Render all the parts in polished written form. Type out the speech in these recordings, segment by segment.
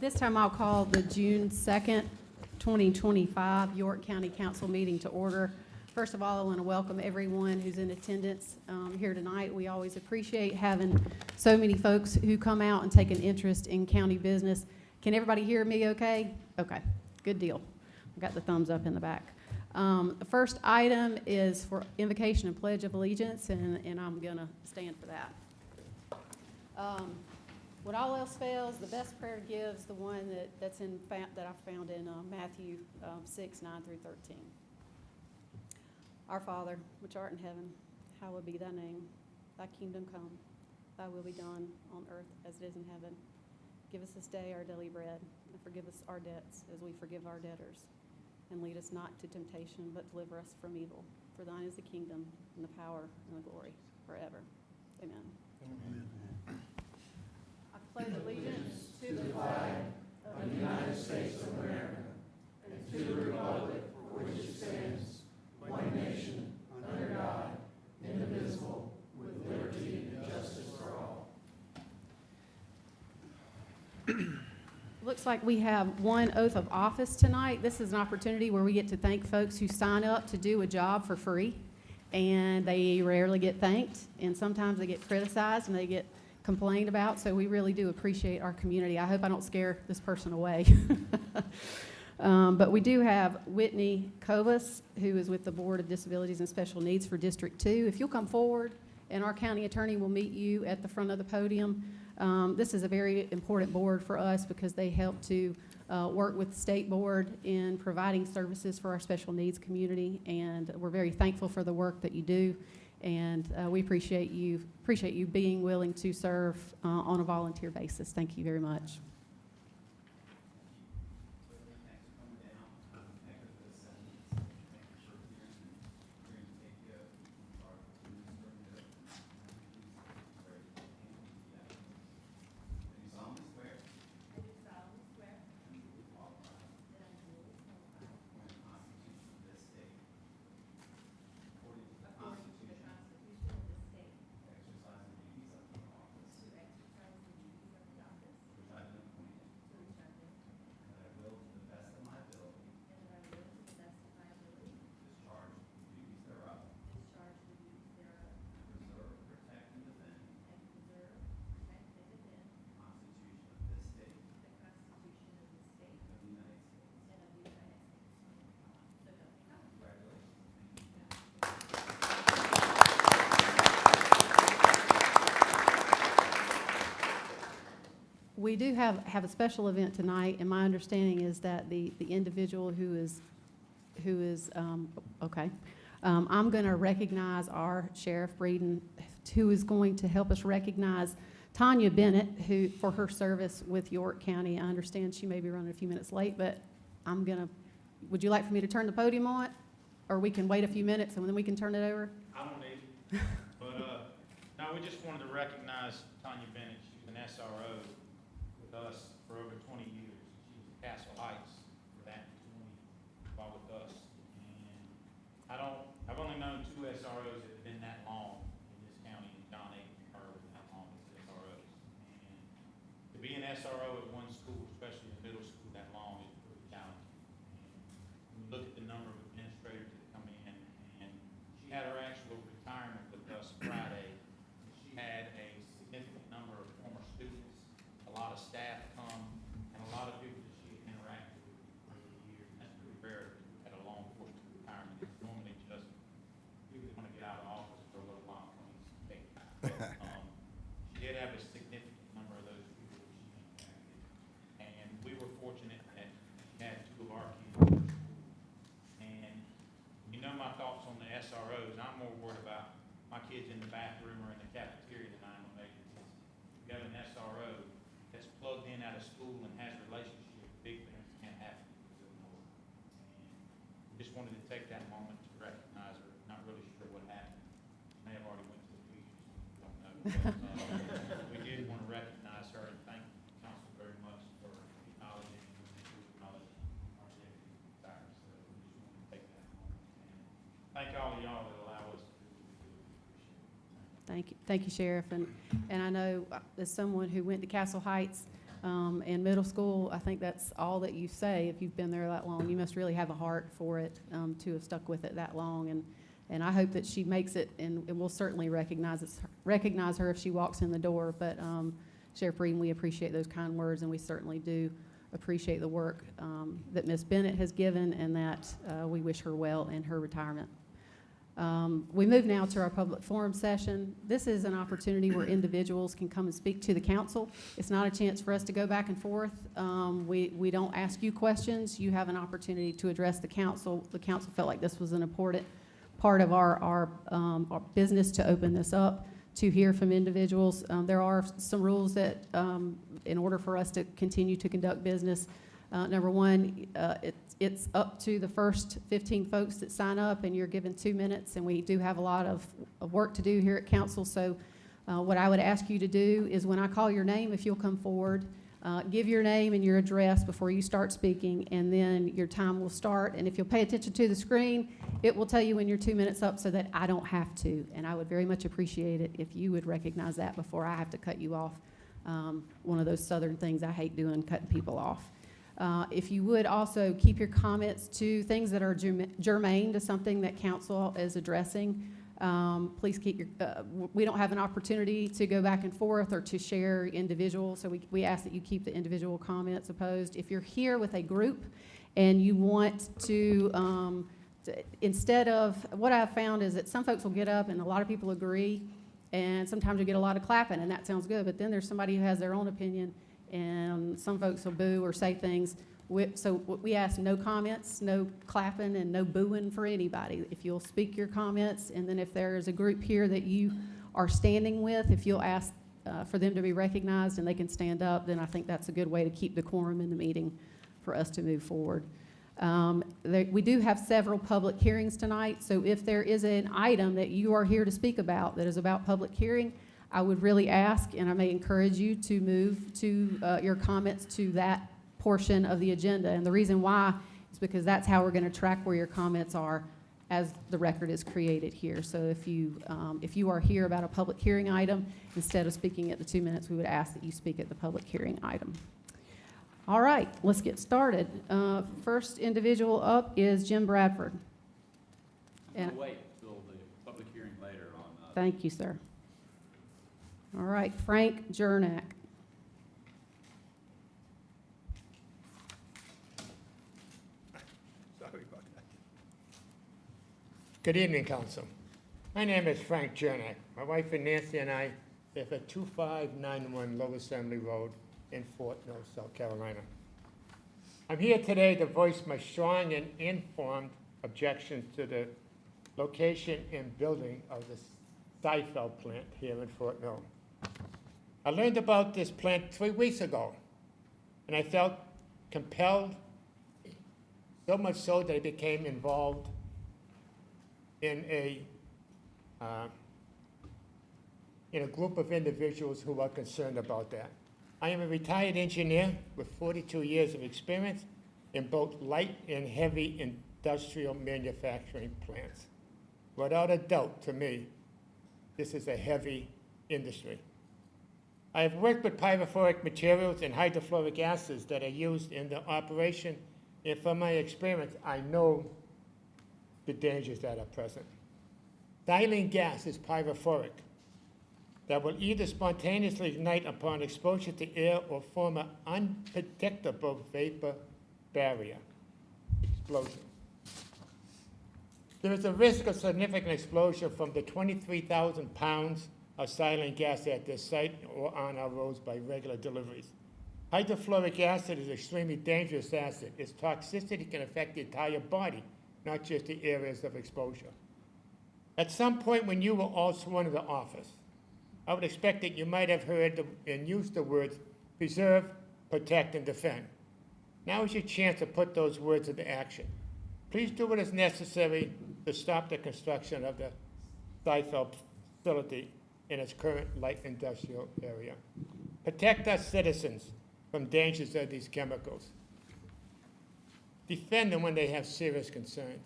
This time I'll call the June 2nd, 2025 York County Council meeting to order. First of all, I want to welcome everyone who's in attendance here tonight. We always appreciate having so many folks who come out and take an interest in county business. Can everybody hear me okay? Okay, good deal. I got the thumbs up in the back. The first item is for invocation and pledge of allegiance, and I'm going to stand for that. When all else fails, the best prayer gives, the one that I found in Matthew 6, 9 through 13. Our Father, which art in heaven, hallowed be thy name. Thy kingdom come, thy will be done on earth as it is in heaven. Give us this day our daily bread, and forgive us our debts as we forgive our debtors. And lead us not to temptation, but deliver us from evil. For thine is the kingdom, and the power, and the glory, forever. Amen. Amen. I pledge allegiance to the flag of the United States of America and to the republic for which it stands, one nation, under God, indivisible, with liberty and justice for all. Looks like we have one oath of office tonight. This is an opportunity where we get to thank folks who sign up to do a job for free, and they rarely get thanked, and sometimes they get criticized and they get complained about, so we really do appreciate our community. I hope I don't scare this person away. But we do have Whitney Kovas, who is with the Board of Disabilities and Special Needs for District 2. If you'll come forward, and our county attorney will meet you at the front of the podium. This is a very important board for us because they help to work with the state board in providing services for our special needs community, and we're very thankful for the work that you do, and we appreciate you being willing to serve on a volunteer basis. Thank you very much. We do have a special event tonight, and my understanding is that the individual who is okay. I'm going to recognize our Sheriff Breeden, who is going to help us recognize Tanya Bennett, who for her service with York County. I understand she may be running a few minutes late, but would you like for me to turn the podium on, or we can wait a few minutes and then we can turn it over? I don't need it. But no, we just wanted to recognize Tanya Bennett. She's an SRO with us for over 20 years. She was at Castle Heights for that 20 while with us. And I've only known 2 SROs that have been that long in this county, and John Aiken and her been that long as SROs. And to be an SRO at one school, especially in middle school that long, is pretty challenging. And when you look at the number of administrators that come in, and she had her actual retirement with us Friday. She had a significant number of former students, a lot of staff come, and a lot of people that she had interacted with over the years. And that's pretty rare at a long course of retirement. It's normally just people that want to get out of office for a little while when it's take time. She did have a significant number of those people that she interacted. And we were fortunate that she had 2 of our kids. And you know my thoughts on the SROs. I'm more worried about my kids in the bathroom or in the cafeteria than I am on major kids. You got an SRO that's plugged in out of school and has relationships with big things can't happen because of the Lord. And we just wanted to take that moment to recognize her. Not really sure what happened. She may have already went to the beach or something. Don't know. But, we did want to recognize her and thank the council very much for acknowledging and acknowledging our deputy retire. So we just wanted to take that moment and thank all of y'all that allow us to do what we do. We appreciate it. Thank you, Sheriff. And I know as someone who went to Castle Heights, And middle school, I think that's all that you say if you've been there that long. You must really have a heart for it, to have stuck with it that long. And I hope that she makes it, and we'll certainly recognize her if she walks in the door. But Sheriff Breeden, we appreciate those kind words, and we certainly do appreciate the work that Ms. Bennett has given, and that we wish her well in her retirement. We move now to our public forum session. This is an opportunity where individuals can come and speak to the council. It's not a chance for us to go back and forth. We don't ask you questions. You have an opportunity to address the council. The council felt like this was an important part of our business to open this up, to hear from individuals. There are some rules that, in order for us to continue to conduct business, number one, it's up to the first 15 folks that sign up, and you're given 2 minutes, and we do have a lot of work to do here at council. So what I would ask you to do is, when I call your name, if you'll come forward, give your name and your address before you start speaking, and then your time will start. And if you'll pay attention to the screen, it will tell you when your 2 minutes up, so that I don't have to. And I would very much appreciate it if you would recognize that before I have to cut you off. One of those southern things I hate doing, cutting people off. If you would also keep your comments to things that are germane to something that council is addressing. Please keep your, we don't have an opportunity to go back and forth or to share individual, so we ask that you keep the individual comments opposed. If you're here with a group and you want to, instead of, what I've found is that some folks will get up and a lot of people agree, and sometimes you get a lot of clapping, and that sounds good, but then there's somebody who has their own opinion, and some folks will boo or say things. So we ask no comments, no clapping, and no booing for anybody. If you'll speak your comments, and then if there is a group here that you are standing with, if you'll ask for them to be recognized and they can stand up, then I think that's a good way to keep the quorum in the meeting for us to move forward. We do have several public hearings tonight, so if there is an item that you are here to speak about that is about public hearing, I would really ask, and I may encourage you to move to your comments to that portion of the agenda. And the reason why is because that's how we're going to track where your comments are as the record is created here. So if you are here about a public hearing item, instead of speaking at the 2 minutes, we would ask that you speak at the public hearing item. All right, let's get started. First individual up is Jim Bradford. We'll wait till the public hearing later on. Thank you, sir. All right, Frank Jernak. Sorry about that. Good evening, Council. My name is Frank Jernak. My wife and Nancy and I live at 2591 Lower Assembly Road in Fort Mill, South Carolina. I'm here today to voice my strong and informed objections to the location and building of the Seifeld plant here in Fort Mill. I learned about this plant 3 weeks ago, and I felt compelled, so much so that I became involved in a group of individuals who are concerned about that. I am a retired engineer with 42 years of experience in both light and heavy industrial manufacturing plants. Without a doubt, to me, this is a heavy industry. I have worked with pyrophoric materials and hydrofluoric acids that are used in the operation, and from my experience, I know the dangers that are present. Xylene gas is pyrophoric that will either spontaneously ignite upon exposure to air or form an unpredictable vapor barrier explosion. There is a risk of significant explosion from the 23,000 pounds of xylene gas at this site or on our roads by regular deliveries. Hydrofluoric acid is an extremely dangerous acid. Its toxicity can affect the entire body, not just the areas of exposure. At some point when you were all sworn into office, I would expect that you might have heard and used the words preserve, protect, and defend. Now is your chance to put those words into action. Please do what is necessary to stop the construction of the Seifeld facility in its current light industrial area. Protect our citizens from dangers of these chemicals. Defend them when they have serious concerns.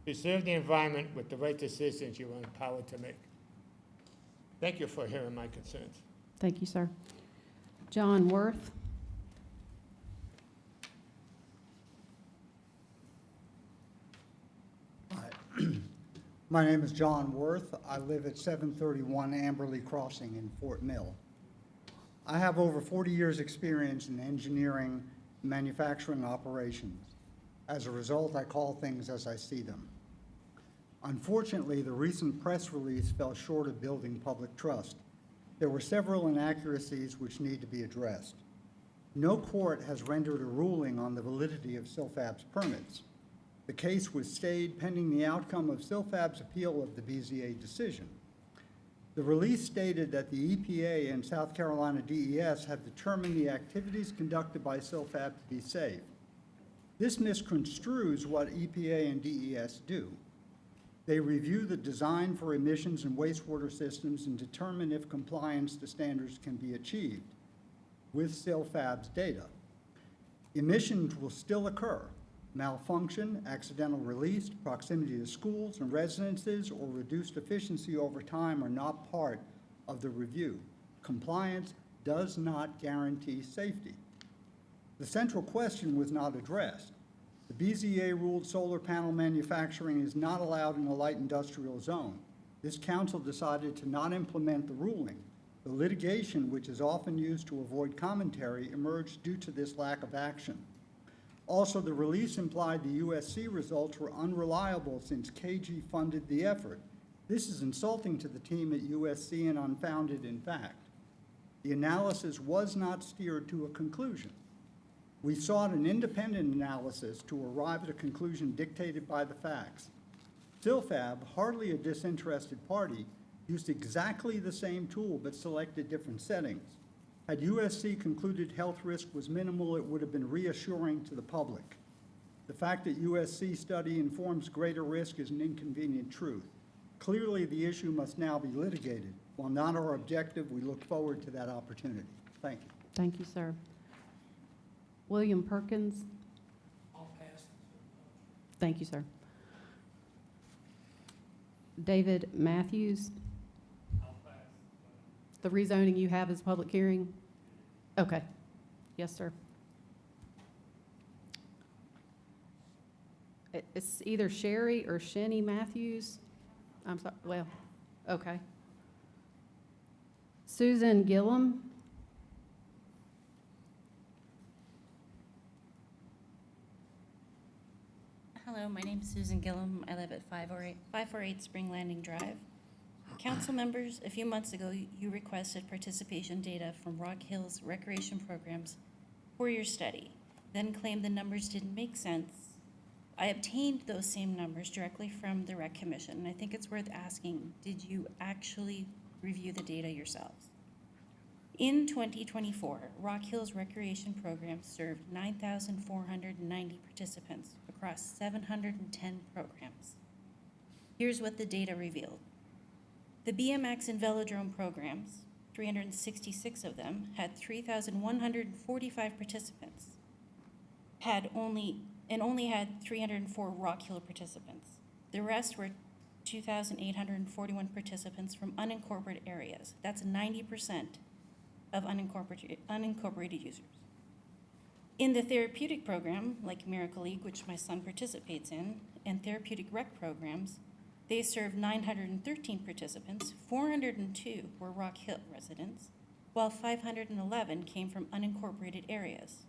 Preserve the environment with the right decisions you are empowered to make. Thank you for hearing my concerns. Thank you, sir. John Worth. Hi. My name is John Worth. I live at 731 Amberley Crossing in Fort Mill. I have over 40 years' experience in engineering and manufacturing operations. As a result, I call things as I see them. Unfortunately, the recent press release fell short of building public trust. There were several inaccuracies which need to be addressed. No court has rendered a ruling on the validity of Silfab's permits. The case was stayed pending the outcome of Silfab's appeal of the BZA decision. The release stated that the EPA and South Carolina DES have determined the activities conducted by Silfab to be safe. This misconstrues what EPA and DES do. They review the design for emissions and wastewater systems and determine if compliance to standards can be achieved with Silfab's data. Emissions will still occur. Malfunction, accidental release, proximity to schools and residences, or reduced efficiency over time are not part of the review. Compliance does not guarantee safety. The central question was not addressed. The BZA ruled solar panel manufacturing is not allowed in a light industrial zone. This council decided to not implement the ruling. The litigation, which is often used to avoid commentary, emerged due to this lack of action. Also, the release implied the USC results were unreliable since KG funded the effort. This is insulting to the team at USC and unfounded in fact. The analysis was not steered to a conclusion. We sought an independent analysis to arrive at a conclusion dictated by the facts. Silfab, hardly a disinterested party, used exactly the same tool but selected different settings. Had USC concluded health risk was minimal, it would have been reassuring to the public. The fact that USC study informs greater risk is an inconvenient truth. Clearly, the issue must now be litigated. While not our objective, we look forward to that opportunity. Thank you. Thank you, sir. William Perkins. I'll pass. Thank you, sir. David Matthews. I'll pass. The rezoning you have is public hearing? Okay. Yes, sir. It's either Sherry or Shenny Matthews. I'm sorry, well, okay. Susan Gillum. Hello, my name is Susan Gillum. I live at 548 Spring Landing Drive. Council members, a few months ago, you requested participation data from Rock Hills recreation programs for your study, then claimed the numbers didn't make sense. I obtained those same numbers directly from the Rec Commission, and I think it's worth asking, did you actually review the data yourselves? In 2024, Rock Hills recreation programs served 9,490 participants across 710 programs. Here's what the data revealed. The BMX and Velodrome programs, 366 of them, had 3,145 participants, only had 304 Rock Hill participants. The rest were 2,841 participants from unincorporated areas. That's 90% of unincorporated users. In the therapeutic program, like Miracle League, which my son participates in, and therapeutic rec programs, they served 913 participants, 402 were Rock Hill residents, while 511 came from unincorporated areas.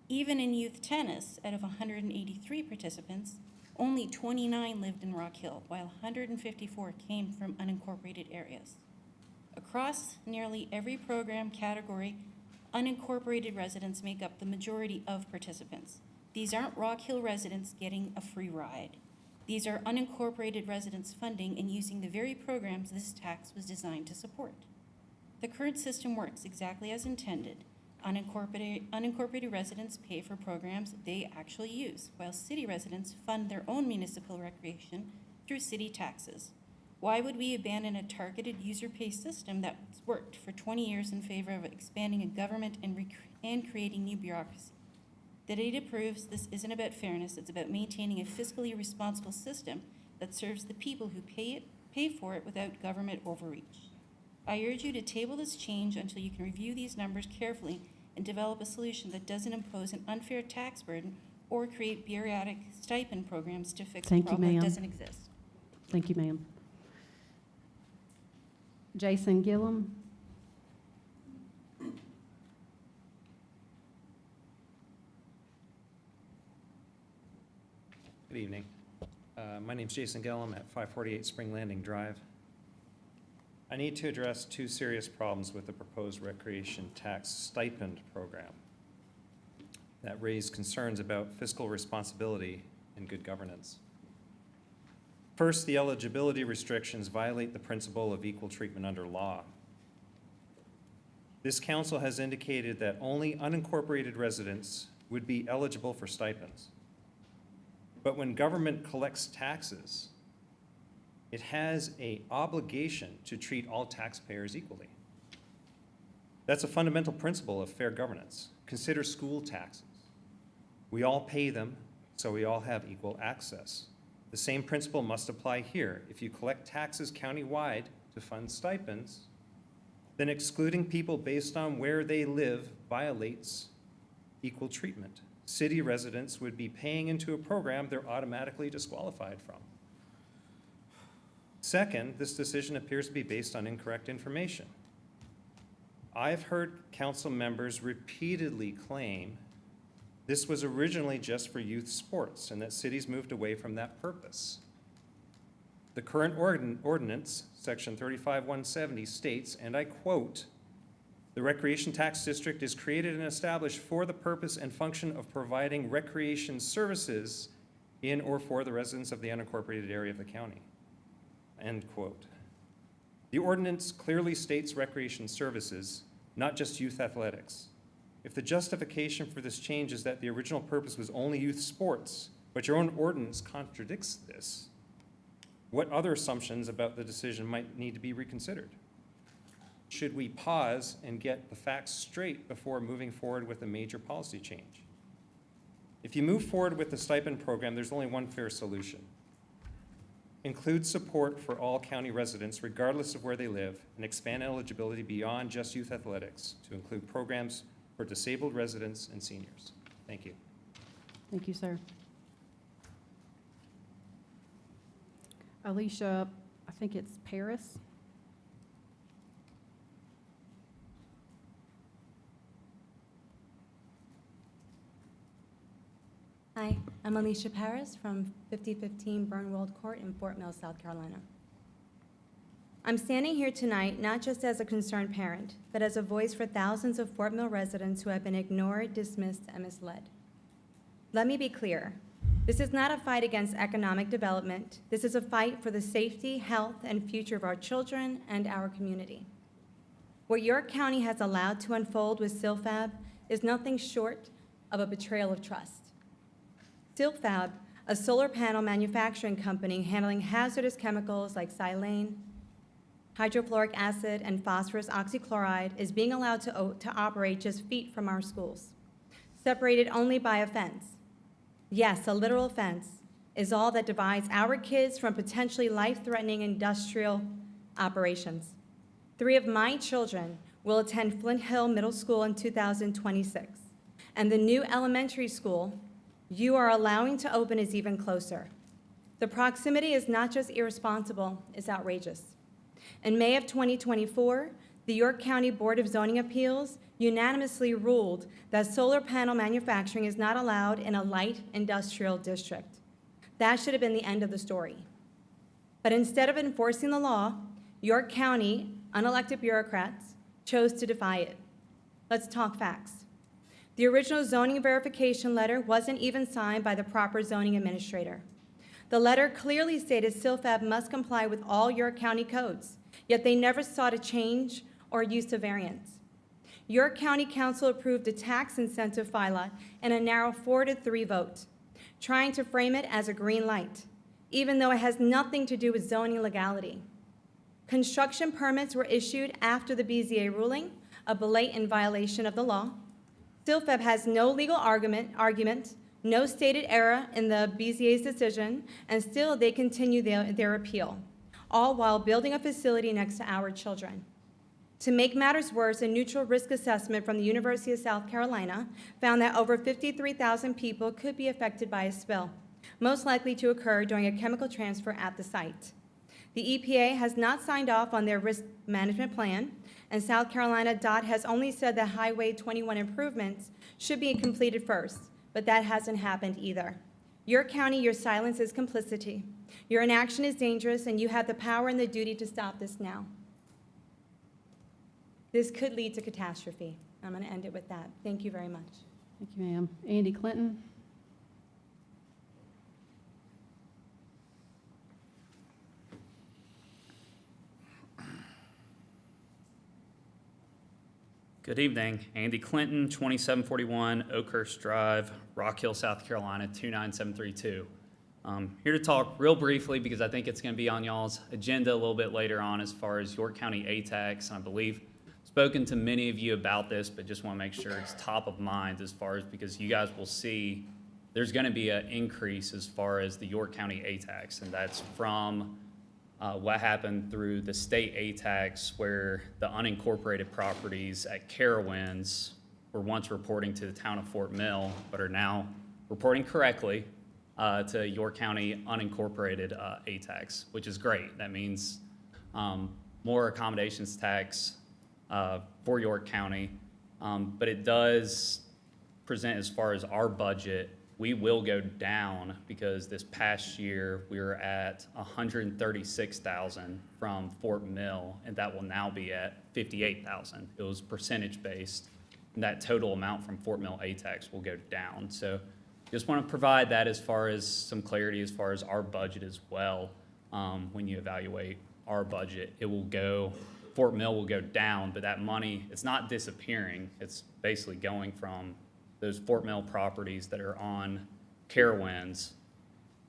Even in youth tennis, out of 183 participants, only 29 lived in Rock Hill, while 154 came from unincorporated areas. Across nearly every program category, unincorporated residents make up the majority of participants. These aren't Rock Hill residents getting a free ride. These are unincorporated residents funding and using the very programs this tax was designed to support. The current system works exactly as intended. Unincorporated residents pay for programs they actually use, while city residents fund their own municipal recreation through city taxes. Why would we abandon a targeted user-pay system that's worked for 20 years in favor of expanding a government and creating new bureaucracy? The data proves this isn't about fairness, it's about maintaining a fiscally responsible system that serves the people who pay for it without government overreach. I urge you to table this change until you can review these numbers carefully and develop a solution that doesn't impose an unfair tax burden or create bureaucratic stipend programs to fix a Thank you, problem that ma'am. doesn't exist. Thank you, ma'am. Jason Gillum? Good evening. My name's Jason Gillum at 548 Spring Landing Drive. I need to address two serious problems with the proposed recreation tax stipend program that raise concerns about fiscal responsibility and good governance. First, the eligibility restrictions violate the principle of equal treatment under law. This council has indicated that only unincorporated residents would be eligible for stipends. But when government collects taxes, it has an obligation to treat all taxpayers equally. That's a fundamental principle of fair governance. Consider school taxes. We all pay them, so we all have equal access. The same principle must apply here. If you collect taxes countywide to fund stipends, then excluding people based on where they live violates equal treatment. City residents would be paying into a program they're automatically disqualified from. Second, this decision appears to be based on incorrect information. I've heard council members repeatedly claim this was originally just for youth sports and that cities moved away from that purpose. The current ordinance, section 35-170, states, and I quote, "The recreation tax district is created and established for the purpose and function of providing recreation services in or for the residents of the unincorporated area of the county." End quote. The ordinance clearly states recreation services, not just youth athletics. If the justification for this change is that the original purpose was only youth sports, but your own ordinance contradicts this, what other assumptions about the decision might need to be reconsidered? Should we pause and get the facts straight before moving forward with a major policy change? If you move forward with the stipend program, there's only one fair solution. Include support for all county residents, regardless of where they live, and expand eligibility beyond just youth athletics to include programs for disabled residents and seniors. Thank you. Thank you, sir. Alicia, I think it's Paris. Hi, I'm Alicia Paris from 5015 Burnwold Court in Fort Mill, South Carolina. I'm standing here tonight not just as a concerned parent, but as a voice for thousands of Fort Mill residents who have been ignored, dismissed, and misled. Let me be clear. This is not a fight against economic development. This is a fight for the safety, health, and future of our children and our community. What York County has allowed to unfold with Silfab is nothing short of a betrayal of trust. Silfab, a solar panel manufacturing company handling hazardous chemicals like silane, hydrofluoric acid, and phosphorus oxychloride, is being allowed to operate just feet from our schools, separated only by a fence. Yes, a literal fence is all that divides our kids from potentially life-threatening industrial operations. 3 of my children will attend Flint Hill Middle School in 2026, and the new elementary school you are allowing to open is even closer. The proximity is not just irresponsible, it's outrageous. In May of 2024, the York County Board of Zoning Appeals unanimously ruled that solar panel manufacturing is not allowed in a light industrial district. That should have been the end of the story. But instead of enforcing the law, York County unelected bureaucrats chose to defy it. Let's talk facts. The original zoning verification letter wasn't even signed by the proper zoning administrator. The letter clearly stated Silfab must comply with all York County codes, yet they never sought a change or use of variance. York County Council approved a tax incentive FILA in a narrow 4-3 vote, trying to frame it as a green light, even though it has nothing to do with zoning legality. Construction permits were issued after the BZA ruling, a blatant violation of the law. Silfab has no legal argument, no stated error in the BZA's decision, and still they continue their appeal, all while building a facility next to our children. To make matters worse, a neutral risk assessment from the University of South Carolina found that over 53,000 people could be affected by a spill, most likely to occur during a chemical transfer at the site. The EPA has not signed off on their risk management plan, and South Carolina DOT has only said that Highway 21 improvements should be completed first, but that hasn't happened either. Your county, your silence is complicity. Your inaction is dangerous, and you have the power and the duty to stop this now. This could lead to catastrophe. I'm going to end it with that. Thank you very much. Thank you, ma'am. Andy Clinton? Good evening. Andy Clinton, 2741 Oakhurst Drive, Rock Hill, South Carolina, 29732. Here to talk real briefly because I think it's going to be on y'all's agenda a little bit later on as far as York County ATAX. And I believe spoken to many of you about this, but just want to make sure it's top of mind as far as because you guys will see there's going to be an increase as far as the York County ATAX, and that's from what happened through the state ATAX where the unincorporated properties at Carowinds were once reporting to the town of Fort Mill, but are now reporting correctly to York County unincorporated ATAX, which is great. That means more accommodations tax for York County, but it does present as far as our budget. We will go down because this past year we were at 136,000 from Fort Mill, and that will now be at 58,000. It was percentage based, and that total amount from Fort Mill ATAX will go down. So just want to provide that as far as some clarity as far as our budget as well. When you evaluate our budget, it will go, Fort Mill will go down, but that money, it's not disappearing. It's basically going from those Fort Mill properties that are on Carowinds.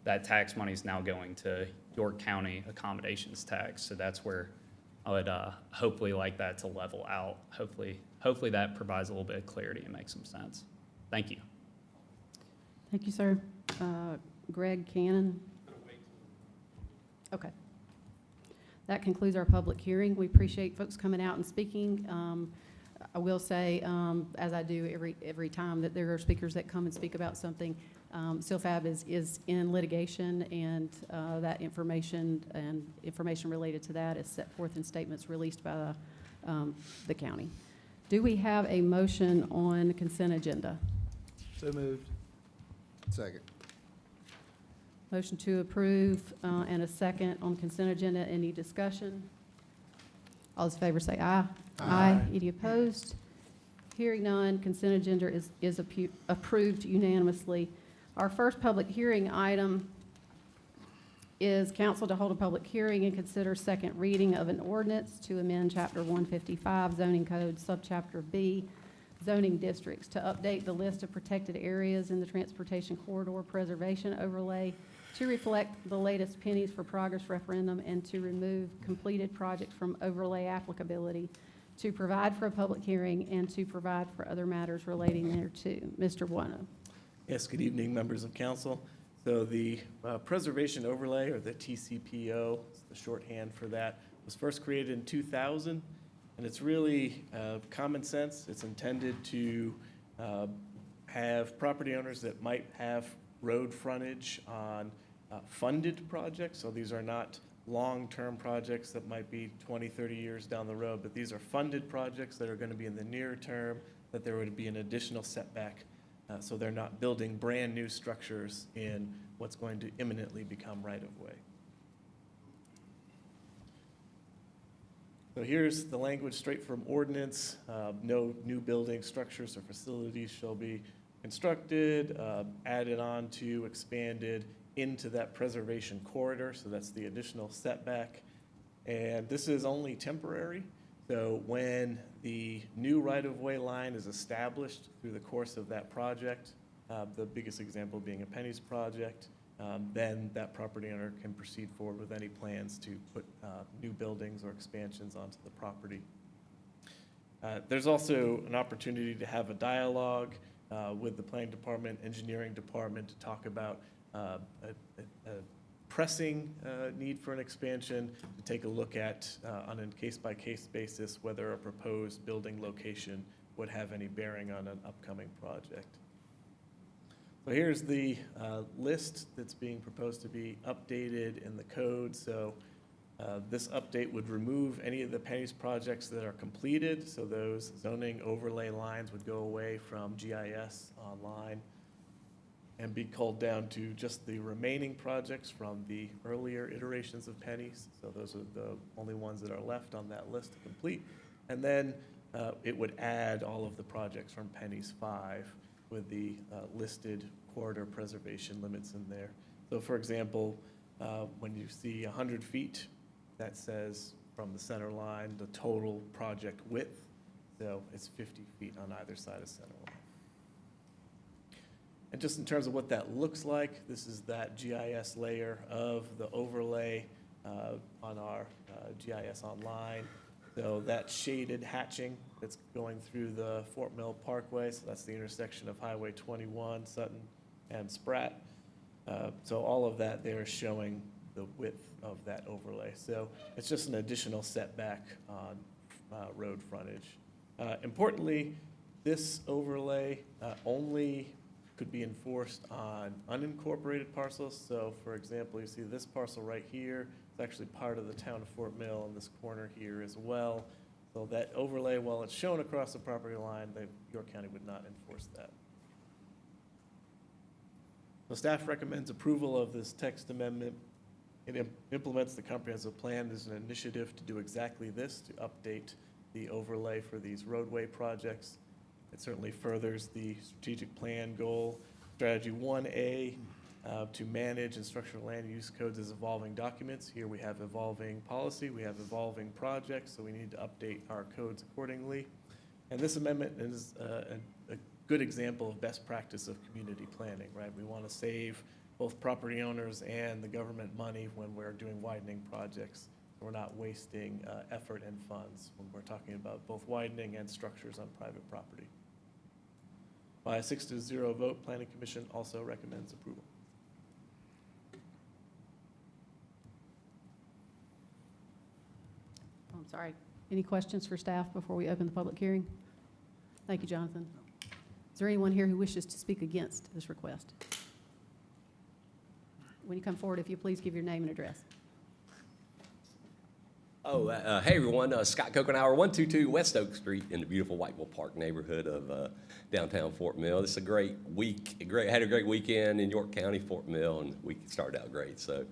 That tax money is now going to York County accommodations tax. So that's where I would hopefully like that to level out. Hopefully that provides a little bit of clarity and makes some sense. Thank you. Thank you, sir. Greg Cannon? Okay. That concludes our public hearing. We appreciate folks coming out and speaking. I will say, as I do every time, that there are speakers that come and speak about something. CILFAB is in litigation, and that information and information related to that is set forth in statements released by the county. Do we have a motion on the consent agenda? So moved. Second. Motion to approve and a second on consent agenda. Any discussion? All those in favor say aye. Aye. Any opposed? Hearing none, consent agenda is approved unanimously. Our first public hearing item is council to hold a public hearing and consider second reading of an ordinance to amend Chapter 155 zoning code, subchapter B, zoning districts, to update the list of protected areas in the transportation corridor preservation overlay to reflect the latest pennies for progress referendum and to remove completed projects from overlay applicability, to provide for a public hearing and to provide for other matters relating thereto. Mr. Buono. Yes, good evening, members of council. So the preservation overlay, or the TCPO, the shorthand for that, was first created in 2000, and it's really common sense. It's intended to have property owners that might have road frontage on funded projects. So these are not long-term projects that might be 20, 30 years down the road, but these are funded projects that are going to be in the near term, that there would be an additional setback. So they're not building brand new structures in what's going to imminently become right-of-way. So here's the language straight from ordinance. No new building structures or facilities shall be constructed, added on to, expanded into that preservation corridor. So that's the additional setback. And this is only temporary. So when the new right-of-way line is established through the course of that project, the biggest example being a Penny's project, then that property owner can proceed forward with any plans to put new buildings or expansions onto the property. There's also an opportunity to have a dialogue with the planning department, engineering department, to talk about pressing need for an expansion, to take a look at, on a case-by-case basis, whether a proposed building location would have any bearing on an upcoming project. So here's the list that's being proposed to be updated in the code. So this update would remove any of the Penny's projects that are completed. So those zoning overlay lines would go away from GIS online and be culled down to just the remaining projects from the earlier iterations of Penny's. So those are the only ones that are left on that list to complete. And then it would add all of the projects from Penny's 5 with the listed corridor preservation limits in there. So for example, when you see 100 feet, that says from the center line, the total project width. So it's 50 feet on either side of center line. And just in terms of what that looks like, this is that GIS layer of the overlay on our GIS Online. So that shaded hatching that's going through the Fort Mill Parkway, so that's the intersection of Highway 21, Sutton, and Spratt. So all of that there is showing the width of that overlay. So it's just an additional setback on road frontage. Importantly, this overlay only could be enforced on unincorporated parcels. So for example, you see this parcel right here, it's actually part of the town of Fort Mill in this corner here as well. So that overlay, while it's shown across the property line, York County would not enforce that. So staff recommends approval of this text amendment. It implements the comprehensive plan as an initiative to do exactly this, to update the overlay for these roadway projects. It certainly furthers the strategic plan goal. Strategy 1A, to manage and structure land use codes as evolving documents. Here we have evolving policy, we have evolving projects, so we need to update our codes accordingly. And this amendment is a good example of best practice of community planning, right? We want to save both property owners and the government money when we're doing widening projects. We're not wasting effort and funds when we're talking about both widening and structures on private property. By a 6-0 vote, Planning Commission also recommends approval. I'm sorry. Any questions for staff before we open the public hearing? Thank you, Jonathan. Is there anyone here who wishes to speak against this request? When you come forward, if you please give your name and address. Hey everyone, Scott Kokenauer, 122 West Oak Street in the beautiful Whiteville Park neighborhood of downtown Fort Mill. This is a great week, had a great weekend in York County, Fort Mill, and the week started out great. So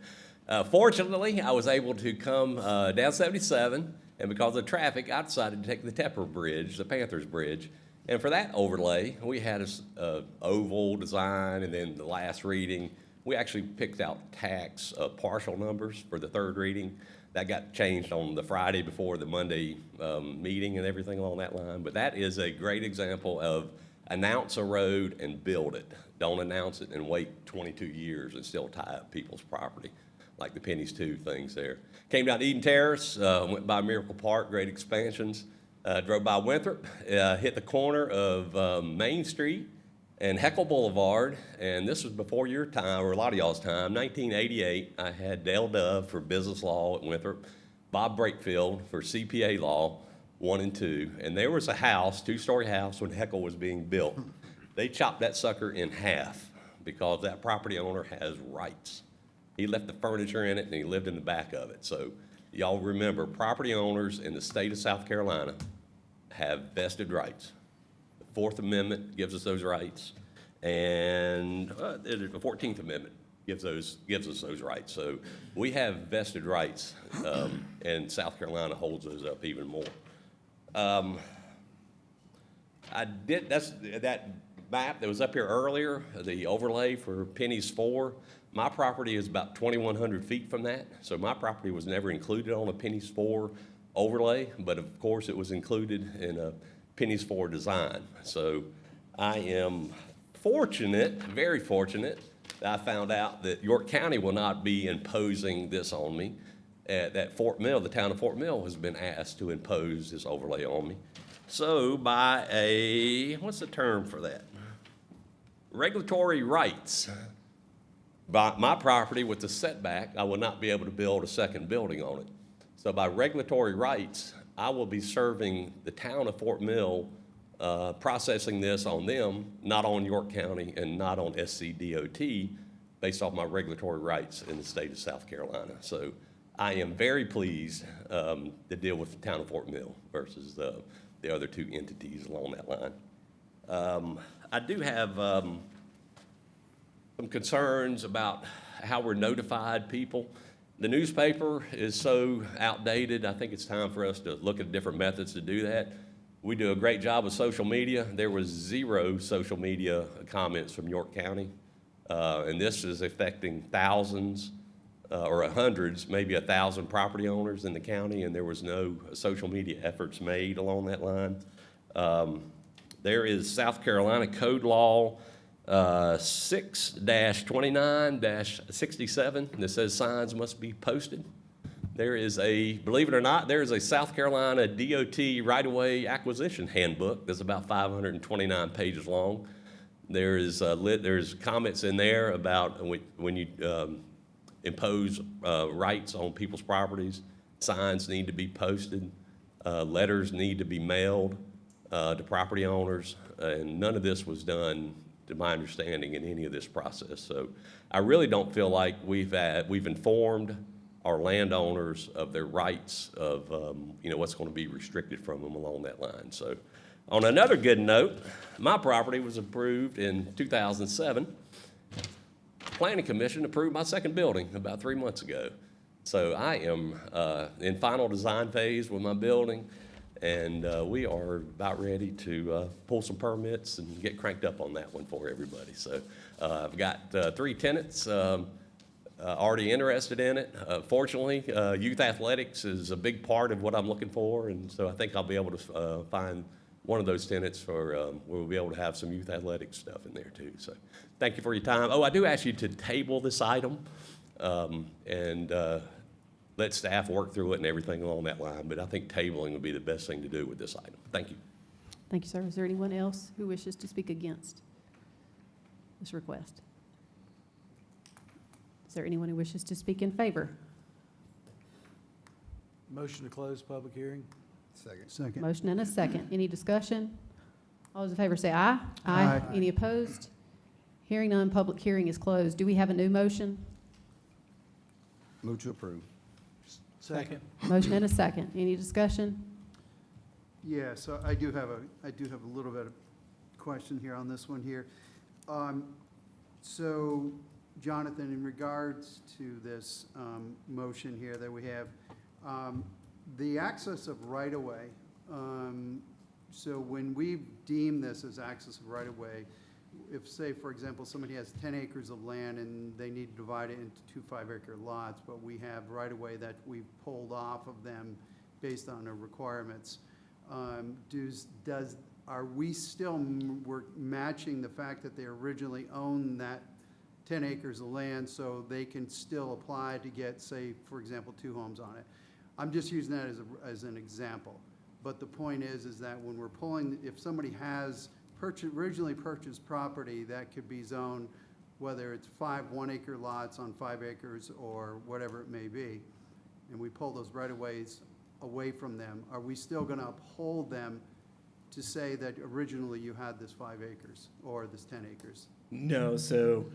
fortunately, I was able to come down 77, and because of traffic, I decided to take the Tepper Bridge, the Panthers Bridge. And for that overlay, we had a oval design, and then the last reading, we actually picked out tax partial numbers for the third reading. That got changed on the Friday before the Monday meeting and everything along that line. But that is a great example of announce a road and build it. Don't announce it and wait 22 years and still tie up people's property, like the Penny's 2 things there. Came down to Eden Terrace, went by Miracle Park, great expansions. Drove by Winthrop, hit the corner of Main Street and Heckle Boulevard, and this was before your time, or a lot of y'all's time, 1988. I had Dale Dove for business law at Winthrop, Bob Brakefield for CPA law, 1 and 2, and there was a house, 2-story house, when Heckle was being built. They chopped that sucker in half because that property owner has rights. He left the furniture in it, and he lived in the back of it. So y'all remember, property owners in the state of South Carolina have vested rights. The 4th Amendment gives us those rights, and the 14th Amendment gives us those rights. So we have vested rights, and South Carolina holds those up even more. That map that was up here earlier, the overlay for Penny's 4. My property is about 2,100 feet from that, so my property was never included on a Penny's 4 overlay, but of course it was included in a Penny's 4 design. So I am fortunate, very fortunate, that I found out that York County will not be imposing this on me. That Fort Mill, the town of Fort Mill, has been asked to impose this overlay on me. So by a, what's the term for that? Regulatory rights. my property with the setback, I will not be able to build a second building on it. So by regulatory rights, I will be serving the town of Fort Mill, processing this on them, not on York County and not on SCDOT, based off my regulatory rights in the state of South Carolina. So I am very pleased to deal with the town of Fort Mill versus the other two entities along that line. I do have some concerns about how we're notified people. The newspaper is so outdated, I think it's time for us to look at different methods to do that. We do a great job with social media. There was 0 social media comments from York County, and this is affecting thousands or hundreds, maybe 1,000 property owners in the county, and there was no social media efforts made along that line. There is South Carolina Code Law 6-29-67 that says signs must be posted. There is believe it or not, there is a South Carolina DOT right-of-way acquisition handbook that's about 529 pages long. There's comments in there about when you impose rights on people's properties, signs need to be posted, letters need to be mailed to property owners, and none of this was done, to my understanding, in any of this process. So I really don't feel like we've informed our landowners of their rights of what's going to be restricted from them along that line. So on another good note, my property was approved in 2007. Planning Commission approved my second building about 3 months ago. So I am in final design phase with my building, and we are about ready to pull some permits and get cranked up on that one for everybody. So I've got 3 tenants already interested in it. Fortunately, youth athletics is a big part of what I'm looking for, and so I think I'll be able to find one of those tenants for where we'll be able to have some youth athletics stuff in there too. So thank you for your time. Oh, I do ask you to table this item and let staff work through it and everything along that line, but I think tabling would be the best thing to do with this item. Thank you. Thank you, sir. Is there anyone else who wishes to speak against this request? Is there anyone who wishes to speak in favor? Motion to close public hearing? Second. Motion and a second. Any discussion? All those in favor say aye. Aye. Any opposed? Hearing none, public hearing is closed. Do we have a new motion? Move to approve. Second. Motion and a second. Any discussion? Yeah, so I do have a little bit of question here on this one here. So Jonathan, in regards to this motion here that we have, the access of right-of-way, so when we deem this as access of right-of-way, if, say, for example, somebody has 10 acres of land and they need to divide it into 2 5-acre lots, but we have right-of-way that we've pulled off of them based on our requirements, are we still we're matching the fact that they originally owned that 10 acres of land, so they can still apply to get, say, for example, 2 homes on it? I'm just using that as an example. But the point is that when we're pulling, if somebody has originally purchased property that could be zoned, whether it's 5 1-acre lots on 5 acres or whatever it may be, and we pull those right-of-ways away from them, are we still going to uphold them to say that originally you had this 5 acres or this 10 acres? No, so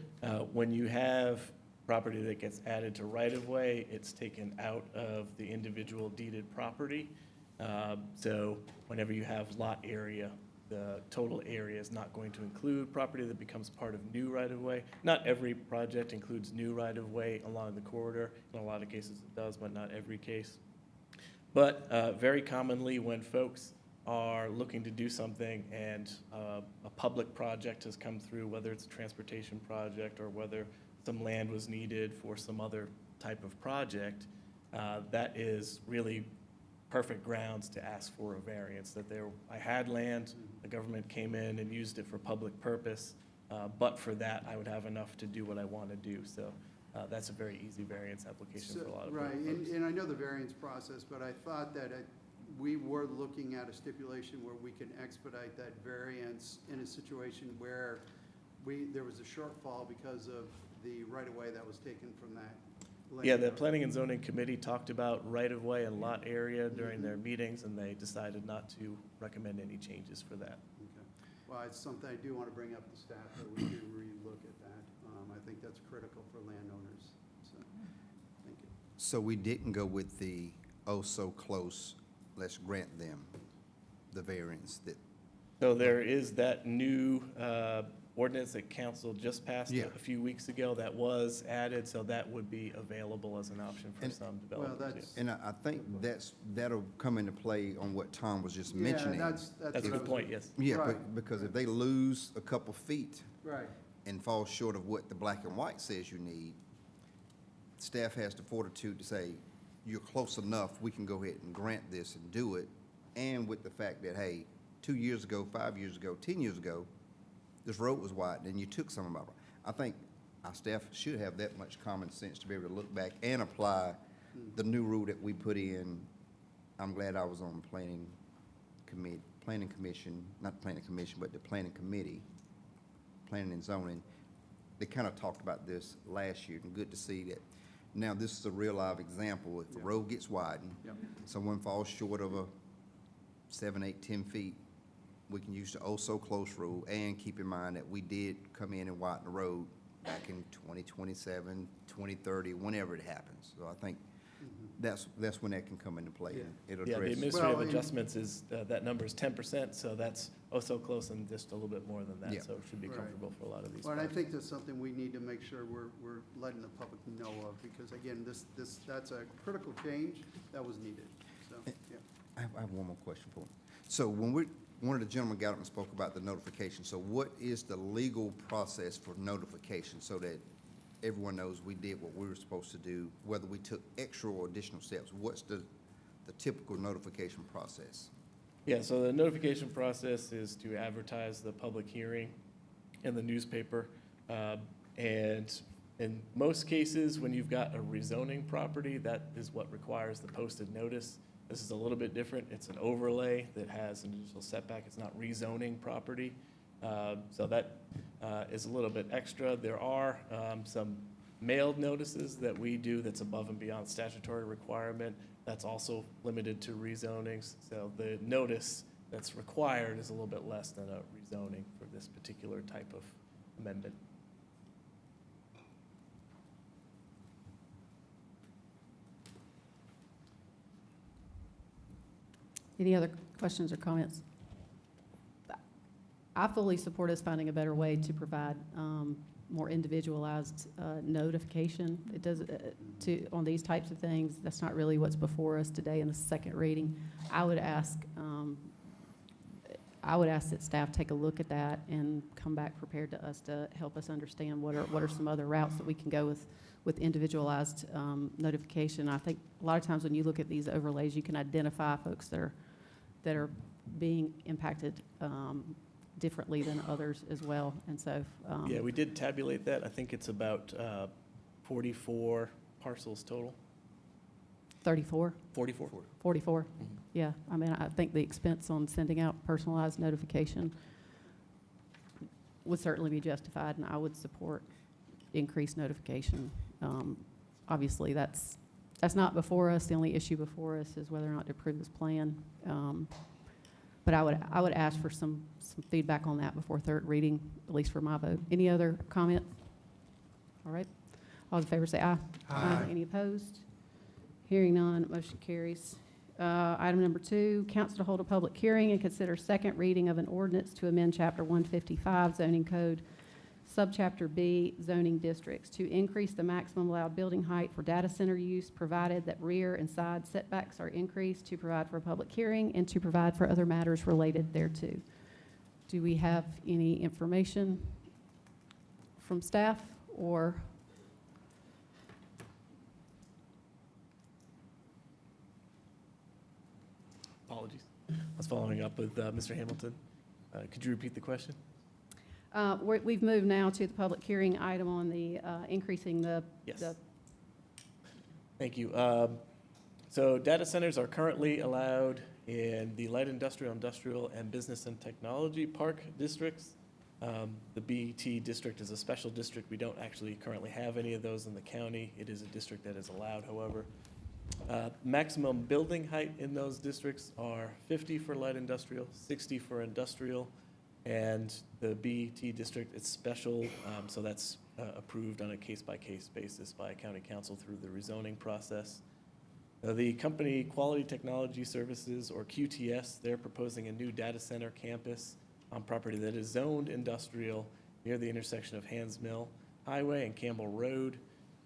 when you have property that gets added to right-of-way, it's taken out of the individual deeded property. So whenever you have lot area, the total area is not going to include property that becomes part of new right-of-way. Not every project includes new right-of-way along the corridor. In a lot of cases it does, but not every case. But very commonly when folks are looking to do something and a public project has come through, whether it's a transportation project or whether some land was needed for some other type of project, that is really perfect grounds to ask for a variance, that I had land, the government came in and used it for public purpose, but for that, I would have enough to do what I want to do. So that's a very easy variance application for a lot of folks. Right, and I know the variance process, but I thought that we were looking at a stipulation where we can expedite that variance in a situation where there was a shortfall because of the right-of-way that was taken from that land. Yeah, the Planning and Zoning Committee talked about right-of-way and lot area during their meetings, and they decided not to recommend any changes for that. Okay. Well, it's something I do want to bring up to staff, that we do relook at that. I think that's critical for landowners, so, thank you. So we didn't go with the oh so close, let's grant them the variance that, So there is that new ordinance that council just passed Yeah. a few weeks ago that was added, so that would be available as an option for And- some Well, developers. that's, and I think that'll come into play on what Tom was just yeah, mentioning. that's. That's a what I good was- point, yes. Yeah, Right. because if they lose a couple feet Right, and fall short of what the black and white says you need, staff has the fortitude to say, you're close enough, we can go ahead and grant this and do it. And with the fact that, hey, 2 years ago, 5 years ago, 10 years ago, this road was wide, and you took some of my, I think our staff should have that much common sense to be able to look back and apply the new rule that we put in. I'm glad I was on planning commission, not the planning commission, but the planning committee, planning and zoning. They kind of talked about this last year, and good to see that. Now, this is a real live example. If the Yeah. road gets widened, yep, someone falls short of a 7, 8, 10 feet, we can use the oh-so-close rule, and keep in mind that we did come in and widen the road back in 2027, 2030, whenever it happens. So I think that's when that can come into play. and It'll Yeah, the address. administrative Well, and- adjustments is, that number is 10%, so that's so close and just a little bit more than Yeah. that, so it should be Right. comfortable for a lot of these well, and I projects. think that's something we need to make sure we're letting the public know of, because again, that's a critical change that was needed, so, yeah. I have one more question for you. So when one of the gentlemen got up and spoke about the notification, so what is the legal process for notification so that everyone knows we did what we were supposed to do, whether we took extra or additional steps? What's the typical notification process? Yeah, so the notification process is to advertise the public hearing in the newspaper. And in most cases, when you've got a rezoning property, that is what requires the posted notice. This is a little bit different. It's an overlay that has an additional setback. It's not rezoning property. So that is a little bit extra. There are some mailed notices that we do that's above and beyond statutory requirement. That's also limited to rezonings. So the notice that's required is a little bit less than a rezoning for this particular type of amendment. Any other questions or comments? I fully support us finding a better way to provide more individualized notification. It does, on these types of things, that's not really what's before us today in the second reading. I would ask that staff take a look at that and come back prepared to us to help us understand what are some other routes that we can go with individualized notification. I think a lot of times when you look at these overlays, you can identify folks that are being impacted differently than others as well, and so. Yeah, we did tabulate that. I think it's about 44 parcels total. 34? 44. 44? Yeah, I mean, I think the expense on sending out personalized notification would certainly be justified, and I would support increased notification. Obviously, that's not before us. The only issue before us is whether or not to approve this plan. But I would ask for some feedback on that before third reading, at least for my vote. Any other comment? All right. All in favor say aye. Aye. Any opposed? Hearing none, motion carries. Item number 2, council to hold a public hearing and consider second reading of an ordinance to amend Chapter 155 zoning code, Subchapter B, zoning districts, to increase the maximum allowed building height for data center use, provided that rear and side setbacks are increased, to provide for a public hearing, and to provide for other matters related thereto. Do we have any information from staff or? Apologies. I was following up with Mr. Hamilton. Could you repeat the question? We've moved now to the public hearing item on the increasing the. Yes. Thank you. So data centers are currently allowed in the light industrial, and business and technology park districts. The BT district is a special district. We don't actually currently have any of those in the county. It is a district that is allowed, however. Maximum building height in those districts are 50 for light industrial, 60 for industrial, and the BT district is special, so that's approved on a case-by-case basis by county council through the rezoning process. The company Quality Technology Services, or QTS, they're proposing a new data center campus on property that is zoned industrial near the intersection of Hands Mill Highway and Campbell Road.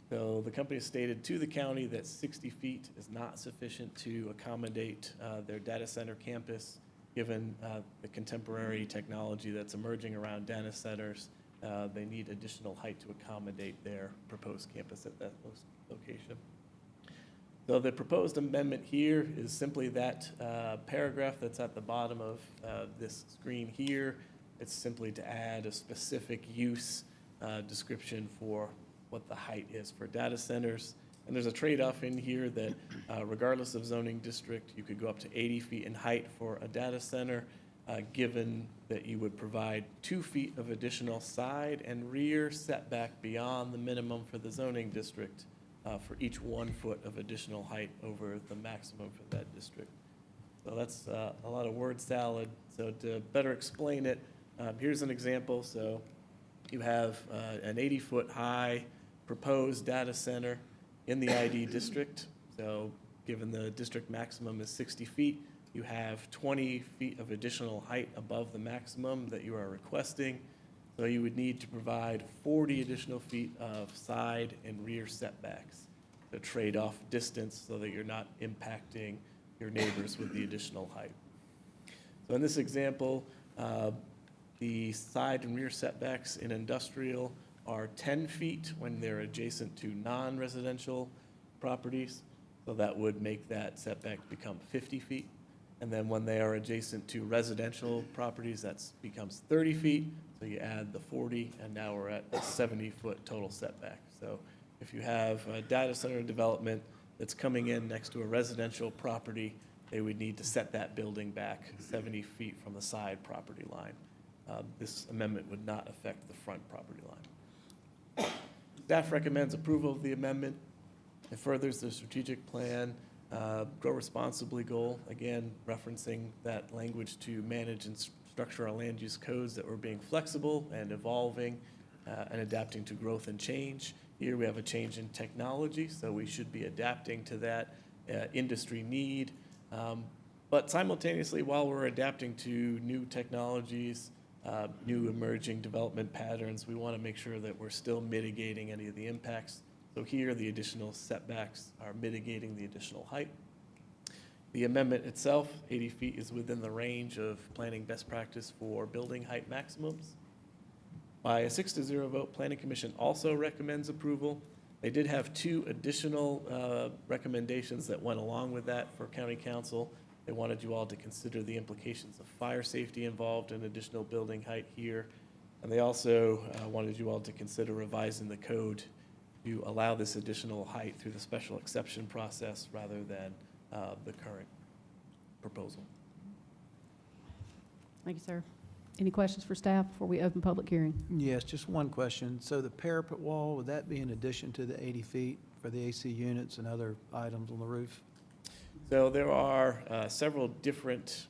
So the company stated to the county that 60 feet is not sufficient to accommodate their data center campus, given the contemporary technology that's emerging around data centers. They need additional height to accommodate their proposed campus at that location. So the proposed amendment here is simply that paragraph that's at the bottom of this screen here. It's simply to add a specific use description for what the height is for data centers. And there's a trade-off in here that regardless of zoning district, you could go up to 80 feet in height for a data center, given that you would provide 2 feet of additional side and rear setback beyond the minimum for the zoning district for each 1 foot of additional height over the maximum for that district. So that's a lot of word salad. So to better explain it, here's an example. So you have an 80-foot high proposed data center in the ID district. So given the district maximum is 60 feet, you have 20 feet of additional height above the maximum that you are requesting. So you would need to provide 40 additional feet of side and rear setbacks to trade off distance so that you're not impacting your neighbors with the additional height. So in this example, the side and rear setbacks in industrial are 10 feet when they're adjacent to non-residential properties. So that would make that setback become 50 feet. And then when they are adjacent to residential properties, that becomes 30 feet. So you add the 40, and now we're at a 70-foot total setback. So if you have a data center development that's coming in next to a residential property, they would need to set that building back 70 feet from the side property line. This amendment would not affect the front property line. Staff recommends approval of the amendment. It furthers the strategic plan, grow responsibly goal, again, referencing that language to manage and structure our land use codes that we're being flexible and evolving and adapting to growth and change. Here we have a change in technology, so we should be adapting to that industry need. But simultaneously, while we're adapting to new technologies, new emerging development patterns, we want to make sure that we're still mitigating any of the impacts. So here, the additional setbacks are mitigating the additional height. The amendment itself, 80 feet, is within the range of planning best practice for building height maximums. By a 6-0 vote, Planning Commission also recommends approval. They did have 2 additional recommendations that went along with that for County Council. They wanted you all to consider the implications of fire safety involved in additional building height here. And they also wanted you all to consider revising the code to allow this additional height through the special exception process rather than the current proposal. Thank you, sir. Any questions for staff before we open public hearing? Yes, just one question. So the parapet wall, would that be in addition to the 80 feet for the AC units and other items on the roof? So there are several different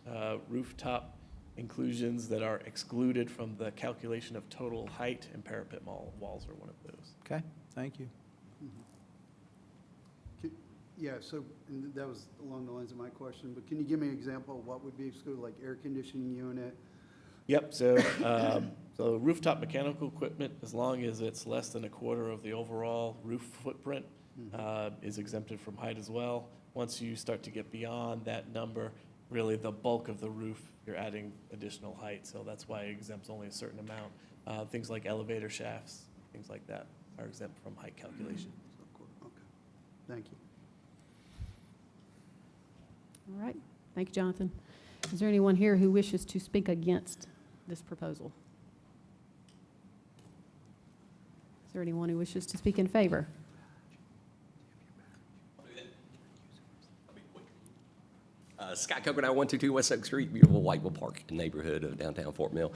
rooftop inclusions that are excluded from the calculation of total height, and parapet walls are one of those. Okay, thank you. Yeah, so and that was along the lines of my question, but can you give me an example of what would be excluded, like air conditioning unit? Yep, so, so rooftop mechanical equipment, as long as it's less than a quarter of the overall roof footprint, is exempted from height as well. Once you start to get beyond that number, really the bulk of the roof, you're adding additional height, so that's why it exempts only a certain amount. Things like elevator shafts, things like that are exempt from height calculation. Okay, thank you. All right. Thank you, Jonathan. Is there anyone here who wishes to speak against this proposal? Is there anyone who wishes to speak in favor? Scott Coconut, 122 West Oak Street, beautiful Whiteville Park neighborhood of downtown Fort Mill.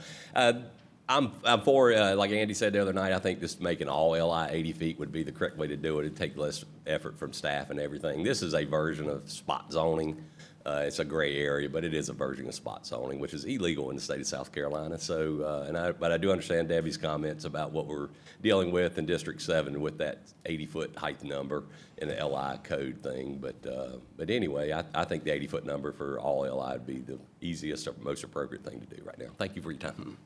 I'm for, like Andy said the other night, I think just making all LI 80 feet would be the correct way to do it. It'd take less effort from staff and everything. This is a version of spot zoning. It's a gray area, but it is a version of spot zoning, which is illegal in the state of South Carolina. So, but I do understand Debbie's comments about what we're dealing with in District 7 with that 80-foot height number in the LI code thing. But anyway, I think the 80-foot number for all LI would be the easiest or most appropriate thing to do right now. Thank you for your time.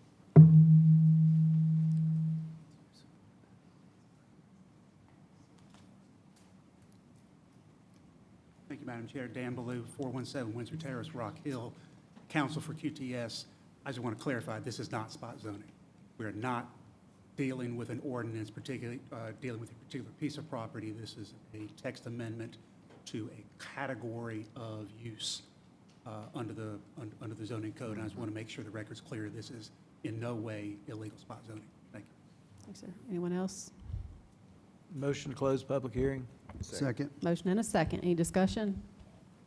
Thank you, Madam Chair. Dan Ballou, 417 Windsor Terrace, Rock Hill, counsel for QTS. I just want to clarify, this is not spot zoning. We're not dealing with an ordinance, particularly dealing with a particular piece of property. This is a text amendment to a category of use under the zoning code. And I just want to make sure the record's clear. This is in no way illegal spot zoning. Thank you. Thanks, sir. Anyone else? Motion to close public hearing? Second. Motion and a second. Any discussion?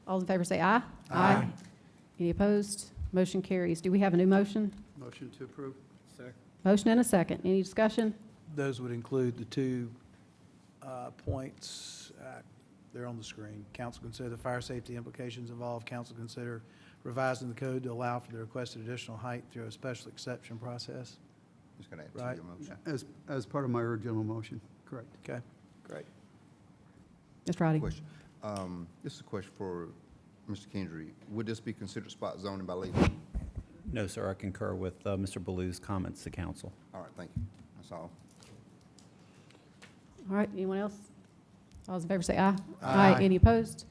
All in favor say aye. Aye. Any opposed? Motion carries. Do we have a new motion? Motion to approve. Motion and a second. Any discussion? Those would include the two points. They're on the screen. Council consider the fire safety implications involved. Council consider revising the code to allow for the requested additional height through a special exception process. Just going to add Right. to your motion. As part of my original motion, correct. Okay, great. Mr. Roddy? Question. This is a question for Mr. Kendry. Would this be considered spot zoning by legal? No, sir, I concur with Mr. Ballou's comments to council. All right, thank you. That's all. All right, anyone else? All those in favor say aye. Aye. Any opposed?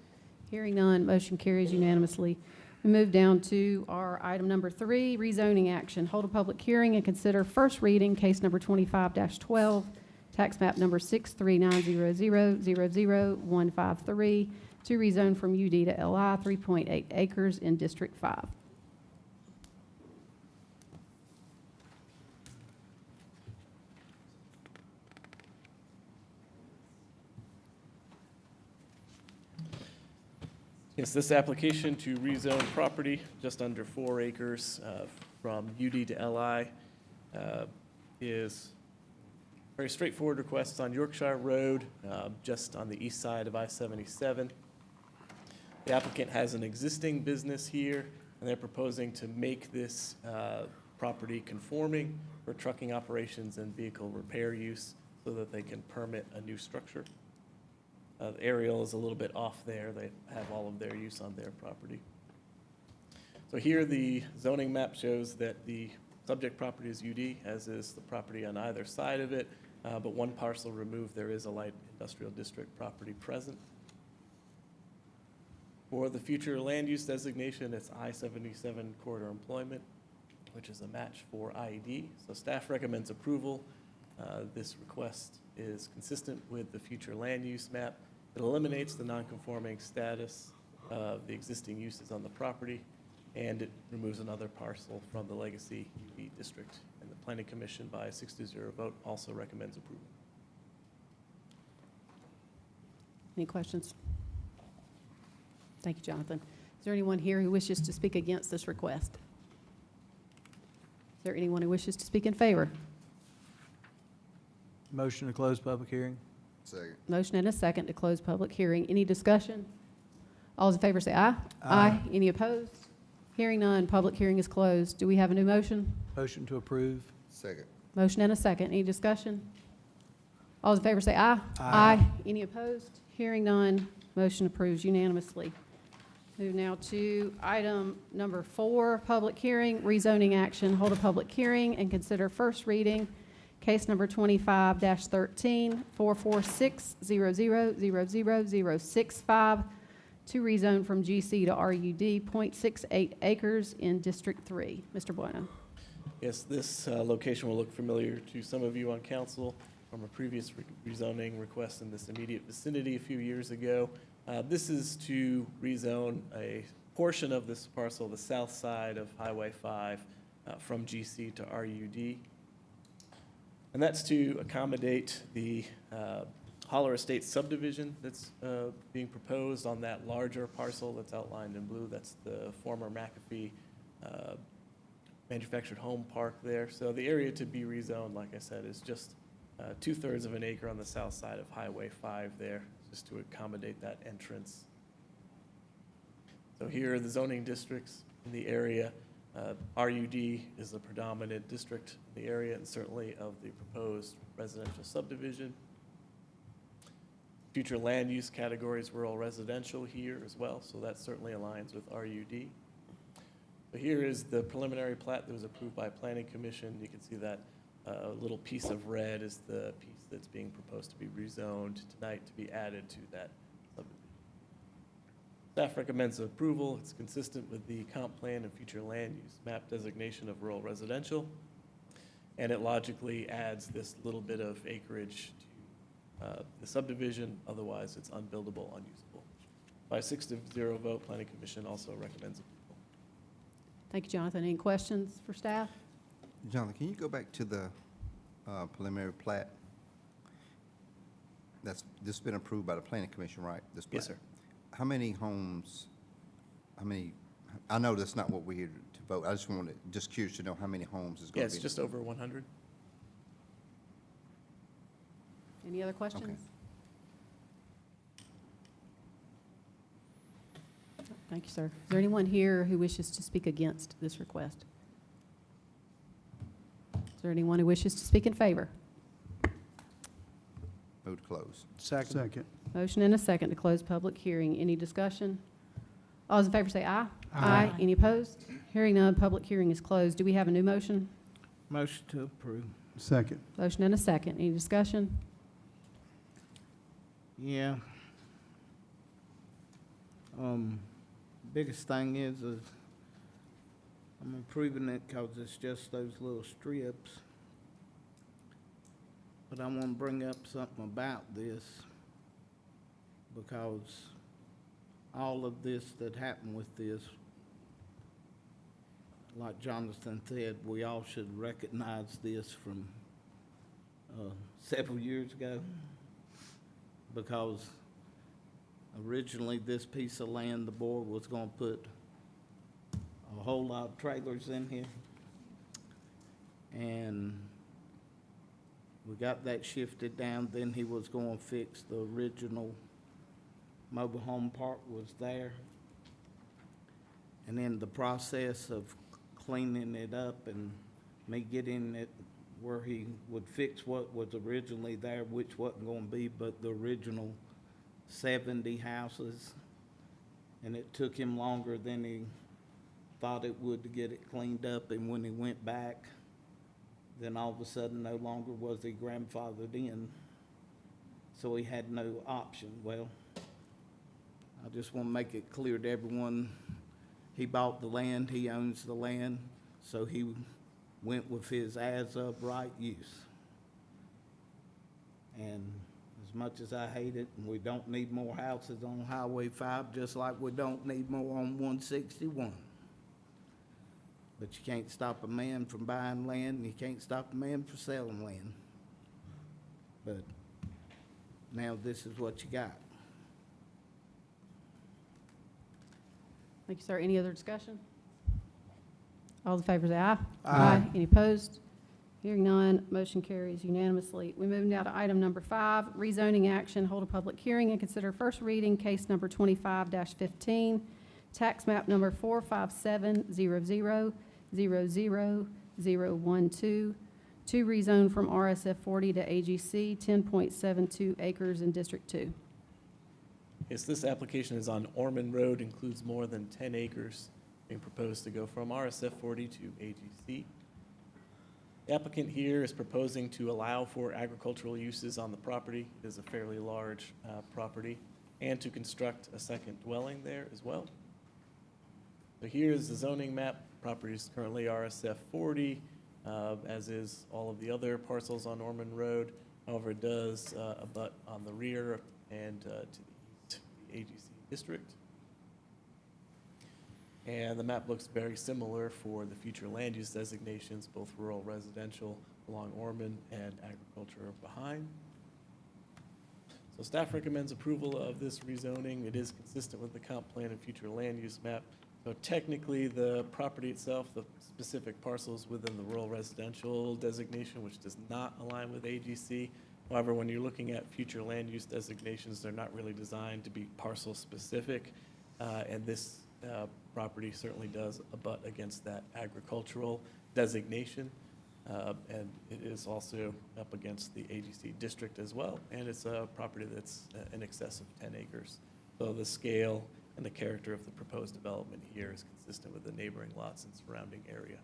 Hearing none, motion carries unanimously. We move down to our item number 3, rezoning action. Hold a public hearing and consider first reading, case number 25-12, tax map number 63900000153, to rezone from UD to LI, 3.8 acres in District 5. Yes, this application to rezone property just under 4 acres from UD to LI is a very straightforward request on Yorkshire Road, just on the east side of I-77. The applicant has an existing business here, and they're proposing to make this property conforming for trucking operations and vehicle repair use so that they can permit a new structure. The aerial is a little bit off there. They have all of their use on their property. So here the zoning map shows that the subject property is UD, as is the property on either side of it, but one parcel removed, there is a light industrial district property present. For the future land use designation, it's I-77 corridor employment, which is a match for IED. So staff recommends approval. This request is consistent with the future land use map. It eliminates the nonconforming status of the existing uses on the property, and it removes another parcel from the legacy UD district. And the Planning Commission, by a 6-0 vote, also recommends approval. Any questions? Thank you, Jonathan. Is there anyone here who wishes to speak against this request? Is there anyone who wishes to speak in favor? Motion to close public hearing? Second. Motion and a second to close public hearing. Any discussion? All those in favor say aye. Aye. Any opposed? Hearing none, public hearing is closed. Do we have a new motion? Motion to approve? Second. Motion and a second. Any discussion? All those in favor say aye. Aye. Any opposed? Hearing none, motion approves unanimously. Move now to item number 4, public hearing, rezoning action. Hold a public hearing and consider first reading, case number 25-13, 446000065, to rezone from GC to RUD, 0.68 acres in District 3. Mr. Bueno. Yes, this location will look familiar to some of you on council from a previous rezoning request in this immediate vicinity a few years ago. This is to rezone a portion of this parcel, the south side of Highway 5, from GC to RUD. And that's to accommodate the Holler Estates subdivision that's being proposed on that larger parcel that's outlined in blue. That's the former McAfee manufactured home park there. So the area to be rezoned, like I said, is just 2/3 of an acre on the south side of Highway 5 there, just to accommodate that entrance. So here are the zoning districts in the area. RUD is the predominant district in the area and certainly of the proposed residential subdivision. Future land use categories, rural residential here as well, so that certainly aligns with RUD. So here is the preliminary plat that was approved by Planning Commission. You can see that a little piece of red is the piece that's being proposed to be rezoned tonight to be added to that subdivision. Staff recommends approval. It's consistent with the comp plan and future land use map designation of rural residential. And it logically adds this little bit of acreage to the subdivision. Otherwise, it's unbuildable, unusable. By 6-0 vote, Planning Commission also recommends approval. Thank you, Jonathan. Any questions for staff? Jonathan, can you go back to the preliminary plat? This has been approved by the Planning Commission, right? This plat? Yes, sir. How many homes, I know that's not what we're here to vote. I just curious to know how many homes is Yeah, going to it's be. just over 100. Any other questions? Thank you, sir. Is there anyone here who wishes to speak against this request? Is there anyone who wishes to speak in favor? Move to close. Second. Motion and a second to close public hearing. Any discussion? All those in favor say aye. Aye. Any opposed? Hearing none, public hearing is closed. Do we have a new motion? Motion to approve. Second. Motion and a second. Any discussion? Yeah. Biggest thing is I'm approving it because it's just those little strips. But I want to bring up something about this because all of this that happened with this, like Jonathan said, we all should recognize this from several years ago, because originally this piece of land, the board was going to put a whole lot of trailers in here. And we got that shifted down. Then he was going to fix the original mobile home park was there. And in the process of cleaning it up and me getting it where he would fix what was originally there, which wasn't going to be but the original 70 houses. And it took him longer than he thought it would to get it cleaned up. And when he went back, then all of a sudden no longer was he grandfathered in. So he had no option. Well, I just want to make it clear to everyone, he bought the land, he owns the land, so he went with his as of right use. And as much as I hate it, and we don't need more houses on Highway 5, just like we don't need more on 161. But you can't stop a man from buying land, and you can't stop a man from selling land. But now this is what you got. Thank you, sir. Any other discussion? All in favor say aye. Aye. Any opposed? Hearing none, motion carries unanimously. We move now to item number 5, rezoning action. Hold a public hearing and consider first reading case number 25-15, tax map number 457000012, to rezone from RSF 40 to AGC 10.72 acres in District 2. Yes, this application is on Ormond Road, includes more than 10 acres, being proposed to go from RSF 40 to AGC. The applicant here is proposing to allow for agricultural uses on the property. It is a fairly large property, and to construct a second dwelling there as well. So here is the zoning map. Property is currently RSF 40, as is all of the other parcels on Ormond Road. However, it does abut on the rear and to the east, the AGC district. And the map looks very similar for the future land use designations, both rural residential along Ormond and agriculture behind. So staff recommends approval of this rezoning. It is consistent with the comp plan and future land use map So technically, the property itself, the specific parcels within the rural residential designation, which does not align with AGC. However, when you're looking at future land use designations, they're not really designed to be parcel specific. And this property certainly does abut against that agricultural designation. And it is also up against the AGC district as well. And it's a property that's in excess of 10 acres. So the scale and the character of the proposed development here is consistent with the neighboring lots and surrounding area.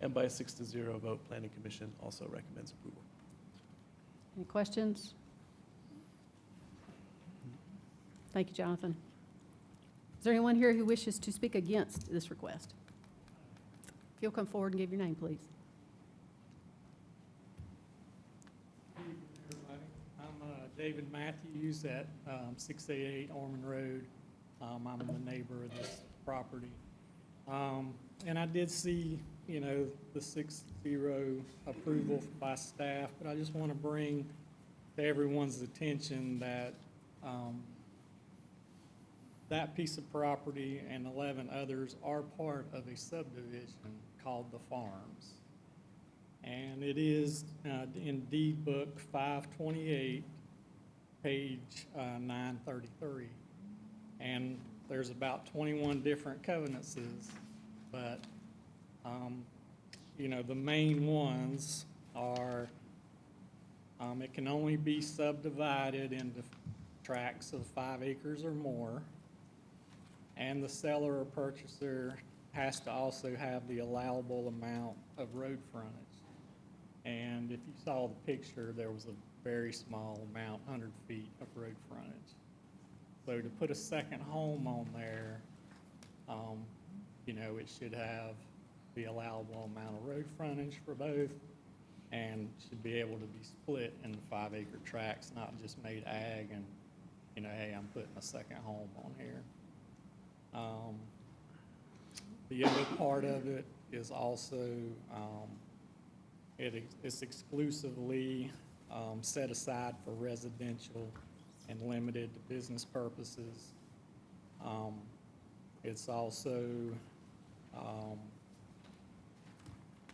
And by a 6-0 vote, Planning Commission also recommends approval. Any questions? Thank you, Jonathan. Is there anyone here who wishes to speak against this request? If you'll come forward and give your name, please. Everybody. I'm David Matthews at 688 Orman Road. I'm the neighbor of this property. And I did see, you know, the 6-0 approval by staff, but I just want to bring to everyone's attention that that piece of property and 11 others are part of a subdivision called the Farms. And it is in deed book 528, page 933. And there's about 21 different covenances, but, you know, the main ones are, it can only be subdivided into tracts of 5 acres or more, and the seller or purchaser has to also have the allowable amount of road frontage. And if you saw the picture, there was a very small amount, 100 feet of road frontage. So to put a second home on there, you know, it should have the allowable amount of road frontage for both, and should be able to be split into 5-acre tracts, not just made ag and, you know, hey, I'm putting a second home on here. The other part of it is also, it's exclusively set aside for residential and limited to business purposes. It's also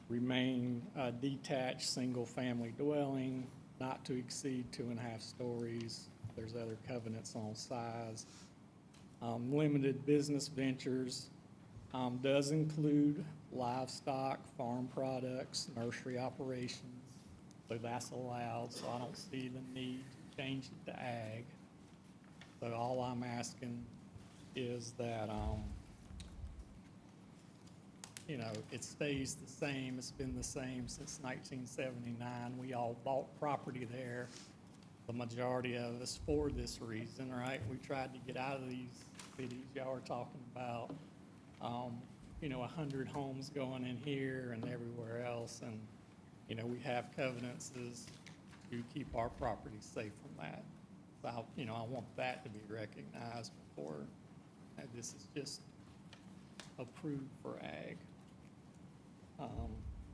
remain a detached single-family dwelling, not to exceed 2.5 stories. There's other covenants on size. Limited business ventures does include livestock, farm products, nursery operations, so that's allowed, so I don't see the need to change it to ag. So all I'm asking is that, you know, it stays the same. It's been the same since 1979. We all bought property there, the majority of us, for this reason, right? We tried to get out of these cities y'all are talking about, you know, 100 homes going in here and everywhere else, and, you know, we have covenants to keep our property safe from that. So, you know, I want that to be recognized before this is just approved for ag.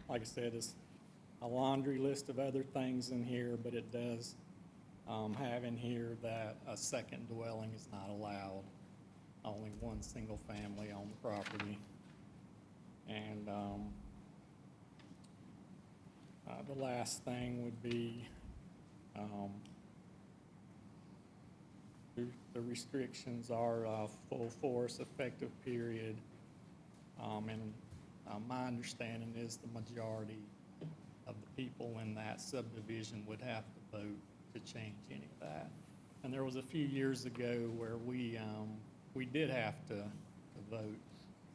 Like I said, it's a laundry list of other things in here, but it does have in here that a second dwelling is not allowed, only one single family on the property. And the last thing would be the restrictions are full force, effective period, and my understanding is the majority of the people in that subdivision would have to vote to change any of that. And there was a few years ago where we did have to vote.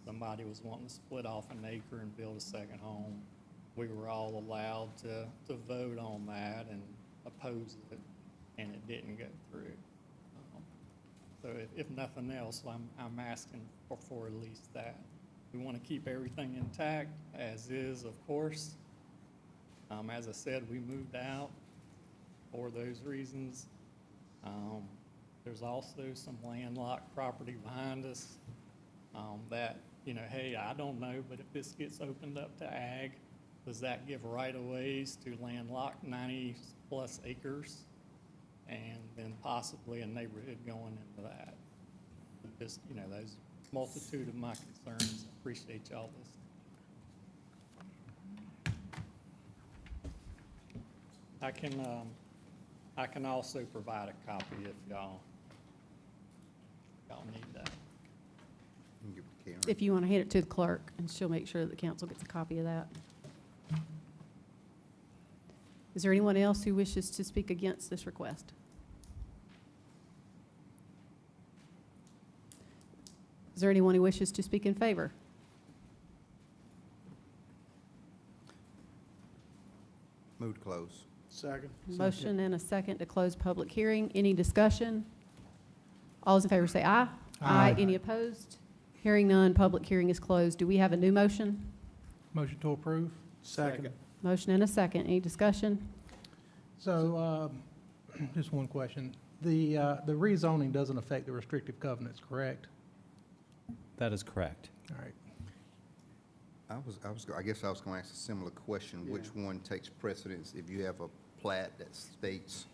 Somebody was wanting to split off an acre and build a second home. We were all allowed to vote on that and oppose it, and it didn't go through. So if nothing else, I'm asking for at least that. We want to keep everything intact as is, of course. As I said, we moved out for those reasons. There's also some landlocked property behind us that, you know, hey, I don't know, but if this gets opened up to ag, does that give right-of-ways to landlocked 90-plus acres? And then possibly a neighborhood going into that. Just, you know, those multitude of my concerns. Appreciate y'all listening. I can also provide a copy if y'all need that. If you want to hand it to the clerk, and she'll make sure that the council gets a copy of that. Is there anyone else who wishes to speak against this request? Is there anyone who wishes to speak in favor? Move to close. Second. Motion and a second to close public hearing. Any discussion? All those in favor say aye. Aye. Any opposed? Hearing none, public hearing is closed. Do we have a new motion? Motion to approve? Second. Motion and a second. Any discussion? So, just one question. The rezoning doesn't affect the restrictive covenants, correct? That is correct. All right. I guess I was going to ask a similar question. Yeah. Which one takes precedence if you have a plat that states?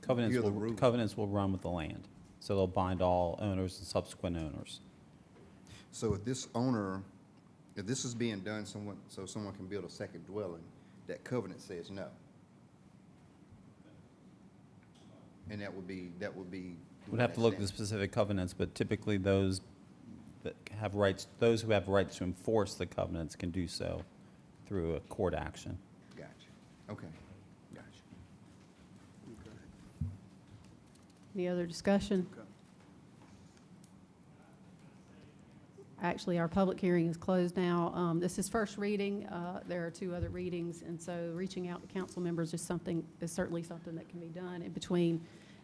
Covenants You're the will, ruler. covenants will run with the land. So they'll bind all owners and subsequent owners. So if this is being done so someone can build a second dwelling, that covenant says no. And that would be. We'd have to look at the specific covenants, but typically those that have rights, those who have rights to enforce the covenants can do so through a court action. Gotcha. Okay. Gotcha. Okay. Any other discussion? Okay. Actually, our public hearing is closed now. This is first reading. There are 2 other readings, and so reaching out to council members is certainly something that can be done in between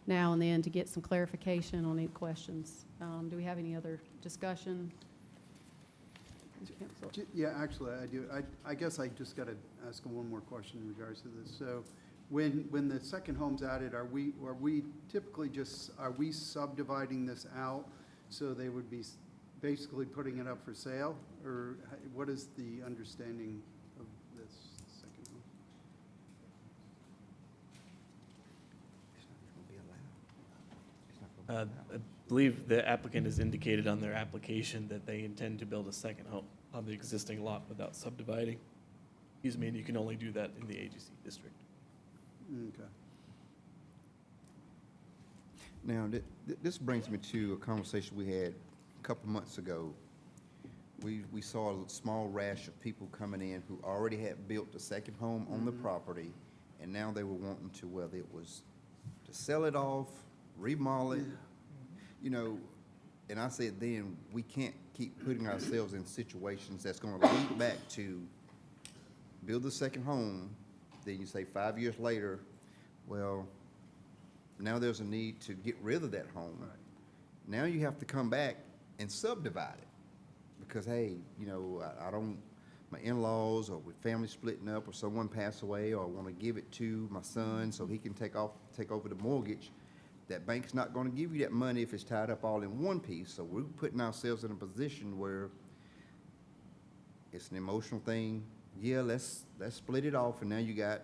now and then to get some clarification on any questions. Do we have any other discussion? Mr. Council? Yeah, actually, I do. I guess I just got to ask one more question in regards to this. So when the second home's added, are we typically are we subdividing this out so they would be basically putting it up for sale? Or what is the understanding of this second home? I believe the applicant has indicated on their application that they intend to build a second home on the existing lot without subdividing. Excuse me, and you can only do that in the AGC district. Okay. Now, this brings me to a conversation we had a couple months ago. We saw a small rash of people coming in who already had built a second home on the property, and now they were wanting to, whether it was to sell it off, remodel it, you know, and I said then, we can't keep putting ourselves in situations that's gonna lead back to build the second home, then you say 5 years later, well, now there's a need to get rid of that home. Right. Now you have to come back and subdivide it, because, hey, you know, I don't, my in-laws, or with family splitting up, or someone passed away, or I want to give it to my son so he can take over the mortgage. That bank's not going to give you that money if it's tied up all in one piece. So we're putting ourselves in a position where it's an emotional thing. Yeah, let's split it off, and now you got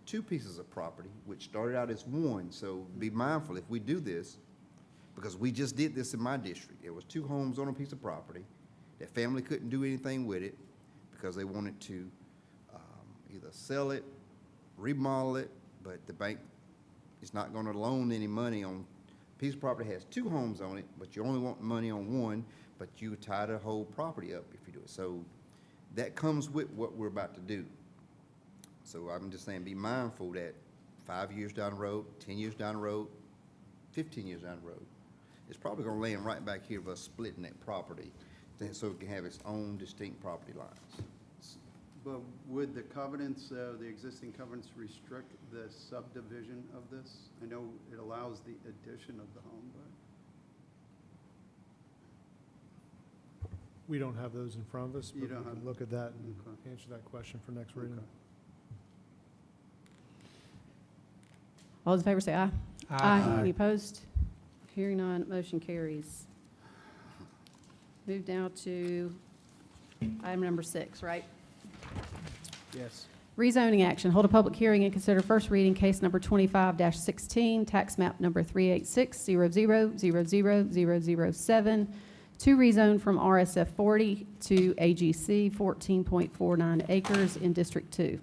2 pieces of property, which started out as one. So be mindful if we do this, because we just did this in my district. There was 2 homes on a piece of property. That family couldn't do anything with it because they wanted to either sell it, remodel it, but the bank is not going to loan any money on a piece of property that has 2 homes on it, but you only want money on one, but you tie the whole property up if you do it. So that comes with what we're about to do. So I'm just saying, be mindful that 5 years down the road, 10 years down the road, 15 years down the road, it's probably going to land right back here of us splitting that property, so it can have its own distinct property lines. But would the covenants, the existing covenants, restrict the subdivision of this? I know it allows the addition of the home, but. We don't have those in front of us, You but we don't can have- look at that and Okay. answer that question for next reading. Okay. All those in favor say aye. Aye. Any opposed? Hearing none, motion carries. Move now to item number 6, right? Yes. Rezoning action. Hold a public hearing and consider first reading case number 25-16, tax map number 386000007 to rezone from RSF 40 to AGC 14.49 acres in District 2.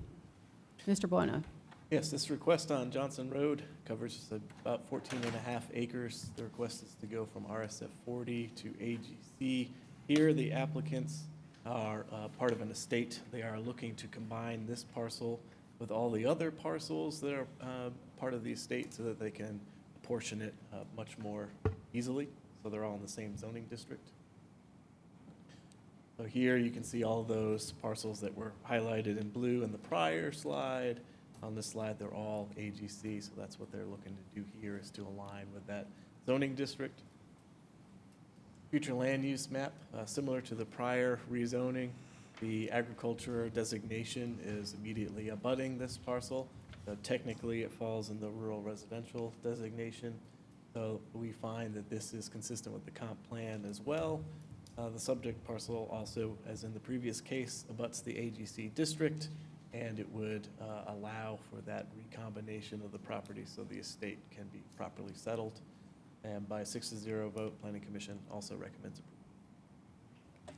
Mr. Bueno. Yes, this request on Johnson Road covers about 14.5 acres. The request is to go from RSF 40 to AGC. Here, the applicants are part of an estate. They are looking to combine this parcel with all the other parcels that are part of the estate so that they can apportion it much more easily. So they're all in the same zoning district. So here you can see all those parcels that were highlighted in blue in the prior slide. On this slide, they're all AGC, so that's what they're looking to do here, is to align with that zoning district. Future land use map, similar to the prior rezoning, the agriculture designation is immediately abutting this parcel. So technically, it falls in the rural residential designation. So we find that this is consistent with the comp plan as well. The subject parcel also, as in the previous case, abuts the AGC district, and it would allow for that recombination of the property so the estate can be properly settled. And by a 6-0 vote, Planning Commission also recommends approval.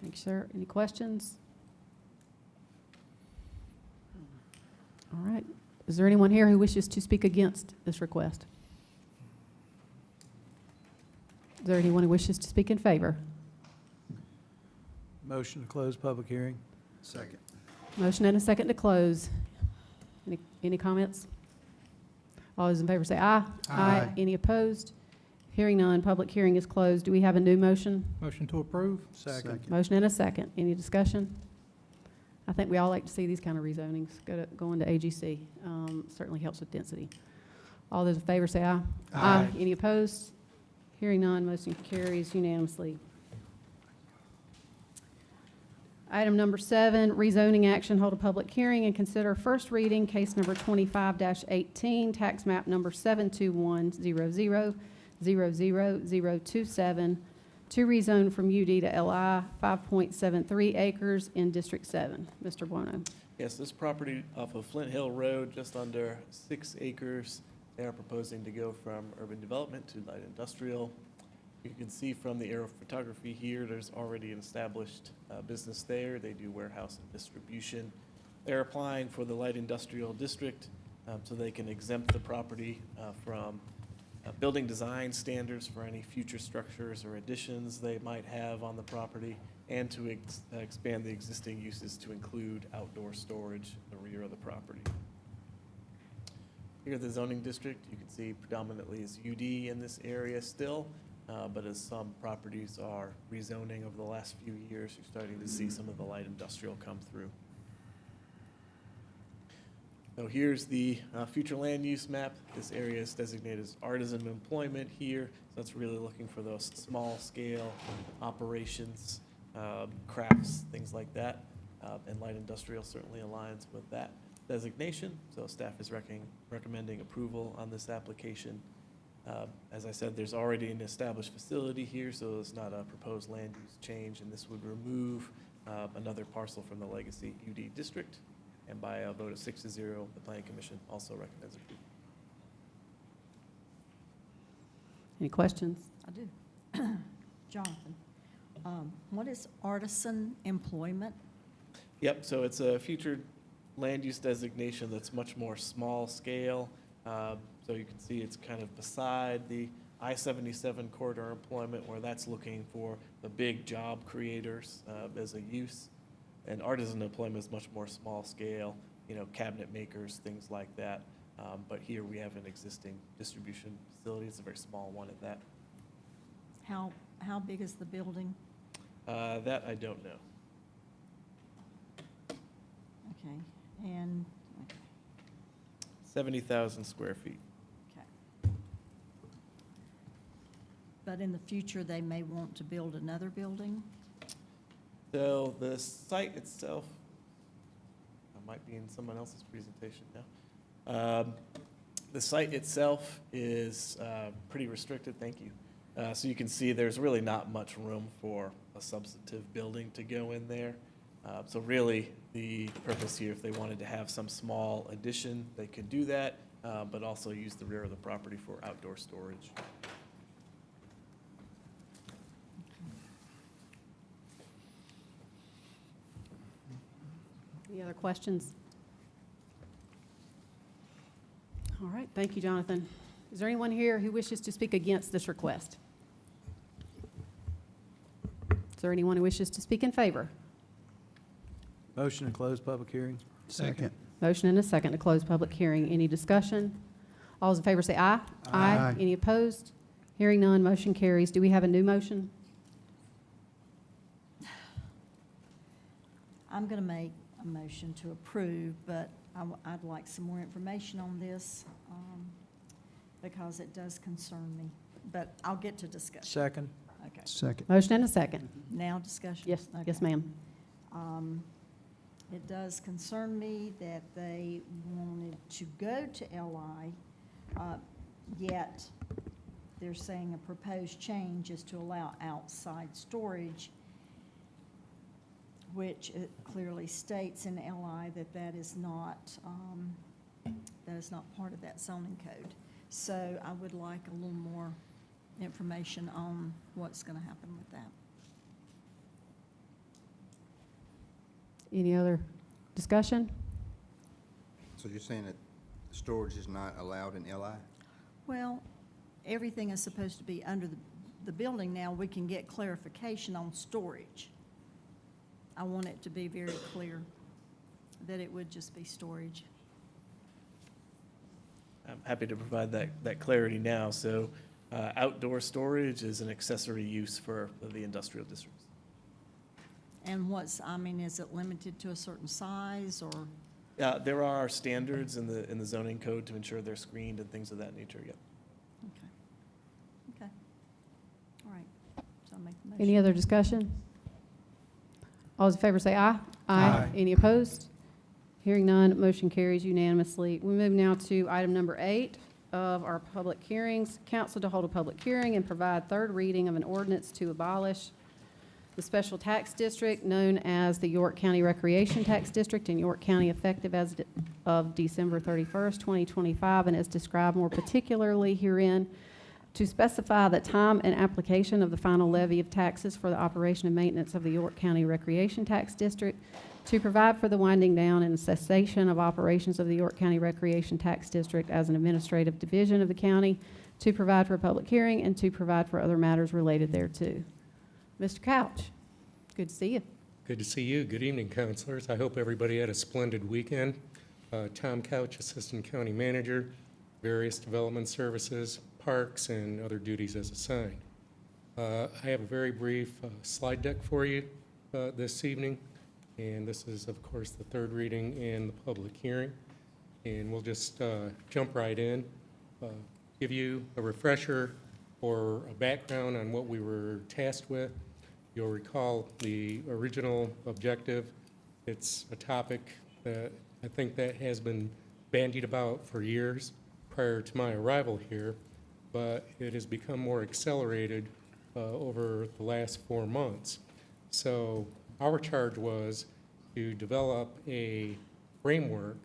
Thank you, sir. Any questions? All right. Is there anyone here who wishes to speak against this request? Is there anyone who wishes to speak in favor? Motion to close public hearing. Second. Motion and a second to close. Any comments? All those in favor say aye. Aye. Any opposed? Hearing none, public hearing is closed. Do we have a new motion? Motion to approve? Second. Motion and a second. Any discussion? I think we all like to see these kind of rezonings go into AGC. Certainly helps with density. All those in favor say aye. Aye. Any opposed? Hearing none, motion carries unanimously. Item number 7, rezoning action, hold a public hearing and consider first reading, case number 25-18, tax map number 72100000027, to rezone from UD to LI, 5.73 acres in District 7. Mr. Bueno. Yes, this property off of Flint Hill Road, just under 6 acres. They are proposing to go from urban development to light industrial. You can see from the aerial photography here, there's already an established business there. They do warehouse and distribution. They're applying for the light industrial district so they can exempt the property from building design standards for any future structures or additions they might have on the property, and to expand the existing uses to include outdoor storage in the rear of the property. Here, the zoning district, you can see predominantly is UD in this area still. But as some properties are rezoning over the last few years, you're starting to see some of the light industrial come through. So here's the future land use map. This area is designated as artisan employment here. So it's really looking for those small scale operations, crafts, things like that. And light industrial certainly aligns with that designation. So staff is recommending approval on this application. As I said, there's already an established facility here, so it's not a proposed land use change, and this would remove another parcel from the legacy UD district. And by a vote of 6-0, the Planning Commission also recommends approval. Any questions? I do. Jonathan, what is artisan employment? Yep, so it's a future land use designation that's much more small scale. So you can see it's kind of beside the I-77 corridor employment, where that's looking for the big job creators as a use. And artisan employment is much more small scale, cabinet makers, things like that. But here we have an existing distribution facility. It's a very small one at that. How big is the building? That I don't know. Okay, and 70,000 square feet. okay. But in the future, they may want to build another building? So the site itself, I might be in someone else's presentation now. The site itself is pretty restricted, thank you. So you can see there's really not much room for a substantive building to go in there. So really, the purpose here, if they wanted to have some small addition, they could do that, but also use the rear of the property for outdoor storage. Any other questions? All right, thank you, Jonathan. Is there anyone here who wishes to speak against this request? Is there anyone who wishes to speak in favor? Motion to close public hearing? Second. Motion and a second to close public hearing. Any discussion? All those in favor say aye. Aye. Any opposed? Hearing none, motion carries. Do we have a new motion? I'm going to make a motion to approve, but I'd like some more information on this because it does concern me. But I'll get to discussion. Second? Okay. Second. Motion and a second. Now discussion? Yes, yes, Okay. ma'am. It does concern me that they wanted to go to LI, yet they're saying a proposed change is to allow outside storage, which it clearly states in LI that that is not part of that zoning code. So I would like a little more information on what's going to happen with that. Any other discussion? So you're saying that storage is not allowed in LI? Well, everything is supposed to be under the building now. We can get clarification on storage. I want it to be very clear that it would just be storage. I'm happy to provide that clarity now. So outdoor storage is an accessory use for the industrial districts. And is it limited to a certain size or? There are standards in the zoning code to ensure they're screened and things of that nature, yep. Okay. All right. So I'll make the motion. Any other discussion? All those in favor say aye. Aye. Any opposed? Hearing none, motion carries unanimously. We move now to item number 8 of our public hearings. Council to hold a public hearing and provide third reading of an ordinance to abolish the special tax district known as the York County Recreation Tax District in York County effective as of December 31st, 2025, and as described more particularly herein, to specify the time and application of the final levy of taxes for the operation and maintenance of the York County Recreation Tax District, to provide for the winding down and cessation of operations of the York County Recreation Tax District as an administrative division of the county, to provide for a public hearing, and to provide for other matters related thereto. Mr. Couch, good to see you. Good to see you. Good evening, councilors. I hope everybody had a splendid weekend. Tom Couch, Assistant County Manager, various development services, parks, and other duties as assigned. I have a very brief slide deck for you this evening, and this is, of course, the third reading and the public hearing. And we'll just jump right in, give you a refresher or a background on what we were tasked with. You'll recall the original objective. It's a topic that I think that has been bandied about for years prior to my arrival here, but it has become more accelerated over the last 4 months. So our charge was to develop a framework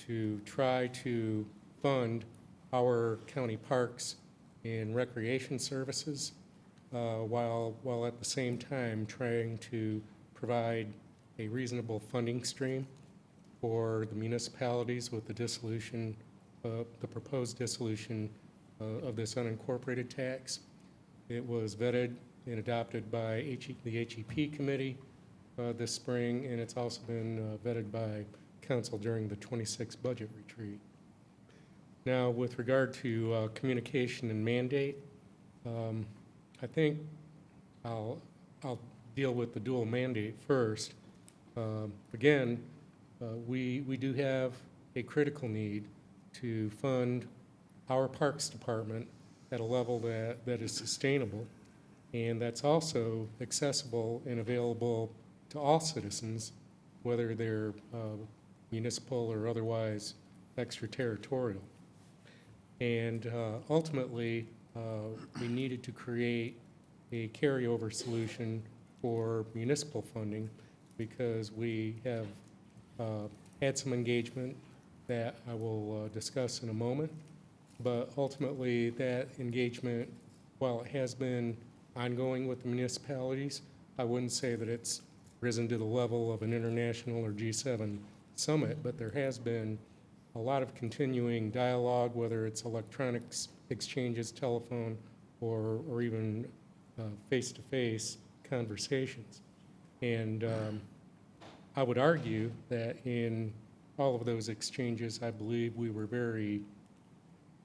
to try to fund our county parks and recreation services while at the same time trying to provide a reasonable funding stream for the municipalities with the dissolution, the proposed dissolution of this unincorporated tax. It was vetted and adopted by the HEP committee this spring, and it's also been vetted by council during the 26th budget retreat. Now, with regard to communication and mandate, I think I'll deal with the dual mandate first. Again, we do have a critical need to fund our Parks Department at a level that is sustainable, and that's also accessible and available to all citizens, whether they're municipal or otherwise extraterritorial. And ultimately, we needed to create a carryover solution for municipal funding because we have had some engagement that I will discuss in a moment. But ultimately, that engagement, while it has been ongoing with the municipalities, I wouldn't say that it's risen to the level of an international or G7 summit, but there has been a lot of continuing dialogue, whether it's electronics exchanges, telephone, or even face-to-face conversations. And I would argue that in all of those exchanges, I believe we were very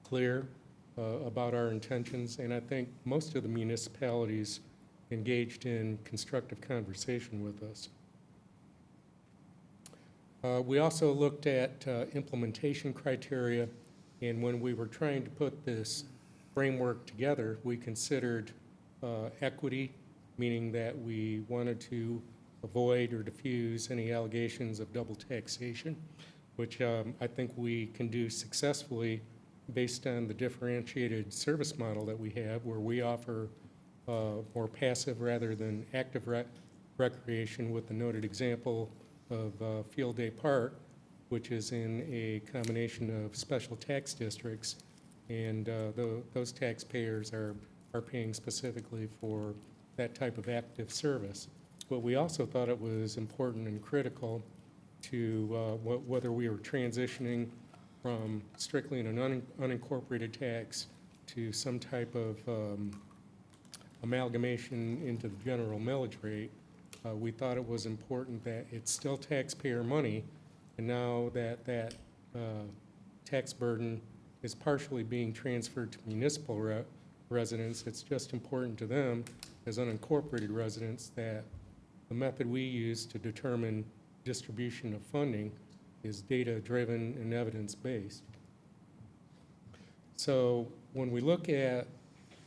clear about our intentions, and I think most of the municipalities engaged in constructive conversation with us. We also looked at implementation criteria, and when we were trying to put this framework together, we considered equity, meaning that we wanted to avoid or diffuse any allegations of double taxation, which I think we can do successfully based on the differentiated service model that we have, where we offer more passive rather than active recreation, with the noted example of Field Day Park, which is in a combination of special tax districts, and those taxpayers are paying specifically for that type of active service. But we also thought it was important and critical to whether we were transitioning from strictly an unincorporated tax to some type of amalgamation into the general millage rate. We thought it was important that it's still taxpayer money, and now that that tax burden is partially being transferred to municipal residents, it's just important to them as unincorporated residents that the method we use to determine distribution of funding is data-driven and evidence-based. So when we look at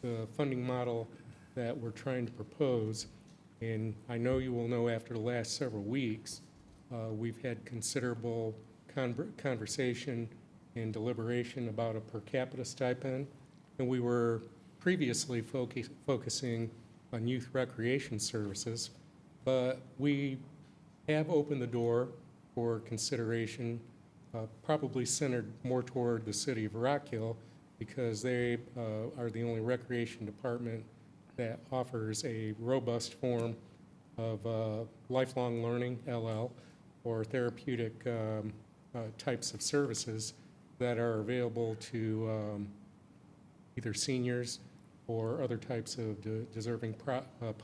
the funding model that we're trying to propose, and I know you will know after the last several weeks, we've had considerable conversation and deliberation about a per capita stipend, and we were previously focusing on youth recreation services, but we have opened the door for consideration, probably centered more toward the city of Rock Hill, because they are the only recreation department that offers a robust form of lifelong learning, LL, or therapeutic types of services that are available to either seniors or other types of deserving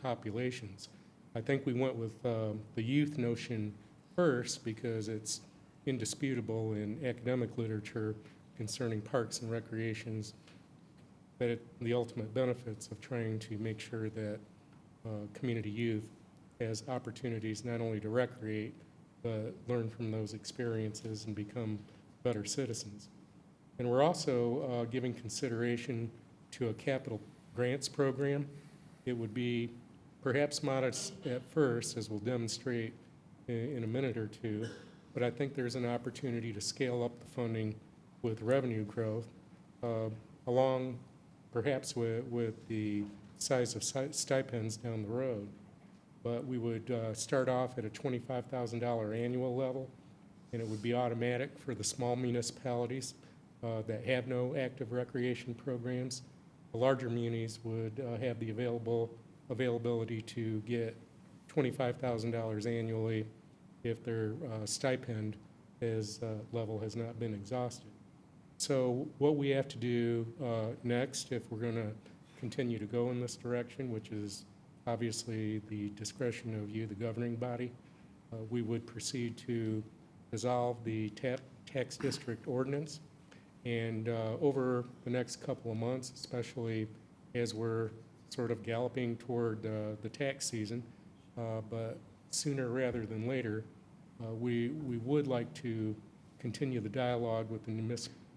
populations. I think we went with the youth notion first because it's indisputable in academic literature concerning parks and recreations that the ultimate benefits of trying to make sure that community youth has opportunities not only to recreate, but learn from those experiences and become better citizens. And we're also giving consideration to a capital grants program. It would be perhaps modest at first, as we'll demonstrate in a minute or two, but I think there's an opportunity to scale up the funding with revenue growth, along perhaps with the size of stipends down the road. But we would start off at a $25,000 annual level, and it would be automatic for the small municipalities that have no active recreation programs. The larger munis would have the availability to get $25,000 annually if their stipend level has not been exhausted. So what we have to do next, if we're going to continue to go in this direction, which is obviously the discretion of you, the governing body, we would proceed to dissolve the tax district ordinance. And over the next couple of months, especially as we're sort of galloping toward the tax season, but sooner rather than later, we would like to continue the dialogue with the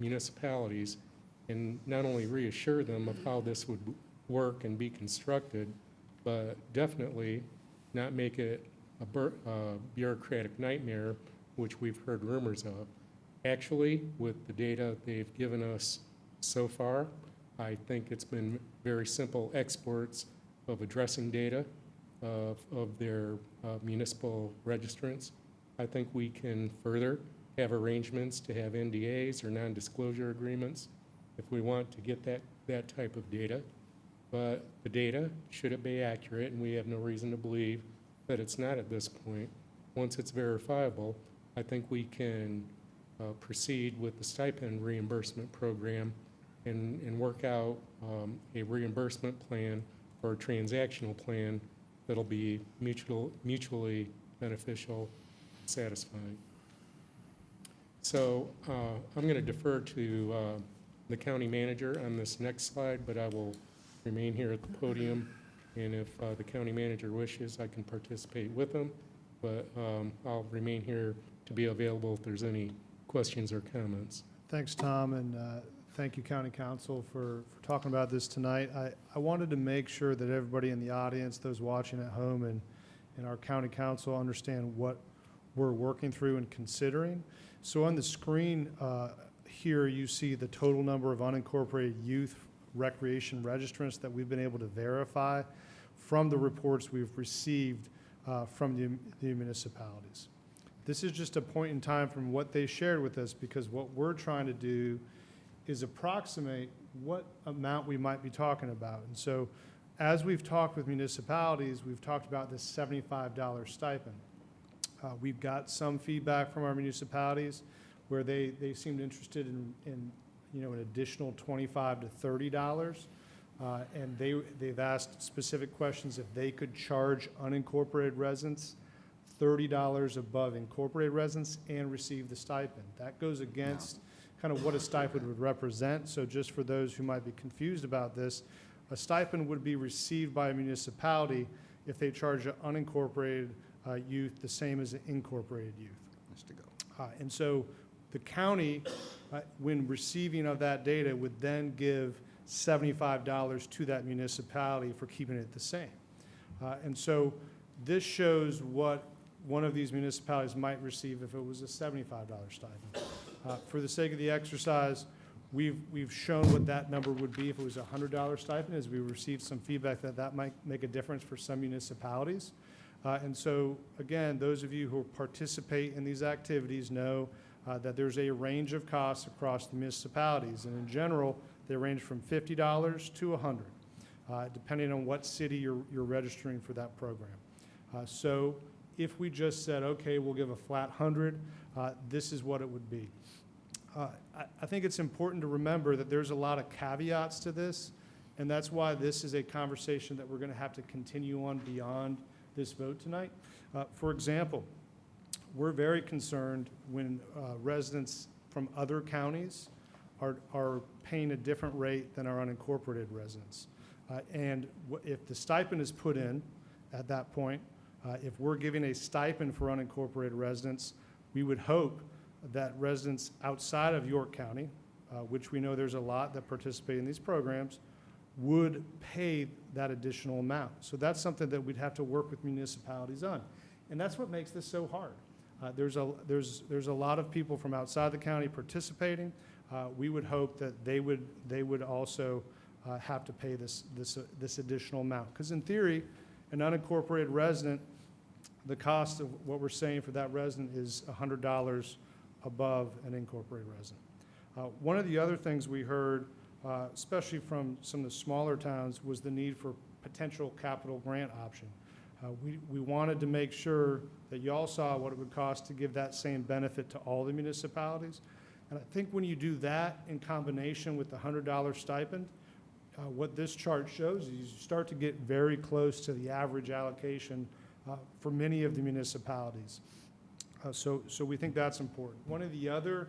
municipalities and not only reassure them of how this would work and be constructed, but definitely not make it a bureaucratic nightmare, which we've heard rumors of. Actually, with the data they've given us so far, I think it's been very simple exports of addressing data of their municipal registrants. I think we can further have arrangements to have NDAs or non-disclosure agreements if we want to get that type of data. But the data, should it be accurate, and we have no reason to believe but it's not at this point. Once it's verifiable, I think we can proceed with the stipend reimbursement program and work out a reimbursement plan or a transactional plan that'll be mutually beneficial, satisfying. So I'm going to defer to the county manager on this next slide, but I will remain here at the podium. And if the county manager wishes, I can participate with them. But I'll remain here to be available if there's any questions or comments. Thanks, Tom, and thank you, County Council, for talking about this tonight. I wanted to make sure that everybody in the audience, those watching at home, and our County Council understand what we're working through and considering. So on the screen here, you see the total number of unincorporated youth recreation registrants that we've been able to verify from the reports we've received from the municipalities. This is just a point in time from what they shared with us, because what we're trying to do is approximate what amount we might be talking about. And so as we've talked with municipalities, we've talked about this $75 stipend. We've got some feedback from our municipalities where they seemed interested in an additional $25 to $30. And they've asked specific questions if they could charge unincorporated residents $30 above incorporated residents and receive the stipend. That goes against kind of what a stipend would represent. So just for those who might be confused about this, a stipend would be received by a municipality if they charge an unincorporated youth the same as an incorporated youth. And so the county, when receiving of that data, would then give $75 to that municipality for keeping it the same. And so this shows what one of these municipalities might receive if it was a $75 stipend. For the sake of the exercise, we've shown what that number would be if it was a $100 stipend, as we received some feedback that might make a difference for some municipalities. And so, again, those of you who participate in these activities know that there's a range of costs across the municipalities. And in general, they range from $50 to $100, depending on what city you're registering for that program. So if we just said, okay, we'll give a flat 100, this is what it would be. I think it's important to remember that there's a lot of caveats to this, and that's why this is a conversation that we're going to have to continue on beyond this vote tonight. For example, we're very concerned when residents from other counties are paying a different rate than our unincorporated residents. And if the stipend is put in at that point, if we're giving a stipend for unincorporated residents, we would hope that residents outside of York County, which we know there's a lot that participate in these programs, would pay that additional amount. So that's something that we'd have to work with municipalities on. And that's what makes this so hard. There's a lot of people from outside the county participating. We would hope that they would also have to pay this additional amount. Because in theory, an unincorporated resident, the cost of what we're saying for that resident is $100 above an incorporated resident. One of the other things we heard, especially from some of the smaller towns, was the need for potential capital grant option. We wanted to make sure that y'all saw what it would cost to give that same benefit to all the municipalities. And I think when you do that in combination with the $100 stipend, what this chart shows is you start to get very close to the average allocation for many of the municipalities. So we think that's important. One of the other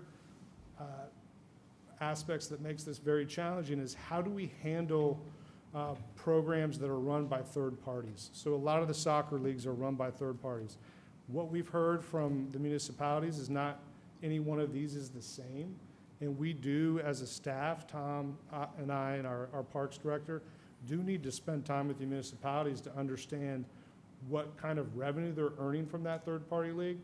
aspects that makes this very challenging is how do we handle programs that are run by third parties? So a lot of the soccer leagues are run by third parties. What we've heard from the municipalities is not any one of these is the same. And we do, as a staff, Tom and I and our Parks Director, do need to spend time with the municipalities to understand what kind of revenue they're earning from that third-party league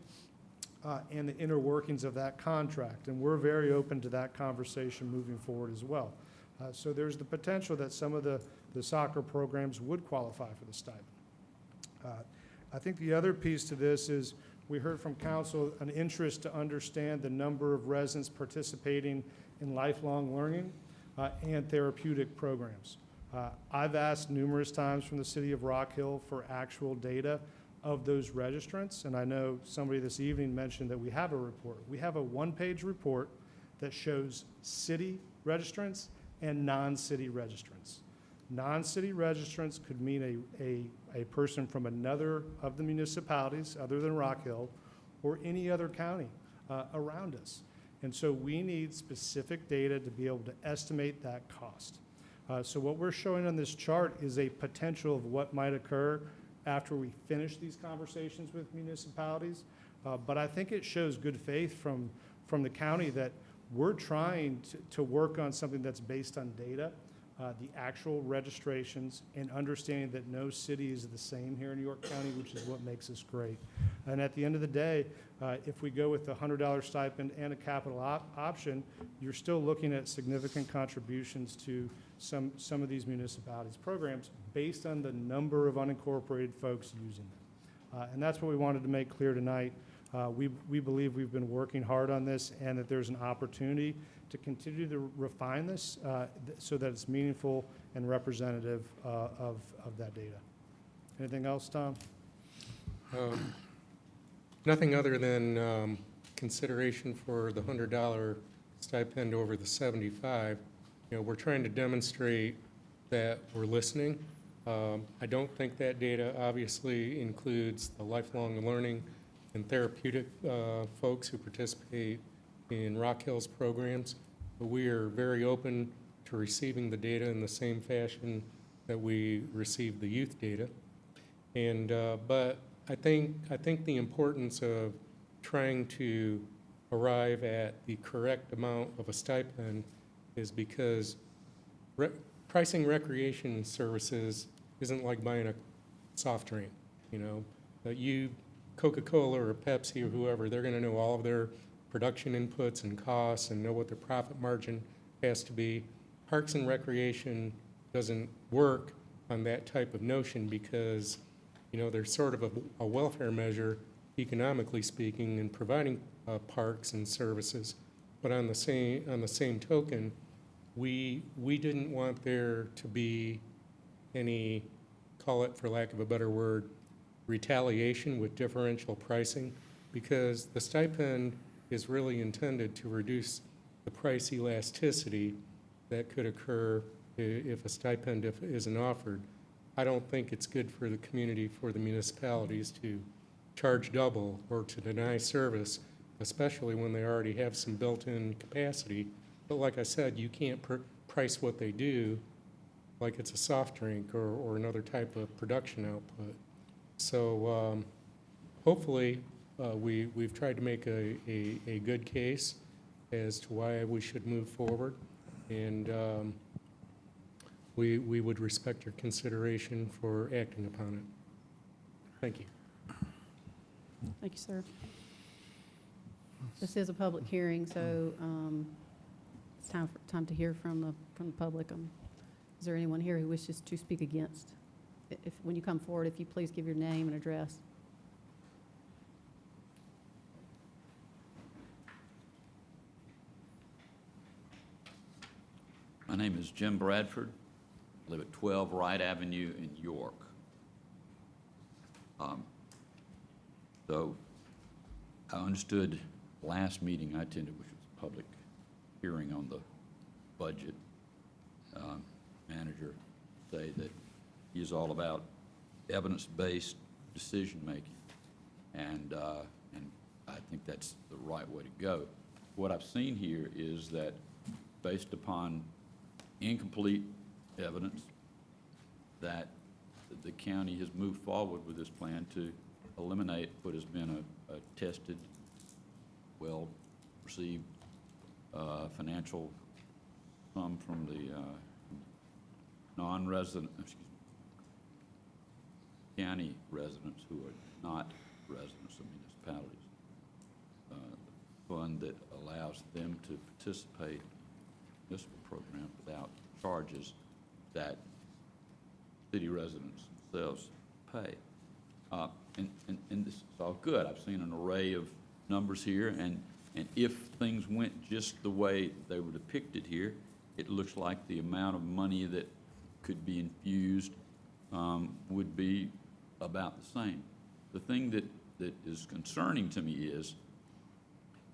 and the inner workings of that contract. And we're very open to that conversation moving forward as well. So there's the potential that some of the soccer programs would qualify for the stipend. I think the other piece to this is we heard from council an interest to understand the number of residents participating in lifelong learning and therapeutic programs. I've asked numerous times from the city of Rock Hill for actual data of those registrants. And I know somebody this evening mentioned that we have a report. We have a one-page report that shows city registrants and non-city registrants. Non-city registrants could mean a person from another of the municipalities other than Rock Hill or any other county around us. And so we need specific data to be able to estimate that cost. So what we're showing on this chart is a potential of what might occur after we finish these conversations with municipalities. But I think it shows good faith from the county that we're trying to work on something that's based on data, the actual registrations, and understanding that no city is the same here in York County, which is what makes us great. And at the end of the day, if we go with the $100 stipend and a capital option, you're still looking at significant contributions to some of these municipalities' programs based on the number of unincorporated folks using them. And that's what we wanted to make clear tonight. We believe we've been working hard on this and that there's an opportunity to continue to refine this so that it's meaningful and representative of that data. Anything else, Tom? Nothing other than consideration for the $100 stipend over the 75. You know, we're trying to demonstrate that we're listening. I don't think that data obviously includes the lifelong learning and therapeutic folks who participate in Rock Hill's programs, but we are very open to receiving the data in the same fashion that we receive the youth data. And but I think the importance of trying to arrive at the correct amount of a stipend is because pricing recreation services isn't like buying a soft drink, you know. Coca-Cola or Pepsi or whoever, they're going to know all of their production inputs and costs and know what their profit margin has to be. Parks and Recreation doesn't work on that type of notion because, you know, they're sort of a welfare measure, economically speaking, in providing parks and services. But on the same token, we didn't want there to be any, call it for lack of a better word, retaliation with differential pricing, because the stipend is really intended to reduce the price elasticity that could occur if a stipend isn't offered. I don't think it's good for the community, for the municipalities to charge double or to deny service, especially when they already have some built-in capacity. But like I said, you can't price what they do like it's a soft drink or another type of production output. So hopefully we've tried to make a good case as to why we should move forward, and we would respect your consideration for acting upon it. Thank you. Thank you, sir. This is a public hearing, so it's time to hear from the public. Is there anyone here who wishes to speak against? When you come forward, if you please give your name and address. My name is Jim Bradford. I live at 12 Wright Avenue in York. So I understood last meeting I attended, which was a public hearing on the budget, manager say that he is all about evidence-based decision-making, and I think that's the right way to go. What I've seen here is that based upon incomplete evidence, that the county has moved forward with this plan to eliminate what has been a tested, well-received financial sum from the non-resident, county residents who are not residents of municipalities. Fund that allows them to participate in this program without charges that city residents themselves pay. And this is all good. I've seen an array of numbers here, and if things went just the way they were depicted here, it looks like the amount of money that could be infused would be about the same. the thing that is concerning to me is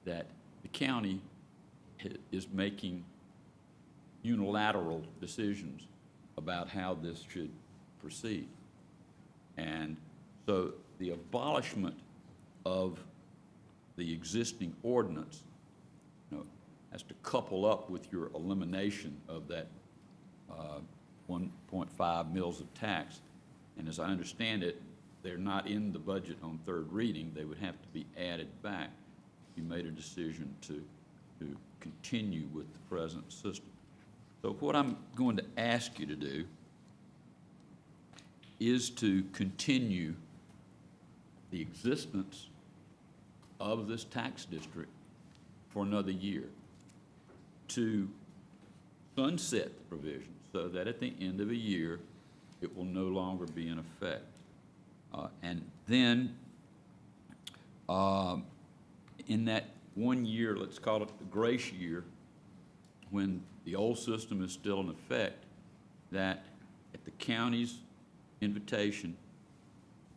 that the county is making unilateral decisions about how this should proceed. And so the abolishment of the existing ordinance, has to couple up with your elimination of that 1.5 mils of tax. And as I understand it, they're not in the budget on third reading. They would have to be added back. You made a decision to continue with the present system. So what I'm going to ask you to do is to continue the existence of this tax district for another year, to sunset the provision so that at the end of a year, it will no longer be in effect. And then in that 1 year, let's call it the grace year, when the old system is still in effect, that at the county's invitation,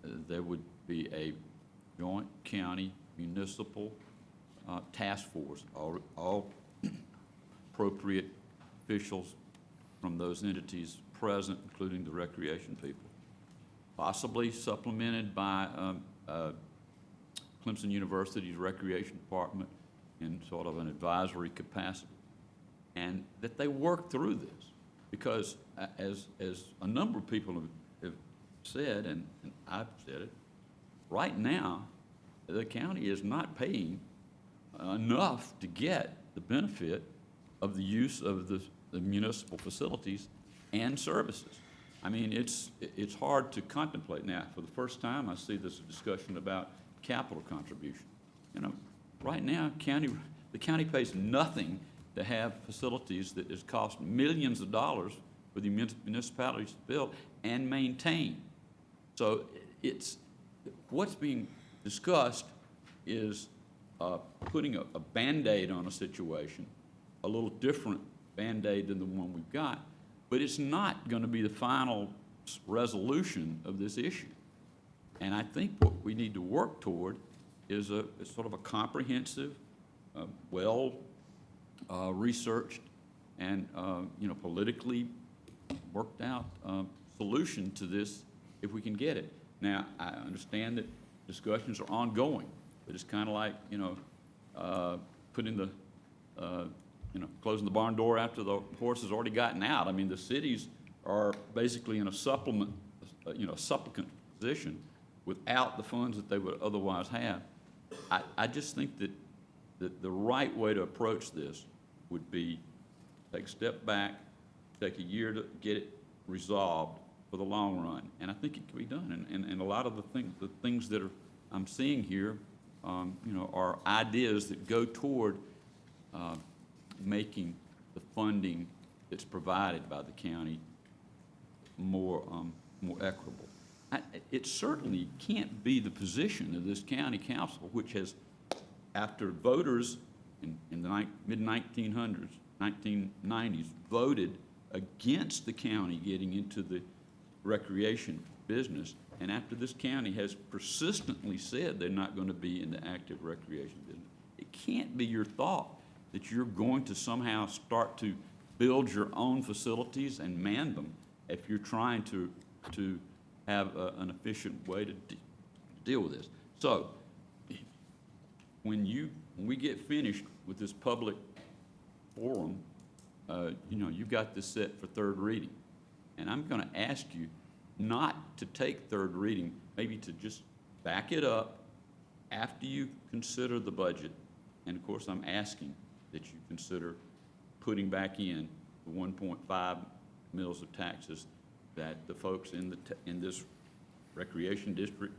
there would be a joint county municipal task force, all appropriate officials from those entities present, including the recreation people, possibly supplemented by Clemson University's recreation department in sort of an advisory capacity, and that they work through this. Because as a number of people have said, and I've said it, right now, the county is not paying enough to get the benefit of the use of the municipal facilities and services. I mean, it's hard to contemplate. Now, for the first time, I see this discussion about capital contribution. Right now, the county pays nothing to have facilities that has cost millions of dollars for the municipalities to build and maintain. So what's being discussed is putting a Band-Aid on a situation, a little different Band-Aid than the one we've got, but it's not going to be the final resolution of this issue. And I think what we need to work toward is sort of a comprehensive, researched and politically worked out solution to this if we can get it. Now, I understand that discussions are ongoing, but it's kind of like putting the closing the barn door after the horse has already gotten out. I mean, the cities are basically in a supplicant position without the funds that they would otherwise have. I just think that the right way to approach this would be take a step back, take a year to get it resolved for the long run, and I think it can be done. And a lot of the things that I'm seeing here, are ideas that go toward making the funding that's provided by the county more equitable. It certainly can't be the position of this county council, which has, after voters in the mid-1990s voted against the county getting into the recreation business, and after this county has persistently said they're not going to be in the active recreation business, it can't be your thought that you're going to somehow start to build your own facilities and man them if you're trying to have an efficient way to deal with this. So when we get finished with this public forum, you've got this set for third reading. And I'm going to ask you not to take third reading, maybe to just back it up after you consider the budget. And of course, I'm asking that you consider putting back in the 1.5 mils of taxes that the folks in this recreation district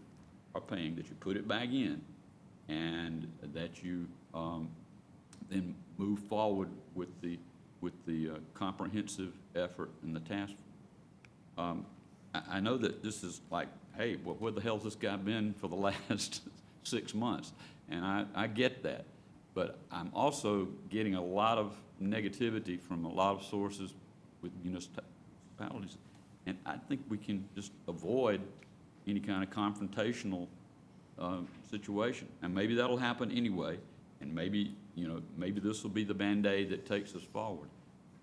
are paying, that you put it back in, and that you then move forward with the comprehensive effort and the task. I know that this is like, hey, well, where the hell's this guy been for the last 6 months? And I get that. But I'm also getting a lot of negativity from a lot of sources with municipalities. And I think we can just avoid any kind of confrontational situation. And maybe that'll happen anyway, and maybe, maybe this will be the Band-Aid that takes us forward.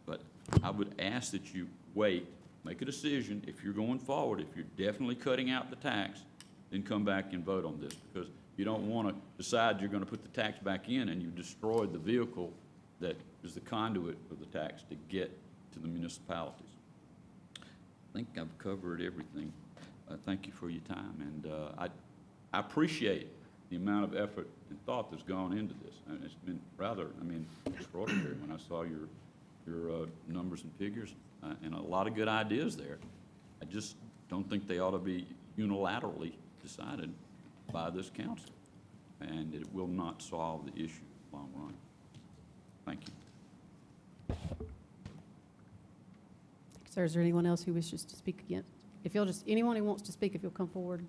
But I would ask that you wait, make a decision. If you're going forward, if you're definitely cutting out the tax, then come back and vote on this, because you don't want to decide you're going to put the tax back in and you've destroyed the vehicle that is the conduit for the tax to get to the municipalities. I think I've covered everything. Thank you for your time, and I appreciate the amount of effort and thought that's gone into this. And it's been rather, extraordinary when I saw your numbers and figures, and a lot of good ideas there. I just don't think they ought to be unilaterally decided by this council, and it will not solve the issue in the long run. Thank you. Sir, is there anyone else who wishes to speak against? If you'll just, anyone who wants to speak, if you'll come forward.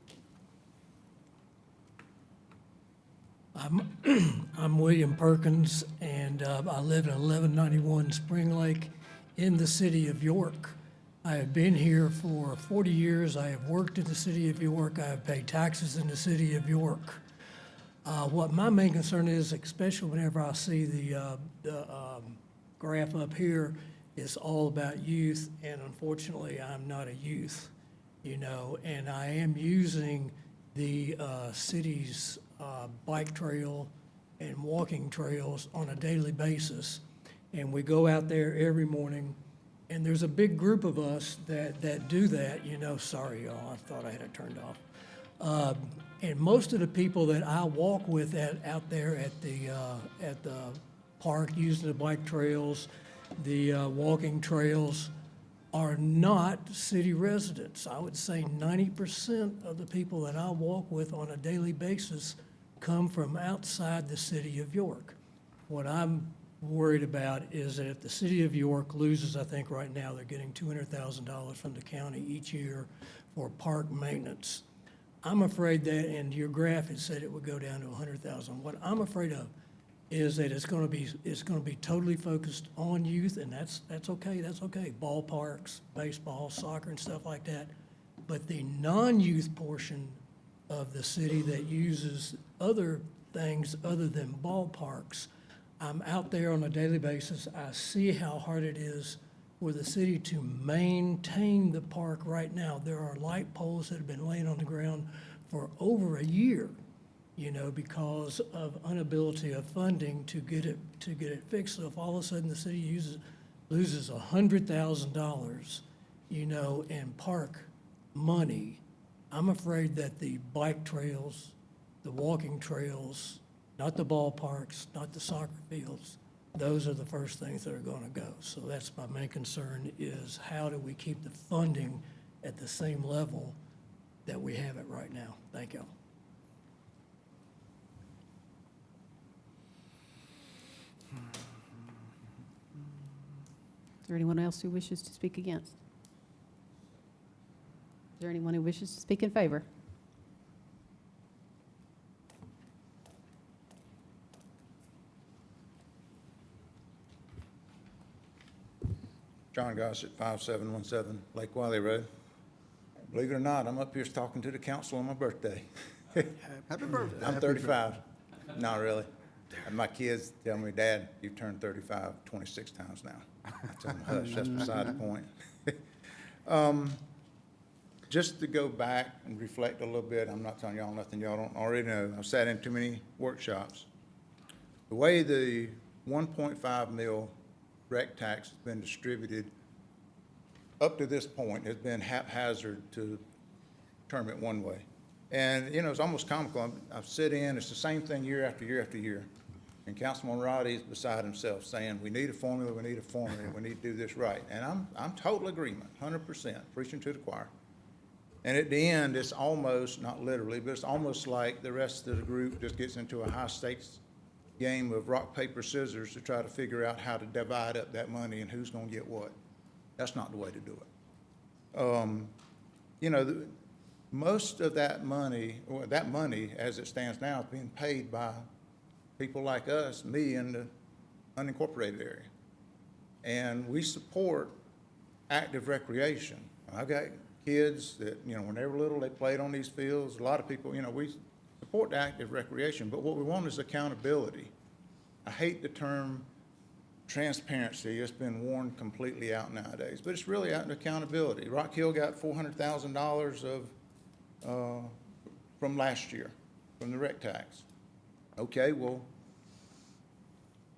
I'm William Perkins, and I live at 1191 Spring Lake in the city of York. I have been here for 40 years. I have worked in the city of York. I have paid taxes in the city of York. What my main concern is, especially whenever I see the graph up here, is all about youth, and unfortunately, I'm not a youth, and I am using the city's bike trail and walking trails on a daily basis. And we go out there every morning, and there's a big group of us that do that, sorry, y'all, I thought I had it turned off. And most of the people that I walk with out there at the park using the bike trails, the walking trails, are not city residents. I would say 90% of the people that I walk with on a daily basis come from outside the city of York. What I'm worried about is that if the city of York loses, I think right now they're getting $200,000 from the county each year for park maintenance. I'm afraid that, and your graph had said it would go down to 100,000. What I'm afraid of is that it's going to be totally focused on youth, and that's okay. That's okay. Ballparks, baseball, soccer, and stuff like that. But the non-youth portion of the city that uses other things other than ballparks, I'm out there on a daily basis. I see how hard it is for the city to maintain the park right now. There are light poles that have been laying on the ground for over a year, because of inability of funding to get it fixed. So if all of a sudden the city loses $100,000, in park money, I'm afraid that the bike trails, the walking trails, not the ballparks, not the soccer fields, those are the first things that are going to go. So that's my main concern, is how do we keep the funding at the same level that we have it right now? Thank you. Is there anyone else who wishes to speak against? Is there anyone who wishes to speak in favor? John Gossett, 5717 Lake Wiley Road. Believe it or not, I'm up here talking to the council on my birthday. Happy birthday. I'm 35. Not really. And my kids tell me, Dad, you've turned 35 26 times now. I tell them, hush, that's beside the point. Just to go back and reflect a little bit, I'm not telling y'all nothing y'all don't already know. I've sat in too many workshops. The way the 1.5 mil rec tax has been distributed up to this point has been haphazard, to term it one way. And, it's almost comical. I sit in, it's the same thing year after year after year. And Councilman Roddy is beside himself saying, we need a formula, we need a formula, we need to do this right. And I'm total agreement, 100%, preaching to the choir. And at the end, it's almost, not literally, but it's almost like the rest of the group just gets into a high-stakes game of rock, paper, scissors to try to figure out how to divide up that money and who's going to get what. That's not the way to do it. Most of that money, or that money as it stands now, is being paid by people like us, me, in the unincorporated area. And we support active recreation. I've got kids that, when they were little, they played on these fields. A lot of people, we support support active recreation, but what we want is accountability. I hate the term transparency. It's been worn completely out nowadays, but it's really out in accountability. Rock Hill got $400,000 from last year, from the rec tax. Okay, well,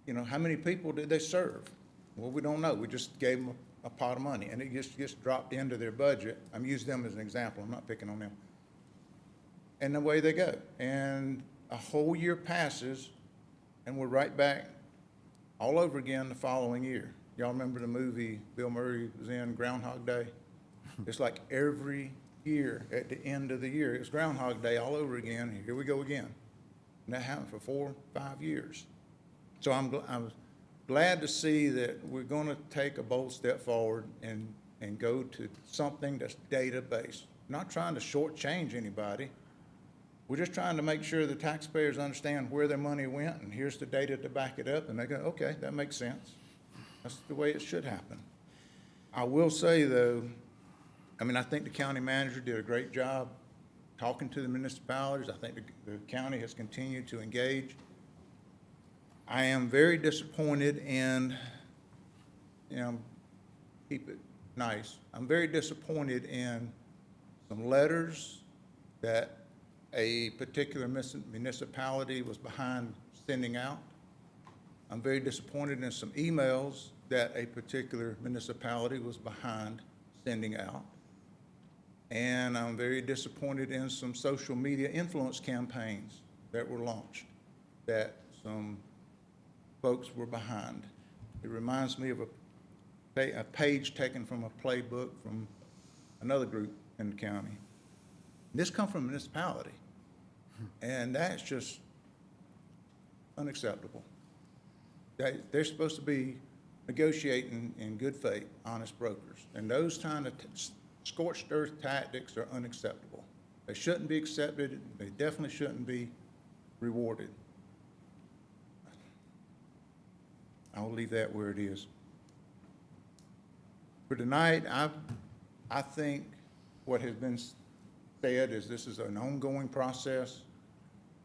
you know, how many people did they serve? Well, we don't know. We just gave them a pot of money, and it just gets dropped into their budget. I'm using them as an example. I'm not picking on them. And away they go. And a whole year passes, and we're right back all over again the following year. Y'all remember the movie Bill Murray was in, Groundhog Day? It's like every year at the end of the year, it's Groundhog Day all over again, and here we go again. And that happened for 4 or 5 years. So I'm glad to see that we're going to take a bold step forward and go to something that's data-based. Not trying to shortchange anybody. We're just trying to make sure the taxpayers understand where their money went, and here's the data to back it up, and they go, okay, that makes sense. That's the way it should happen. I will say, though, I mean, I think the county manager did a great job talking to the municipalities. I think the county has continued to engage. I am very disappointed in, you know, keep it nice. I'm very disappointed in some letters that a particular municipality was behind sending out. I'm very disappointed in some emails that a particular municipality was behind sending out. And I'm very disappointed in some social media influence campaigns that were launched that some folks were behind. It reminds me of a page taken from a playbook from another group in the county. This comes from a municipality, and that's just unacceptable. They're supposed to be negotiating in good faith, honest brokers, and those kind of scorched earth tactics are unacceptable. They shouldn't be accepted. They definitely shouldn't be rewarded. I'll leave that where it is. For tonight, I think what has been said is this is an ongoing process,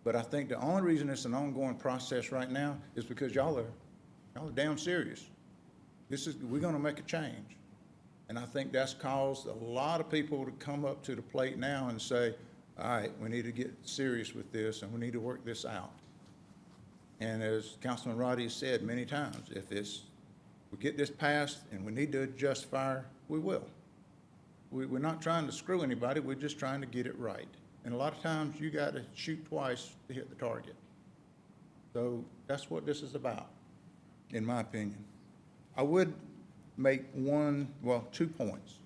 but I think the only reason it's an ongoing process right now is because y'all are damn serious. We're gonna make a change. And I think that's caused a lot of people to come up to the plate now and say, all right, we need to get serious with this and we need to work this out. And as Councilman Roddy has said many times, if we get this passed and we need to adjust fire, we will. We're not trying to screw anybody, we're just trying to get it right. And a lot of times you got to shoot twice to hit the target. So that's what this is about, in my opinion. I would make 2 points.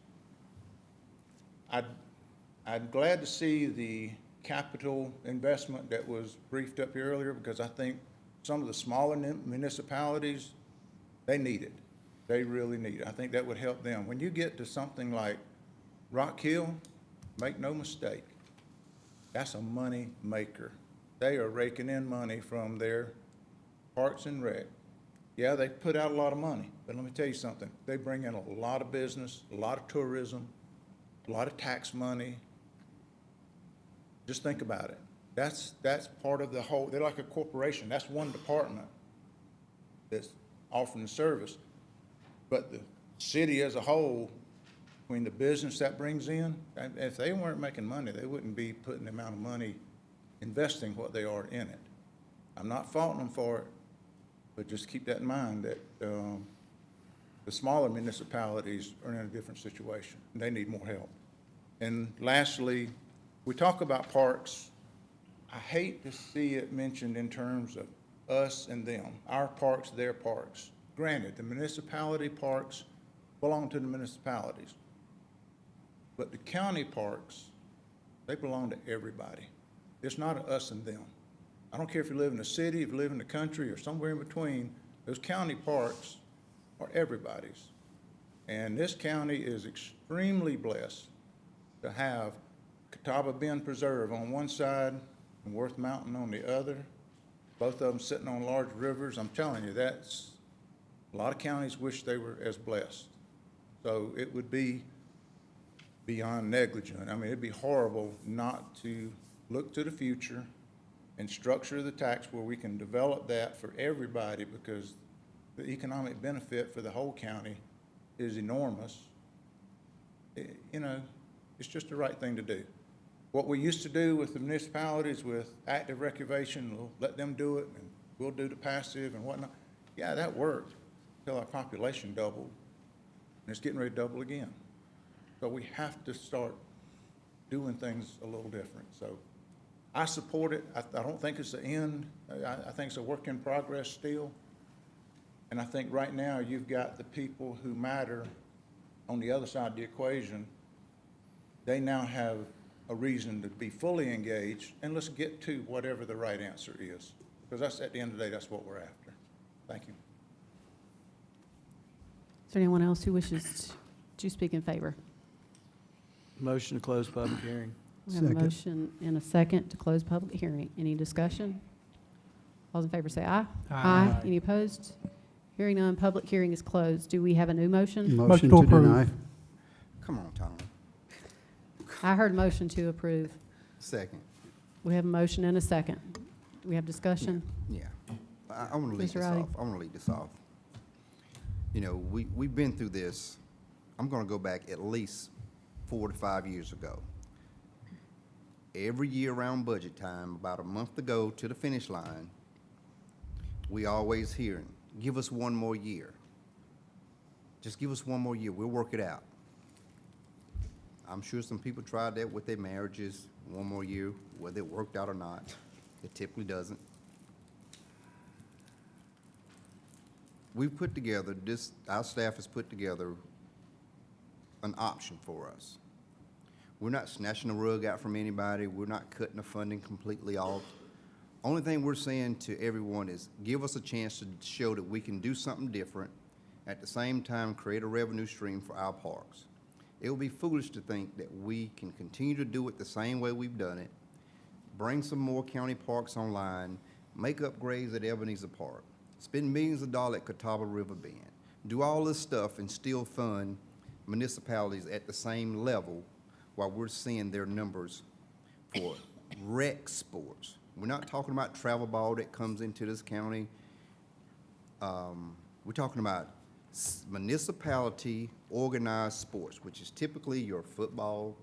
I'm glad to see the capital investment that was briefed up here earlier, because I think some of the smaller municipalities, they need it. They really need it. I think that would help them. When you get to something like Rock Hill, make no mistake, that's a money maker. They are raking in money from their Parks and Rec. Yeah, they put out a lot of money, but let me tell you something. They bring in a lot of business, a lot of tourism, a lot of tax money. Just think about it. That's part of the whole. They're like a corporation. That's one department that's offering the service. But the city as a whole, between the business that brings in, if they weren't making money, they wouldn't be putting the amount of money investing what they are in it. I'm not faulting them for it, but just keep that in mind that the smaller municipalities are in a different situation. And they need more help. And lastly, we talk about parks. I hate to see it mentioned in terms of us and them, our parks, their parks. Granted, the municipality parks belong to the municipalities, but the county parks, they belong to everybody. It's not a us and them. I don't care if you live in the city, if you live in the country, or somewhere in between, those county parks are everybody's. And this county is extremely blessed to have Catawba Bend Preserve on one side and Worth Mountain on the other, both of them sitting on large rivers. I'm telling you, that's, a lot of counties wish they were as blessed. So it would be beyond negligent. I mean, it'd be horrible not to look to the future and structure the tax where we can develop that for everybody, because the economic benefit for the whole county is enormous. You know, it's just the right thing to do. What we used to do with the municipalities with active recreation, we'll let them do it, and we'll do the passive and whatnot. Yeah, that worked until our population doubled, and it's getting ready to double again. So we have to start doing things a little different. So I support it. I don't think it's the end. I think it's a work in progress still. And I think right now you've got the people who matter on the other side of the equation. They now have a reason to be fully engaged, and let's get to whatever the right answer is. Because that's, at the end of the day, that's what we're after. Thank you. Is there anyone else who wishes to speak in favor? Motion to close public hearing. We have a motion and a second to close public hearing. Any discussion? All those in favor say aye. Aye. Any opposed? Hearing none, public hearing is closed. Do we have a new motion? Motion to deny. Come on, Tom. I heard motion to approve. Second. We have a motion and a second. Do we have discussion? Yeah. I want to lead Mr. this Roddy. off. I want to lead this off. You know, we've been through this. I'm going to go back at least 4 to 5 years ago. Every year around budget time, about a month to go to the finish line, we always hearing, give us one more year. Just give us one more year. We'll work it out. I'm sure some people tried that with their marriages, one more year, whether it worked out or not. It typically doesn't. We've put together this, our staff has put together an option for us. We're not snatching the rug out from anybody. We're not cutting the funding completely off. Only thing we're saying to everyone is give us a chance to show that we can do something different, at the same time create a revenue stream for our parks. It would be foolish to think that we can continue to do it the same way we've done it, bring some more county parks online, make upgrades at Ebenezer Park, spend millions of dollars at Catawba River Bend, do all this stuff and still fund municipalities at the same level while we're seeing their numbers for rec sports. We're not talking about travel ball that comes into this county. We're talking about municipality organized sports, which is typically your football,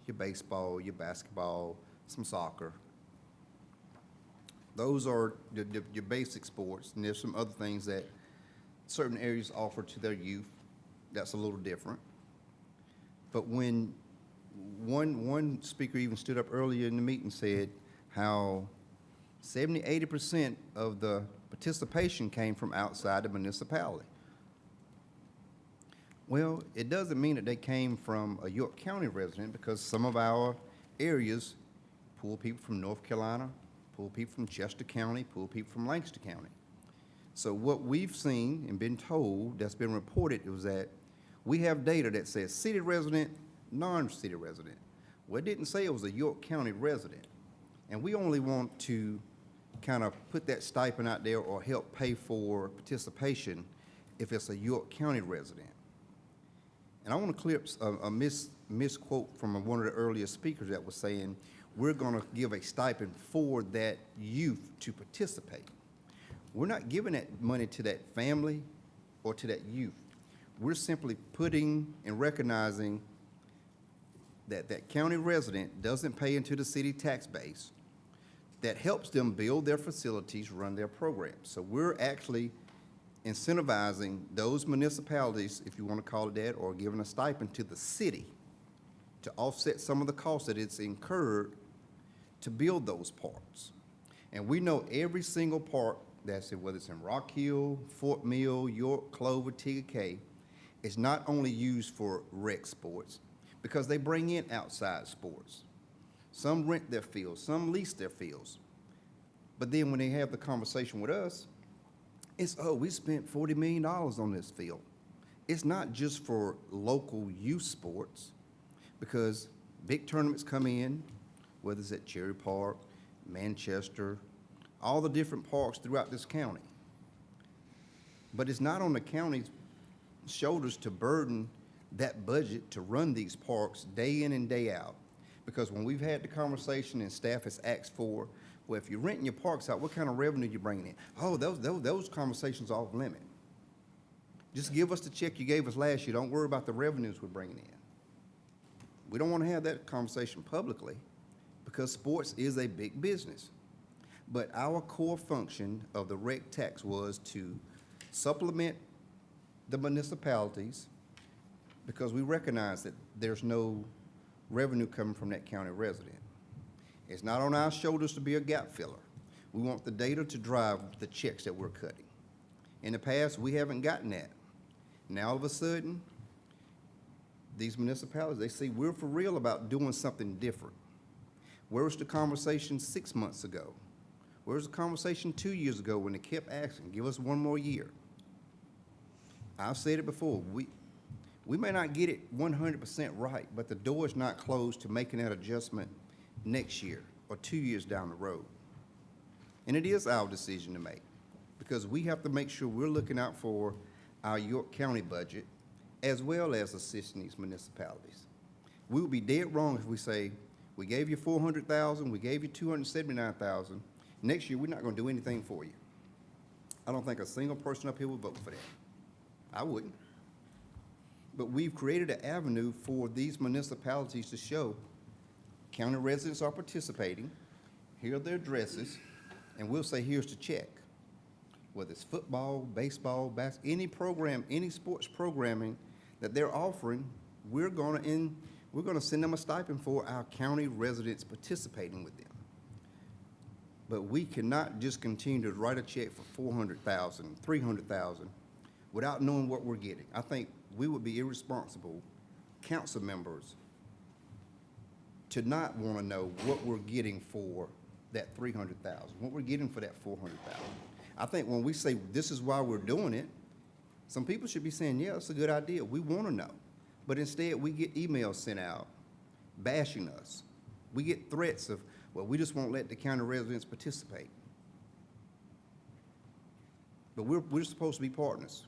your baseball, your basketball, some soccer. Those are your basic sports, and there's some other things that certain areas offer to their youth that's a little different. But when one speaker even stood up earlier in the meeting said how 70–80% of the participation came from outside the municipality. Well, it doesn't mean that they came from a York County resident, because some of our areas pull people from North Carolina, pull people from Chester County, pull people from Lancaster County. So what we've seen and been told, that's been reported, is that we have data that says city resident, non-city resident. Well, it didn't say it was a York County resident. And we only want to kind of put that stipend out there or help pay for participation if it's a York County resident. And I want to clear up a misquote from one of the earlier speakers that was saying, we're going to give a stipend for that youth to participate. We're not giving that money to that family or to that youth. We're simply putting and recognizing that that county resident doesn't pay into the city tax base. That helps them build their facilities, run their programs. So we're actually incentivizing those municipalities, if you want to call it that, or giving a stipend to the city to offset some of the costs that it's incurred to build those parks. And we know every single park that's in, whether it's in Rock Hill, Fort Mill, York, Clover, TK, is not only used for rec sports, because they bring in outside sports. Some rent their fields, some lease their fields. But then when they have the conversation with us, it's, oh, we spent $40 million on this field. It's not just for local youth sports, because big tournaments come in, whether it's at Cherry Park, Manchester, all the different parks throughout this county. But it's not on the county's shoulders to burden that budget to run these parks day in and day out. Because when we've had the conversation and staff has asked for Well, if you're renting your parks out, what kind of revenue you bringing in? Oh, those conversations are off limit. Just give us the check you gave us last year. Don't worry about the revenues we're bringing in. We don't want to have that conversation publicly because sports is a big business. But our core function of the rec tax was to supplement the municipalities because we recognize that there's no revenue coming from that county resident. It's not on our shoulders to be a gap filler. We want the data to drive the checks that we're cutting. In the past, we haven't gotten that. Now, all of a sudden, these municipalities, they say we're for real about doing something different. Where was the conversation 6 months ago? Where was the conversation 2 years ago when they kept asking, give us one more year? I've said it before, we may not get it 100% right, but the door is not closed to making that adjustment next year or 2 years down the road. And it is our decision to make because we have to make sure we're looking out for our York County budget as well as assisting these municipalities. We would be dead wrong if we say, we gave you $400,000, we gave you $279,000. Next year, we're not going to do anything for you. I don't think a single person up here would vote for that. I wouldn't. But we've created an avenue for these municipalities to show county residents are participating, here are their addresses, and we'll say, here's the check. Whether it's football, baseball, basketball, any program, any sports programming that they're offering, we're gonna send them a stipend for our county residents participating with them. But we cannot just continue to write a check for $400,000, $300,000 without knowing what we're getting. I think we would be irresponsible council members to not want to know what we're getting for that $300,000, what we're getting for that $400,000. I think when we say this is why we're doing it, some people should be saying, yeah, it's a good idea. We want to know. But instead, we get emails sent out bashing us. We get threats of, well, we just won't let the county residents participate. But we're supposed to be partners.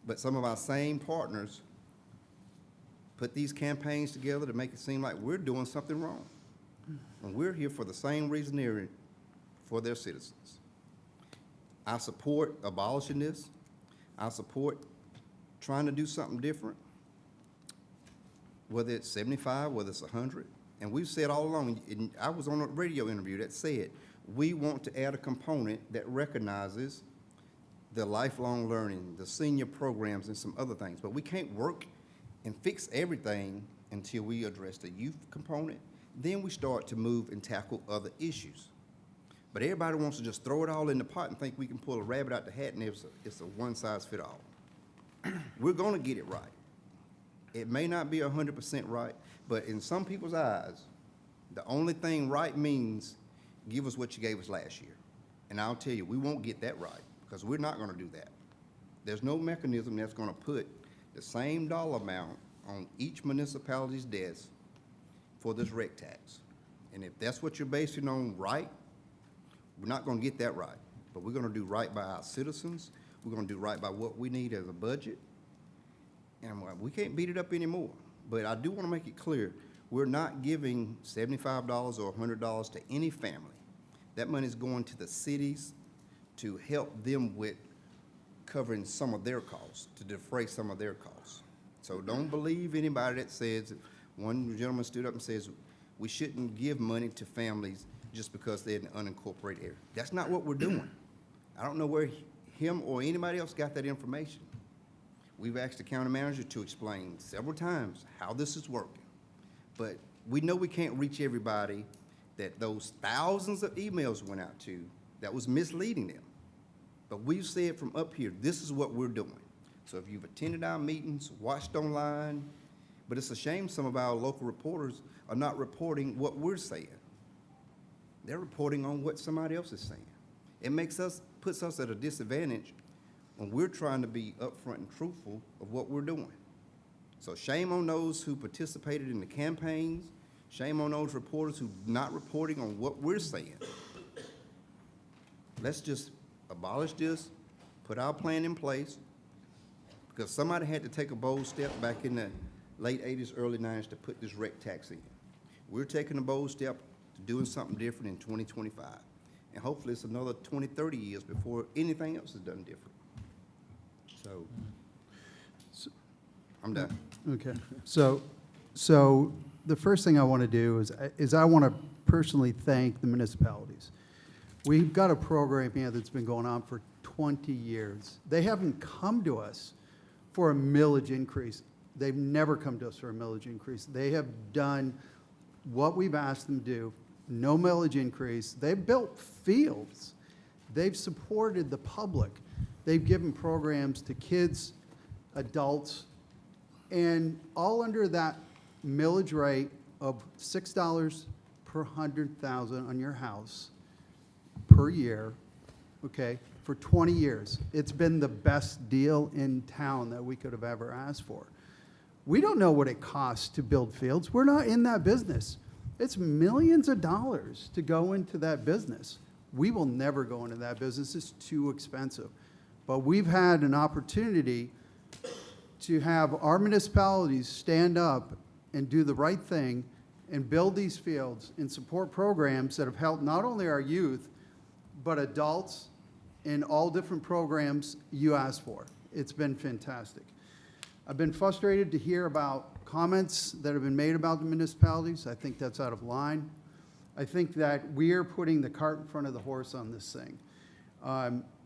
But some of our same partners put these campaigns together to make it seem like we're doing something wrong. And we're here for the same reason they're for their citizens. I support abolishing this. I support trying to do something different, whether it's 75, whether it's 100. And we've said all along, and I was on a radio interview that said, we want to add a component that recognizes the lifelong learning, the senior programs, and some other things. But we can't work and fix everything until we address the youth component. Then we start to move and tackle other issues. But everybody wants to just throw it all in the pot and think we can pull a rabbit out the hat and it's a one-size-fit-all. We're going to get it right. It may not be 100% right, but in some people's eyes, the only thing right means give us what you gave us last year. And I'll tell you, we won't get that right because we're not going to do that. There's no mechanism that's going to put the same dollar amount on each municipality's desk for this rec tax. And if that's what you're basing on right, we're not going to get that right. But we're going to do right by our citizens. We're going to do right by what we need as a budget. And we can't beat it up anymore. But I do want to make it clear, we're not giving $75 or $100 to any family. That money is going to the cities to help them with covering some of their costs, to defray some of their costs. So don't believe anybody that says, one gentleman stood up and says, we shouldn't give money to families just because they're in an unincorporated area. That's not what we're doing. I don't know where him or anybody else got that information. We've asked the county manager to explain several times how this is working. But we know we can't reach everybody that those thousands of emails went out to that was misleading them. But we've said from up here, this is what we're doing. So if you've attended our meetings, watched online, but it's a shame some of our local reporters are not reporting what we're saying. They're reporting on what somebody else is saying. It puts us at a disadvantage when we're trying to be upfront and truthful of what we're doing. So shame on those who participated in the campaigns. Shame on those reporters who are not reporting on what we're saying. Let's just abolish this, put our plan in place, because somebody had to take a bold step back in the late 80s, early 90s to put this rec tax in. We're taking a bold step to doing something different in 2025. And hopefully it's another 20, 30 years before anything else is done different. So, I'm done. Okay, so the first thing I want to do is I want to personally thank the municipalities. We've got a program here that's been going on for 20 years. They haven't come to us for a millage increase. They've never come to us for a millage increase. They have done what we've asked them to do, no millage increase. They've built fields. They've supported the public. They've given programs to kids, adults, and all under that millage rate of $6 per 100,000 on your house per year, okay, for 20 years. It's been the best deal in town that we could have ever asked for. We don't know what it costs to build fields. We're not in that business. It's millions of dollars to go into that business. We will never go into that business. It's too expensive. But we've had an opportunity to have our municipalities stand up and do the right thing and build these fields and support programs that have helped not only our youth, but adults in all different programs you asked for. It's been fantastic. I've been frustrated to hear about comments that have been made about the municipalities. I think that's out of line. I think that we're putting the cart in front of the horse on this thing.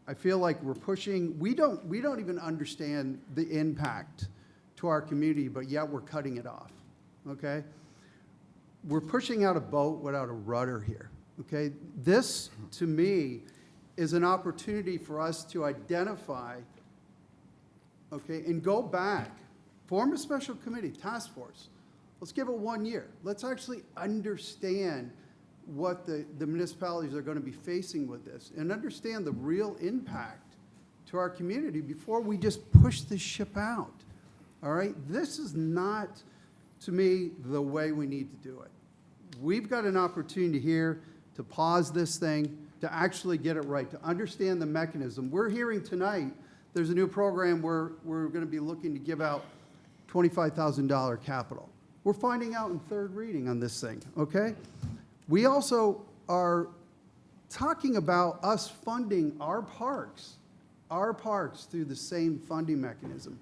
I feel like we're pushing, we don't even understand the impact to our community, but yet we're cutting it off, okay? We're pushing out a boat without a rudder here, okay? This, to me, is an opportunity for us to identify, okay, and go back, form a special committee, task force. Let's give it 1 year. Let's actually understand what the municipalities are going to be facing with this and understand the real impact to our community before we just push this ship out, all right? This is not, to me, the way we need to do it. We've got an opportunity here to pause this thing, to actually get it right, to understand the mechanism. We're hearing tonight there's a new program where we're going to be looking to give out $25,000 capital. We're finding out in third reading on this thing, okay? We also are talking about us funding our parks through the same funding mechanism.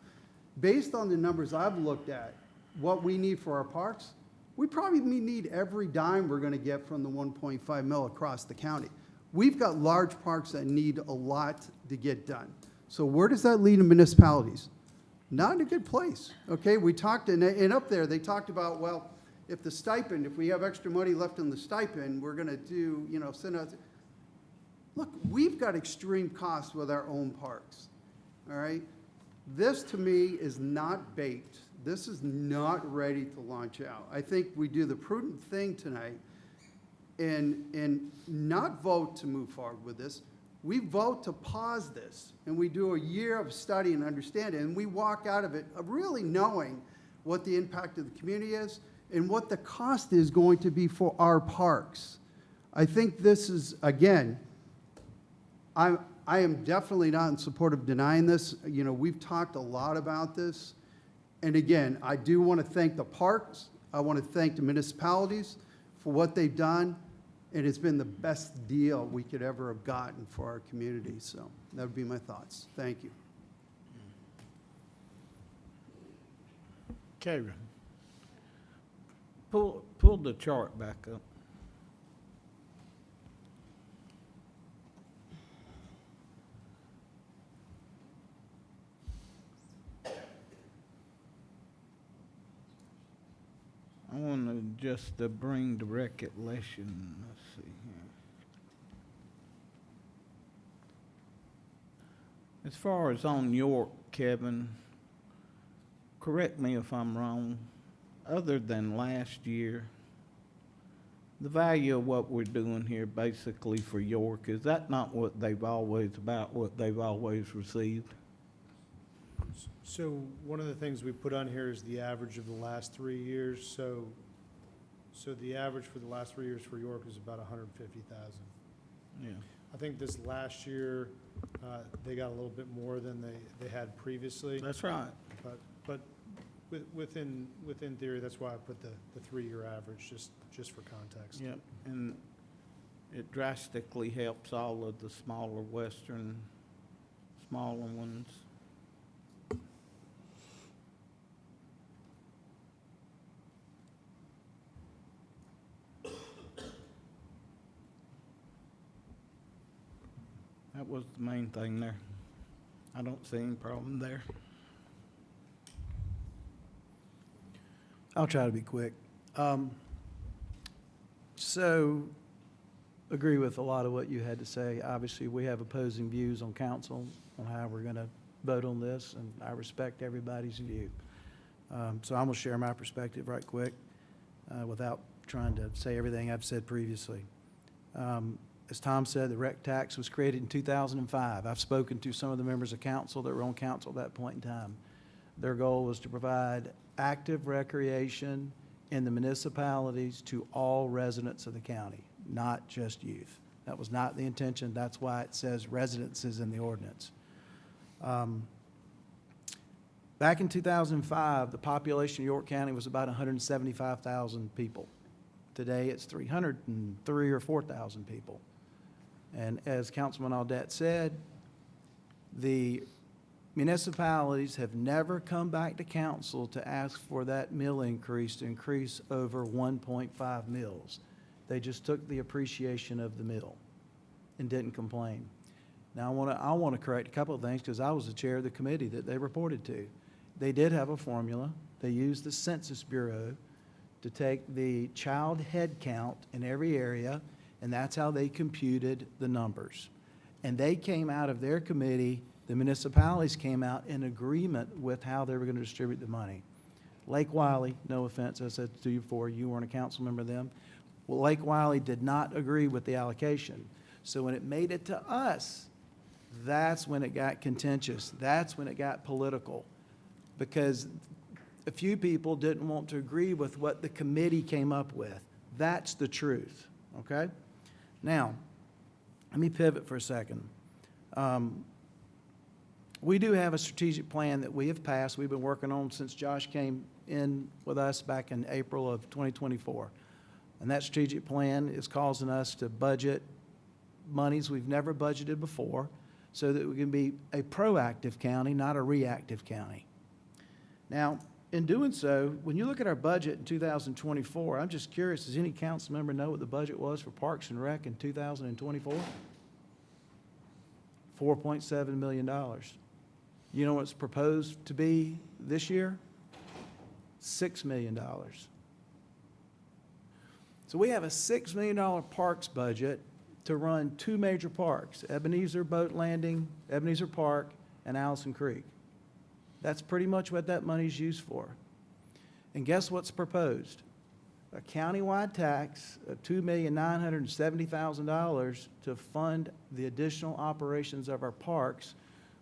Based on the numbers I've looked at, what we need for our parks, we probably need every dime we're going to get from the 1.5 mil across the county. We've got large parks that need a lot to get done. So where does that lead to municipalities? Not in a good place, okay? We talked, and up there, they talked about, well, if the stipend, if we have extra money left in the stipend, we're going to do, send out. Look, we've got extreme costs with our own parks, all right? This, to me, is not baked. This is not ready to launch out. I think we do the prudent thing tonight and not vote to move forward with this. We vote to pause this, and we do a year of study and understanding, and we walk out of it really knowing what the impact of the community is and what the cost is going to be for our parks. I think this is, again, I am definitely not in support of denying this. We've talked a lot about this. And again, I do want to thank the parks. I want to thank the municipalities for what they've done. And it's been the best deal we could ever have gotten for our community. So that would be my thoughts. Thank you. Karen. Pull the chart back up. I want to just bring the recollection, let's see here. As far as on York, Kevin, correct me if I'm wrong, other than last year, the value of what we're doing here basically for York, is that not what they've always received? So one of the things we put on here is the average of the last 3 years. So the average for the last 3 years for York is about 150,000. Yeah. I think this last year, they got a little bit more than they had previously. That's right. But Within theory, that's why I put the 3-year average, just for context. Yep, and it drastically helps all of the smaller smaller ones. That was the main thing there. I don't see any problem there. I'll try to be quick. So, agree with a lot of what you had to say. Obviously, we have opposing views on council on how we're going to vote on this, and I respect everybody's view. So I'm going to share my perspective right quick without trying to say everything I've said previously. As Tom said, the rec tax was created in 2005. I've spoken to some of the members of council that were on council at that point in time. Their goal was to provide active recreation in the municipalities to all residents of the county, not just youth. That was not the intention. That's why it says residences in the ordinance. Back in 2005, the population of York County was about 175,000 people. Today, it's 303 or 4,000 people. And as Councilman Audette said, the municipalities have never come back to council to ask for that mill increase to increase over 1.5 mills. They just took the appreciation of the mill and didn't complain. Now, I want to correct a couple of things because I was the chair of the committee that they reported to. They did have a formula. They used the Census Bureau to take the child head count in every area, and that's how they computed the numbers. And they came out of their committee, the municipalities came out in agreement with how they were going to distribute the money. Lake Wiley, no offense, I said to you before, you weren't a council member then. Well, Lake Wiley did not agree with the allocation. So when it made it to us, that's when it got contentious. That's when it got political. Because a few people didn't want to agree with what the committee came up with. That's the truth, okay? Now, let me pivot for a second. We do have a strategic plan that we have passed, we've been working on since Josh came in with us back in April of 2024. And that strategic plan is causing us to budget monies we've never budgeted before so that we can be a proactive county, not a reactive county. Now, in doing so, when you look at our budget in 2024, I'm just curious, does any council member know what the budget was for Parks and Rec in 2024? $4.7 million. You know what's proposed to be this year? $6 million. So we have a $6 million parks budget to run 2 major parks, Ebenezer Boat Landing, Ebenezer Park, and Allison Creek. That's pretty much what that money's used for. And guess what's proposed? A countywide tax of $2,970,000 to fund the additional operations of our parks,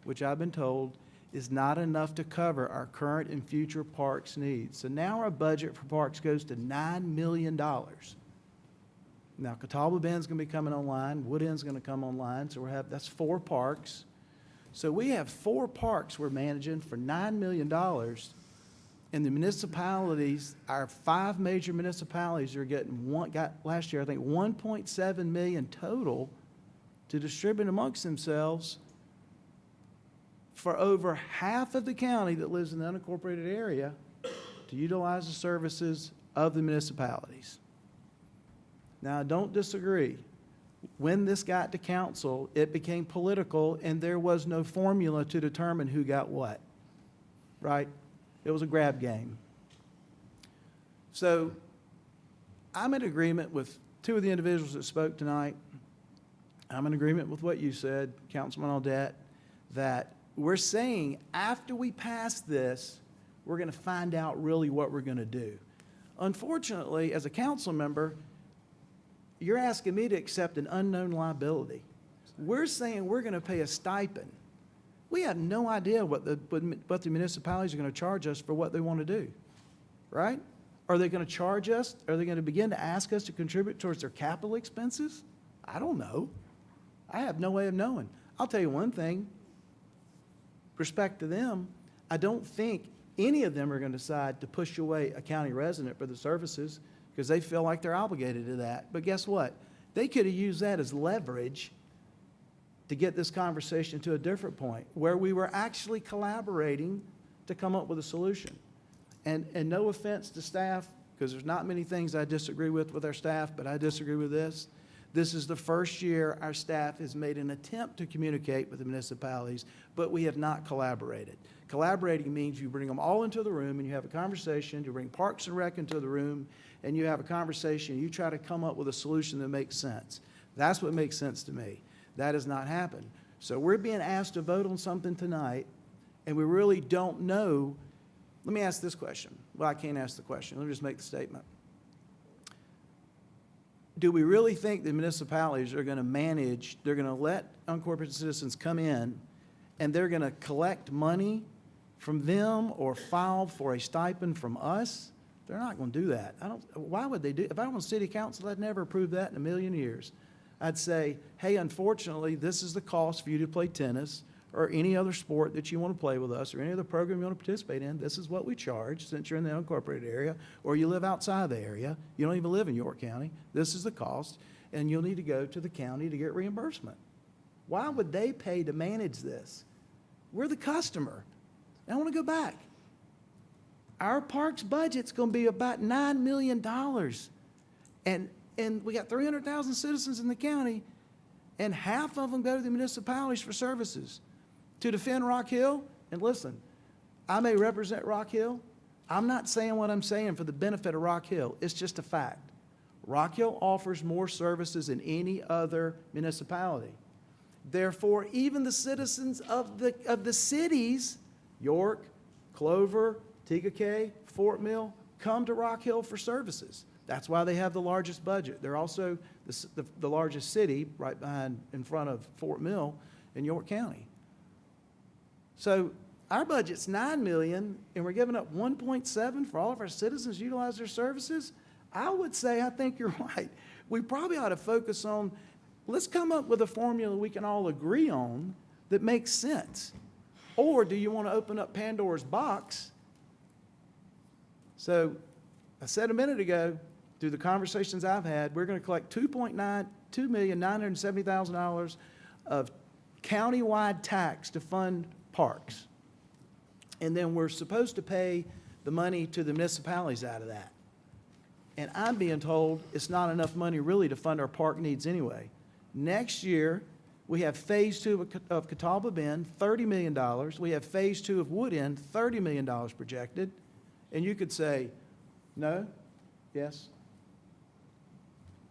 which I've been told is not enough to cover our current and future parks needs. So now our budget for parks goes to $9 million. Now, Catawba Bend's going to be coming online, Wood End's going to come online, so that's 4 parks. So we have 4 parks we're managing for $9 million, and the municipalities, our 5 major municipalities are got last year, I think, $1.7 million total to distribute amongst themselves for over half of the county that lives in the unincorporated area to utilize the services of the municipalities. Now, I don't disagree. When this got to council, it became political, and there was no formula to determine who got what, right? It was a grab game. So I'm in agreement with 2 of the individuals that spoke tonight. I'm in agreement with what you said, Councilman Audette, that we're saying after we pass this, we're going to find out really what we're going to do. Unfortunately, as a council member, you're asking me to accept an unknown liability. We're saying we're going to pay a stipend. We have no idea what the municipalities are going to charge us for what they want to do, right? Are they going to charge us? Are they going to begin to ask us to contribute towards their capital expenses? I don't know. I have no way of knowing. I'll tell you one thing. Respect to them, I don't think any of them are going to decide to push away a county resident for the services because they feel like they're obligated to that. But guess what? They could have used that as leverage to get this conversation to a different point where we were actually collaborating to come up with a solution. And no offense to staff, because there's not many things I disagree with our staff, but I disagree with this. This is the first year our staff has made an attempt to communicate with the municipalities, but we have not collaborated. Collaborating means you bring them all into the room and you have a conversation, you bring Parks and Rec into the room, and you have a conversation, you try to come up with a solution that makes sense. That's what makes sense to me. That has not happened. So we're being asked to vote on something tonight, and we really don't know. Let me ask this question. Well, I can't ask the question. Let me just make the statement. Do we really think the municipalities are going to manage, they're going to let uncorporated citizens come in, and they're going to collect money from them or file for a stipend from us? They're not going to do that. Why would they do? If I was city council, I'd never approve that in a million years. I'd say, hey, unfortunately, this is the cost for you to play tennis or any other sport that you want to play with us or any other program you want to participate in. This is what we charge since you're in the unincorporated area or you live outside the area. You don't even live in York County. This is the cost, and you'll need to go to the county to get reimbursement. Why would they pay to manage this? We're the customer. I want to go back. Our parks budget's going to be about $9 million. And we got 300,000 citizens in the county, and half of them go to the municipalities for services. To defend Rock Hill, and listen, I may represent Rock Hill. I'm not saying what I'm saying for the benefit of Rock Hill. It's just a fact. Rock Hill offers more services than any other municipality. Therefore, even the citizens of the cities, York, Clover, Tegakay, Fort Mill, come to Rock Hill for services. That's why they have the largest budget. They're also the largest city right behind, in front of Fort Mill in York County. So our budget's $9 million, and we're giving up $1.7 for all of our citizens to utilize their services. I would say, I think you're right. We probably ought to focus on, let's come up with a formula we can all agree on that makes sense. Or do you want to open up Pandora's box? So I said a minute ago, through the conversations I've had, we're going to collect $2,970,000 of countywide tax to fund parks. And then we're supposed to pay the money to the municipalities out of that. And I'm being told it's not enough money really to fund our park needs anyway. Next year, we have Phase 2 of Catawba Bend, $30 million. We have Phase 2 of Wood End, $30 million projected. And you could say, no, yes?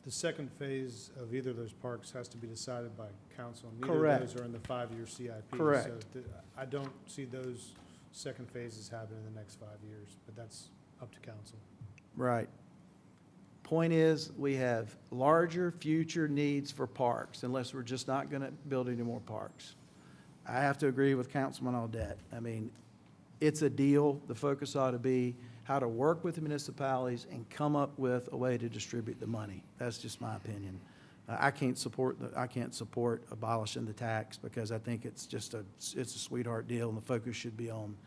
The second phase of either of those parks has to be decided by council. Correct. Neither of those are in the 5-year CIP. Correct. So I don't see those second phases happening in the next 5 years, but that's up to council. Right. Point is, we have larger future needs for parks unless we're just not going to build any more parks. I have to agree with Councilman Audette. I mean, it's a deal. The focus ought to be how to work with the municipalities and come up with a way to distribute the money. That's just my opinion. I can't support abolishing the tax because I think it's a sweetheart deal, and the focus should be on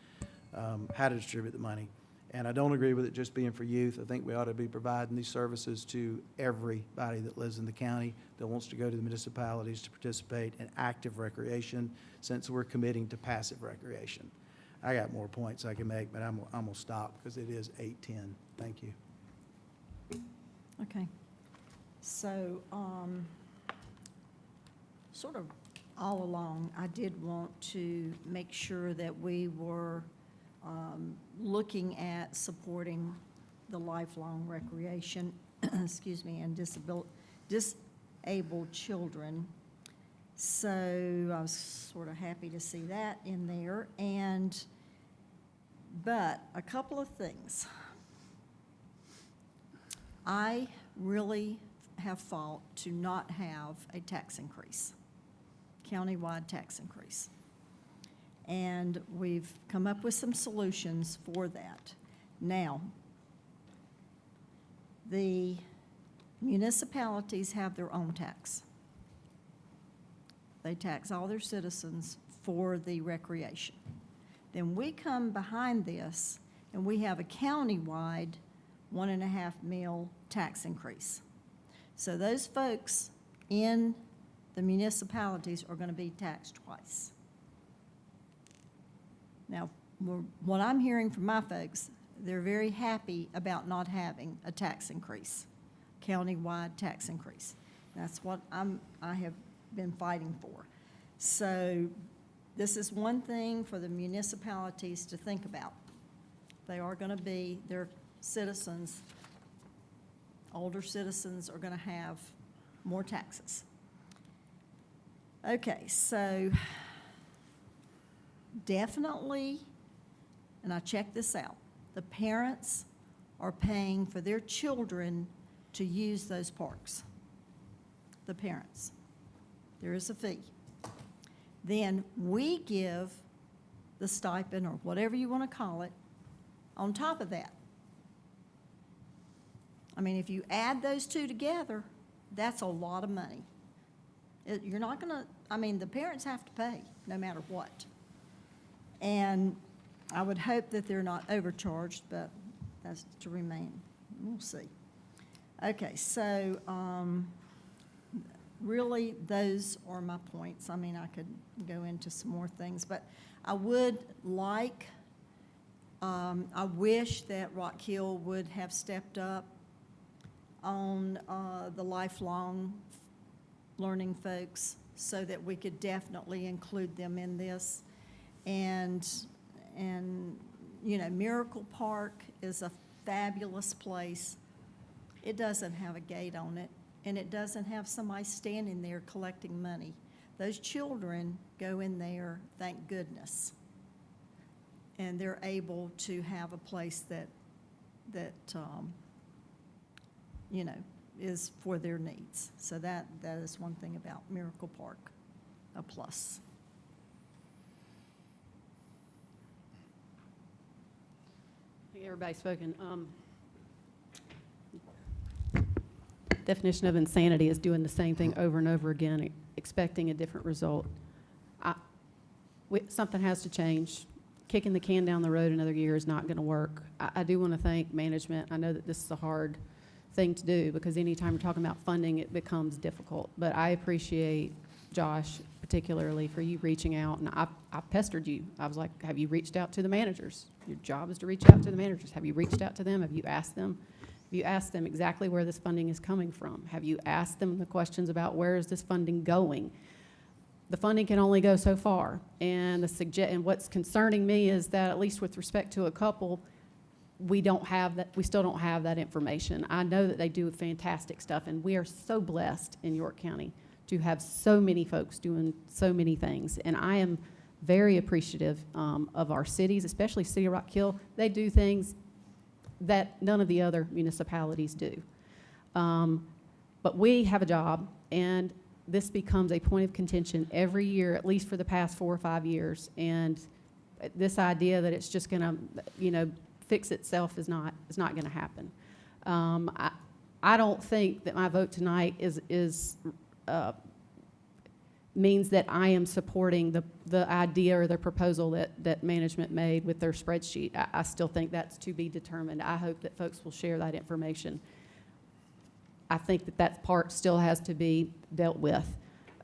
how to distribute the money. And I don't agree with it just being for youth. I think we ought to be providing these services to everybody that lives in the county that wants to go to the municipalities to participate in active recreation, since we're committing to passive recreation. I got more points I can make, but I'm going to stop because it is 8:10. Thank you. Okay. So, sort of all along, I did want to make sure that we were looking at supporting the lifelong recreation, excuse me, and disabled children. So I was sort of happy to see that in there. But a couple of things. I really have fought to not have a tax increase, countywide tax increase. And we've come up with some solutions for that. Now, the municipalities have their own tax. They tax all their citizens for the recreation. Then we come behind this and we have a countywide 1.5 mil tax increase. So those folks in the municipalities are going to be taxed twice. Now, what I'm hearing from my folks, they're very happy about not having a tax increase, countywide tax increase. That's what I have been fighting for. So this is one thing for the municipalities to think about. They are going to be, their citizens, older citizens are going to have more taxes. Okay, so definitely, and I checked this out, the parents are paying for their children to use those parks. The parents. There is a fee. Then we give the stipend, or whatever you want to call it, on top of that. I mean, if you add those two together, that's a lot of money. You're not going to, I mean, the parents have to pay no matter what. And I would hope that they're not overcharged, but that's to remain. We'll see. Okay, so really, those are my points. I mean, I could go into some more things, but I would like, I wish that Rock Hill would have stepped up on the lifelong learning folks so that we could definitely include them in this. And you know, Miracle Park is a fabulous place. It doesn't have a gate on it, and it doesn't have somebody standing there collecting money. Those children go in there, thank goodness, and they're able to have a place that you know, is for their needs. So that is one thing about Miracle Park, a plus. I think everybody's spoken. Definition of insanity is doing the same thing over and over again, expecting a different result. Something has to change. Kicking the can down the road another year is not going to work. I do want to thank management. I know that this is a hard thing to do because anytime we're talking about funding, it becomes difficult. But I appreciate, Josh, particularly for you reaching out. And I pestered you. I was like, have you reached out to the managers? Your job is to reach out to the managers. Have you reached out to them? Have you asked them? Have you asked them exactly where this funding is coming from? Have you asked them the questions about where is this funding going? The funding can only go so far. And what's concerning me is that, at least with respect to a couple, we don't have that. We still don't have that information. I know that they do fantastic stuff, and we are so blessed in York County to have so many folks doing so many things. And I am very appreciative of our cities, especially City of Rock Hill. They do things that none of the other municipalities do. But we have a job, and this becomes a point of contention every year, at least for the past 4 or 5 years. And this idea that it's just going to, you know, fix itself is not going to happen. I don't think that my vote tonight means that I am supporting the idea or the proposal that management made with their spreadsheet. I still think that's to be determined. I hope that folks will share that information. I think that part still has to be dealt with.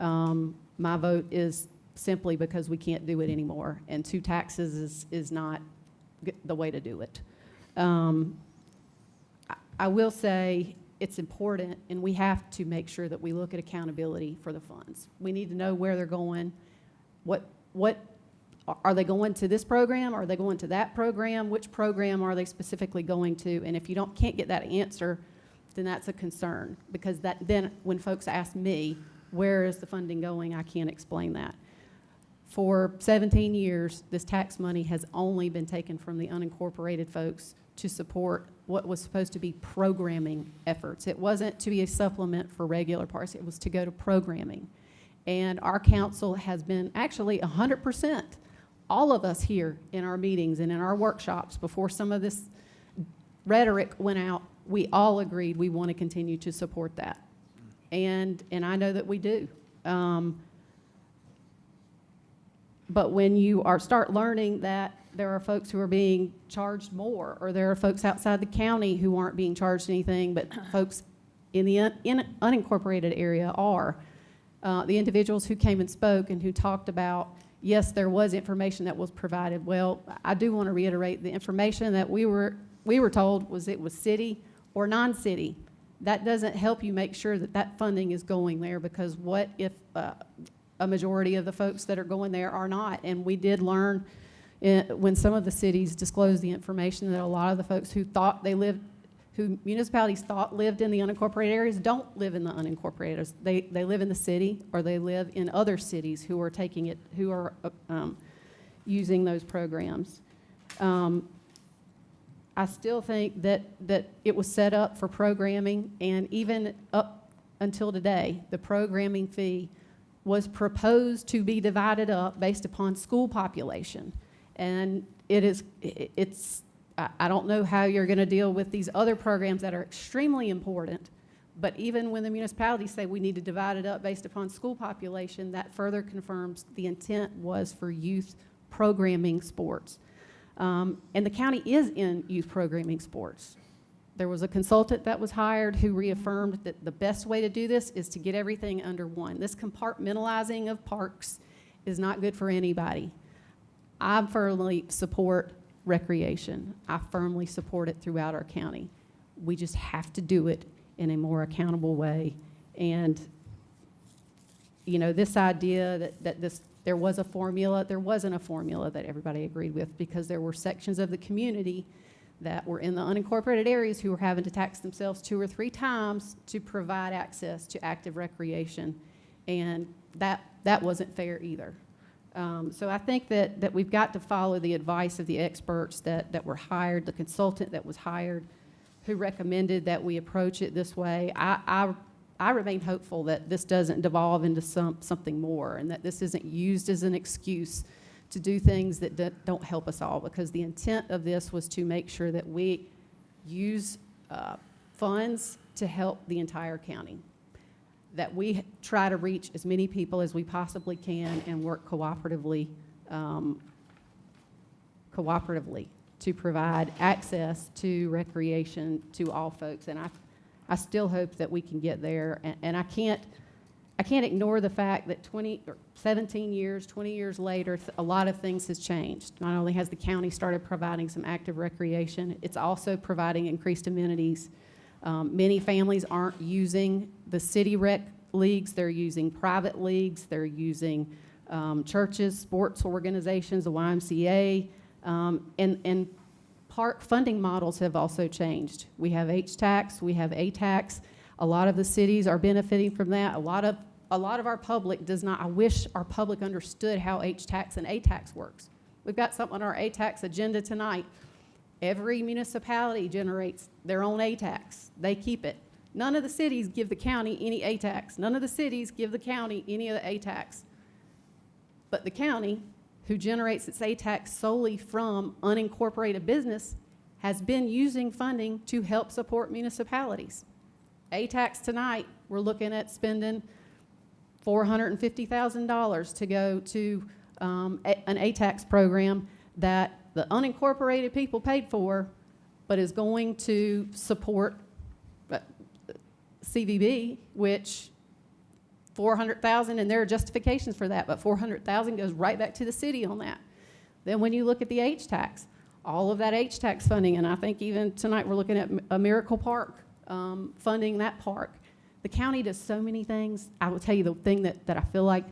My vote is simply because we can't do it anymore, and 2 taxes is not the way to do it. I will say it's important, and we have to make sure that we look at accountability for the funds. We need to know where they're going. What are they going to, this program? Are they going to that program? Which program are they specifically going to? And if you can't get that answer, then that's a concern, because then when folks ask me, where is the funding going, I can't explain that. For 17 years, this tax money has only been taken from the unincorporated folks to support what was supposed to be programming efforts. It wasn't to be a supplement for regular parks. It was to go to programming. And our council has been actually 100%, all of us here in our meetings and in our workshops before some of this rhetoric went out, we all agreed we want to continue to support that. And I know that we do. But when you start learning that there are folks who are being charged more, or there are folks outside the county who aren't being charged anything, but folks in the unincorporated area are, the individuals who came and spoke and who talked about, yes, there was information that was provided. Well, I do want to reiterate, the information that we were told was it was city or non-city. That doesn't help you make sure that that funding is going there, because what if a majority of the folks that are going there are not? And we did learn when some of the cities disclosed the information that a lot of the folks who thought they lived, who municipalities thought lived in the unincorporated areas, don't live in the unincorporated areas. They live in the city, or they live in other cities who are taking it, who are using those programs. I still think that it was set up for programming, and even up until today, the programming fee was proposed to be divided up based upon school population. And I don't know how you're going to deal with these other programs that are extremely important, but even when the municipalities say we need to divide it up based upon school population, that further confirms the intent was for youth programming sports. And the county is in youth programming sports. There was a consultant that was hired who reaffirmed that the best way to do this is to get everything under one. This compartmentalizing of parks is not good for anybody. I firmly support recreation. I firmly support it throughout our county. We just have to do it in a more accountable way. And, you know, this idea that there was a formula, there wasn't a formula that everybody agreed with, because there were sections of the community that were in the unincorporated areas who were having to tax themselves 2 or 3 times to provide access to active recreation. And that wasn't fair either. So I think that we've got to follow the advice of the experts that were hired, the consultant that was hired, who recommended that we approach it this way. I remain hopeful that this doesn't devolve into something more, and that this isn't used as an excuse to do things that don't help us all, because the intent of this was to make sure that we use funds to help the entire county, that we try to reach as many people as we possibly can and work cooperatively to provide access to recreation to all folks. And I still hope that we can get there. And I can't ignore the fact that 20 years later, a lot of things has changed. Not only has the county started providing some active recreation, it's also providing increased amenities. Many families aren't using the city rec leagues. They're using private leagues. They're using churches, sports organizations, the YMCA, and park funding models have also changed. We have H-Tax, we have A-Tax. A lot of the cities are benefiting from that. A lot of our public does not. I wish our public understood how H-Tax and A-Tax works. We've got something on our A-Tax agenda tonight. Every municipality generates their own A-Tax. They keep it. None of the cities give the county any A-Tax. None of the cities give the county any of the A-Tax. But the county, who generates its A-Tax solely from unincorporated business, has been using funding to help support municipalities. A-Tax tonight, we're looking at spending $450,000 to go to an A-Tax program that the unincorporated people paid for, but is going to support CVB, which $400,000, and there are justifications for that, but $400,000 goes right back to the city on that. Then when you look at the H-Tax, all of that H-Tax funding, and I think even tonight we're looking at a Miracle Park, funding that park. The county does so many things. I will tell you the thing that I feel like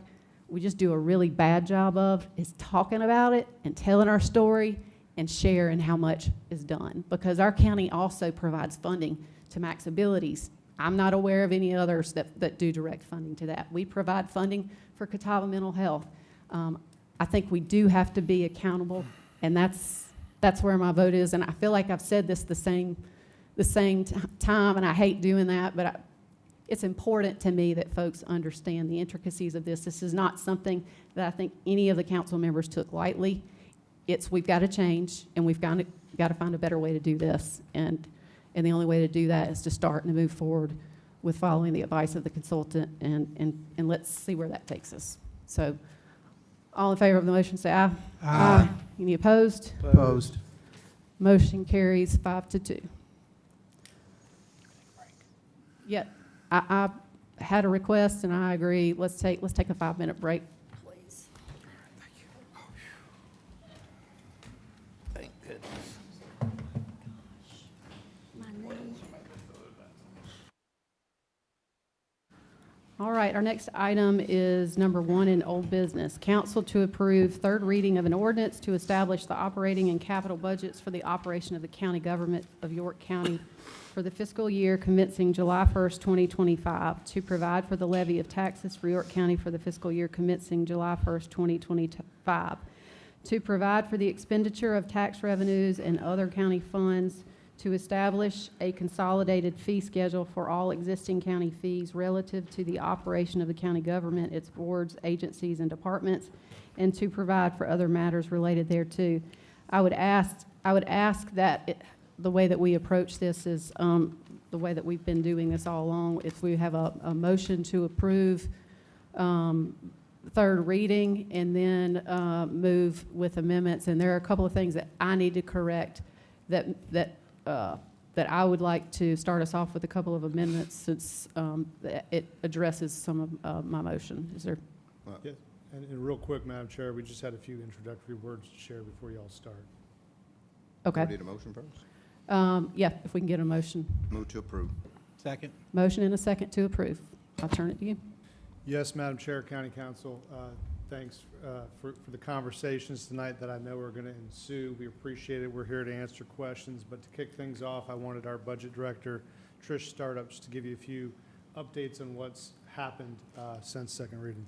we just do a really bad job of is talking about it and telling our story and sharing how much is done, because our county also provides funding to Max Abilities. I'm not aware of any others that do direct funding to that. We provide funding for Catawba Mental Health. I think we do have to be accountable, and that's where my vote is. And I feel like I've said this the same time, and I hate doing that, but it's important to me that folks understand the intricacies of this. This is not something that I think any of the council members took lightly. We've got to change, and we've got to find a better way to do this. And the only way to do that is to start and to move forward with following the advice of the consultant, and let's see where that takes us. So All in favor of the motion, say aye. Aye. Any opposed? Opposed. Motion carries 5-2. Yet, I had a request, and I agree. Let's take a 5-minute break, please. Thank goodness. My knee. All right, our next item is number 1 in old business. Council to approve third reading of an ordinance to establish the operating and capital budgets for the operation of the county government of York County for the fiscal year commencing July 1st, 2025, to provide for the levy of taxes for York County for the fiscal year commencing July 1st, 2025, to provide for the expenditure of tax revenues and other county funds, to establish a consolidated fee schedule for all existing county fees relative to the operation of the county government, its boards, agencies, and departments, and to provide for other matters related thereto. I would ask that the way that we approach this is the way that we've been doing this all along. If we have a motion to approve third reading and then move with amendments, and there are a couple of things that I need to correct that I would like to start us off with a couple of amendments since it addresses some of my motion. Is there? Yes, and real quick, Madam Chair, we just had a few introductory words to share before y'all start. Okay. We need a motion first? Yeah, if we can get a motion. Move to approve. Second. Motion and a second to approve. I'll turn it to you. Yes, Madam Chair, County Council, thanks for the conversations tonight that I know are going to ensue. We appreciate it. We're here to answer questions, but to kick things off, I wanted our Budget Director, Trish Startups, to give you a few updates on what's happened since second reading.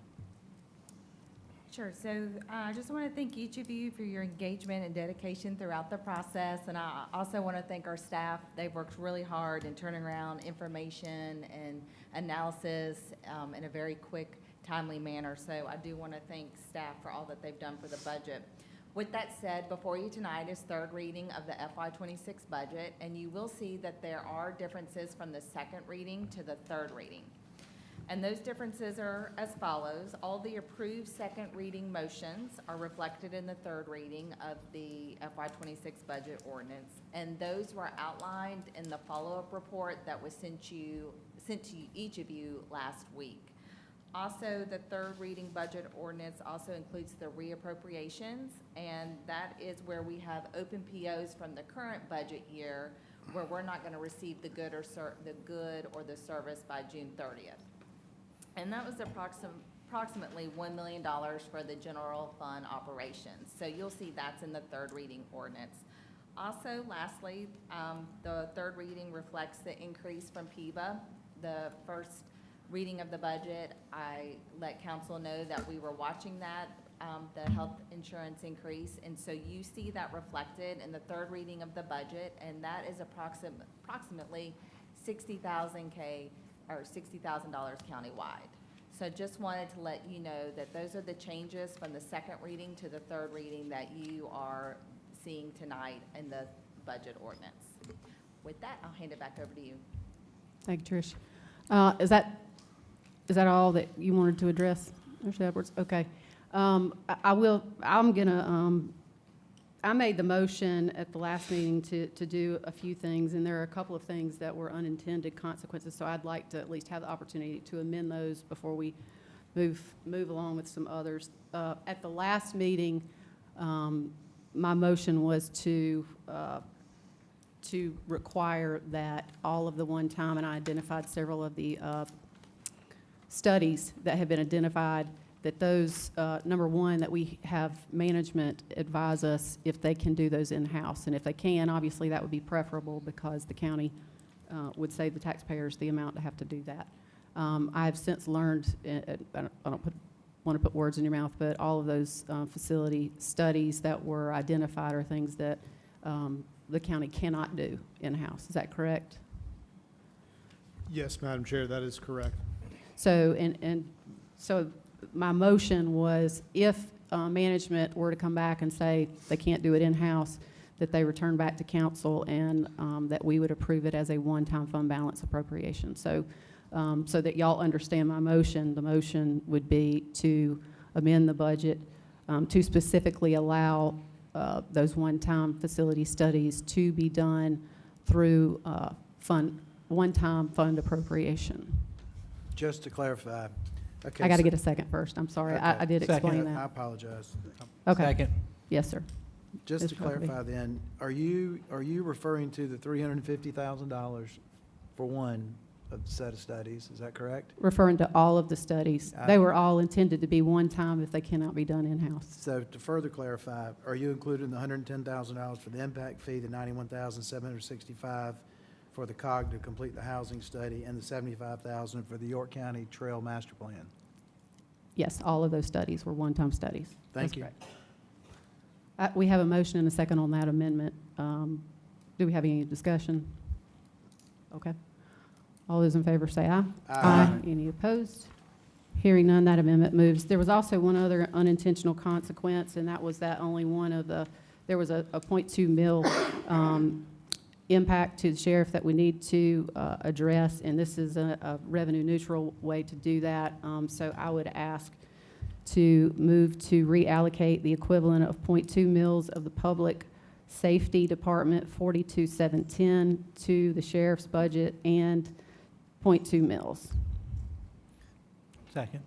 Sure. So I just want to thank each of you for your engagement and dedication throughout the process. And I also want to thank our staff. They've worked really hard in turning around information and analysis in a very quick, timely manner. So I do want to thank staff for all that they've done for the budget. With that said, before you tonight is third reading of the FY26 budget, and you will see that there are differences from the second reading to the third reading. And those differences are as follows. All the approved second reading motions are reflected in the third reading of the FY26 budget ordinance. And those were outlined in the follow-up report that was sent to each of you last week. Also, the third reading budget ordinance also includes the reappropriations, and that is where we have open POs from the current budget year where we're not going to receive the good or the service by June 30th. And that was approximately $1 million for the general fund operations. So you'll see that's in the third reading ordinance. Also, lastly, the third reading reflects the increase from PIVA. The first reading of the budget, I let council know that we were watching that, the health insurance increase. And so you see that reflected in the third reading of the budget, and that is approximately $60,000 countywide. So just wanted to let you know that those are the changes from the second reading to the third reading that you are seeing tonight in the budget ordinance. With that, I'll hand it back over to you. Thank you, Trish. Is that all that you wanted to address, Mr. Edwards? Okay. I made the motion at the last meeting to do a few things, and there are a couple of things that were unintended consequences, so I'd like to at least have the opportunity to amend those before we move along with some others. At the last meeting, my motion was to require that all of the one-time, and I identified several of the studies that have been identified, that those, number one, that we have management advise us if they can do those in-house. And if they can, obviously that would be preferable because the county would save the taxpayers the amount to have to do that. I have since learned, I don't want to put words in your mouth, but all of those facility studies that were identified are things that the county cannot do in-house. Is that correct? Yes, Madam Chair, that is correct. So, so my motion was if management were to come back and say they can't do it in-house, that they return back to council and that we would approve it as a one-time fund balance appropriation. So, so that y'all understand my motion, the motion would be to amend the budget to specifically allow those one-time facility studies to be done through one-time fund appropriation. Just to clarify. Okay, I got to so- get a second first. I'm sorry. Okay. I did explain I that. apologize. Okay. Second. Yes, sir. Just to Mr. Huckabee. clarify then, are you referring to the $350,000 for one of the set of studies? Is that correct? Referring to all of the studies. They were all intended to be one-time if they cannot be done in-house. So to further clarify, are you including the $110,000 for the impact fee, the $91,765 for the COG to complete the housing study, and the $75,000 for the York County Trail Master Plan? Yes, all of those studies were one-time studies. Thank That's you. correct. We have a motion and a second on that amendment. Do we have any discussion? Okay. All those in favor say aye. Aye. Any opposed? Hearing none, that amendment moves. There was also one other unintentional consequence, and that was that only one of the, there was a .2 mil impact to the sheriff that we need to address, and this is a revenue neutral way to do that. So I would ask to move to reallocate the equivalent of .2 mils of the Public Safety Department 42,710 to the sheriff's budget and .2 mils. Second.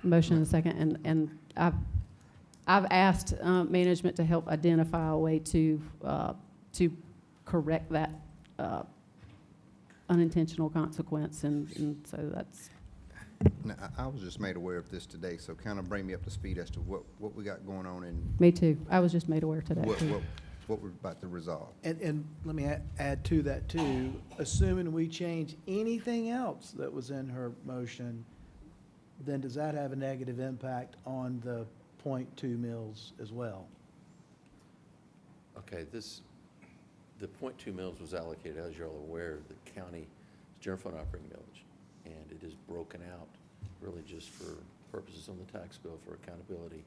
Motion and a second, and I've asked management to help identify a way to correct that unintentional consequence, and so that's. Now, I was just made aware of this today, so kind of bring me up to speed as to what we got going on and Me too. I was just made aware today. what we're about to resolve. And let me add to that too, assuming we change anything else that was in her motion, then does that have a negative impact on the .2 mils as well? Okay, the .2 mils was allocated, as you're all aware, the county general fund operating millage, and it is broken out really just for purposes on the tax bill for accountability.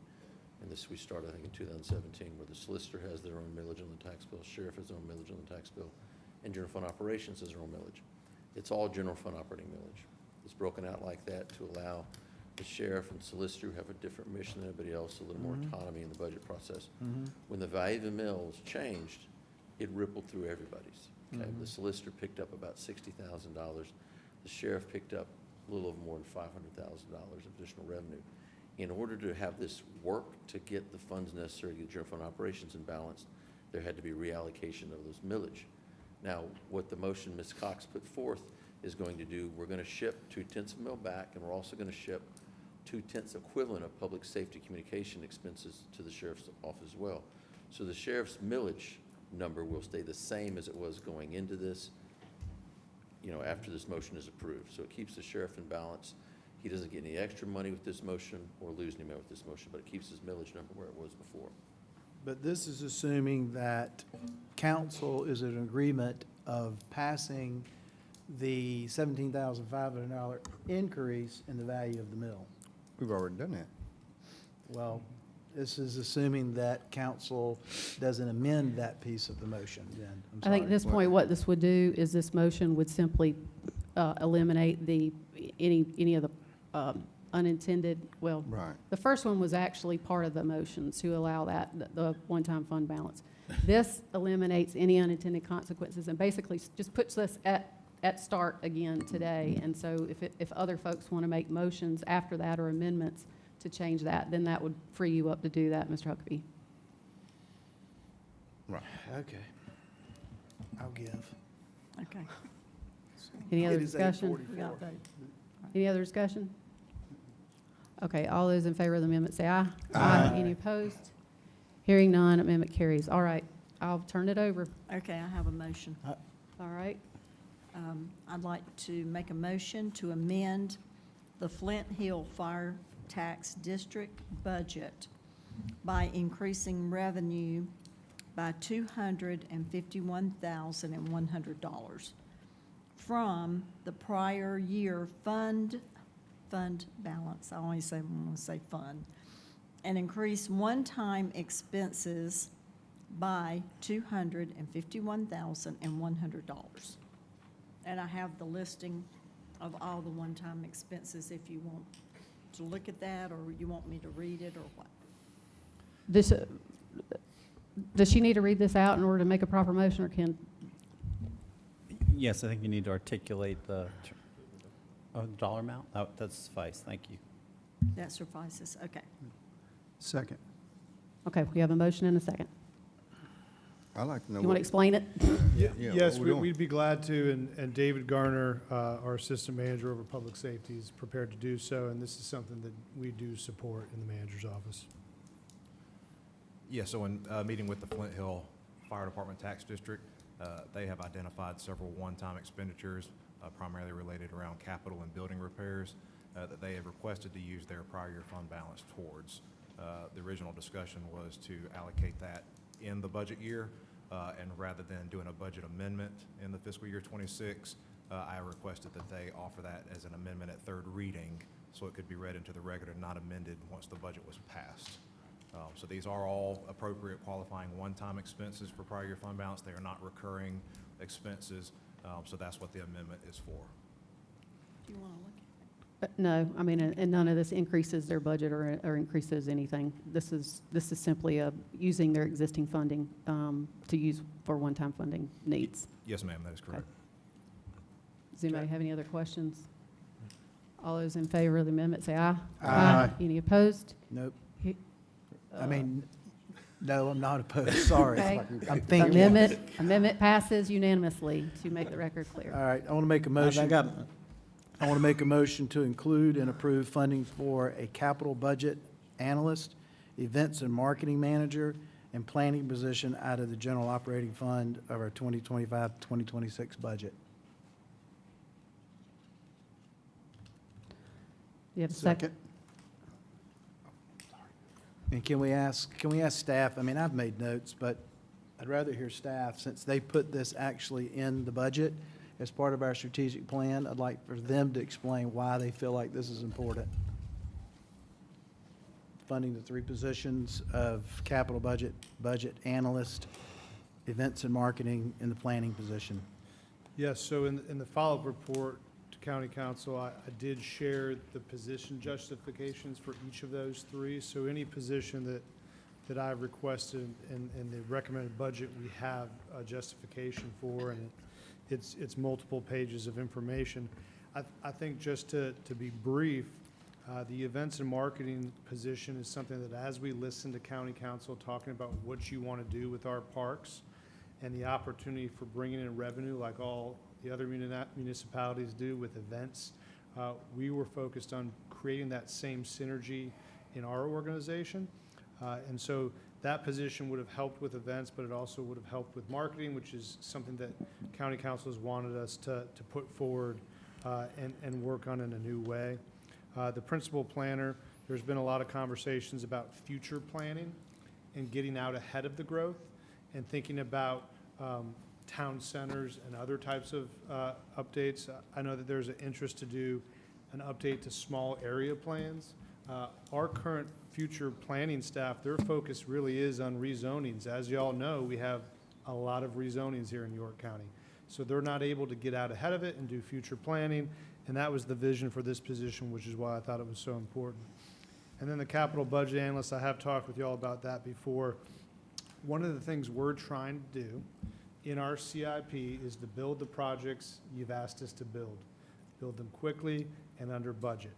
And this, we started, I think, in 2017, where the solicitor has their own millage on the tax bill, sheriff has their own millage on the tax bill, and general fund operations has their own millage. It's all general fund operating millage. It's broken out like that to allow the sheriff and solicitor who have a different mission than everybody else, a little more autonomy in the budget process. When the value of the mills changed, it rippled through everybody's. Okay, the solicitor picked up about $60,000. The sheriff picked up a little over more than $500,000 of additional revenue. In order to have this work to get the funds necessary to get general fund operations in balance, there had to be reallocation of those millage. Now, what the motion Ms. Cox put forth is going to do, we're going to ship 2/10 of a mil back, and we're also going to ship 2/10 equivalent of public safety communication expenses to the sheriff's office as well. So the sheriff's millage number will stay the same as it was going into this, you know, after this motion is approved. So it keeps the sheriff in balance. He doesn't get any extra money with this motion or lose any money with this motion, but it keeps his millage number where it was before. But this is assuming that council is in agreement of passing the $17,500 increase in the value of the mill. We've already done that. Well, this is assuming that council doesn't amend that piece of the motion then. I'm I think at sorry. this point, what this would do is this motion would simply eliminate any of the unintended, well, Right. the first one was actually part of the motion to allow that, the one-time fund balance. This eliminates any unintended consequences and basically just puts us at start again today. And so if other folks want to make motions after that or amendments to change that, then that would free you up to do that, Mr. Huckabee. Right. Okay. I'll give. Okay. Any other It is discussion? 8:44. We got a vote. Any other discussion? Okay, all those in favor of the amendment say aye. Aye. Any opposed? Hearing none, amendment carries. All right, I'll turn it over. Okay, I have a motion. All right, I'd like to make a motion to amend the Flint Hill Fire Tax District budget by increasing revenue by $251,100 from the prior year fund balance, I always want to say fund, and increase one-time expenses by $251,100. And I have the listing of all the one-time expenses if you want to look at that, or you want me to read it, or what. This, does she need to read this out in order to make a proper motion, or can? Yes, I think you need to articulate the dollar amount. That suffice. Thank you. That suffices, okay. Second. Okay, we have a motion and a second. I'd like to know. You want to explain it? Yeah, Yes, what we're doing. we'd be glad to, and David Garner, our Assistant Manager over Public Safety, is prepared to do so, and this is something that we do support in the manager's office. Yeah, so in meeting with the Flint Hill Fire Department Tax District, they have identified several one-time expenditures, primarily related around capital and building repairs, that they have requested to use their prior year fund balance towards. The original discussion was to allocate that in the budget year, and rather than doing a budget amendment in the fiscal year 26, I requested that they offer that as an amendment at third reading, so it could be read into the record and not amended once the budget was passed. So these are all appropriate qualifying one-time expenses for prior year fund balance. They are not recurring expenses, so that's what the amendment is for. Do you want to look No, I mean, and none of this increases their budget or increases anything. This is simply using their existing funding to use for one-time funding needs. Yes, ma'am, that is correct. Does anybody have any other questions? All those in favor of the amendment, say aye. Aye. Any opposed? Nope. He- I mean, no, I'm not opposed, sorry. Okay. I'm thinking. Amendment passes unanimously, to make the record clear. All right, I want to make a motion. I want to make a motion to include and approve funding for a capital budget analyst, events and marketing manager, and planning position out of the general operating fund of our 2025-2026 budget. You have a second? And can we ask staff, I mean, I've made notes, but I'd rather hear staff, since they put this actually in the budget as part of our strategic plan, I'd like for them to explain why they feel like this is important. Funding the three positions of capital budget analyst, events and marketing, and the planning position. Yes, so in the follow-up report to County Council, I did share the position justifications for each of those three. So any position that I've requested in the recommended budget, we have a justification for, and it's multiple pages of information. I think just to be brief, the events and marketing position is something that, as we listen to County Council talking about what you want to do with our parks and the opportunity for bringing in revenue like all the other municipalities do with events, we were focused on creating that same synergy in our organization. And so that position would have helped with events, but it also would have helped with marketing, which is something that County Council has wanted us to put forward and work on in a new way. The principal planner, there's been a lot of conversations about future planning and getting out ahead of the growth and thinking about town centers and other types of updates. I know that there's an interest to do an update to small area plans. Our current future planning staff, their focus really is on rezonings. As you all know, we have a lot of rezonings here in York County. So they're not able to get out ahead of it and do future planning, and that was the vision for this position, which is why I thought it was so important. And then the capital budget analyst, I have talked with you all about that before. One of the things we're trying to do in our CIP is to build the projects you've asked us to build them quickly and under budget.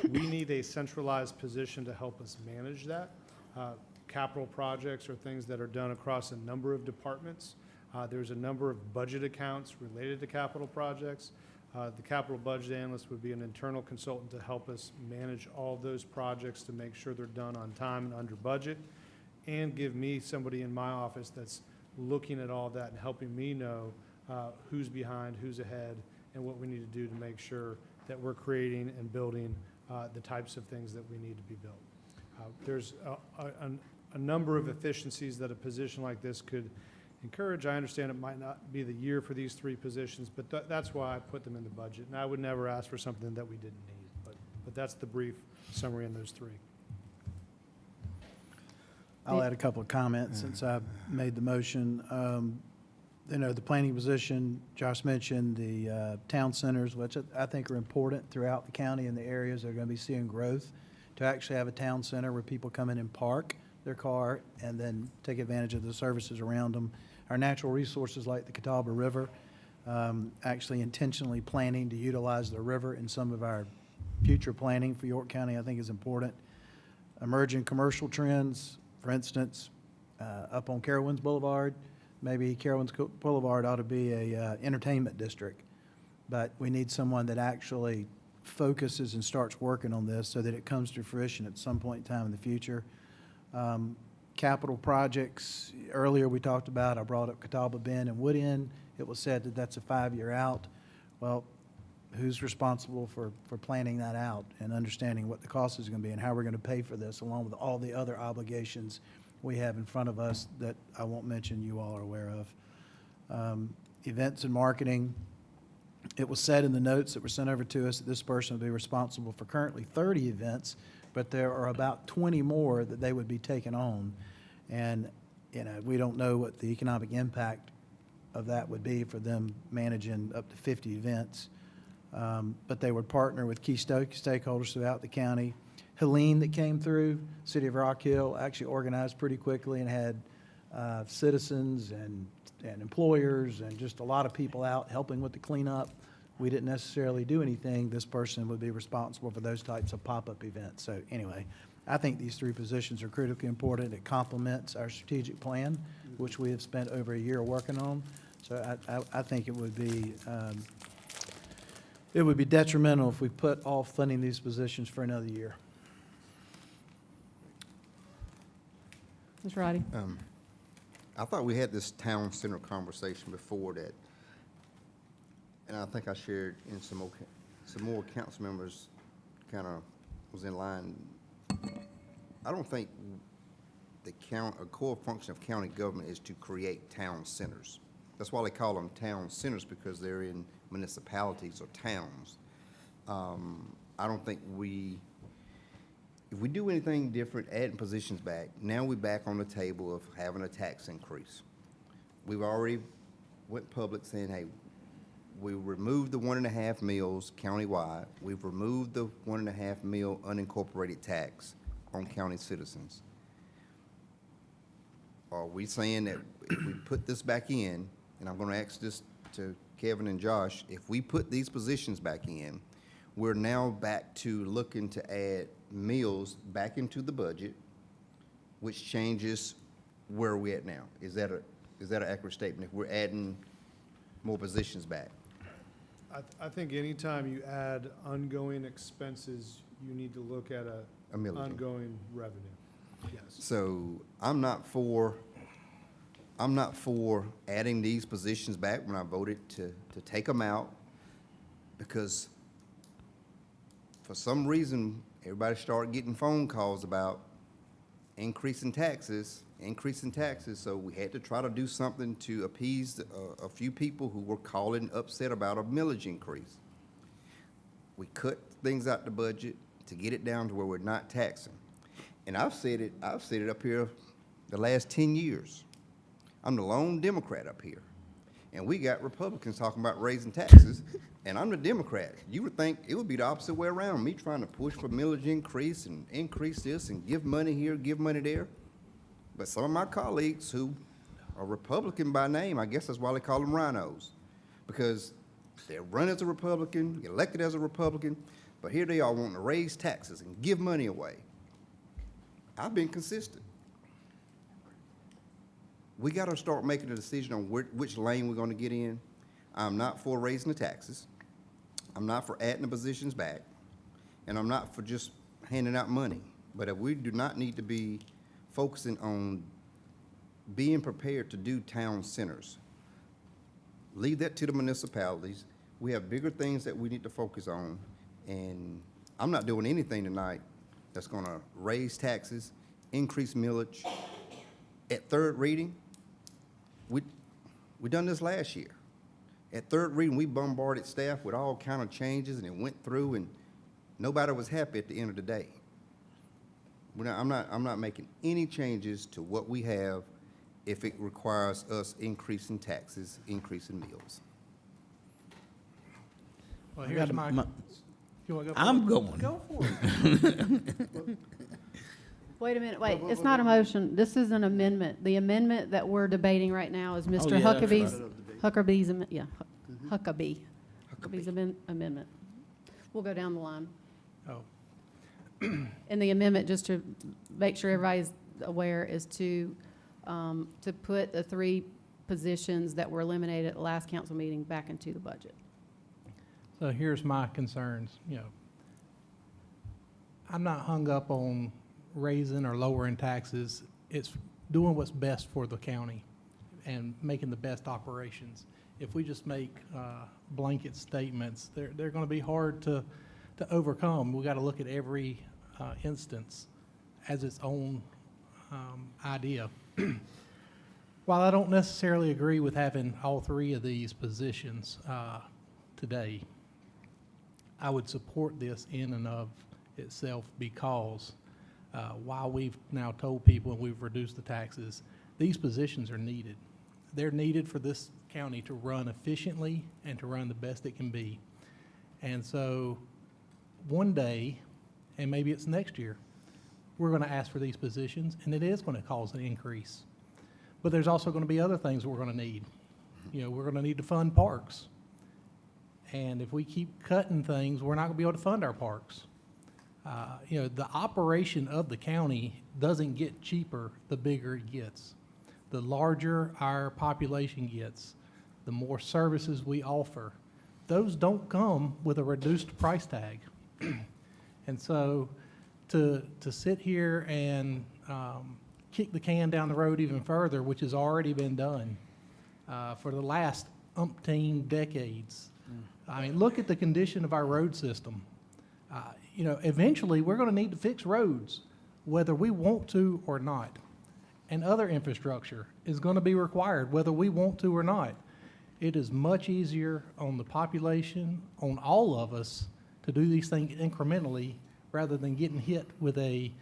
We need a centralized position to help us manage that. Capital projects are things that are done across a number of departments. There's a number of budget accounts related to capital projects. The capital budget analyst would be an internal consultant to help us manage all those projects to make sure they're done on time and under budget, and give me somebody in my office that's looking at all that and helping me know who's behind, who's ahead, and what we need to do to make sure that we're creating and building the types of things that we need to be built. There's a number of efficiencies that a position like this could encourage. I understand it might not be the year for these three positions, but that's why I put them in the budget. And I would never ask for something that we didn't need, but that's the brief summary in those three. I'll add a couple of comments since I made the motion. You know, the planning position, Josh mentioned the town centers, which I think are important throughout the county and the areas that are going to be seeing growth. To actually have a town center where people come in and park their car and then take advantage of the services around them. Our natural resources like the Catawba River, actually intentionally planning to utilize the river in some of our future planning for York County, I think is important. Emerging commercial trends, for instance, up on Carowinds Boulevard, maybe Carowinds Boulevard ought to be a entertainment district. But we need someone that actually focuses and starts working on this so that it comes to fruition at some point in time in the future. Capital projects, earlier we talked about, I brought up Catawba Bend and Wood End. It was said that that's a 5-year out. Well, who's responsible for planning that out and understanding what the cost is going to be and how we're going to pay for this, along with all the other obligations we have in front of us that I won't mention you all are aware of. Events and marketing. It was said in the notes that were sent over to us that this person would be responsible for currently 30 events, but there are about 20 more that they would be taking on. And, you know, we don't know what the economic impact of that would be for them managing up to 50 events. But they would partner with key stakeholders throughout the county. Helene that came through, City of Rock Hill, actually organized pretty quickly and had citizens and employers and just a lot of people out helping with the cleanup. We didn't necessarily do anything. This person would be responsible for those types of pop-up events. So anyway, I think these 3 positions are critically important. It complements our strategic plan, which we have spent over a year working on. So I think it would be detrimental if we put off funding these positions for another year. Ms. Roddy? I thought we had this town center conversation before that, and I think I shared in some more council members kind of was in line. I don't think a core function of county government is to create town centers. That's why they call them town centers, because they're in municipalities or towns. I don't think if we do anything different, adding positions back, now we're back on the table of having a tax increase. We've already went public saying, hey, we removed the 1.5 mills countywide. We've removed the 1.5 mil unincorporated tax on county citizens. Are we saying that if we put this back in, and I'm going to ask this to Kevin and Josh, if we put these positions back in, we're now back to looking to add mills back into the budget, which changes where we're at now. Is that an accurate statement? If we're adding more positions back? I think anytime you add ongoing expenses, you need to look at A millage. ongoing revenue. Yes. So I'm not for adding these positions back when I voted to take them out, because for some reason, everybody started getting phone calls about increasing taxes, so we had to try to do something to appease a few people who were calling upset about a millage increase. We cut things out the budget to get it down to where we're not taxing. And I've said it up here the last 10 years. I'm the lone Democrat up here. And we got Republicans talking about raising taxes, and I'm the Democrat. You would think it would be the opposite way around, me trying to push for millage increase and increase this and give money here, give money there. But some of my colleagues who are Republican by name, I guess that's why they call them rhinos, because they're run as a Republican, elected as a Republican, but here they are wanting to raise taxes and give money away. I've been consistent. We got to start making a decision on which lane we're going to get in. I'm not for raising the taxes. I'm not for adding the positions back. And I'm not for just handing out money. But if we do not need to be focusing on being prepared to do town centers, leave that to the municipalities. We have bigger things that we need to focus on. And I'm not doing anything tonight that's going to raise taxes, increase millage. At third reading, we done this last year. At third reading, we bombarded staff with all kind of changes, and it went through, and nobody was happy at the end of the day. I'm not making any changes to what we have if it requires us increasing taxes, increasing meals. Well, here's my, you wanna go for I'm it? going. Go for it. Wait a minute, wait, it's not a motion. This is an amendment. The amendment that we're debating right now is Mr. yeah, that's Huckabee's, Huckabee's amendment. We'll go down the line. Oh, And the amendment, just to make sure everybody's aware, is to put the 3 positions that were eliminated at the last council meeting back into the budget. so here's my concerns, you know. I'm not hung up on raising or lowering taxes. It's doing what's best for the county and making the best operations. If we just make blanket statements, they're going to be hard to overcome. We got to look at every instance as its own idea. While I don't necessarily agree with having all 3 of these positions today, I would support this in and of itself because while we've now told people and we've reduced the taxes, these positions are needed. They're needed for this county to run efficiently and to run the best it can be. And so one day, and maybe it's next year, we're going to ask for these positions, and it is going to cause an increase. But there's also going to be other things we're going to need. You know, we're going to need to fund parks. And if we keep cutting things, we're not going to be able to fund our parks. You know, the operation of the county doesn't get cheaper the bigger it gets. The larger our population gets, the more services we offer. Those don't come with a reduced price tag. And so to sit here and kick the can down the road even further, which has already been done for the last umpteen decades. I mean, look at the condition of our road system. You know, eventually we're going to need to fix roads, whether we want to or not. And other infrastructure is going to be required, whether we want to or not. It is much easier on the population, on all of us, to do these things incrementally rather than getting hit with a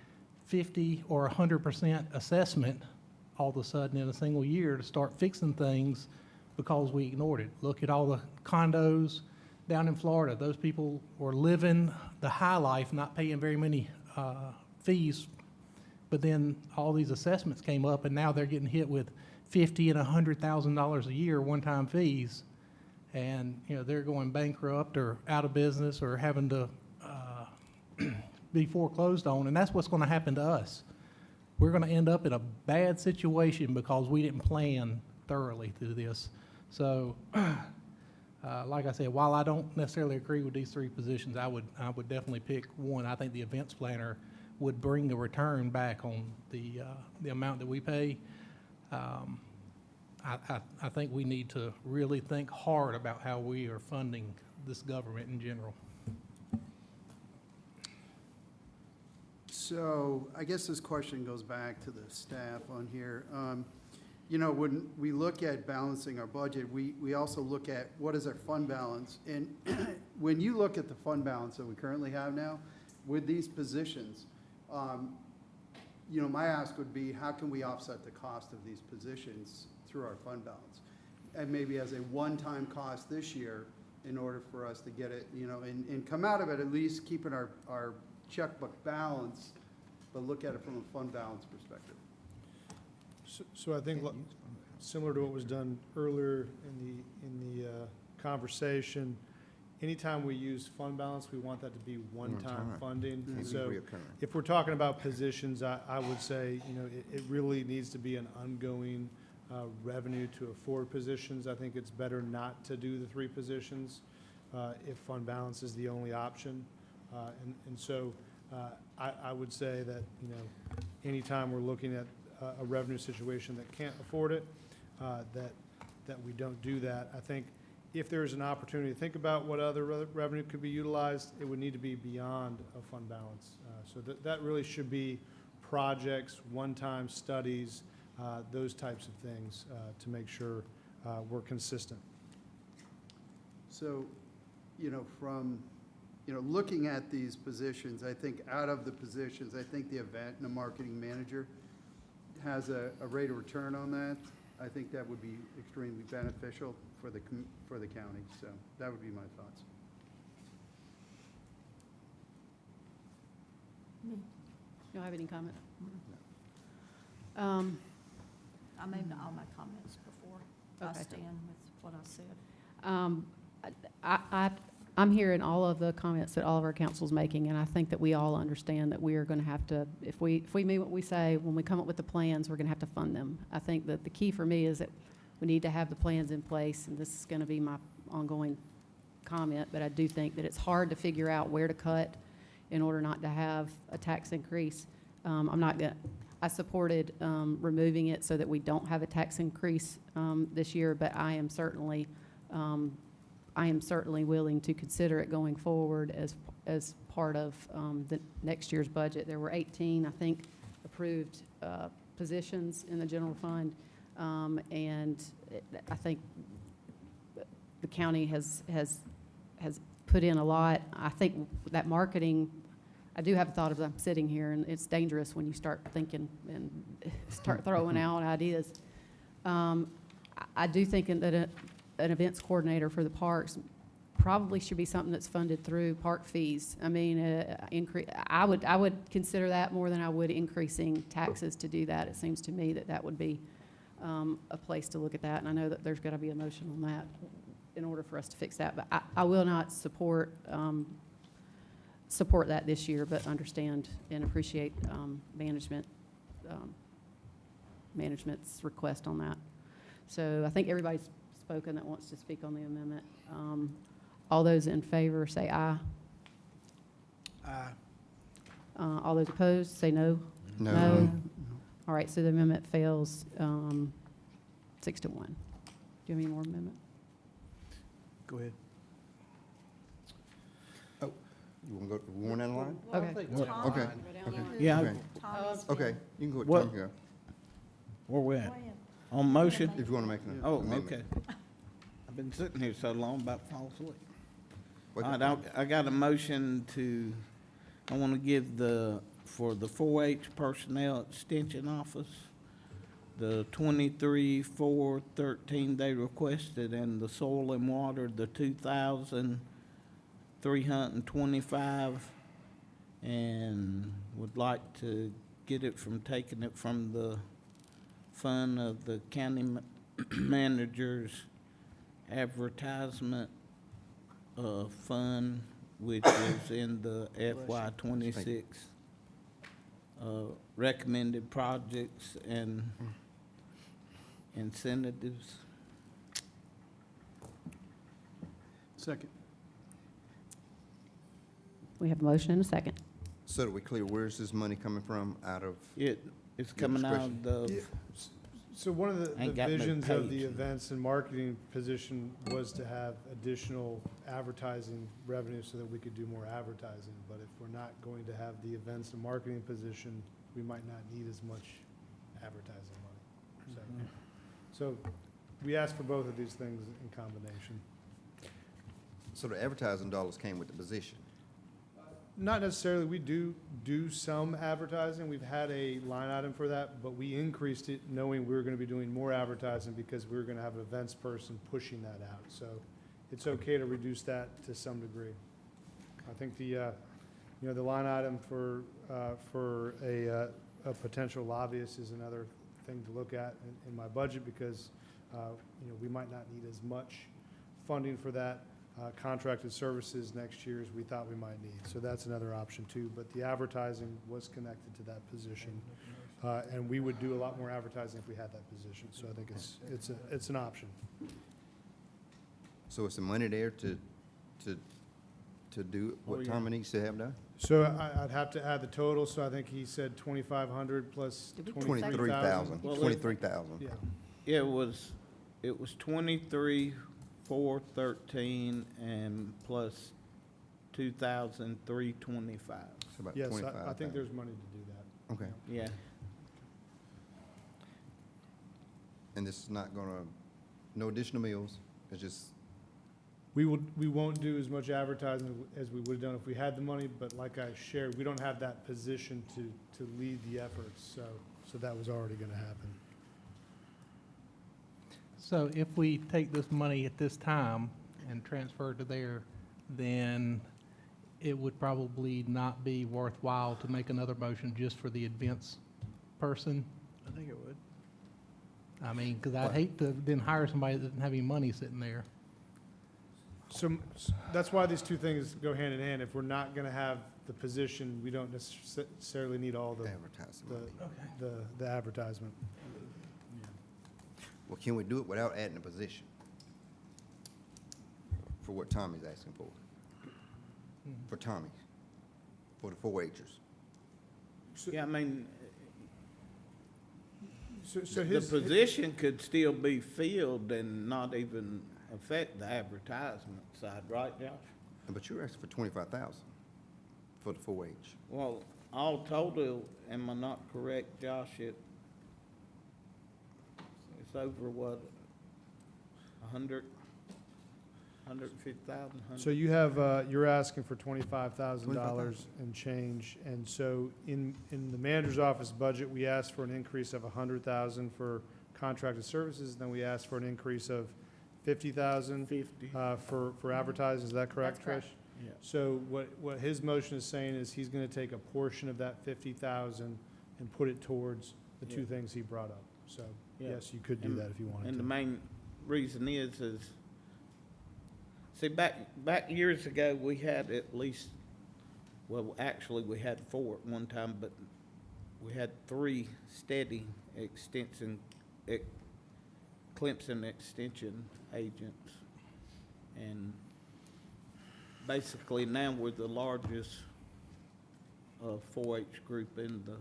50 or 100% assessment all of a sudden in a single year to start fixing things because we ignored it. Look at all the condos down in Florida. Those people were living the high life, not paying very many fees, but then all these assessments came up and now they're getting hit with $50,000 and $100,000 a year one-time fees. And, you know, they're going bankrupt or out of business or having to be foreclosed on, and that's what's going to happen to us. We're going to end up in a bad situation because we didn't plan thoroughly through this. So, like I said, while I don't necessarily agree with these 3 positions, I would definitely pick one. I think the events planner would bring the return back on the amount that we pay. I think we need to really think hard about how we are funding this government in general. So I guess this question goes back to the staff on here. You know, when we look at balancing our budget, we also look at what is our fund balance. And when you look at the fund balance that we currently have now, with these positions, you know, my ask would be, how can we offset the cost of these positions through our fund balance? And maybe as a one-time cost this year in order for us to get it, you know, and come out of it at least keeping our checkbook balance, but look at it from a fund balance perspective. So I think similar to what was done earlier in the conversation, anytime we use fund balance, we want that to be one-time funding. Can't be So reoccurring. if we're talking about positions, I would say, you know, it really needs to be an ongoing revenue to afford positions. I think it's better not to do the 3 positions if fund balance is the only option. And so I would say that, you know, anytime we're looking at a revenue situation that can't afford it, that we don't do that. I think if there's an opportunity to think about what other revenue could be utilized, it would need to be beyond a fund balance. So that really should be projects, one-time studies, those types of things to make sure we're consistent. So, you know, from, you know, looking at these positions, I think out of the positions, I think the event and the marketing manager has a rate of return on that. I think that would be extremely beneficial for the county. So that would be my thoughts. You don't have any comment? I made all my comments before. I Okay. stand with what I said. I'm hearing all of the comments that all of our council's making, and I think that we all understand that we are gonna have to, if we mean what we say, when we come up with the plans, we're gonna have to fund them. I think that the key for me is that we need to have the plans in place, and this is gonna be my ongoing comment, but I do think that it's hard to figure out where to cut in order not to have a tax increase. I supported removing it so that we don't have a tax increase this year, but I am certainly willing to consider it going forward as part of the next year's budget. There were 18, I think, approved positions in the general fund, and I think the county has put in a lot. I think that marketing, I do have a thought of I'm sitting here, and it's dangerous when you start thinking and start throwing out ideas. I do think that an events coordinator for the parks probably should be something that's funded through park fees. I mean, I would consider that more than I would increasing taxes to do that. It seems to me that that would be a place to look at that, and I know that there's got to be a motion on that in order for us to fix that. But I will not support that this year, but understand and appreciate management's request on that. So I think everybody's spoken that wants to speak on the amendment. All those in favor say aye. Aye. All those opposed say no. No. All right, so the amendment fails 6-1. Do you have any more amendment? Go ahead. You want to go, one down the line? Okay. Okay. Yeah. Okay. Tommy's Okay, you can go, What- Tom, go. Where we at? Go ahead. On motion? If you want to make an Oh, amendment. okay. I've been sitting here so long, about to fall asleep. What- All right, I got a motion to, I want to give for the 4-H personnel extension office, the 23-4-13 they requested, and the soil and water, the 2,325, and would like to get it taking it from the fund of the county manager's advertisement fund, which is in the FY '26 recommended projects and incentives. Second. We have a motion and a second. So that we clear, where's this money coming from out of? It's coming out of, Yeah. So one of the Ain't got no visions of the page. events and marketing position was to have additional advertising revenue so that we could do more advertising. But if we're not going to have the events and marketing position, we might not need as much advertising money. So we asked for both of these things in combination. So the advertising dollars came with the position? Not necessarily. We do some advertising. We've had a line item for that, but we increased it knowing we were going to be doing more advertising because we were going to have an events person pushing that out. So it's okay to reduce that to some degree. I think the line item for a potential lobbyist is another thing to look at in my budget because, we might not need as much funding for that. Contracted services next year as we thought we might need. So that's another option too. But the advertising was connected to that position. And we would do a lot more advertising if we had that position. So I think it's an option. So is the money there to do what Tommy needs to have done? So I'd have to add the total. So I think he said 2,500 plus Did we 23,000. 23,000. Yeah. it was 23,413 and plus 2,325. So about Yes, 25,000. I think there's money to do that. Okay. Yeah. And this is not gonna, no additional meals, it's just, We won't do as much advertising as we would have done if we had the money, but like I shared, we don't have that position to lead the efforts, so that was already gonna happen. So if we take this money at this time and transfer it to there, then it would probably not be worthwhile to make another motion just for the events person. I think it would. I mean, because I'd hate to then hire somebody that doesn't have any money sitting there. So that's why these two things go hand in hand. If we're not gonna have the position, we don't necessarily need all the the advertisement. Well, can we do it without adding a position? For what Tommy's asking for? For Tommy, for the 4-Hers. Yeah, I mean, So the his, position could still be filled and not even affect the advertisement side, right, Josh? But you're asking for 25,000 for the 4-H. Well, all total, am I not correct, Josh? It's over what, 150,000? so you have, you're asking for $25,000 and change. And so in the manager's office budget, we asked for an increase of 100,000 for contracted services. Then we asked for an increase of 50,000 for advertising. Is that correct, That's correct. Trish? Yeah. So what his motion is saying is he's gonna take a portion of that 50,000 and put it towards the two things he brought up. So, Yeah. yes, you could do that if you wanted to. And the main reason is, see, back years ago, we had at least, well, actually, we had 4 at one time, but we had 3 steady Clemson extension agents. And basically now we're the largest 4-H group in the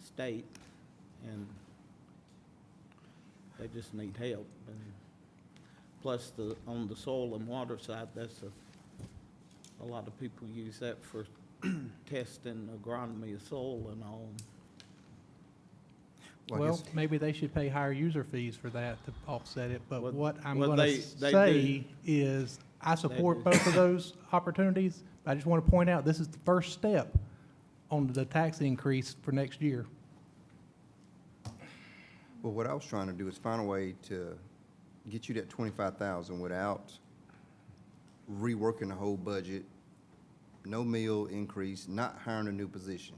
state, and they just need help. And plus, on the soil and water side, that's a lot of people use that for testing agronomy of soil and all. Well, maybe they should pay higher user fees for that to offset it, but Well- what I'm well, gonna they say is, I support both of those opportunities. I just want to point out, this is the first step on the tax increase for next year. Well, what I was trying to do is find a way to get you that 25,000 without reworking the whole budget, no meal increase, not hiring a new position.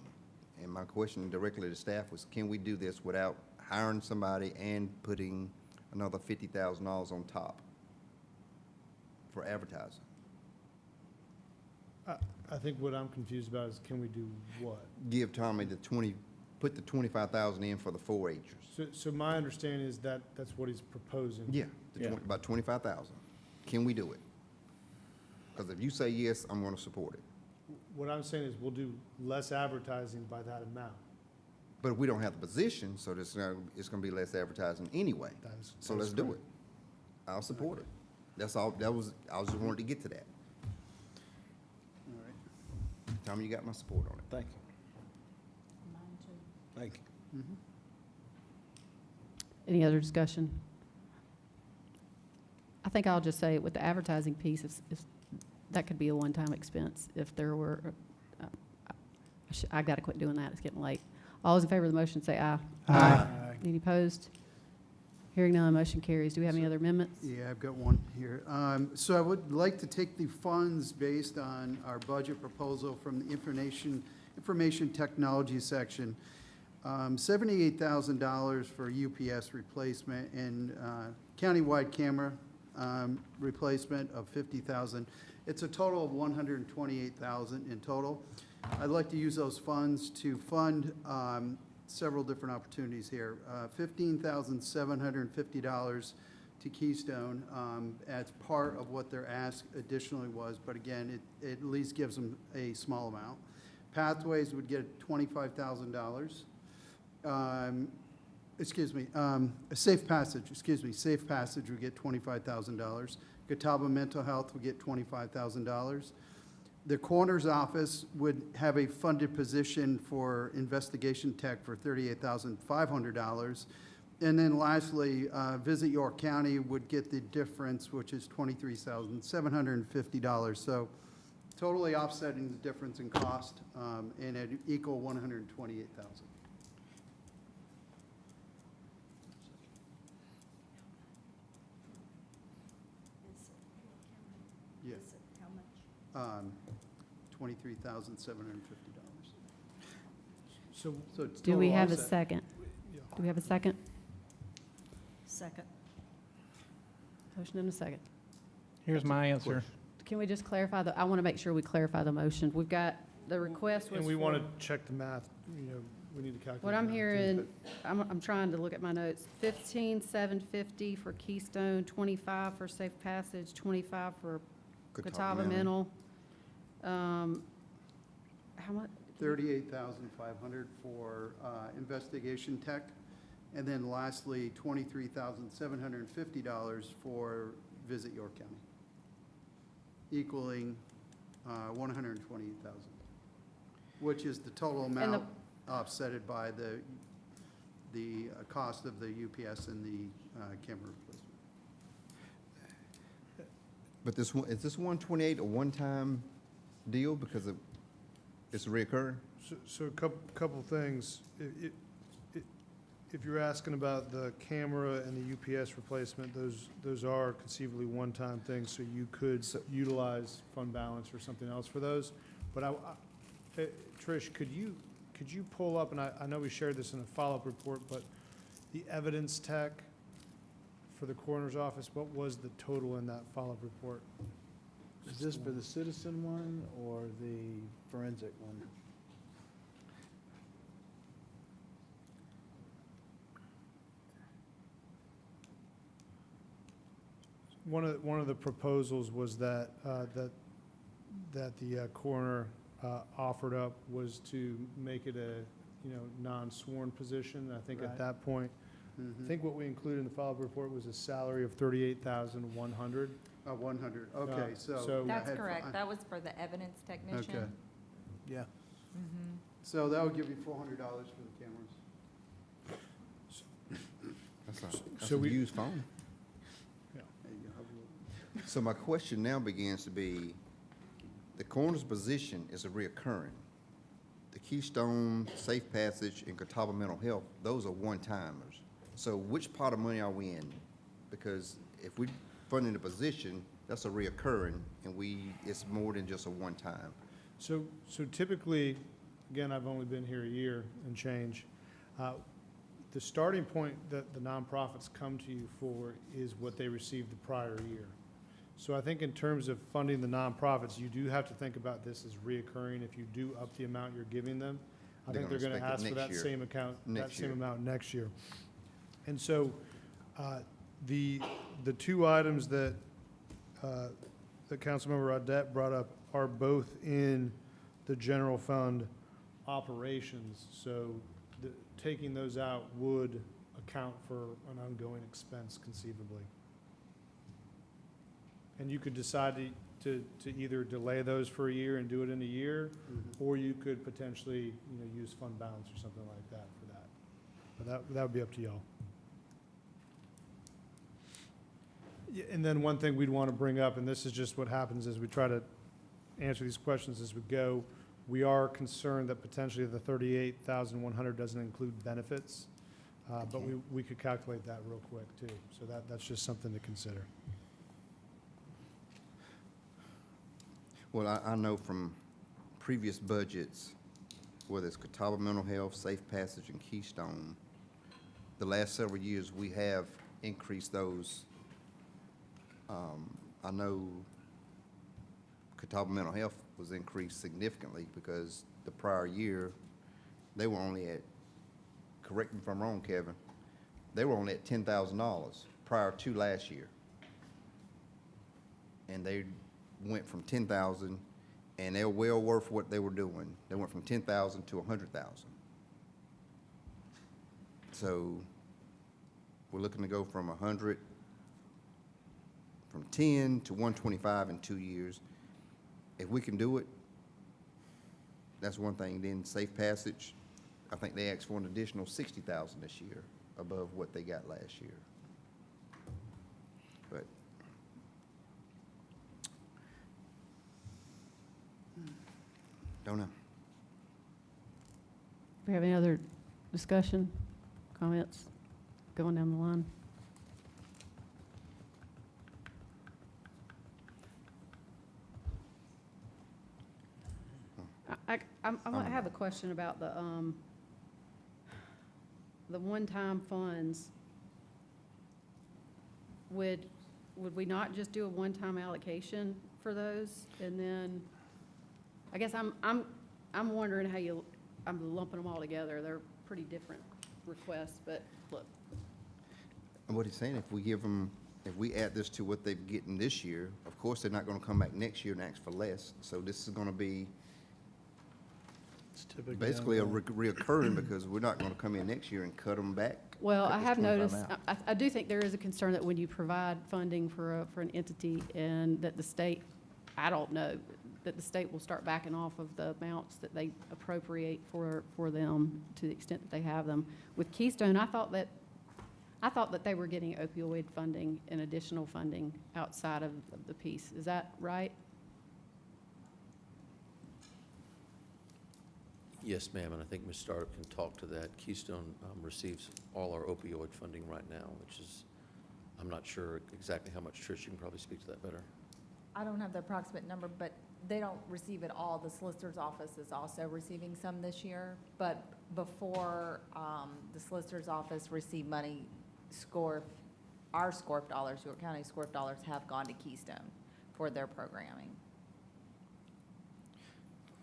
And my question directly to staff was, can we do this without hiring somebody and putting another $50,000 on top for advertising? I think what I'm confused about is, can we do what? Give Tommy put the 25,000 in for the 4-Hers. So my understanding is that that's what he's proposing. Yeah, Yeah. about 25,000. Can we do it? Because if you say yes, I'm going to support it. What I'm saying is, we'll do less advertising by that amount. But we don't have the position, so it's going to be less advertising anyway. So let's do it. I'll support it. That's all, I was just wanted to get to that. All right. Tommy, you got my support on it. Thank you. Thank you. Any other discussion? I think I'll just say with the advertising piece, if that could be a one-time expense if there were, I got to quit doing that, it's getting late. All those in favor of the motion say aye. Aye. Any opposed? Hearing none, motion carries. Do we have any other amendments? Yeah, I've got one here. So I would like to take the funds based on our budget proposal from the information technology section. $78,000 for UPS replacement and countywide camera replacement of $50,000. It's a total of $128,000 in total. I'd like to use those funds to fund several different opportunities here. $15,750 to Keystone as part of what their ask additionally was, but again, it at least gives them a small amount. Pathways would get $25,000. Safe Passage would get $25,000. Catawba Mental Health would get $25,000. The coroner's office would have a funded position for investigation tech for $38,500. And then lastly, Visit York County would get the difference, which is $23,750. So totally offsetting the difference in cost, and it equal $128,000. Yes. How $23,750. So, So it's Do we total have a offset. second? Do we have a second? Second. Motion and a second. Here's my answer. Can we just clarify I want to make sure we clarify the motion. We've got, the request was and we for- want to check the math, we need to calculate. What I'm the math, too. hearing, I'm trying to look at my notes, 15,750 for Keystone, 25 for Safe Passage, 25 for Catawba Mental. How much? 38,500 for investigation tech, and then lastly, $23,750 for Visit York County, equaling 128,000, which is the total And amount offsetted by the cost of the UPS and the camera replacement. But is this 128 a one-time deal because it's reoccurring? So a couple things. If you're asking about the camera and the UPS replacement, those are conceivably one-time things, so you could utilize fund balance or something else for those. But Trish, could you pull up, and I know we shared this in a follow-up report, but the evidence tech for the coroner's office, what was the total in that follow-up report? Is this for the citizen one or the forensic one? One of the proposals was that the coroner offered up was to make it a, non-sworn position. I think at Right. that point, I think what we included in the follow-up report was a salary of $38,100. 100, okay, so- so. That's I had- correct. That was for the evidence technician. Okay. Yeah. Mhm. So that would give you $400 for the cameras. That's So a we- used phone. There you go. Have a look. So my question now begins to be, the coroner's position is a reoccurring. The Keystone, Safe Passage, and Catawba Mental Health, those are one-timers. So which part of money are we in? Because if we funding a position, that's a reoccurring, and it's more than just a one-time. So typically, again, I've only been here a year and change. The starting point that the nonprofits come to you for is what they received the prior year. So I think in terms of funding the nonprofits, you do have to think about this as reoccurring. If you do up the amount you're giving them, I They're think they're gonna gonna expect it ask for next that year. same account, that Next same year. amount next year. And so, the two items that Councilmember Audette brought up are both in the general fund operations. So taking those out would account for an ongoing expense conceivably. And you could decide to either delay those for a year and do it in a year, or you could potentially, use fund balance or something like that for that. But that would be up to y'all. Yeah, and then one thing we'd want to bring up, and this is just what happens as we try to answer these questions as we go, we are concerned that potentially the 38,100 doesn't include benefits, but we could calculate that real quick too. So that's just something to consider. Well, I know from previous budgets, whether it's Catawba Mental Health, Safe Passage, and Keystone, the last several years, we have increased those. I know Catawba Mental Health was increased significantly because the prior year, they were only at, correct me if I'm wrong, Kevin, they were only at $10,000 prior to last year. And they went from 10,000, and they're well worth what they were doing. They went from 10,000 to 100,000. So we're looking to go from 100, from 10 to 125 in 2 years. If we can do it, that's one thing. Then Safe Passage, I think they asked for an additional 60,000 this year above what they got last year. But don't know. Do we have any other discussion, comments going down the line? I have a question about the one-time funds. Would we not just do a one-time allocation for those? And then, I guess I'm wondering how I'm lumping them all together. They're pretty different requests, but look. And what he's saying, if we add this to what they're getting this year, of course, they're not gonna come back next year and ask for less. So this is gonna be It's typically basically a ongoing. reoccurring, because we're not gonna come in next year and cut them back. Well, cut I this have 25 noticed, out. I do think there is a concern that when you provide funding for an entity and that the state, I don't know, that the state will start backing off of the amounts that they appropriate for them to the extent that they have them. With Keystone, I thought that they were getting opioid funding and additional funding outside of the piece. Is that right? Yes, ma'am, and I think Ms. Startup can talk to that. Keystone receives all our opioid funding right now, which is, I'm not sure exactly how much. Trish, you can probably speak to that better. I don't have the approximate number, but they don't receive it all. The solicitor's office is also receiving some this year. But before the solicitor's office received money, our SCORP dollars, York County SCORP dollars, have gone to Keystone for their programming.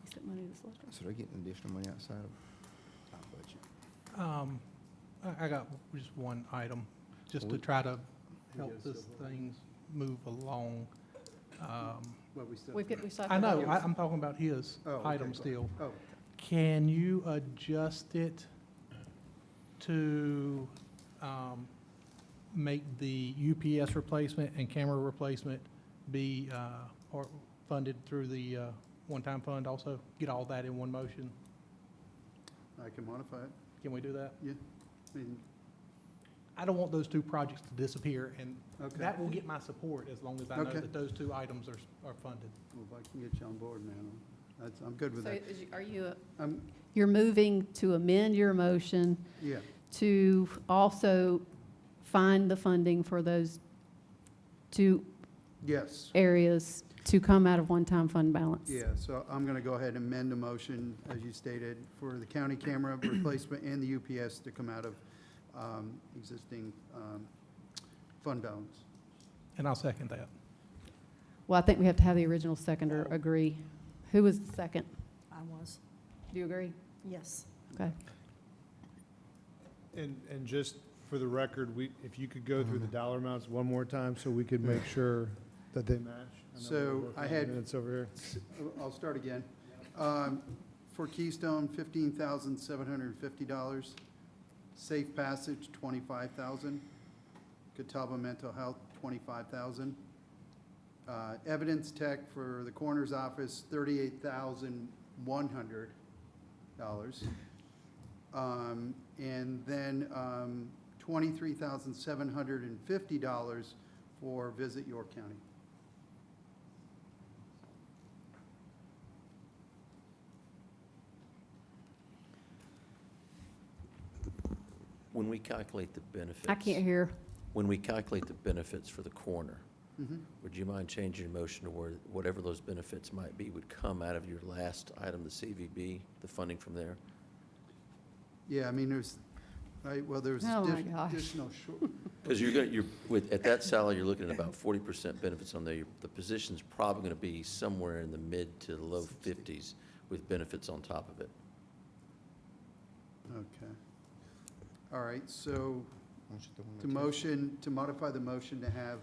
Is it money that's left? So they're getting additional money outside of our budget. I got just one item, just to try to help this thing move along. We still have I to know, vote. I'm talking about his Oh, okay, item go still. Oh, Can you adjust it to make the UPS replacement and camera replacement be or funded through the one-time fund also? Get all that in one motion? I can modify it, Can we do that? yeah. I mean, I don't want those two projects to disappear, and Okay. that will get my support as long as I know Okay. that those two items are funded. well, if I can get you on board, man, I'm good with So that. are you, I'm, you're moving to amend your motion yeah, to also find the funding for those two yes. areas to come out of one-time fund balance? Yeah, so I'm going to go ahead and amend the motion, as you stated, for the county camera replacement and the UPS to come out of existing fund balance. And I'll second that. Well, I think we have to have the original seconder agree. Who was the second? I was, Do you agree? yes. Okay. And just for the record, if you could go through the dollar amounts one more time so we could make sure that they match. I know So we're working I on had- minutes over here. I'll start again. For Keystone, $15,750. Safe Passage, $25,000. Catawba Mental Health, $25,000. Evidence Tech for the coroner's office, $38,100. And then $23,750 for Visit York County. When we calculate the benefits. I can't hear. When we calculate the benefits for the coroner, Mhm. would you mind changing your motion to where whatever those benefits might be would come out of your last item, the CVB, the funding from there? Yeah, I mean, there's Oh, my gosh. additional short. Because at that salary, you're looking at about 40% benefits on there. The position's probably going to be somewhere in the mid to low 50s with benefits on top of it. Okay. All right, so Why don't you throw in to the motion, to modify the motion to have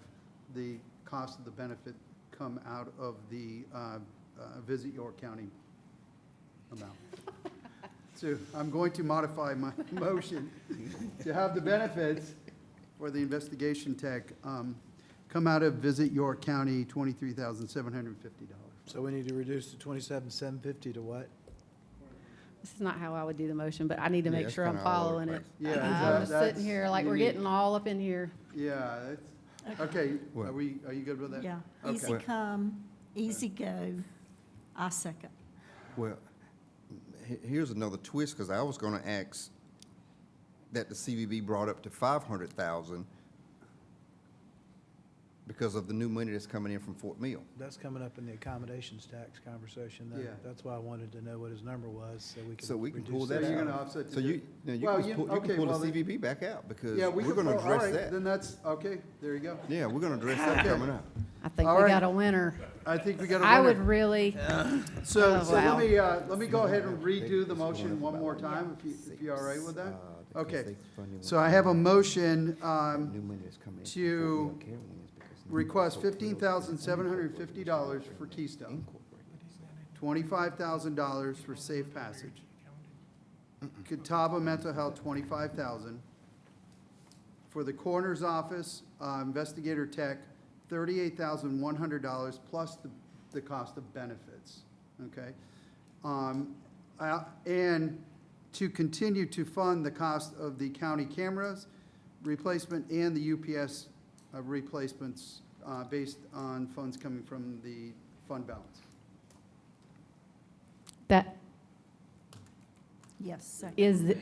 the cost of the benefit come out of the Visit York County amount. So I'm going to modify my motion to have the benefits for the investigation tech come out of Visit York County, $23,750. So we need to reduce the 27,750 to what? This is not how I would do the motion, but I need to Yeah, make it's sure I'm kinda all over following the it. place. Yeah, I'm just sitting here like we're unique. getting all up in here. Yeah, that's, okay, Well- are you good with that? Yeah, Okay. easy come, easy go. I second. Well, here's another twist, because I was gonna ask that the CVB brought up to 500,000 because of the new money that's coming in from Fort Mill. That's coming up in the accommodations tax conversation. Yeah. That's why I wanted to know what his number was, So we can reduce pull it. that So you're out. gonna offset So the- you, now you Well, can you- pull, you okay, can pull well, the then- CVB back out, because Yeah, we we're can, gonna all address right, that. then that's, okay, there you go. Yeah, we're gonna address that Okay. coming up. I think All we right. got a winner. I think we got a I would winner. really, So, Oh, so wow. let me go ahead and redo the motion one more time, if you're all right with that? Okay. So I have a motion, New money that's coming in from to Fort Mill Carowinds, because now request Fort Mill $15,750 for Keystone, $25,000 for Safe Passage, Catawba Mental Health, $25,000, for the coroner's office, investigator tech, $38,100 plus the cost of benefits, okay? And to continue to fund the cost of the county cameras replacement and the UPS replacements based on funds coming from the fund balance. that Yes, second. is, the-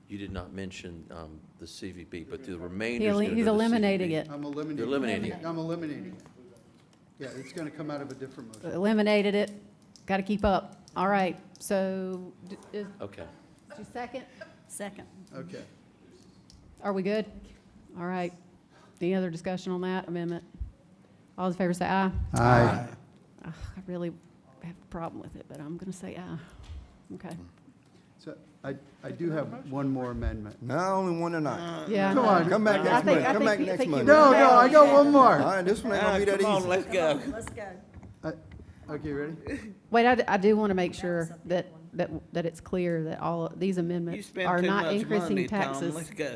You did not mention the CVB, but the remainder is He'll- going to he's go to eliminating CVB. it. I'm eliminating. You're eliminating it. I'm eliminating it. Yeah, it's gonna come out of a different motion. eliminated it, got to keep up. All right, so, is Okay. you second? Second. Okay. Are we good? All right. Any other discussion on that amendment? All those in favor say aye. Aye. Ugh, I really have a problem with it, but I'm going to say aye. Okay. So I do have one more amendment. No, only one tonight. Yeah. Come on. Come back I next think- month, I come think back you- next think you month. No, no, I got one All more. right, this one ain't gonna be that easy. Let's go. Let's go. Okay, ready? Wait, I do want to make sure that it's clear that all, of these You amendments spend are too not much increasing money, Tom. taxes. Let's go.